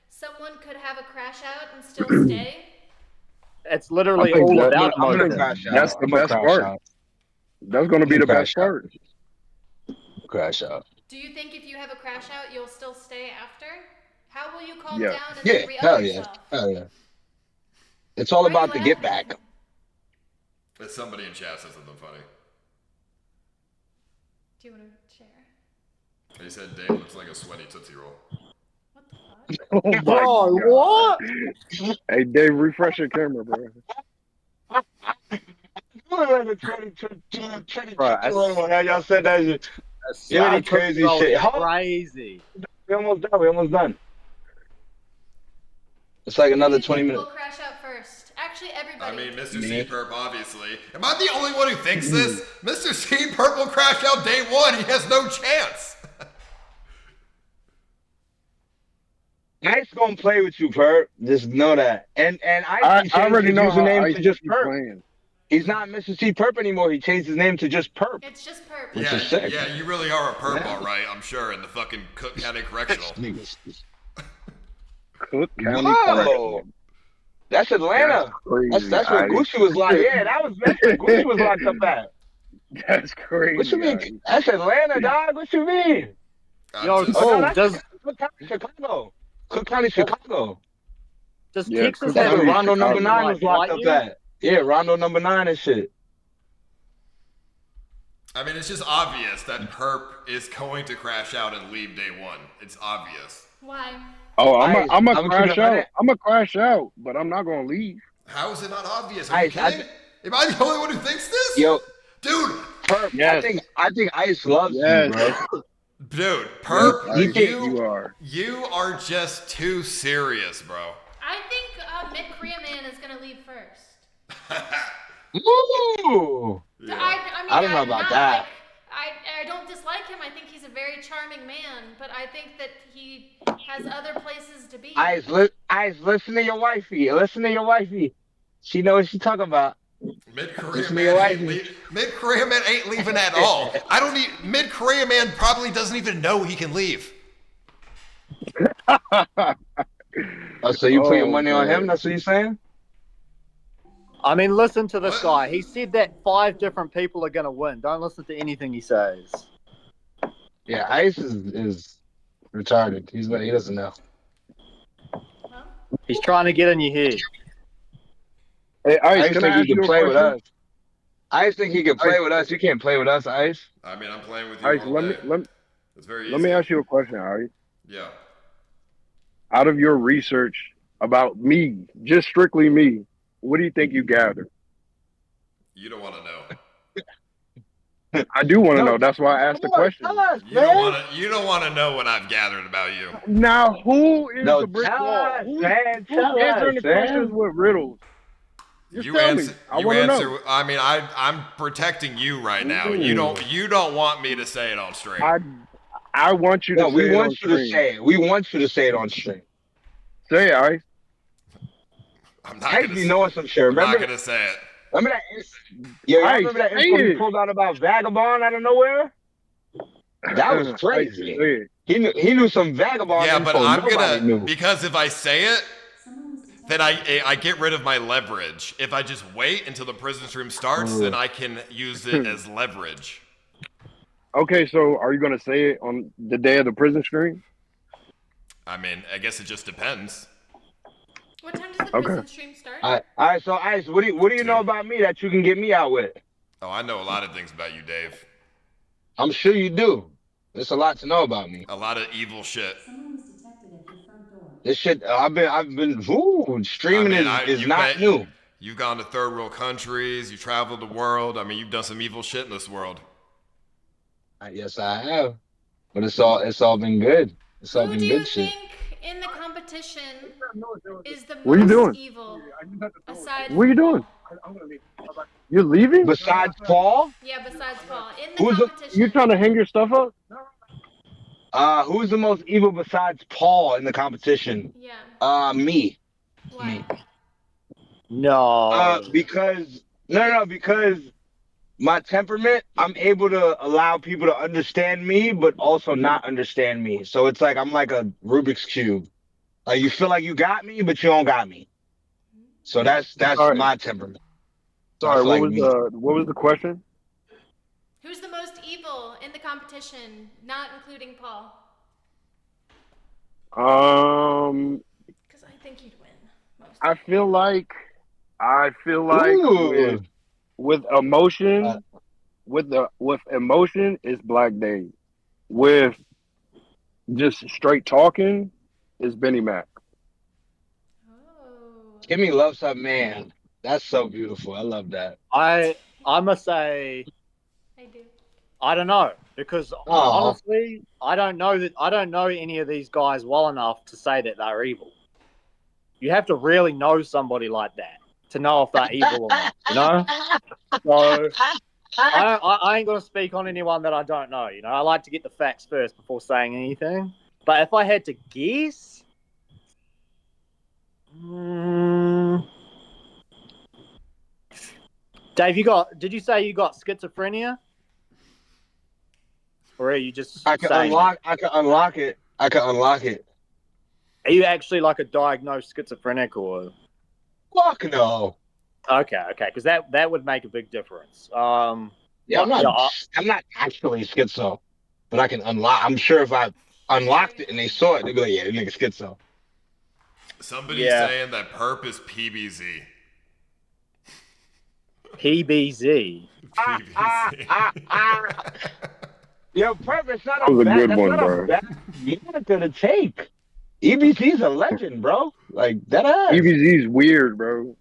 S1: someone could have a crash out and still stay?
S10: it's literally all about emotion.
S7: That's the best part. That's going to be the best part.
S15: Crash out.
S1: Do you think if you have a crash out, you'll still stay after? How will you calm
S15: Yeah.
S1: down and
S15: Yeah.
S1: then re-up
S15: Hell yeah.
S1: yourself?
S15: Hell yeah. It's all about the get back.
S13: If somebody in chat said something funny.
S1: Do you want to share?
S13: He said Dave looks like a sweaty Tootsie Roll.
S7: Oh my
S10: Bro,
S7: God.
S10: what?
S7: Hey, Dave, refresh your camera, bro.
S15: Y'all said that shit. Yeah, crazy shit.
S10: Crazy.
S15: We almost done. It's like another 20
S1: We'll
S15: minutes.
S1: crash out first. Actually, everybody.
S13: I mean, Mr. C Perp, obviously. Am I the only one who thinks this? Mr. C Perp will crash out day one. He has no chance.
S15: Ice gonna play with you, Perp. Just know that. And Ice
S7: I already know how
S15: name
S7: Ice
S15: to just
S7: is
S15: Perp.
S7: playing.
S15: He's not Mr. C Perp anymore. He changed his name to just Perp.
S1: It's just Perp.
S15: Which is sick.
S13: Yeah, you really are a perp, all right. I'm sure in the fucking Cook County Correctional.
S7: Cook County
S15: Whoa.
S7: Correctional.
S15: That's Atlanta. That's where Gucci was like. Yeah, that's where Gucci was locked up at.
S7: That's crazy.
S15: What you mean? That's Atlanta, dog. What you mean?
S10: Yo,
S15: that's Cook County, Chicago. Cook County, Chicago.
S10: Does
S7: Yeah,
S10: Texas
S7: Cook
S15: That's
S10: have
S15: where
S7: County,
S15: Rondo number
S7: Chicago.
S15: 9 was locked up at. Yeah, Rondo number 9 and shit.
S13: I mean, it's just obvious that Perp is going to crash out and leave day one. It's obvious.
S1: Why?
S7: Oh, I'm
S15: Ice,
S7: a crash out. I'm a crash out, but I'm not gonna leave.
S13: How is it not obvious? Are you
S15: Ice,
S13: kidding? Am I the only one who thinks this?
S3: Yo,
S13: dude.
S3: Perp,
S7: Yes.
S3: I think Ice loves
S7: Yes.
S3: you, bro.
S13: Dude, Perp,
S7: Yes, Ice,
S13: you are just too serious, bro.
S1: I think Mid-Korea Man is gonna leave first.
S3: Ooh.
S1: Yeah. I mean,
S3: I don't know
S1: I'm
S3: about
S1: not,
S3: that.
S1: Like, I don't dislike him. I think he's a very charming man, but I think that he has other places to be.
S3: Ice, listen to your wifey. Listen to your wifey. She knows what she's talking about.
S13: Mid-Korea Man ain't leaving at all. I don't need Mid-Korea Man probably doesn't even know he can leave.
S3: Oh, so you put your money on him? That's what you're saying?
S10: I mean, listen to this guy. He said that 5 different people are going to win. Don't listen to anything he says.
S3: Yeah, Ice is retarded. He doesn't know.
S10: He's trying to get in your head.
S7: Hey,
S3: Ice
S7: can
S3: think
S7: I
S3: he
S7: ask you
S3: can
S7: a
S3: play with
S7: question?
S3: us. Ice think he can play with us. You can't play with us, Ice.
S13: I mean, I'm playing with you
S7: Ice,
S13: all day. It's very easy.
S7: let me ask you a question, Ice.
S13: Yeah.
S7: Out of your research about me, just strictly me, what do you think you gathered?
S13: You don't want to know.
S7: I do want to know. That's why I asked the question.
S13: You don't want to know what I've gathered about you.
S7: Now, who is the brick
S3: tell
S7: wall?
S3: us,
S7: Who's
S3: man.
S7: who's
S3: Tell
S7: answering
S3: us,
S7: the questions
S3: man.
S7: with riddles? Just tell me. I want to know.
S13: I mean, I'm protecting you right now. You don't want me to say it on stream.
S7: I want you to say
S3: we
S7: it
S3: want
S7: on
S3: you to
S7: stream.
S3: say it. We want you to say it on stream.
S7: Say it, Ice.
S13: I'm not
S3: Ice be knowing some shit.
S13: I'm not
S3: Remember?
S13: gonna say it.
S3: Remember that? Yo, y'all remember that info he pulled out about Vagabond out of nowhere? That was crazy. He knew some Vagabond
S13: Yeah,
S3: info
S13: but I'm
S3: nobody
S13: gonna
S3: knew.
S13: because if I say it, then I get rid of my leverage. If I just wait until the prison stream starts, then I can use it as leverage.
S7: Okay, so are you going to say it on the day of the prison stream?
S13: I mean, I guess it just depends.
S1: What time does the prison stream start?
S3: All right. So Ice, what do you know about me that you can get me out with?
S13: Oh, I know a lot of things about you, Dave.
S3: I'm sure you do. There's a lot to know about me.
S13: A lot of evil shit.
S3: This shit, I've been streaming is not new.
S13: You've gone to third world countries. You traveled the world. I mean, you've done some evil shit in this world.
S3: Yes, I have. But it's all been good. It's all been good shit.
S1: In the competition is the
S7: What are you
S1: most
S7: doing?
S1: evil aside
S7: What are you doing? You're leaving?
S3: Besides Paul?
S1: Yeah, besides Paul. In the competition.
S7: You trying to hang your stuff up?
S3: Who's the most evil besides Paul in the competition?
S1: Yeah.
S3: Me.
S1: Why?
S3: Me.
S10: No.
S3: Because my temperament, I'm able to allow people to understand me, but also not understand me. So it's like I'm like a Rubik's Cube. Like you feel like you got me, but you don't got me. So that's my temperament.
S7: Sorry, what was the question?
S1: Who's the most evil in the competition, not including Paul? Because I think you'd win.
S7: I feel like with emotion, with emotion is Black Dave. With just straight talking is Benny Mac.
S3: Kimmee loves her man. That's so beautiful. I love that.
S10: I must say,
S1: I do.
S10: I don't know because honestly, I don't know any of these guys well enough to say that they're evil. You have to really know somebody like that to know if they're evil or not. You know, so I ain't gonna speak on anyone that I don't know. You know, I like to get the facts first before saying anything. But if I had to guess. Dave, did you say you got schizophrenia? Or are you just
S3: I can unlock it.
S10: Are you actually like a diagnosed schizophrenic or?
S3: Fuck no.
S10: Okay, because that would make a big difference.
S3: Yeah, I'm not actually schizo, but I can unlock. I'm sure if I unlocked it and they saw it, they'd be like, yeah, the nigga schizo.
S13: Somebody's saying that Perp is PBZ.
S10: PBZ.
S3: Yo, Perp, it's not
S7: That was a good
S3: that's
S7: one,
S3: not
S7: bro.
S3: a bad moniker to take. EBZ's a legend, bro. Like that ass.
S7: EBZ's weird, bro.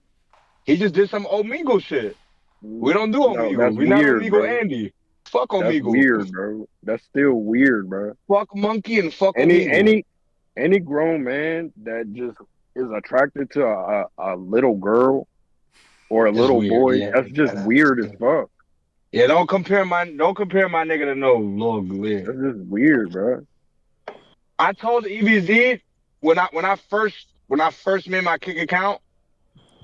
S3: He just did some Omegle shit. We don't do
S7: No,
S3: Omegle.
S7: that's
S3: We not
S7: weird,
S3: Omegle
S7: bro.
S3: Andy. Fuck
S7: That's
S3: Omegle.
S7: weird, bro. That's still weird, bro.
S3: Fuck Monkey and fuck
S7: Any
S3: Omegle.
S7: any grown man that just is attracted to a little girl or a
S3: It's
S7: little
S3: weird.
S7: boy,
S3: Yeah.
S7: that's just weird as fuck.
S3: Yeah, don't compare my nigga to no little glare.
S7: That's just weird, bro.
S3: I told EBZ when I first made my kick account,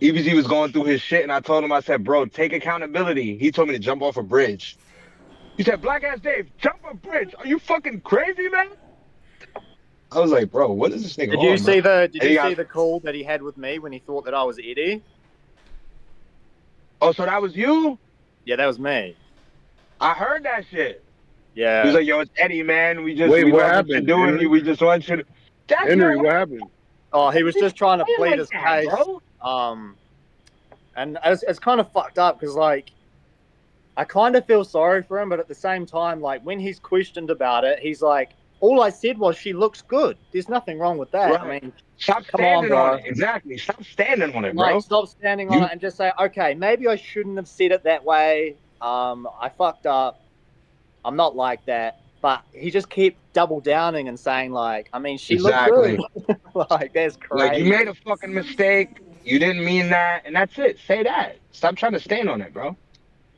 S3: EBZ was going through his shit, and I told him, I said, bro, take accountability. He told me to jump off a bridge. He said, Black ass Dave, jump a bridge. Are you fucking crazy, man? I was like, bro, what is this nigga
S10: Did you
S3: on,
S10: see
S3: bro?
S10: the call that he had with me when he thought that I was Eddie?
S3: Oh, so that was you?
S10: Yeah, that was me.
S3: I heard that shit.
S10: Yeah.
S3: He was like, yo, it's Eddie, man. We
S7: Wait,
S3: love
S7: what
S3: what
S7: happened,
S3: you're doing.
S7: Henry?
S3: We just want you to. That's
S7: Henry,
S3: your
S7: what happened?
S10: Oh, he was just trying to plead
S3: like
S10: his
S3: that,
S10: case.
S3: bro.
S10: And it's kind of fucked up because, like, I kind of feel sorry for him, but at the same time, like, when he's questioned about it, he's like, all I said was she looks good. There's nothing wrong with that.
S3: Right.
S10: I mean,
S3: Stop
S10: come on,
S3: standing
S10: bro.
S3: on it. Exactly. Stop standing on it, bro.
S10: Like, stop standing on it and just say, okay, maybe I shouldn't have said it that way. I fucked up. I'm not like that. But he just kept double downing and saying, like, I mean, she looked good. Like, that's crazy.
S3: Like, you made a fucking mistake. You didn't mean that. And that's it. Say that. Stop trying to stand on it, bro.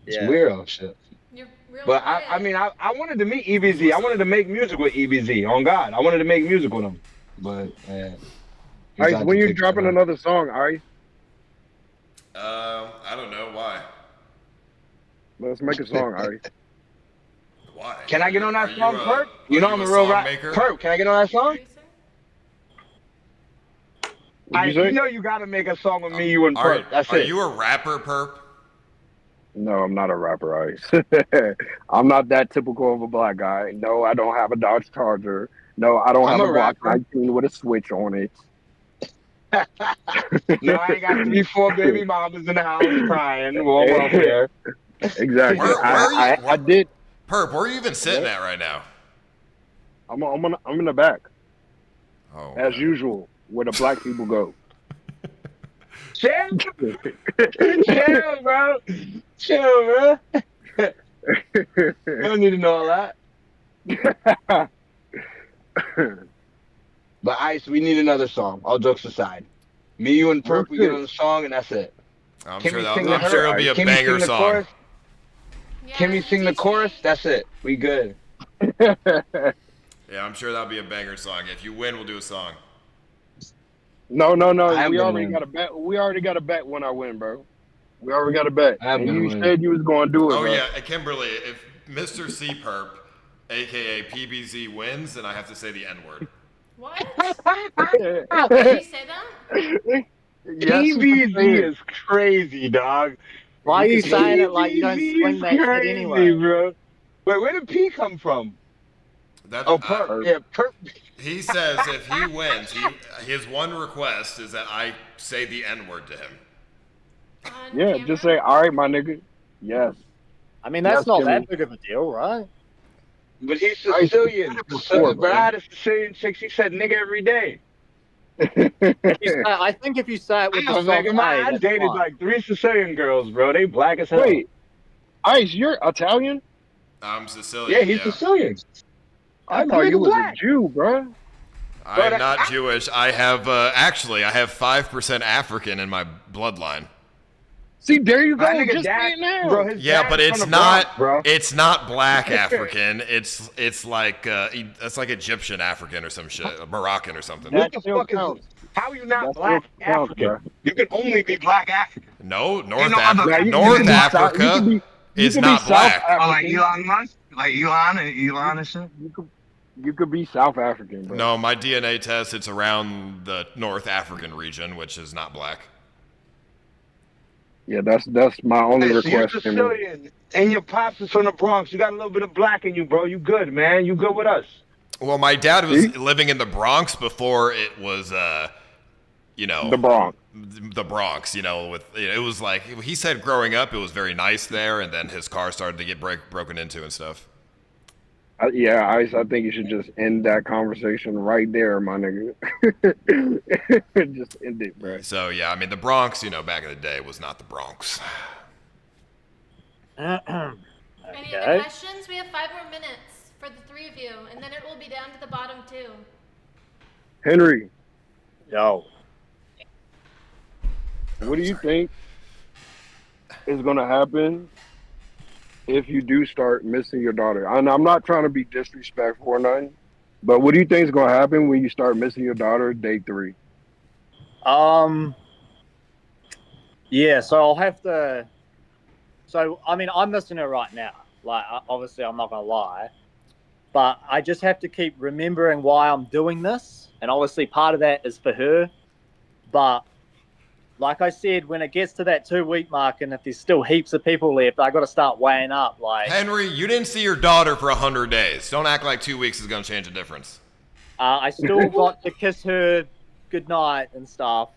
S3: It's weirdo shit. But I mean, I wanted to meet EBZ. I wanted to make music with EBZ. On God, I wanted to make music with him. But
S7: Ice, when you dropping another song, Ice?
S13: I don't know why.
S7: Let's make a song, Ice.
S13: Why?
S3: Can I get on that song, Perp? You know I'm a real rap. Perp, can I get on that song? You know you gotta make a song with me, you and Perp. That's it.
S13: Are you a rapper, Perp?
S7: No, I'm not a rapper, Ice. I'm not that typical of a black guy. No, I don't have a Dodge Charger. No, I don't have a Glock 19 with a switch on it.
S3: No, I ain't got 3-4 baby mamas in the house crying. Well, welfare.
S7: Exactly.
S13: I
S7: did.
S13: Perp, where are you even sitting at right now?
S7: I'm in the back.
S13: Oh,
S7: as usual, where the black people go.
S3: Chill, chill, bro. Chill, bro. You don't need to know all that. But Ice, we need another song. All jokes aside, me, you, and Perp, we get on the song, and that's it.
S13: I'm sure it'll be a banger song.
S3: Chorus. Kimmee sing the chorus. That's it. We good.
S13: Yeah, I'm sure that'll be a banger song. If you win, we'll do a song.
S7: No. We already got a bet. We already got a bet when I win, bro. We already got a bet. And you said you was going to do it.
S13: Oh,
S7: bro.
S13: yeah. Kimberly, if Mr. C Perp, a.k.a. PBZ, wins, then I have to say the N-word.
S1: What? Did you say that?
S3: PBZ is crazy, dog.
S10: Why are you saying it like you don't swing that shit anyway?
S3: Bro. Wait, where did P come from? Perp. Yeah, Perp.
S13: He says if he wins, his one request is that I say the N-word to him.
S7: Yeah, just say, all right, my nigga. Yes.
S10: I mean, that's not that big of a deal, right?
S3: But he's Sicilian. But I had a Sicilian chick, she said nigga every day.
S10: I think if you say it with the song,
S3: I dated like 3 Sicilian girls, bro. They black as hell.
S7: Wait, Ice, you're Italian?
S13: I'm Sicilian.
S3: Yeah, he's Sicilian.
S7: I thought you was a Jew, bro.
S13: I am not Jewish. I have actually I have 5% African in my bloodline.
S7: See, there you go. Just saying now.
S3: Bro,
S13: yeah, but it's not it's not black African. It's like Egyptian African or some shit, Moroccan or something.
S3: What the fuck is? How are you not black African? You can only be black African.
S13: No, North Africa is not black.
S15: Oh, like Elon Musk, like Elon and shit.
S7: You could be South African, bro.
S13: No, my DNA test, it's around the North African region, which is not black.
S7: Yeah, that's my only request.
S3: You're Sicilian, and your pops is from the Bronx. You got a little bit of black in you, bro. You good, man. You good with us.
S13: Well, my dad was living in the Bronx before it was, the
S7: Bronx.
S13: The Bronx, it was like, he said growing up, it was very nice there, and then his car started to get broken into and stuff.
S7: Yeah, Ice, I think you should just end that conversation right there, my nigga. Just end it, bro.
S13: So, yeah, I mean, the Bronx, back in the day was not the Bronx.
S1: Any other
S10: Okay.
S1: questions? We have 5 more minutes for the 3 of you, and then it will be down to the bottom 2.
S7: Henry,
S10: Yo.
S7: what do you think is gonna happen if you do start missing your daughter? And I'm not trying to be disrespectful or nothing, but what do you think is gonna happen when you start missing your daughter day 3?
S10: Yeah, so I'll have to. So I mean, I'm missing her right now. Like, obviously, I'm not gonna lie, but I just have to keep remembering why I'm doing this, and obviously, part of that is for her. But like I said, when it gets to that 2-week mark, and if there's still heaps of people left, I got to start weighing up. Like,
S13: Henry, you didn't see your daughter for 100 days. Don't act like 2 weeks is gonna change the difference.
S10: I still got to kiss her goodnight and stuff.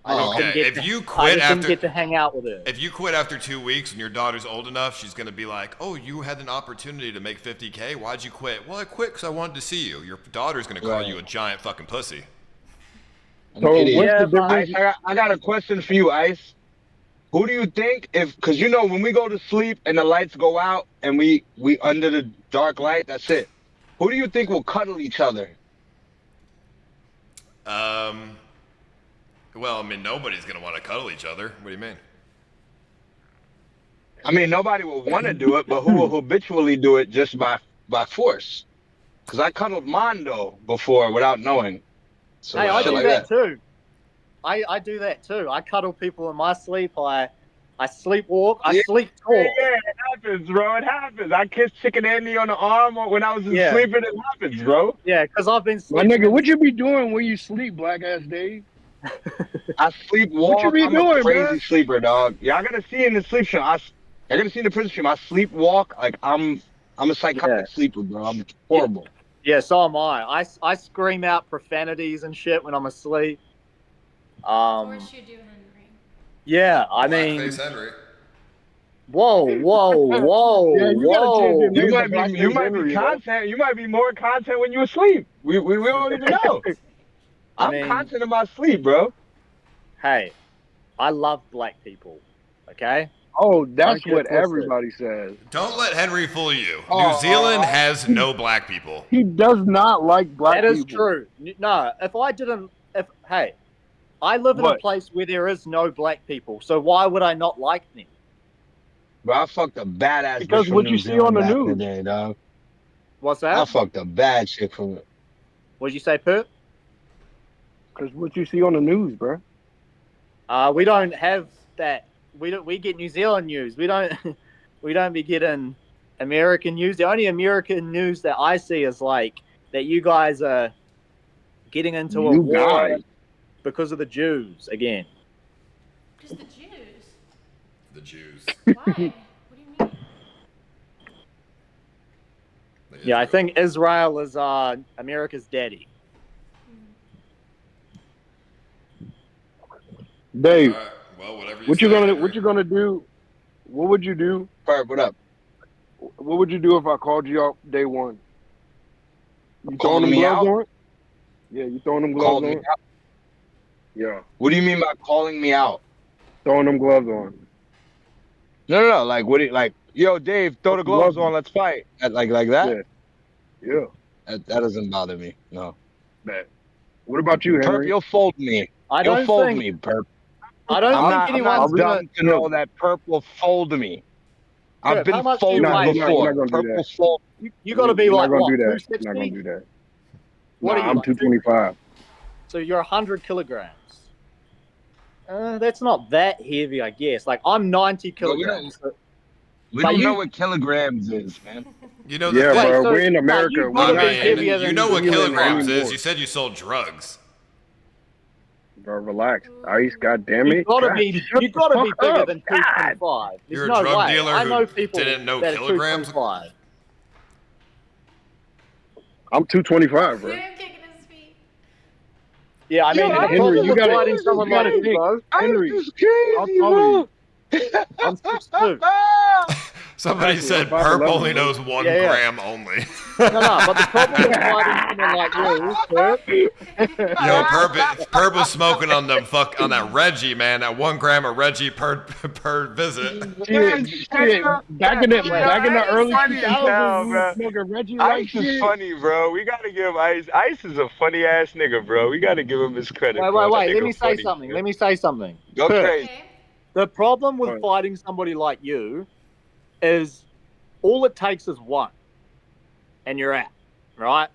S10: I just didn't
S13: Okay,
S10: get
S13: if you
S10: I
S13: quit
S10: just didn't
S13: after
S10: get to hang out with her.
S13: if you quit after 2 weeks and your daughter's old enough, she's gonna be like, "Oh, you had an opportunity to make 50K. Why'd you quit?" "Well, I quit because I wanted to see you." Your daughter's gonna call you a giant fucking pussy.
S3: So what's the difference? I got a question for you, Ice. Who do you think because you know when we go to sleep and the lights go out and we under the dark light, that's it. Who do you think will cuddle each other?
S13: Well, I mean, nobody's gonna want to cuddle each other. What do you mean?
S3: I mean, nobody will want to do it, but who will habitually do it just by force? Because I cuddled Mondo before without knowing. So
S10: Hey, I
S3: shit
S10: do
S3: like
S10: that too. I do that too. I cuddle people in my sleep. I sleepwalk. I sleep talk.
S3: Yeah, it happens, bro. It happens. I kissed Chicken Andy on the arm when I was sleeping. It happens, bro.
S10: Yeah, because I've been
S7: My
S10: sleeping.
S7: nigga, what you be doing when you sleep, black ass Dave?
S3: I sleepwalk.
S7: What you be
S3: I'm
S7: doing,
S3: a crazy
S7: bro?
S3: sleeper, dog. Y'all gotta see in the sleep stream. Y'all gotta see in the prison stream. I sleepwalk like I'm a psychotic sleeper, bro. I'm horrible.
S10: Yeah, so am I. I scream out profanities and shit when I'm asleep.
S1: Of course you do, Henry.
S10: Yeah, I mean.
S13: Blackface Henry.
S10: Whoa!
S3: Yeah, you gotta change your name. You might be content. You might be more content when you asleep. We don't even know. I'm content in my sleep, bro.
S10: Hey, I love black people. Okay.
S7: Oh, that's
S10: Don't
S7: what
S10: get twisted.
S7: everybody says.
S13: Don't let Henry fool you. New Zealand has no black people.
S7: He does not like black people.
S10: That is true. No, hey, I live in a place where there is no black people, so why would I not like them?
S3: Bro, I fucked a badass
S7: Because
S3: bitch from
S7: what
S3: New
S7: you see
S3: Zealand
S7: on the
S3: back in
S7: news.
S3: the day, dog.
S10: What's that?
S3: I fucked a bad chick from it.
S10: What'd you say, Perp?
S7: Because what you see on the news, bro.
S10: We don't have that. We get New Zealand news. We don't be getting American news. The only American news that I see is like that you guys are getting into a war because of the Jews again.
S1: Just the Jews.
S13: The Jews.
S1: Why? What do you mean?
S10: Yeah, I think Israel is America's daddy.
S7: Dave,
S13: well, whatever
S7: what you gonna do? What would you do?
S3: Perp, what up?
S7: What would you do if I called you out day 1? You throwing
S3: Calling
S7: them
S3: me
S7: gloves
S3: out?
S7: on? Yeah, you throwing them gloves
S3: Called
S7: on?
S3: me out?
S7: Yeah.
S3: What do you mean by calling me out?
S7: Throwing them gloves on.
S3: No. Like, what do you, like, yo, Dave, throw the gloves on, let's fight. Like that?
S7: Yeah.
S3: That doesn't bother me, no.
S7: Bad. What about you, Henry?
S3: Perp, you'll fold me. You'll fold me, Perp.
S10: I don't think anyone's
S3: I'm dumb to know that Perp will fold me. I've been folded before. Perp will fold.
S10: You got to be like
S7: not gonna
S10: what?
S7: do that.
S10: 260?
S7: Not gonna do that.
S10: What are you?
S7: I'm
S10: like,
S7: 225.
S10: So you're 100 kilograms. That's not that heavy, I guess. Like I'm 90 kilograms.
S3: We don't know what kilograms is, man.
S13: You know
S7: Yeah, bro. We're in America.
S13: You know what kilograms is. You said you sold drugs.
S7: Bro, relax. Ice, goddamn it.
S10: You gotta be bigger than 225.
S13: You're
S10: There's
S13: a
S10: no
S13: drug
S10: way.
S13: dealer
S10: I know
S13: who
S10: people
S13: didn't know
S10: that are
S13: kilograms.
S10: 225.
S7: I'm 225, bro.
S10: Yeah, I mean, the
S7: Henry,
S10: problem
S7: you
S10: with
S7: gotta-
S10: fighting someone
S7: you
S10: like
S7: gotta
S10: you, bro.
S7: Henry,
S3: This is crazy,
S7: I'll tell you.
S10: I'm 6'2".
S13: Somebody said Perp only knows 1 gram only.
S10: No, but the problem with fighting someone like you, Perp.
S13: Yo, Perp was smoking on that Reggie, man. That 1 gram of Reggie per visit.
S7: Shit. Back in the early 2000s, we was smoking Reggie like
S17: Ice is funny, bro. We gotta give Ice. Ice is a funny ass nigga, bro. We gotta give him his credit.
S10: Wait.
S17: Bro. That
S10: Let
S17: nigga
S10: me say
S17: funny,
S10: something.
S17: bro.
S10: Let me say something.
S17: Go
S10: Perp,
S17: crazy.
S10: the problem with fighting somebody like you is all it takes is one, and you're out, right?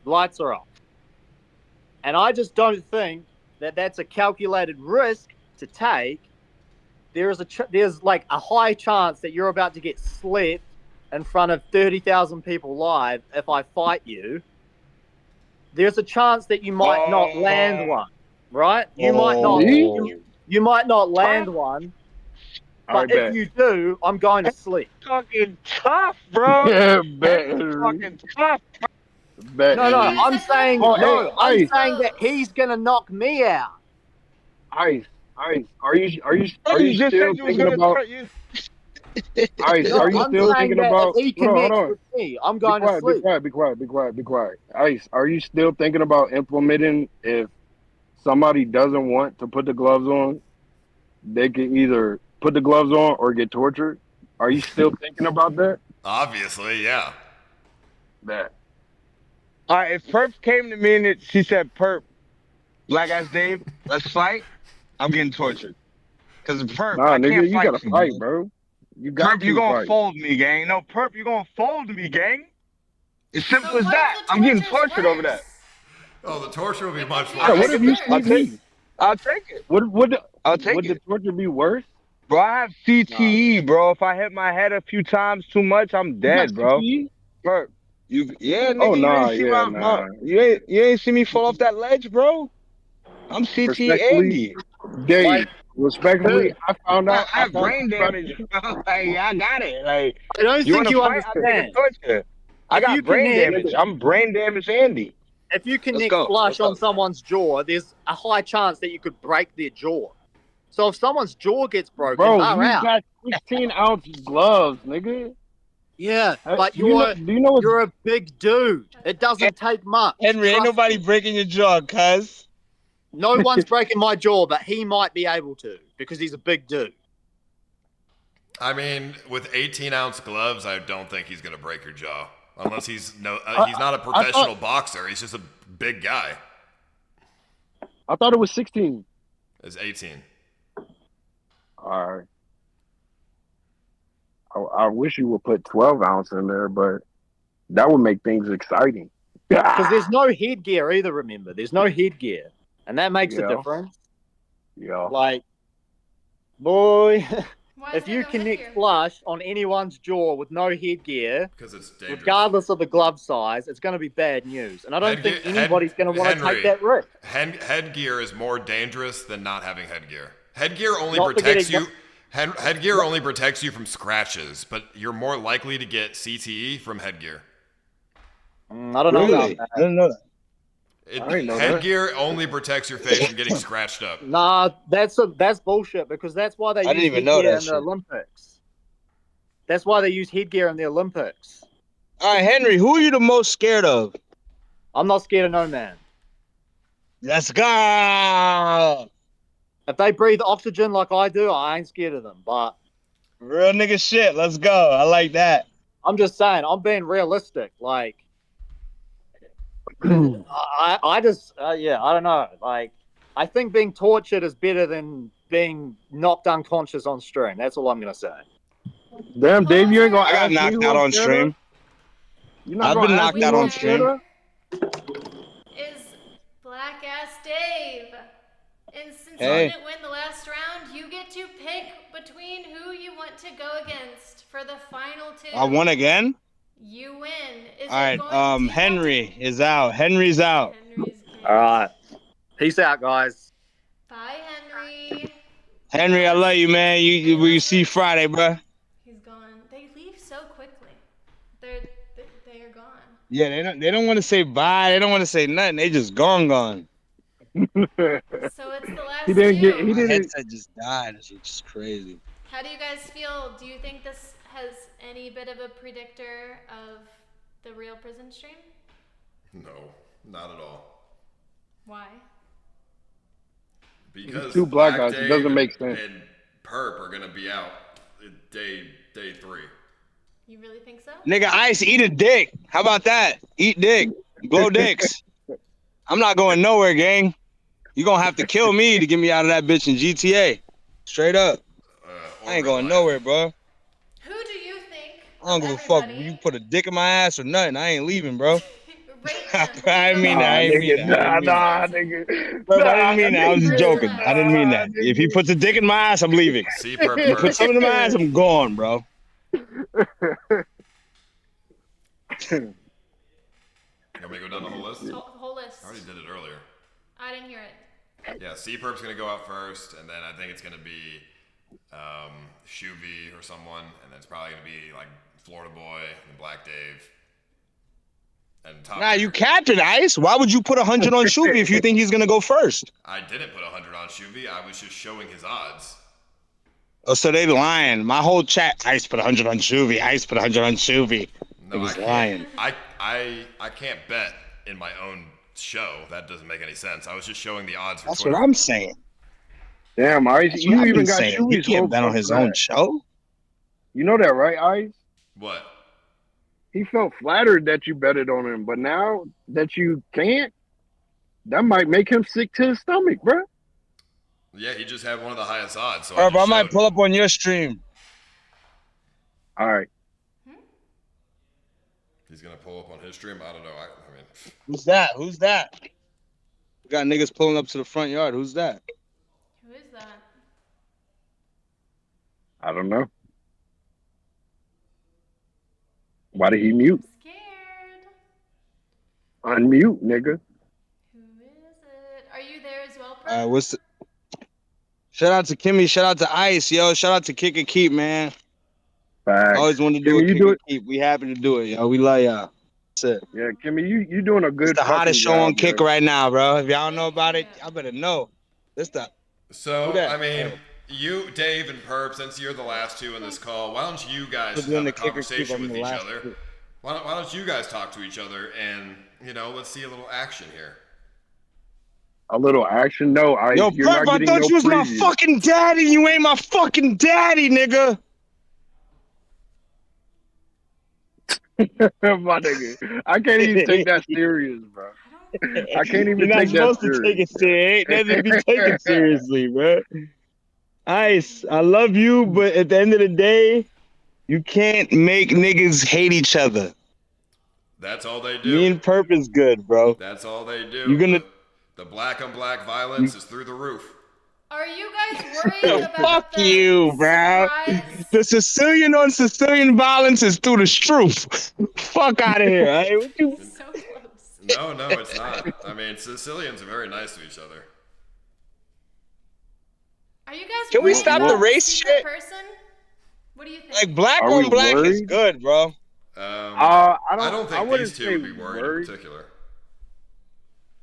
S10: Lights are off. And I just don't think that that's a calculated risk to take. There's like a high chance that you're about to get slept in front of 30,000 people live if I fight you. There's a chance that you might not land one, right? You might not land one. But if you do, I'm going to sleep.
S17: Fucking tough, bro.
S7: Yeah,
S17: fucking tough.
S7: Bet.
S10: No, I'm saying
S7: Ice.
S10: saying that he's gonna knock me out.
S7: Ice. Are you still thinking about? Ice, are you still thinking about?
S10: If he connects with me, I'm going to sleep.
S7: Be quiet. Ice, are you still thinking about implementing if somebody doesn't want to put the gloves on, they can either put the gloves on or get tortured? Are you still thinking about that?
S13: Obviously, yeah.
S7: That.
S17: All right, if Perp came to me and she said, "Perp, Black Ass Dave, let's fight," I'm getting tortured. Cause Perp, I
S7: nigga,
S17: can't
S7: you
S17: fight
S7: gotta
S17: you,
S7: fight, bro. You got
S17: Perp, you gonna
S7: fight.
S17: fold me, gang. No, Perp, you gonna fold me, gang. It's simple as that. I'm getting tortured over that.
S13: Oh, the torture will be much worse.
S7: Yeah, what if you sleep me?
S17: I'll take it.
S7: Would
S17: the
S7: torture be worse?
S17: Bro, I have CTE, bro. If I hit my head a few times too much, I'm dead, bro. Perp, nigga, you ain't see me fall off that ledge, bro. I'm CTE Andy.
S7: Dave, respectfully, I found out.
S17: I have brain damage, bro. Like, I got it. Like,
S10: I don't think you understand.
S17: I got brain damage. I'm brain damage Andy.
S10: If you connect flush on someone's jaw, there's a high chance that you could break their jaw. So if someone's jaw gets broken,
S7: bro,
S10: they're
S7: you
S10: out.
S7: got 16-ounce gloves, nigga.
S10: Yeah, but
S7: do you know
S10: you're a big dude. It doesn't take much.
S17: Henry, ain't nobody breaking your jaw, cuz.
S10: No one's breaking my jaw, but he might be able to because he's a big dude.
S13: I mean, with 18-ounce gloves, I don't think he's gonna break your jaw, unless he's not a professional boxer. He's just a big guy.
S7: I thought it was 16.
S13: It's 18.
S7: All right. I wish you would put 12 ounce in there, but that would make things exciting.
S10: Because there's no headgear either, remember. There's no headgear. And that makes a difference.
S7: Yeah.
S10: Like, boy, if you connect flush on anyone's jaw with no headgear,
S13: it's
S10: regardless of the glove size, it's going to be bad news. And I don't think anybody's going to want to take that risk.
S13: Headgear is more dangerous than not having headgear. Headgear only protects you. Headgear only protects you from scratches, but you're more likely to get CTE from headgear.
S10: I don't know about that.
S17: I didn't know that.
S13: Headgear only protects your face from getting scratched up.
S10: Nah, that's bullshit because that's why they use headgear in the Olympics. That's why they use headgear in the Olympics.
S17: All right, Henry, who are you the most scared of?
S10: I'm not scared of no man.
S17: Let's go.
S10: If they breathe oxygen like I do, I ain't scared of them. But
S17: real nigga shit. Let's go. I like that.
S10: I'm just saying. I'm being realistic. Like, I just, I don't know. Like, I think being tortured is better than being knocked unconscious on stream. That's all I'm gonna say.
S7: Damn, Dave, you ain't gonna.
S17: I got knocked out on stream. I've been knocked out on stream.
S1: Is Black Ass Dave. And since you didn't win the last round, you get to pick between who you want to go against for the final two.
S17: I won again?
S1: You win.
S17: All right, Henry is out. Henry's out.
S10: All right. Peace out, guys.
S1: Bye, Henry.
S17: Henry, I love you, man. We see Friday, bro.
S1: He's gone. They leave so quickly. They are gone.
S17: Yeah, they don't want to say bye. They don't want to say nothing. They just gone.
S1: So it's the last
S17: My headset just died. It's just crazy.
S1: How do you guys feel? Do you think this has any bit of a predictor of the real prison stream?
S13: No, not at all.
S1: Why?
S13: Because
S7: two black guys, it
S13: Dave
S7: doesn't make sense.
S13: and Perp are gonna be out day 3.
S1: You really think so?
S17: Nigga, Ice, eat a dick. How about that? Eat dick. Blow dicks. I'm not going nowhere, gang. You gonna have to kill me to get me out of that bitch in GTA. Straight up. I ain't going nowhere, bro.
S1: Who do you think?
S17: I don't give a fuck. You put a dick in my ass or nothing. I ain't leaving, bro. I didn't mean that. I didn't mean that.
S7: Nah, nigga.
S17: Bro, I didn't mean that. I was just joking. I didn't mean that. If he puts a dick in my ass, I'm leaving.
S13: See, Perp,
S17: If he puts something in my ass, I'm gone, bro.
S13: You want me to go down the whole list?
S1: Whole list.
S13: I already did it earlier.
S1: I didn't hear it.
S13: Yeah, C-Perp's gonna go out first, and then I think it's gonna be Shuvi or someone, and then it's probably gonna be like Florida Boy and Black Dave. And top
S17: Nah, you capping, Ice. Why would you put 100 on Shuvi if you think he's gonna go first?
S13: I didn't put 100 on Shuvi. I was just showing his odds.
S17: Oh, so they lying. My whole chat, Ice put 100 on Shuvi. Ice put 100 on Shuvi.
S13: No,
S17: He's lying.
S13: I can't bet in my own show. That doesn't make any sense. I was just showing the odds for
S17: That's
S13: Twitter.
S17: what I'm saying.
S7: Damn, Ice,
S17: That's
S7: you
S17: what I've
S7: even
S17: been
S7: got
S17: saying. He
S7: Shuey's
S17: can't
S7: whole
S17: bet on his own
S7: back.
S17: show.
S7: You know that, right, Ice?
S13: What?
S7: He felt flattered that you betted on him, but now that you can't, that might make him sick to his stomach, bro.
S13: Yeah, he just had one of the highest odds. So
S17: All right, bro, I might pull up on your stream.
S7: All right.
S13: He's gonna pull up on his stream. I don't know. I mean,
S17: Who's that? Who's that? We got niggas pulling up to the front yard. Who's that?
S1: Who is that?
S7: I don't know. Why did he mute?
S1: Scared.
S7: Unmute, nigga.
S1: Who is it? Are you there as well,
S17: What's the... Shout out to Kimmee. Shout out to Ice, yo. Shout out to Kick and Keep, man.
S7: Facts.
S17: Always wanted to do
S7: Kimmee,
S17: a
S7: you
S17: Kick
S7: do
S17: and
S7: it.
S17: Keep. We happy to do it, yo. We love y'all. That's it.
S7: Yeah, Kimmee, you doing a good
S17: It's the hottest show
S7: fucking
S17: on
S7: job,
S17: Kick
S7: bro.
S17: right now, bro. If y'all don't know about it, y'all better know. This the...
S13: so
S17: Who that?
S13: I mean, you, Dave, and Perp, since you're the last two in this call, why don't you guys
S17: We're doing
S13: have
S17: the
S13: a
S17: Kick or Keep.
S13: conversation
S17: I'm
S13: with
S17: the
S13: each
S17: last
S13: other?
S17: two.
S13: Why don't you guys talk to each other and let's see a little action here.
S7: A little action? No,
S17: Yo,
S7: you're
S17: Perp,
S7: not
S17: I
S7: getting
S17: thought
S7: no
S17: you was my
S7: preview.
S17: fucking daddy. You ain't my fucking daddy, nigga.
S7: My nigga, I can't even take that serious, bro. I can't even
S17: You're not
S7: take that
S17: supposed to take
S7: serious.
S17: it serious. It doesn't be taken seriously, bro. Ice, I love you, but at the end of the day, you can't make niggas hate each other.
S13: That's all they do.
S17: Me and Perp is good, bro.
S13: That's all they do.
S17: You're gonna
S13: The black on black violence is through the roof.
S1: Are you guys worried about
S17: fuck
S1: the
S17: you, bro.
S1: surprise?
S17: The Sicilian on Sicilian violence is through the roof. Fuck out of here. Right? What you...
S1: So close.
S13: No, it's not. I mean, Sicilians are very nice to each other.
S1: Are you guys
S17: Can we
S1: worried
S17: stop
S1: about
S17: the race
S1: secret
S17: shit?
S1: person? What do you think?
S17: Like black
S7: Are
S17: on
S7: we
S17: black is
S7: worried?
S17: good, bro.
S13: I
S7: I
S13: don't think
S7: wouldn't
S13: these two
S7: say
S13: would be worried in particular.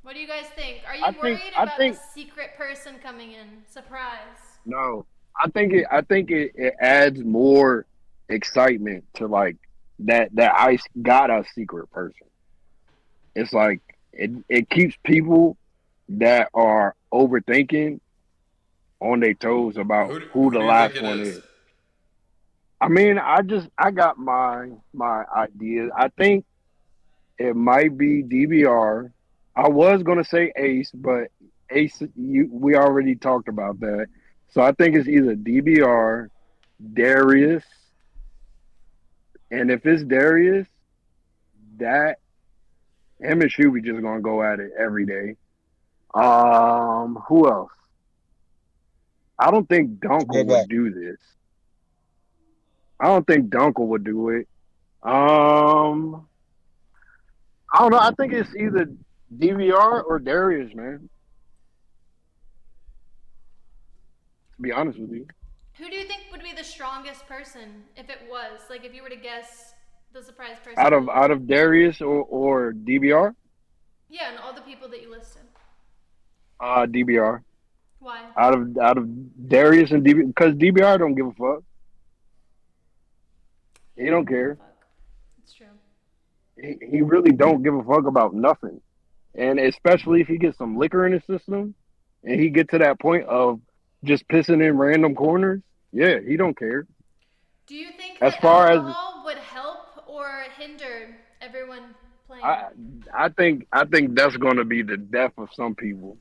S1: What do you guys think? Are you
S7: I think-
S1: worried
S7: I
S1: about
S7: think-
S1: the secret person coming in? Surprise.
S7: No, I think it adds more excitement to like that Ice got a secret person. It's like it keeps people that are overthinking on their toes about who the
S13: do you
S7: last
S13: think it
S7: one
S13: is?
S7: is. I mean, I got my ideas. I think it might be DBR. I was gonna say Ace, but Ace, we already talked about that. So I think it's either DBR, Darius, and if it's Darius, that him and Shuby just gonna go at it every day. Who else? I don't think Dunkel would do this. I don't think Dunkel would do it. I don't know. I think it's either DVR or Darius, man. To be honest with you.
S1: Who do you think would be the strongest person if it was? Like if you were to guess the surprise person.
S7: Out of Darius or DBR?
S1: Yeah, and all the people that you listed.
S7: DBR.
S1: Why?
S7: Out of Darius and DBR, because DBR don't give a fuck. He don't care.
S1: It's true.
S7: He really don't give a fuck about nothing. And especially if he gets some liquor in his system and he get to that point of just pissing in random corners, yeah, he don't care.
S1: Do you think
S7: As
S1: that
S7: far as
S1: alcohol would help or hinder everyone playing?
S7: I think that's gonna be the death of some people.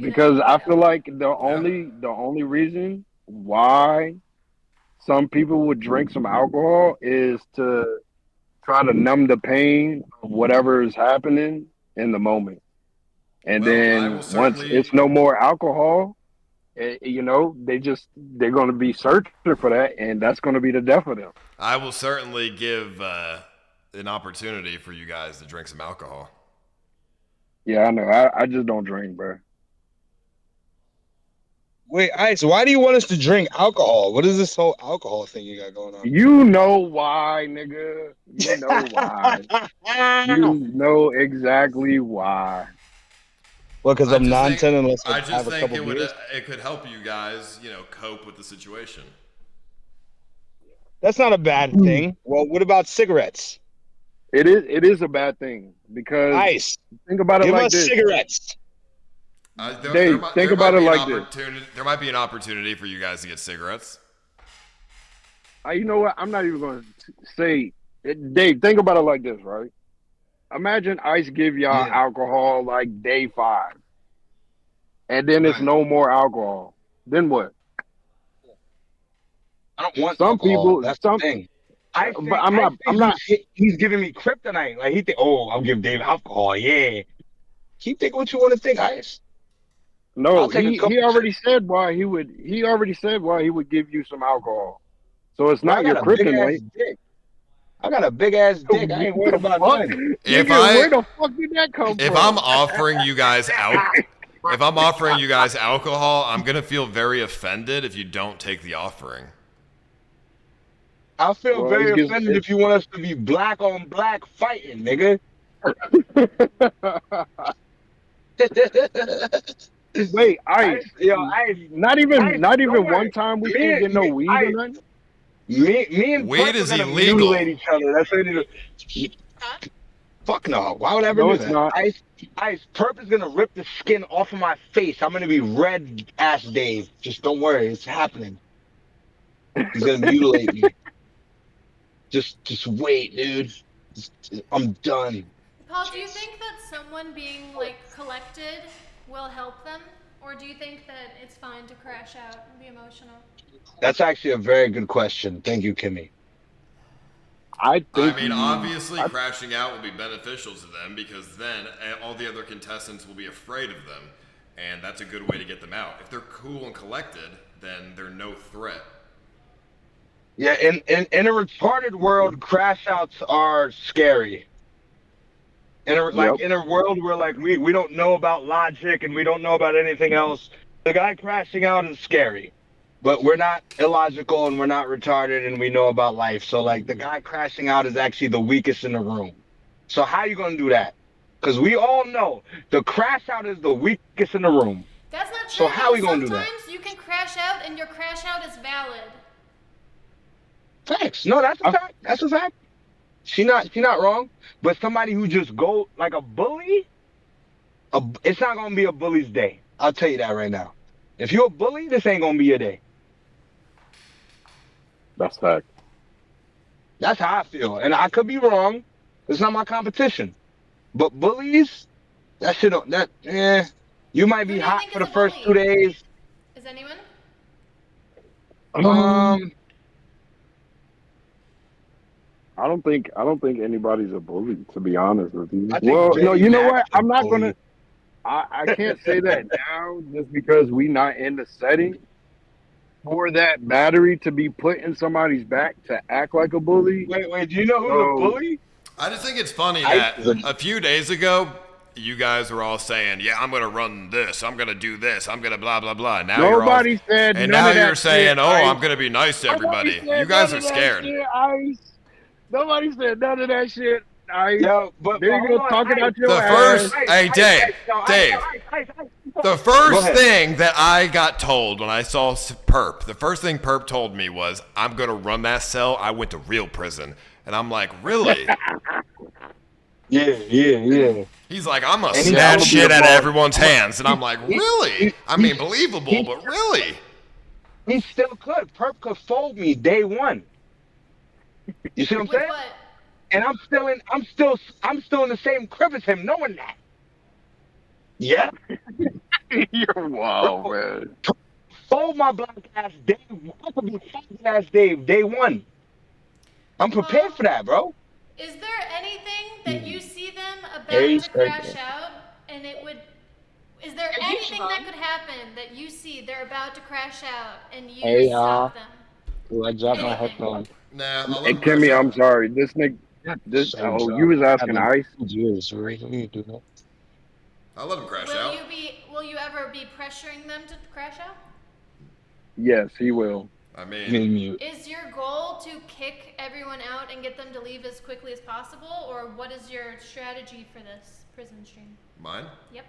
S7: Because I feel like the only reason why some people would drink some alcohol is to try to numb the pain of whatever is happening in the moment. And then once it's no more alcohol, you know, they're going to be searching for that, and that's going to be the death of them.
S13: I will certainly give an opportunity for you guys to drink some alcohol.
S7: Yeah, I know. I just don't drink, bro.
S17: Wait, Ice, why do you want us to drink alcohol? What is this whole alcohol thing you got going on?
S7: You know why, nigga. You know why. You know exactly why.
S17: Well, because I'm non-10 unless I
S13: just
S17: have a
S13: think
S17: couple beers.
S13: it could help you guys, you know, cope with the situation.
S17: That's not a bad thing. Well, what about cigarettes?
S7: It is a bad thing because
S17: Ice.
S7: Think about it
S17: Give
S7: like
S17: us
S7: this.
S17: cigarettes.
S7: Dave, think about it like this.
S13: There might be an opportunity for you guys to get cigarettes.
S7: You know what? I'm not even going to say it. Dave, think about it like this, right? Imagine Ice give y'all alcohol like day 5. And then it's no more alcohol. Then what?
S15: I don't want
S7: some
S15: alcohol.
S7: people.
S15: That's
S7: some
S15: the thing.
S7: But I'm not.
S15: He's giving me kryptonite. Like he think, oh, I'll give Dave alcohol. Yeah. Keep thinking what you want to think, Ice.
S7: No, he already said why he would. He already said why he would give you some alcohol. So it's not your kryptonite.
S15: I got a big ass dick. I ain't worried about nothing.
S7: Where the fuck did that come from?
S13: If I'm offering you guys alcohol, I'm gonna feel very offended if you don't take the offering.
S15: I'll feel very offended if you want us to be black on black fighting, nigga.
S7: Wait, Ice.
S15: Ice.
S7: Not even one time we can't get no weed or nothing.
S15: Me and
S13: weed
S15: Perp
S13: is
S15: are gonna
S13: illegal.
S15: mutilate each other. That's what it is. Fuck no. Why would I ever do that?
S7: Not.
S15: Ice. Perp is gonna rip the skin off of my face. I'm gonna be red ass Dave. Just don't worry, it's happening. He's gonna mutilate me. Just wait, dude. I'm done.
S1: Paul, do you think that someone being like collected will help them, or do you think that it's fine to crash out and be emotional?
S15: That's actually a very good question. Thank you, Kimmee.
S7: I
S13: mean, obviously, crashing out will be beneficial to them because then all the other contestants will be afraid of them, and that's a good way to get them out. If they're cool and collected, then they're no threat.
S15: Yeah, in a retarded world, crash outs are scary. In a world where like we don't know about logic and we don't know about anything else, the guy crashing out is scary. But we're not illogical and we're not retarded and we know about life. So like the guy crashing out is actually the weakest in the room. So how are you gonna do that? Because we all know the crash out is the weakest in the room.
S1: That's not true.
S15: So how are we gonna do that?
S1: Sometimes you can crash out and your crash out is valid.
S15: Facts. No, that's a fact. That's a fact. She not wrong. But somebody who just go like a bully, it's not gonna be a bully's day. I'll tell you that right now. If you're a bully, this ain't gonna be your day.
S7: That's fact.
S15: That's how I feel, and I could be wrong. It's not my competition. But bullies, that shit don't. You might be hot for the first 2 days.
S1: Is anyone?
S7: I don't think anybody's a bully, to be honest with you. Well, no, you know what? I'm not gonna. I can't say that now just because we not in the setting for that battery to be put in somebody's back to act like a bully.
S15: Wait, do you know who's a bully?
S13: I just think it's funny that a few days ago, you guys were all saying, yeah, I'm going to run this, I'm going to do this, I'm going to blah, blah, blah. Now
S7: Nobody said
S13: and
S7: none
S13: now
S7: of that
S13: you're saying,
S7: shit,
S13: oh,
S7: Ice.
S13: I'm going to be nice to everybody. You guys are scared.
S7: Nobody said none of that shit.
S15: Yo, but
S7: there you go talking out your
S13: The
S7: ass.
S13: first, hey, Dave, The first thing that I got told when I saw Perp, the first thing Perp told me was, I'm going to run that cell. I went to real prison. And I'm like, really?
S3: Yeah.
S13: He's like, I'm going to snatch shit out of everyone's hands. And I'm like, really? I mean, believable, but really?
S15: He still could. Perp could fold me day one. You see what I'm saying?
S1: What?
S15: And I'm still in the same crib as him, knowing that. Yeah.
S7: You're wild, man.
S15: Fold my black ass day. I could be folded ass Dave day one. I'm prepared for that, bro.
S1: Is there anything that you see them about to crash out, and it would? Is there anything that could happen that you see they're about to crash out, and you stop them?
S15: I dropped my headphones.
S13: Nah,
S7: Hey, Kimmy, I'm sorry. This nigga. You was asking Ice.
S13: I'll let him crash out.
S1: Will you ever be pressuring them to crash out?
S7: Yes, he will.
S13: I mean,
S1: is your goal to kick everyone out and get them to leave as quickly as possible, or what is your strategy for this prison stream?
S13: Mine?
S1: Yep.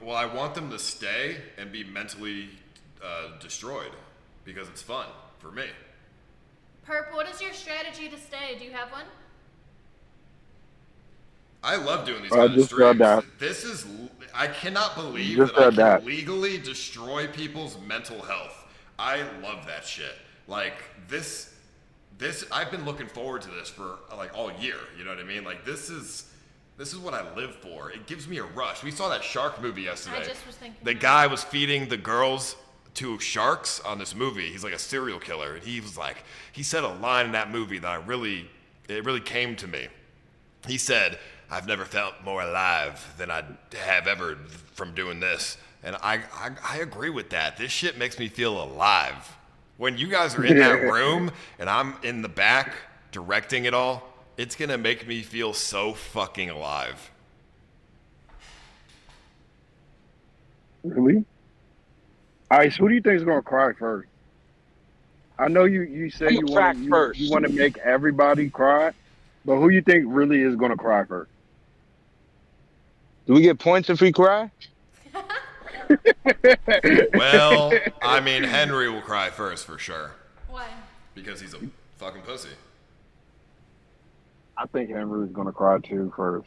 S13: Well, I want them to stay and be mentally destroyed because it's fun for me.
S1: Perp, what is your strategy to stay? Do you have one?
S13: I love doing these kind of streams. I cannot believe that I can legally destroy people's mental health. I love that shit. Like this, I've been looking forward to this for like all year. You know what I mean? Like this is what I live for. It gives me a rush. We saw that shark movie yesterday.
S1: I just was thinking.
S13: The guy was feeding the girls to sharks on this movie. He's like a serial killer, and he said a line in that movie that it really came to me. He said, I've never felt more alive than I have ever from doing this. And I agree with that. This shit makes me feel alive. When you guys are in that room and I'm in the back directing it all, it's going to make me feel so fucking alive.
S7: Really? Ice, who do you think is going to cry first? I know you say you want to make everybody cry, but who you think really is going to cry first?
S3: Do we get points if we cry?
S13: Well, I mean, Henry will cry first for sure.
S1: Why?
S13: Because he's a fucking pussy.
S7: I think Henry is going to cry too first.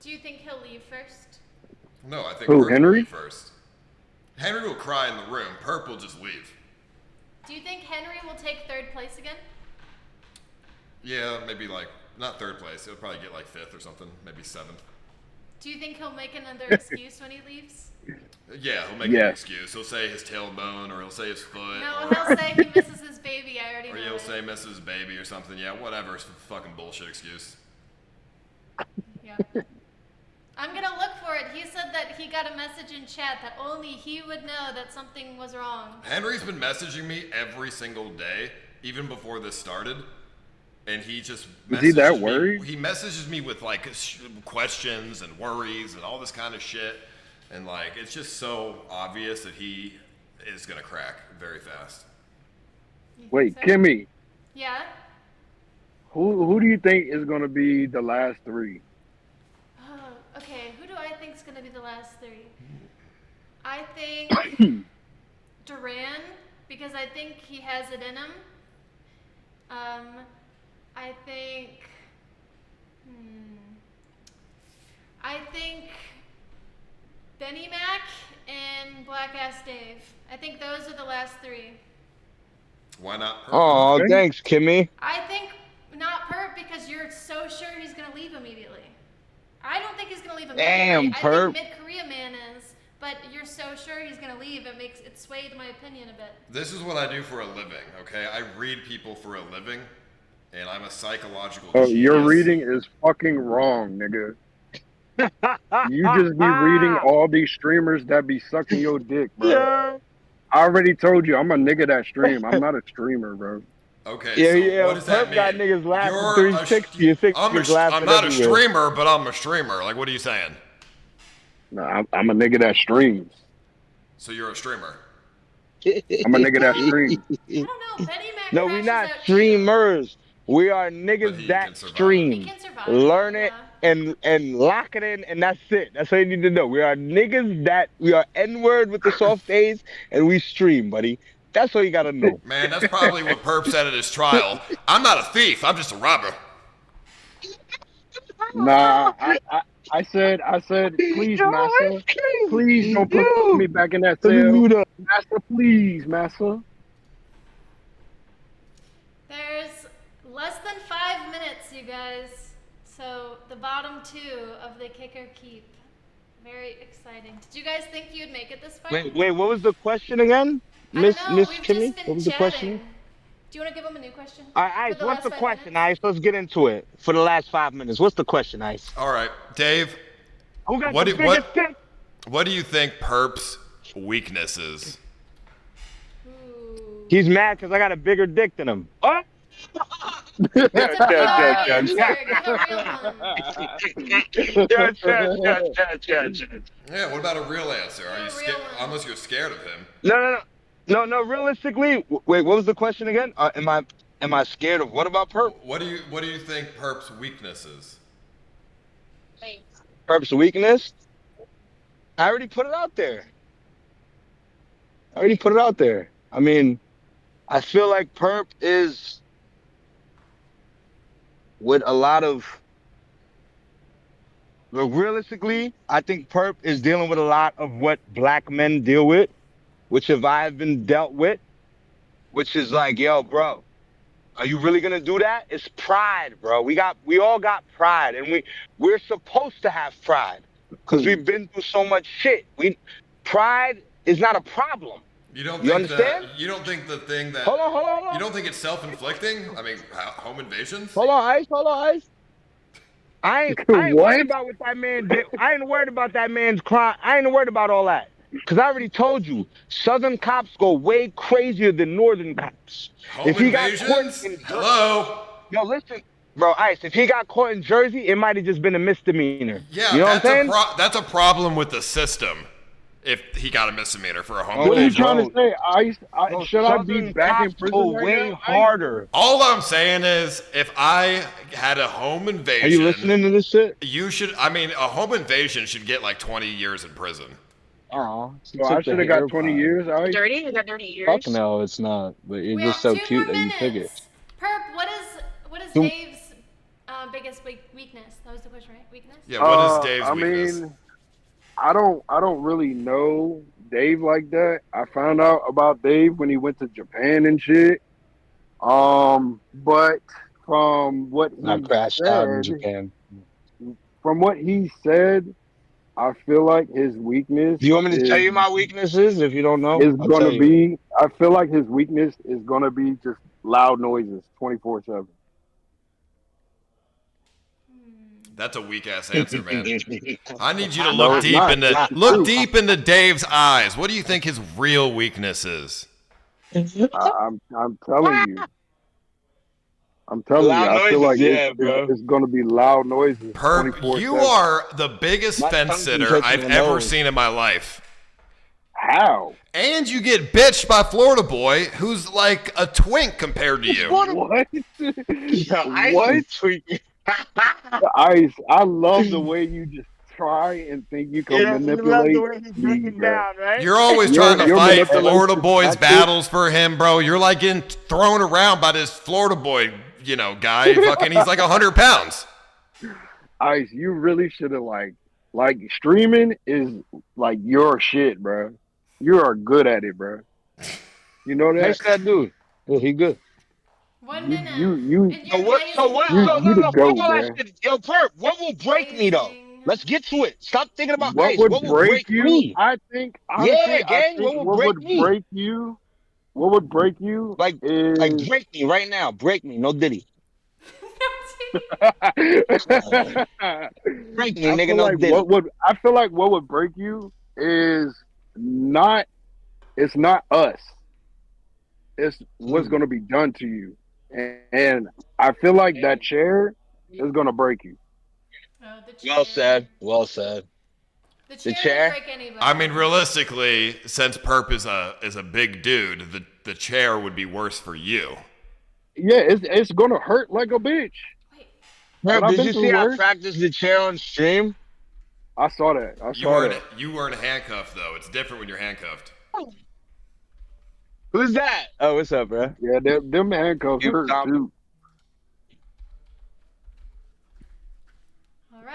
S1: Do you think he'll leave first?
S13: No, I think
S7: Who,
S13: Perp
S7: Henry?
S13: will leave first. Henry will cry in the room. Perp will just leave.
S1: Do you think Henry will take third place again?
S13: Yeah, maybe like, not third place. He'll probably get like fifth or something, maybe seventh.
S1: Do you think he'll make another excuse when he leaves?
S13: Yeah, he'll make an excuse. He'll say his tailbone, or he'll say his foot.
S1: No, he'll say he misses his baby. I already know.
S13: Or he'll say misses his baby or something. Yeah, whatever. It's a fucking bullshit excuse.
S1: Yeah. I'm gonna look for it. He said that he got a message in chat that only he would know that something was wrong.
S13: Henry's been messaging me every single day, even before this started. And he just he messages me with like questions and worries and all this kind of shit. And like, it's just so obvious that he is going to crack very fast.
S7: Wait, Kimmy.
S1: Yeah?
S7: Who do you think is going to be the last three?
S1: Oh, okay. Who do I think is going to be the last three? I think Duran, because I think he has it in him. I think Benny Mac and Black Ass Dave. I think those are the last three.
S13: Why not Perp?
S3: Oh, thanks, Kimmy.
S1: I think not Perp because you're so sure he's going to leave immediately. I don't think he's going to leave immediately.
S3: Damn, Perp.
S1: I think Mid-Korea Man is, but you're so sure he's going to leave, it swayed my opinion a bit.
S13: This is what I do for a living, okay? I read people for a living, and I'm a psychological genius.
S7: Your reading is fucking wrong, nigga. You just be reading all these streamers that be sucking your dick, bro.
S3: Yeah.
S7: I already told you, I'm a nigga that stream. I'm not a streamer, bro.
S13: Okay, so what does that mean?
S3: Got niggas laughing 360 and 6
S13: I'm not a streamer, but I'm a streamer. Like, what are you saying?
S7: No, I'm a nigga that streams.
S13: So you're a streamer?
S7: I'm a nigga that streams.
S1: I don't know. Benny Mac
S3: No, we're not streamers. We are
S13: But
S3: niggas
S13: he
S3: that
S13: can survive.
S3: stream.
S1: He can survive.
S3: Learn it and lock it in, and that's it. That's all you need to know. We are niggas that we are N-word with the soft A's, and we stream, buddy. That's all you gotta know.
S13: Man, that's probably what Perp said at his trial. I'm not a thief. I'm just a robber.
S7: Nah, I said, please, massa, please don't put me back in that cell, massa, please, massa.
S1: There's less than 5 minutes, you guys. So the bottom 2 of the kick or keep. Very exciting. Did you guys think you'd make it this far?
S3: Wait, what was the question again, Miss Kimmy? What was the question?
S1: Do you want to give him a new question?
S3: All right, Ice, what's the question, Ice? Let's get into it for the last 5 minutes. What's the question, Ice?
S13: All right, Dave.
S3: Who got
S13: What
S3: the
S13: do,
S3: biggest
S13: what,
S3: dick?
S13: what do you think Perp's weakness is?
S3: He's mad because I got a bigger dick than him. Oh!
S13: Yeah, what about a real answer? Are you scared? Unless you're scared of him.
S3: No. Realistically, wait. What was the question again? Am I scared of what about Perp?
S13: What do you think Perp's weakness is?
S3: Perp's weakness? I already put it out there. I mean, I feel like Perp is with a lot of. But realistically, I think Perp is dealing with a lot of what black men deal with, which I've been dealt with, which is like, yo, bro, are you really gonna do that? It's pride, bro. We all got pride, and we're supposed to have pride because we've been through so much shit. Pride is not a problem.
S13: You don't
S3: You
S13: think
S3: understand?
S13: you don't think the thing that
S3: Hold on.
S13: You don't think it's self-inflicting? I mean, home invasions?
S3: Hold on, Ice. I ain't worried about what that man did. I ain't worried about that man's crime. I ain't worried about all that. Because I already told you, Southern cops go way crazier than Northern cops.
S13: Home invasions? Hello?
S3: Yo, listen, bro, Ice, if he got caught in Jersey, it might have just been a misdemeanor.
S13: Yeah,
S3: you know what I'm saying?
S13: That's a problem with the system. If he got a misdemeanor for a home
S7: What are you
S13: invasion.
S7: trying to say, Ice? Should I be back in prison right
S3: way
S7: now?
S3: harder.
S13: All I'm saying is, if I had a home invasion,
S3: Are you listening to this shit?
S13: you should. I mean, a home invasion should get like 20 years in prison.
S3: Oh,
S7: So I should have got 20 years, Ice?
S9: Dirty? You got dirty ears?
S18: Fuck no, it's not. But you're
S1: We
S18: just
S1: have
S18: so
S1: 2
S18: cute
S1: more
S18: that you took it.
S1: minutes. Perp, what is Dave's biggest weakness? That was the question, right? Weakness?
S13: Yeah, what is Dave's weakness?
S7: I mean, I don't really know Dave like that. I found out about Dave when he went to Japan and shit. But from what
S18: I
S7: he
S18: crashed out in
S7: said,
S18: Japan.
S7: from what he said, I feel like his weakness.
S3: Do you want me to tell you my weaknesses if you don't know?
S7: Is
S3: I'll
S7: gonna
S3: tell you.
S7: be. I feel like his weakness is gonna be just loud noises, 24/7.
S13: That's a weak ass answer, man. I need you to
S7: No,
S13: look
S7: it's
S13: deep
S7: not.
S13: into deep into Dave's eyes. What do you think his real weakness is?
S7: I'm telling you. I feel like it's gonna be loud noises.
S13: Perp, you are the biggest fence sitter I've ever seen in my life.
S7: How?
S13: And you get bitched by Florida boy, who's like a twink compared to you.
S7: What?
S3: What?
S7: Ice, I love the way you just try and think you can manipulate me, bro.
S13: You're always trying to fight Florida boys' battles for him, bro. You're like getting thrown around by this Florida boy, guy. Fucking, he's like 100 pounds.
S7: Ice, you really should have like streaming is like your shit, bro. You are good at it, bro. You know that?
S3: Next that dude. Yeah, he good.
S1: 1 minute.
S7: You
S3: No,
S7: the goat,
S3: fuck all
S7: man.
S3: that shit. Yo, Perp, what will break me though? Let's get to it. Stop thinking about
S7: What
S3: Ice.
S7: would
S3: What will
S7: break
S3: break
S7: you?
S3: me?
S7: I think, honestly,
S3: Yeah, gang, what will
S7: what
S3: break
S7: would
S3: me?
S7: break you? What would break you?
S3: Like break me right now. Break me. No Diddy. Break me, nigga. No Diddy.
S7: I feel like what would break you is not. It's not us. It's what's going to be done to you, and I feel like that chair is going to break you.
S3: Well said. Well said.
S1: The chair would break anybody.
S13: I mean, realistically, since Perp is a big dude, the chair would be worse for you.
S7: Yeah, it's gonna hurt like a bitch. But
S3: Herb,
S7: I've
S3: did
S7: been
S3: you
S7: through
S3: see I
S7: worse.
S3: practiced the chair on stream?
S7: I saw that. I
S13: You
S7: saw
S13: weren't
S7: that.
S13: you weren't handcuffed though. It's different when you're handcuffed.
S3: Who's that? Oh, what's up, bro?
S7: Yeah, them handcuffs
S3: You
S7: hurt
S3: Tom.
S7: too.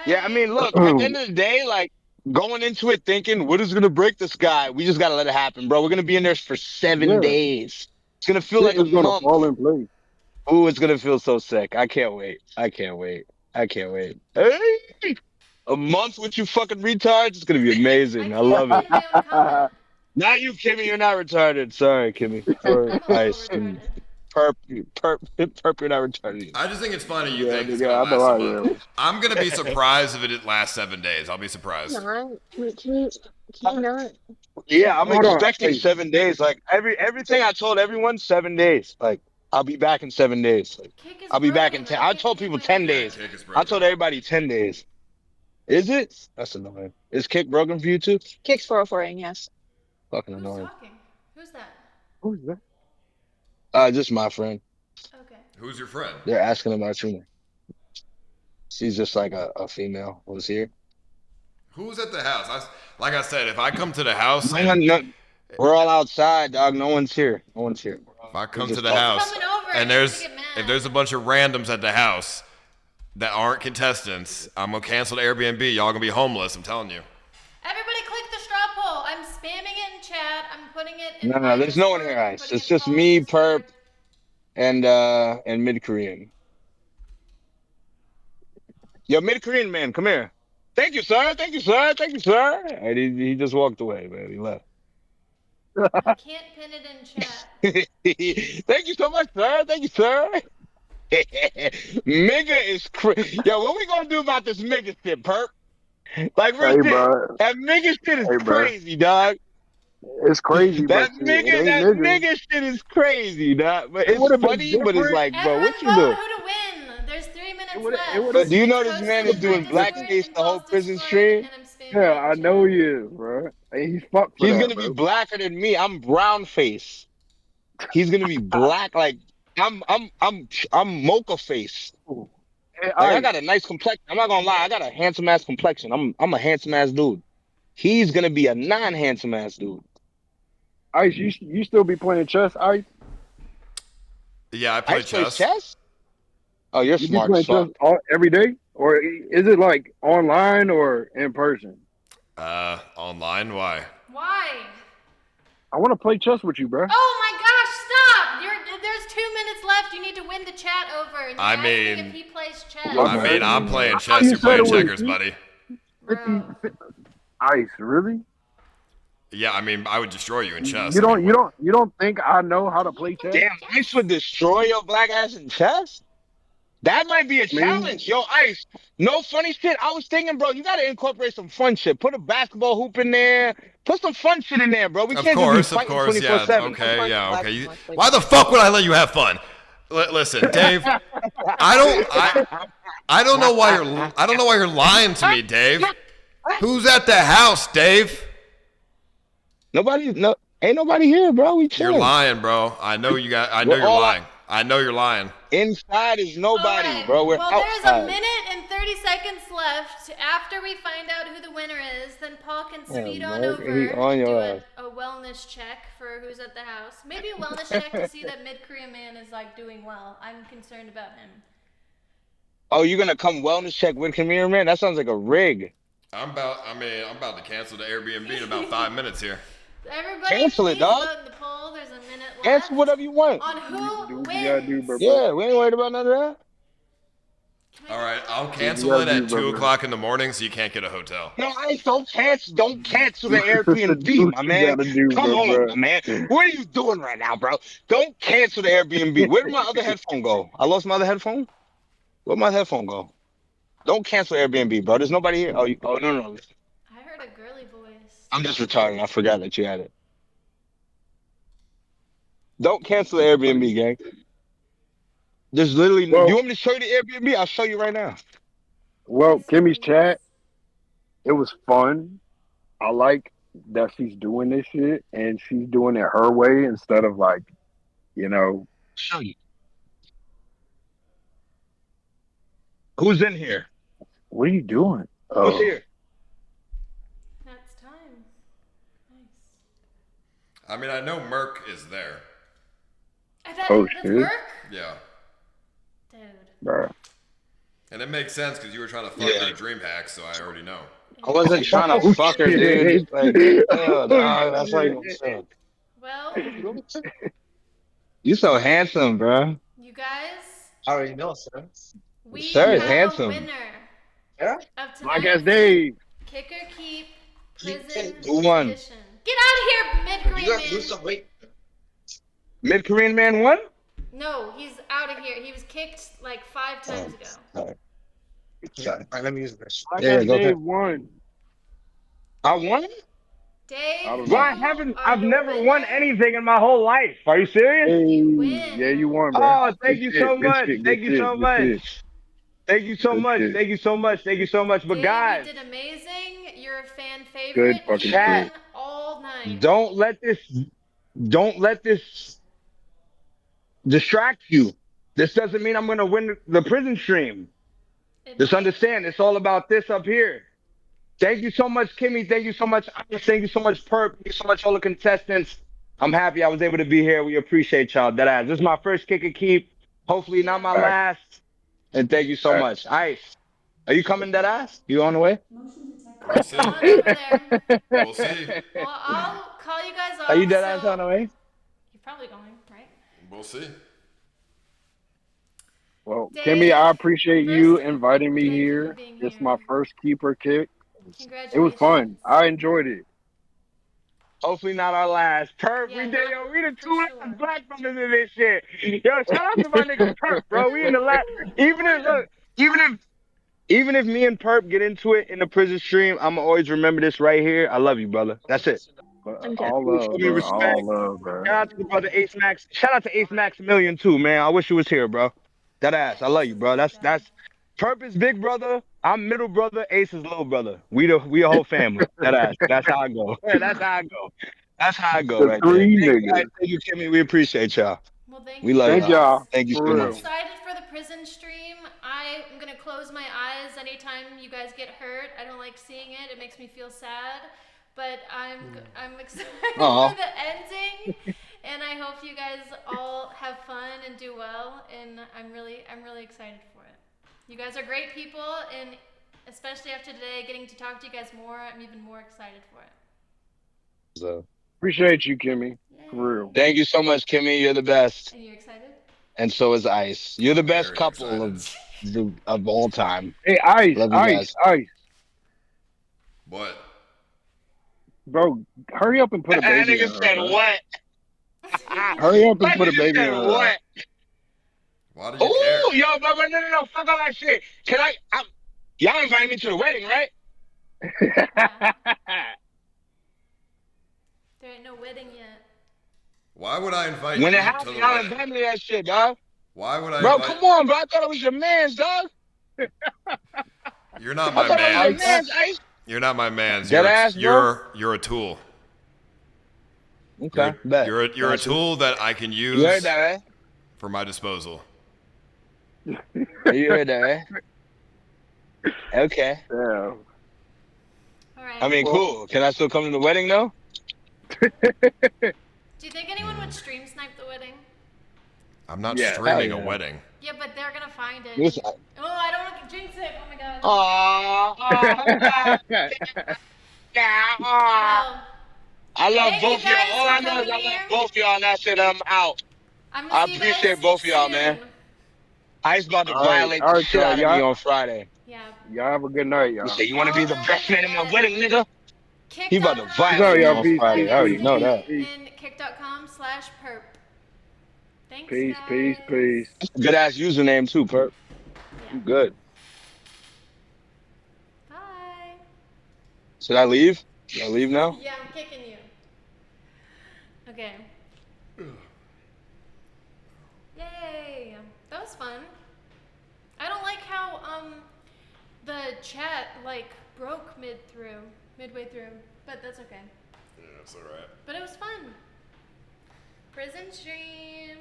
S3: Yeah, I mean, look, at the end of the day, like going into it thinking, what is gonna break this guy? We just gotta let it happen, bro. We're gonna be in there for 7
S7: Yeah,
S3: days. It's gonna feel
S7: shit
S3: like a
S7: is gonna
S3: month.
S7: fall in place.
S3: Ooh, it's gonna feel so sick. I can't wait. I can't wait. I can't wait. Hey! A month with you fucking retards? It's gonna be amazing. I love it. Not you, Kimmy. You're not retarded. Sorry, Kimmy. Or Ice and Perp, you're not retarded.
S13: I just think it's funny you
S7: Yeah,
S13: think it's
S7: nigga,
S13: gonna
S7: I know
S13: last a
S7: I
S13: month.
S7: am.
S13: I'm gonna be surprised if it lasts 7 days. I'll be surprised.
S19: Can you not?
S3: Yeah, I'm
S7: Hold on.
S3: expecting
S7: Hey,
S3: 7 days. Like everything I told everyone, 7 days. Like I'll be back in 7 days. Like, I'll be back in 10. I told people 10 days.
S13: Kick is
S3: I
S13: broken.
S3: told everybody 10 days. Is it? That's annoying. Is Kick broken for you too?
S19: Kick's 404ing, yes.
S3: Fucking
S1: Who's
S3: annoying.
S1: talking? Who's that?
S7: who's that?
S3: Just my friend.
S1: Okay.
S13: Who's your friend?
S3: They're asking about you. She's just like a female was here.
S13: Who's at the house? Like I said, if I come to the house
S3: No,
S13: and
S3: no, we're all outside, dog. No one's here. No one's here.
S13: if I come to
S3: just
S13: the
S3: talking.
S13: house
S1: Coming over
S13: and
S1: and
S13: if there's a bunch of randoms at the house that aren't contestants, I'm gonna cancel the Airbnb. Y'all gonna be homeless. I'm telling you.
S1: Everybody click the straw poll. I'm spamming it in chat. I'm putting it in
S3: No,
S1: my
S3: there's no one
S1: Discord.
S3: here,
S1: I'm
S3: Ice.
S1: putting
S3: It's
S1: it in
S3: just
S1: Paul's
S3: me,
S1: Discord.
S3: Perp, and Mid Korean. Yo, Mid Korean man, come here. Thank you, sir. Thank you, sir. Thank you, sir. And he just walked away, man. He left.
S1: I can't pin it in chat.
S3: Thank you so much, sir. Thank you, sir. Mega is Yo, what we gonna do about this Mega shit, Perp? Like real
S7: Hey,
S3: shit.
S7: bro.
S3: That Mega shit is
S7: Hey, bro.
S3: crazy, dog.
S7: It's crazy, but
S3: That
S7: shit, it ain't
S3: that
S7: niggas.
S3: Mega shit is crazy, dog. But
S7: It
S3: it's
S7: would have been
S3: funny, but it's
S7: different.
S3: like, bro, what
S1: Everyone
S3: you
S1: vote
S3: do?
S1: who to win. There's 3 minutes
S7: It
S1: left.
S7: would
S3: But do you know
S1: It's
S3: this man
S1: posted
S3: is
S1: in
S3: doing
S1: my Discord,
S3: blackface
S1: in
S3: the whole
S1: Paul's
S3: prison
S1: Discord,
S3: stream?
S1: and I'm spamming
S7: Yeah,
S1: it
S7: I
S1: in
S7: know
S1: chat.
S7: he is, bro. Hey, he's fucked for
S3: He's
S7: that,
S3: gonna be
S7: bro.
S3: blacker than me. I'm brown face. He's gonna be black like I'm mocha face.
S7: Hey,
S3: Like I
S7: Ice,
S3: got a nice complexion. I'm not gonna lie, I got a handsome ass complexion. I'm a handsome ass dude. He's gonna be a non-handsome ass dude.
S7: Ice, you still be playing chess, Ice?
S13: Yeah, I play
S3: Ice plays
S13: chess.
S3: chess? Oh, you're
S7: You be
S3: smart as
S7: playing chess
S3: fuck.
S7: every day, or is it like online or in person?
S13: Online. Why?
S1: Why?
S7: I want to play chess with you, bro.
S1: Oh my gosh, stop! There's 2 minutes left. You need to win the chat over. And you're
S13: I
S1: asking
S13: mean-
S1: if he plays chess.
S13: I'm playing
S7: I
S13: chess.
S7: thought you
S13: You're
S7: said
S13: playing
S7: it was
S13: checkers,
S7: 50.
S13: buddy.
S7: 50. Ice, really?
S13: Yeah, I mean, I would destroy you in chess.
S7: You
S13: I mean,
S7: you don't think I know how to play chess?
S3: Damn, Ice would destroy your black ass in chess? That might be a
S7: mean-
S3: challenge. Yo, Ice, no funny shit. I was thinking, bro, you gotta incorporate some fun shit. Put a basketball hoop in there. Put some fun shit in there, bro. We
S13: Of
S3: can't
S13: course,
S3: just be fighting 24/7.
S13: yeah. Okay, yeah, okay. Why the fuck would I let you have fun? Listen, Dave. I don't know why you're lying to me, Dave. Who's at the house, Dave?
S3: Ain't nobody here, bro. We chilling.
S13: You're lying, bro. I know you're lying. I know you're lying.
S3: Inside is nobody,
S1: Alright,
S3: bro. We're
S1: well,
S3: outside.
S1: there's a minute and 30 seconds left. After we find out who the winner is, then Paul can speed on
S3: Mark,
S1: over
S3: he on
S1: and do
S3: your
S1: a
S3: ass.
S1: wellness check for who's at the house. Maybe a wellness check to see that Mid-Korean man is like doing well. I'm concerned about him.
S3: Oh, you're gonna come wellness check with Kamir, man? That sounds like a rig.
S13: I'm about to cancel the Airbnb in about 5 minutes here.
S1: Everybody,
S3: Cancel it,
S1: please
S3: dog.
S1: vote in the poll. There's a minute left.
S3: Answer whatever you want.
S1: On who
S7: Do what you
S1: wins.
S7: gotta do, bro.
S3: Yeah, we ain't worried about none of that.
S13: All right, I'll cancel it at 2 o'clock in the morning, so you can't get a hotel.
S3: No, Ice, don't cancel the Airbnb, my man. Come on, my man. What are you doing right now, bro? Don't cancel the Airbnb. Where did my other headphone go? I lost my other headphone? Where'd my headphone go? Don't cancel Airbnb, bro. There's nobody here. Oh, no.
S1: I heard a girly voice.
S3: I'm just retarded. I forgot that you had it. Don't cancel the Airbnb, gang. There's literally. You want me to show you the Airbnb? I'll show you right now.
S7: Well, Kimmy's chat, it was fun. I like that she's doing this shit and she's doing it her way instead of like,
S3: Show you. Who's in here?
S7: What are you doing?
S3: Who's
S7: Oh,
S3: here?
S1: That's time. Nice.
S13: I mean, I know Merc is there.
S1: That's
S7: shit.
S1: Merc?
S13: Yeah.
S1: Dude.
S7: Bruh.
S13: And it makes sense because you were trying to fuck her dream hack, so I already know.
S3: I wasn't trying to
S7: Oh,
S3: fuck her,
S7: shit.
S3: dude. Like, hell, dog. That's like,
S1: Well,
S3: you so handsome, bro.
S1: you guys,
S5: I already know, sir.
S1: we
S3: Sir is
S1: have a
S3: handsome.
S1: winner
S5: Yeah?
S1: of
S7: Black ass
S1: tonight's
S7: Dave.
S1: Kick or Keep Prison
S3: Who won?
S1: edition. Get out of here, mid-Korean man.
S5: Wait.
S3: Mid-Korean man won?
S1: No, he's out of here. He was kicked like 5 times ago.
S3: Sorry.
S5: All right, let me use this.
S7: Black
S3: Yeah,
S7: ass
S3: go ahead.
S7: Dave won.
S3: I won?
S1: Dave,
S7: I don't
S1: you
S7: know.
S3: I've
S1: are
S3: never
S1: the
S3: won
S1: winner.
S3: anything in my whole life. Are you serious?
S7: Hey,
S1: You win.
S7: yeah, you won, bro.
S3: Oh, thank
S7: Good
S3: you
S7: shit,
S3: so
S7: good
S3: much.
S7: shit,
S3: Thank
S7: good
S3: you
S7: shit,
S3: so
S7: good
S3: much.
S7: shit,
S3: Thank you so
S7: good
S3: much.
S7: shit.
S3: Thank you so much. Thank you so much. But
S1: Dave,
S3: guys,
S1: you did amazing. You're a fan
S7: Good
S1: favorite.
S7: fucking
S1: You
S3: chat,
S1: won all night.
S3: don't let this distract you. This doesn't mean I'm gonna win the prison stream.
S1: It
S3: Just
S1: might.
S3: understand, it's all about this up here. Thank you so much, Kimmee. Thank you so much, Ice. Thank you so much, Perp. Thank you so much, all the contestants. I'm happy I was able to be here. We appreciate y'all. Deadass. This is my first kick and keep. Hopefully not my
S7: Back,
S3: last. And thank you so
S7: back.
S3: much. Ice, are you coming, Deadass? You on the way?
S2: Motion detected.
S13: We'll see.
S1: Come on over there.
S13: We'll see.
S1: Well, I'll call you guys
S3: Are you
S1: off.
S3: Deadass on the way?
S1: You're probably going, right?
S13: We'll see.
S7: Well,
S1: Dave,
S7: Kimmy, I appreciate you
S1: first,
S7: inviting me
S1: thank you for
S7: here.
S1: being
S7: It's
S1: here.
S7: my first keeper kick. It was
S1: Congratulations.
S7: fun. I enjoyed it.
S3: Hopefully not our last. Perp,
S1: Yeah,
S3: we did, yo. We the
S1: for
S3: two
S1: sure.
S3: last black brothers in this shit. Yo, shout out to my nigga Perp, bro. We in the last. Even if look, even if me and Perp get into it in the prison stream, I'ma always remember this right here. I love you, brother. That's it.
S7: But
S19: Okay.
S7: all
S3: Show
S7: love,
S3: me
S7: bro.
S3: respect.
S7: All love, bro.
S3: Shout out to the brother Ace Max. Shout out to Ace Max Million too, man. I wish you was here, bro. That ass. I love you, bro. That's Purpose big brother. I'm middle brother. Ace is little brother. We a whole family. That ass. That's how I go. That's how I go. That's how I go
S7: The
S3: right there.
S7: three
S3: Thank you guys.
S7: niggas.
S3: Thank you, Kimmy. We appreciate y'all.
S1: Well, thank
S3: We
S1: you
S3: love
S1: guys.
S7: Thank
S3: y'all.
S7: y'all.
S3: Thank you so
S7: For
S1: I'm
S7: real.
S3: much.
S1: excited for the prison stream. I am gonna close my eyes anytime you guys get hurt. I don't like seeing it. It makes me feel sad. But I'm excited
S3: Aw.
S1: for the ending, and I hope you guys all have fun and do well. And I'm really excited for it. You guys are great people, and especially after today, getting to talk to you guys more, I'm even more excited for it.
S3: So,
S7: Appreciate you, Kimmy. For real.
S3: thank you so much, Kimmy. You're the best.
S1: And you excited?
S3: And so is Ice. You're the best
S13: Very
S3: couple of all time.
S7: Hey, Ice,
S3: Love you guys.
S7: Ice.
S13: What?
S7: Bro, hurry up and put a
S3: That
S7: baby in
S3: nigga
S7: her,
S3: said
S7: bro.
S3: what?
S7: Hurry up and
S3: That
S7: put a
S3: nigga
S7: baby in
S3: said
S7: her.
S3: what?
S13: Why do you care?
S3: Oh, yo, but no, fuck all that shit. Can y'all invite me to the wedding, right?
S1: There ain't no wedding yet.
S13: Why would I invite
S3: When
S13: you
S3: it
S13: to
S3: happens,
S13: the
S3: y'all
S13: wedding?
S3: invite me to that shit, dog.
S13: Why would I
S3: Bro,
S13: invite?
S3: come on, bro. I thought it was your man's, dog.
S13: You're not
S3: I
S13: my
S3: thought it was your
S13: man's.
S3: man's, Ice.
S13: You're not my man's.
S3: Dead ass, bro.
S13: You're a tool.
S3: Okay, bet.
S13: You're a
S3: Got you.
S13: tool that I can
S3: You heard
S13: use
S3: that, right?
S13: for my disposal.
S3: You heard that, right? Okay.
S7: Yeah.
S1: All right.
S3: I mean, cool. Can I still come to the wedding, though?
S1: Do you think anyone would stream snipe the wedding?
S13: I'm not
S7: Yeah.
S13: streaming
S3: Hell
S13: a
S3: yeah.
S13: wedding.
S1: Yeah, but they're gonna find it.
S3: Listen,
S1: Oh, I don't want to jinx it. Oh my god. Well,
S3: I love
S1: thank
S3: both
S1: you
S3: y'all.
S1: guys
S3: All I
S1: for
S3: know is
S1: coming
S3: I love
S1: here.
S3: both y'all, and that's it. I'm out.
S1: I'm
S3: I
S1: gonna see you
S3: appreciate
S1: guys
S3: both of y'all,
S1: soon.
S3: man. Ice about to
S7: All right,
S3: violate the shit
S7: y'all.
S3: out of me on Friday.
S1: Yeah.
S7: Y'all have a good night,
S3: He
S7: y'all.
S3: said, "You want to be the
S1: Follow
S3: best
S1: them
S3: man at my
S1: at
S3: wedding, nigga?" He about to
S1: kick.com
S7: Peace out,
S3: violate me
S7: y'all.
S3: on
S7: Peace,
S3: Friday.
S7: peace,
S3: I already
S7: peace,
S3: know
S7: peace,
S3: that.
S7: peace.
S1: and kick.com/perp. Thanks,
S7: Peace,
S1: guys.
S7: peace, peace.
S3: Good ass username too, Perp. You good.
S1: Bye.
S3: Should I leave? Should I leave now?
S1: Yeah, I'm kicking you. Okay. Yay! That was fun. I don't like how the chat like broke midway through, but that's okay.
S13: Yeah, it's alright.
S1: But it was fun. Prison stream.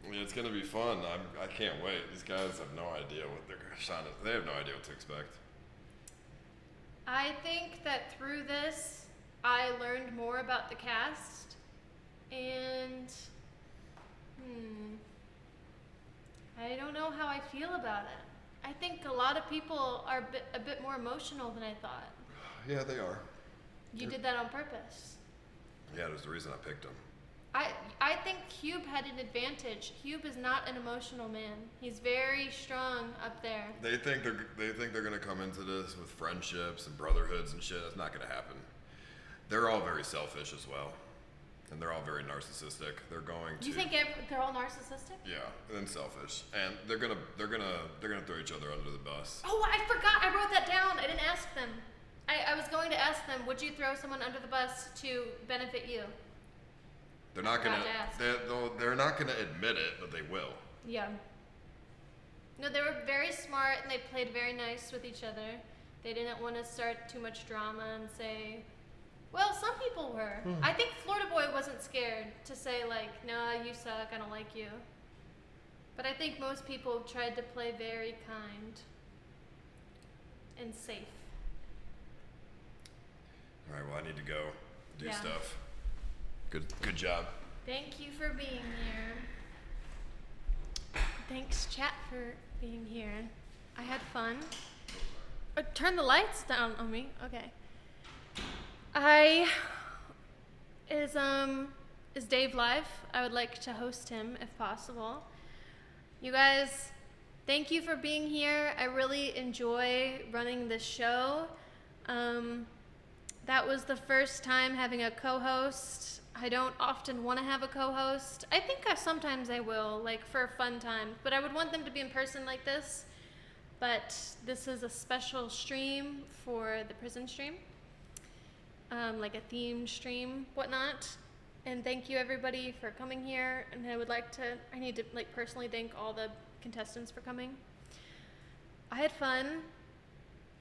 S13: Yeah, it's gonna be fun. I can't wait. These guys have no idea what they're trying to. They have no idea what to expect.
S1: I think that through this, I learned more about the cast, and I don't know how I feel about it. I think a lot of people are a bit more emotional than I thought.
S13: Yeah, they are.
S1: You did that on purpose.
S13: Yeah, there's the reason I picked them.
S1: I think Hube had an advantage. Hube is not an emotional man. He's very strong up there.
S13: They think they're gonna come into this with friendships and brotherhoods and shit. That's not gonna happen. They're all very selfish as well, and they're all very narcissistic. They're going to.
S1: You think they're all narcissistic?
S13: Yeah, and selfish, and they're gonna throw each other under the bus.
S1: Oh, I forgot. I wrote that down. I didn't ask them. I was going to ask them, would you throw someone under the bus to benefit you?
S13: They're not gonna. They're not gonna admit it, but they will.
S1: Yeah. No, they were very smart and they played very nice with each other. They didn't want to start too much drama and say, well, some people were. I think Florida Boy wasn't scared to say like, no, you suck, I don't like you. But I think most people tried to play very kind and safe.
S13: All right, well, I need to go do
S1: Yeah.
S13: stuff. Good job.
S1: Thank you for being here. Thanks, chat, for being here. I had fun. Turn the lights down on me. Okay. Is Dave live? I would like to host him if possible. You guys, thank you for being here. I really enjoy running this show. That was the first time having a co-host. I don't often want to have a co-host. I think sometimes I will, like for a fun time, but I would want them to be in person like this. But this is a special stream for the prison stream, like a themed stream, whatnot. And thank you everybody for coming here. And I need to like personally thank all the contestants for coming. I had fun.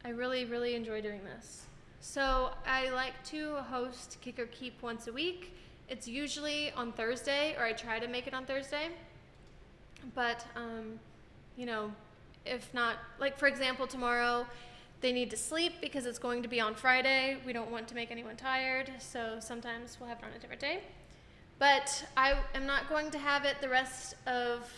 S1: I really, really enjoy doing this. So I like to host Kick or Keep once a week. It's usually on Thursday, or I try to make it on Thursday. But, you know, if not, like for example, tomorrow they need to sleep because it's going to be on Friday. We don't want to make anyone tired, so sometimes we'll have it on a different day. But I am not going to have it the rest of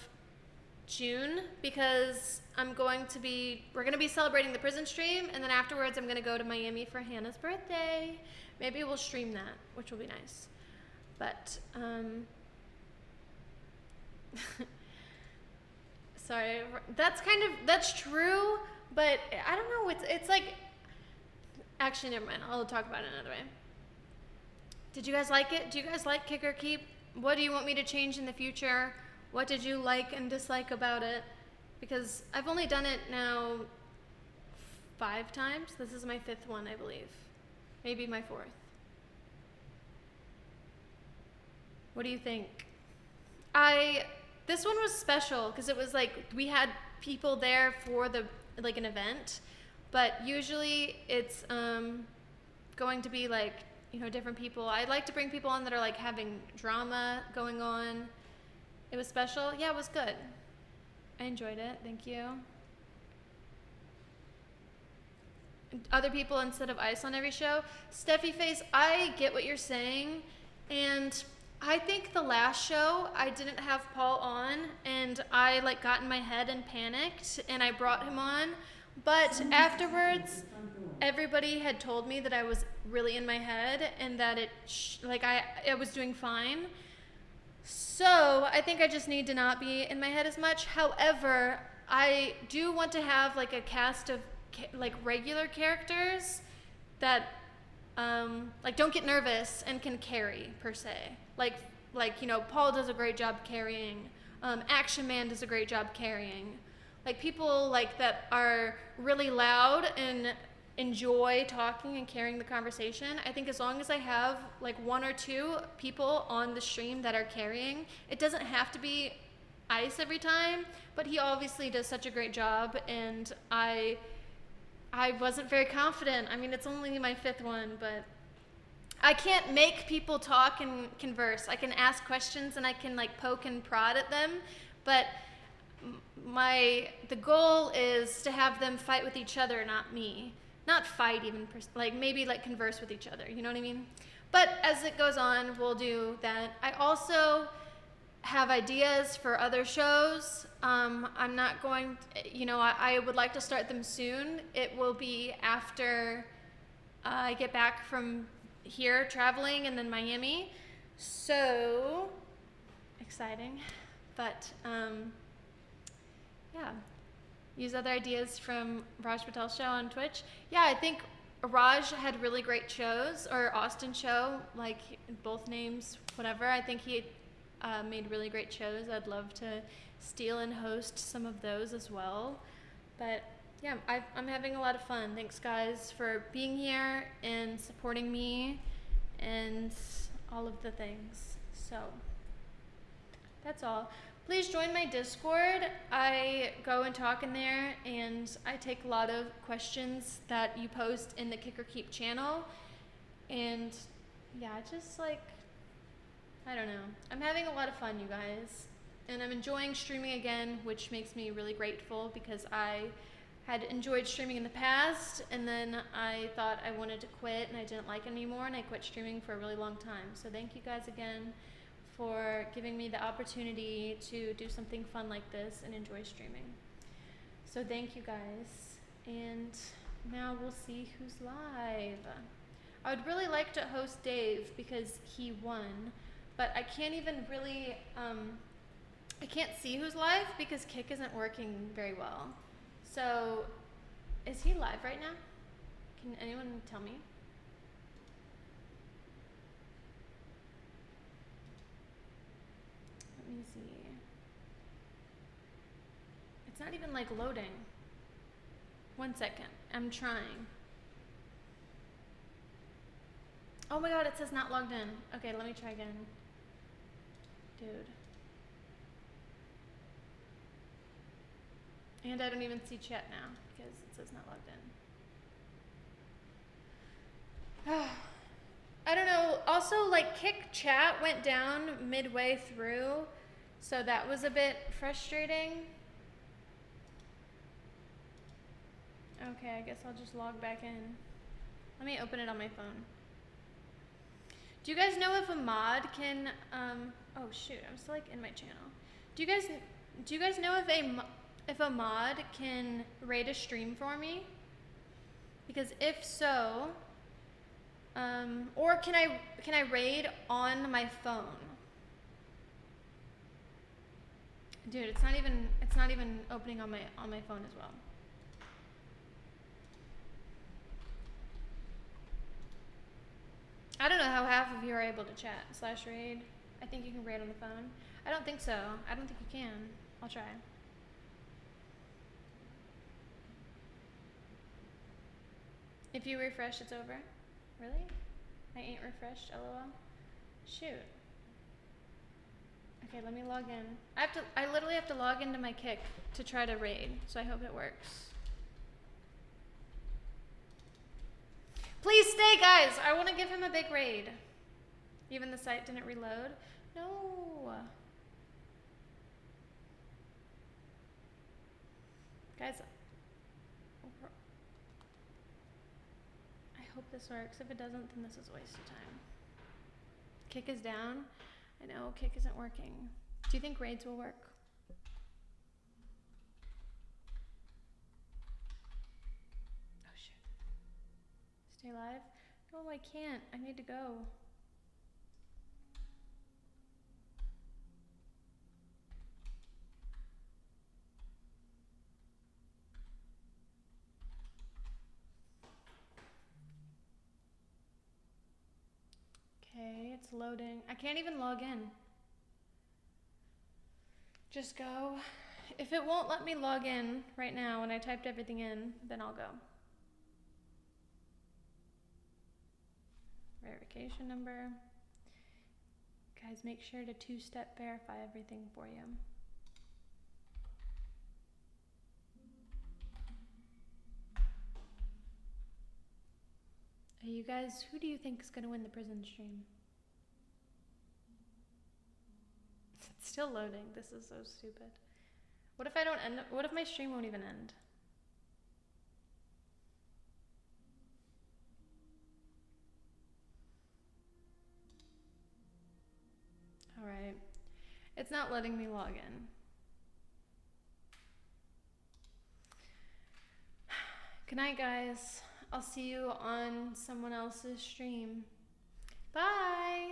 S1: June because we're going to be celebrating the prison stream, and then afterwards I'm going to go to Miami for Hannah's birthday. Maybe we'll stream that, which will be nice. But, sorry, that's true, but I don't know, it's like, actually never mind, I'll talk about it another way. Did you guys like it? Do you guys like Kick or Keep? What do you want me to change in the future? What did you like and dislike about it? Because I've only done it now 5 times. This is my 5th one, I believe. Maybe my 4th. What do you think? This one was special because it was like we had people there for an event, but usually it's going to be like, you know, different people. I'd like to bring people on that are like having drama going on. It was special. Yeah, it was good. I enjoyed it. Thank you. Other people instead of Ice on every show. Steffi Face, I get what you're saying, and I think the last show I didn't have Paul on, and I like got in my head and panicked, and I brought him on. But afterwards, everybody had told me that I was really in my head and that I was doing fine. So I think I just need to not be in my head as much. However, I do want to have like a cast of like regular characters that like don't get nervous and can carry per se. Like you know, Paul does a great job carrying. Action Man does a great job carrying. Like people like that are really loud and enjoy talking and carrying the conversation. I think as long as I have like 1 or 2 people on the stream that are carrying, it doesn't have to be Ice every time, but he obviously does such a great job, and I wasn't very confident. I mean, it's only my 5th one, but I can't make people talk and converse. I can ask questions and I can like poke and prod at them, but the goal is to have them fight with each other, not me. Not fight even, like maybe like converse with each other, you know what I mean? But as it goes on, we'll do that. I also have ideas for other shows. I'm not going, I would like to start them soon. It will be after I get back from here traveling and then Miami. So exciting. But yeah, use other ideas from Raj Patel's show on Twitch. Yeah, I think Raj had really great shows, or Austin show, like both names, whatever. I think he made really great shows. I'd love to steal and host some of those as well. But yeah, I'm having a lot of fun. Thanks guys for being here and supporting me and all of the things. So that's all. Please join my Discord. I go and talk in there and I take a lot of questions that you post in the Kick or Keep channel. And yeah, just like, I don't know. I'm having a lot of fun, you guys. And I'm enjoying streaming again, which makes me really grateful because I had enjoyed streaming in the past and then I thought I wanted to quit and I didn't like it anymore and I quit streaming for a really long time. So thank you guys again for giving me the opportunity to do something fun like this and enjoy streaming. So thank you guys. And now we'll see who's live. I would really like to host Dave because he won, but I can't even really, I can't see who's live because Kick isn't working very well. So, is he live right now? Can anyone tell me? Let me see. It's not even like loading. 1 second, I'm trying. Oh my god, it says not logged in. Okay, let me try again. Dude. And I don't even see chat now because it says not logged in. I don't know. Also, like, Kick chat went down midway through, so that was a bit frustrating. Okay, I guess I'll just log back in. Let me open it on my phone. Do you guys know if a mod can, oh shoot, I'm still like in my channel. Do you guys know if a mod can raid a stream for me? Because if so, or can I raid on my phone? Dude, it's not even opening on my phone as well. I don't know how half of you are able to chat / raid. I think you can raid on the phone. I don't think so. I don't think you can. I'll try. If you refresh, it's over. Really? I ain't refreshed, lol. Shoot. Okay, let me log in. I literally have to log into my Kick to try to raid, so I hope it works. Please stay, guys! I want to give him a big raid. Even the site didn't reload. No. Guys, I hope this works. If it doesn't, then this is a waste of time. Kick is down. I know, Kick isn't working. Do you think raids will work? Oh shit. Stay live? No, I can't. I need to go. Okay, it's loading. I can't even log in. Just go. If it won't let me log in right now when I typed everything in, then I'll go. Verification number. Guys, make sure to 2-step verify everything for you. Are you you guys, who do you think is gonna win the prison stream? It's still loading. This is so stupid. What if I don't end? What if my stream won't even end? All right. It's not letting me log in. Good night, guys. I'll see you on someone else's stream. Bye.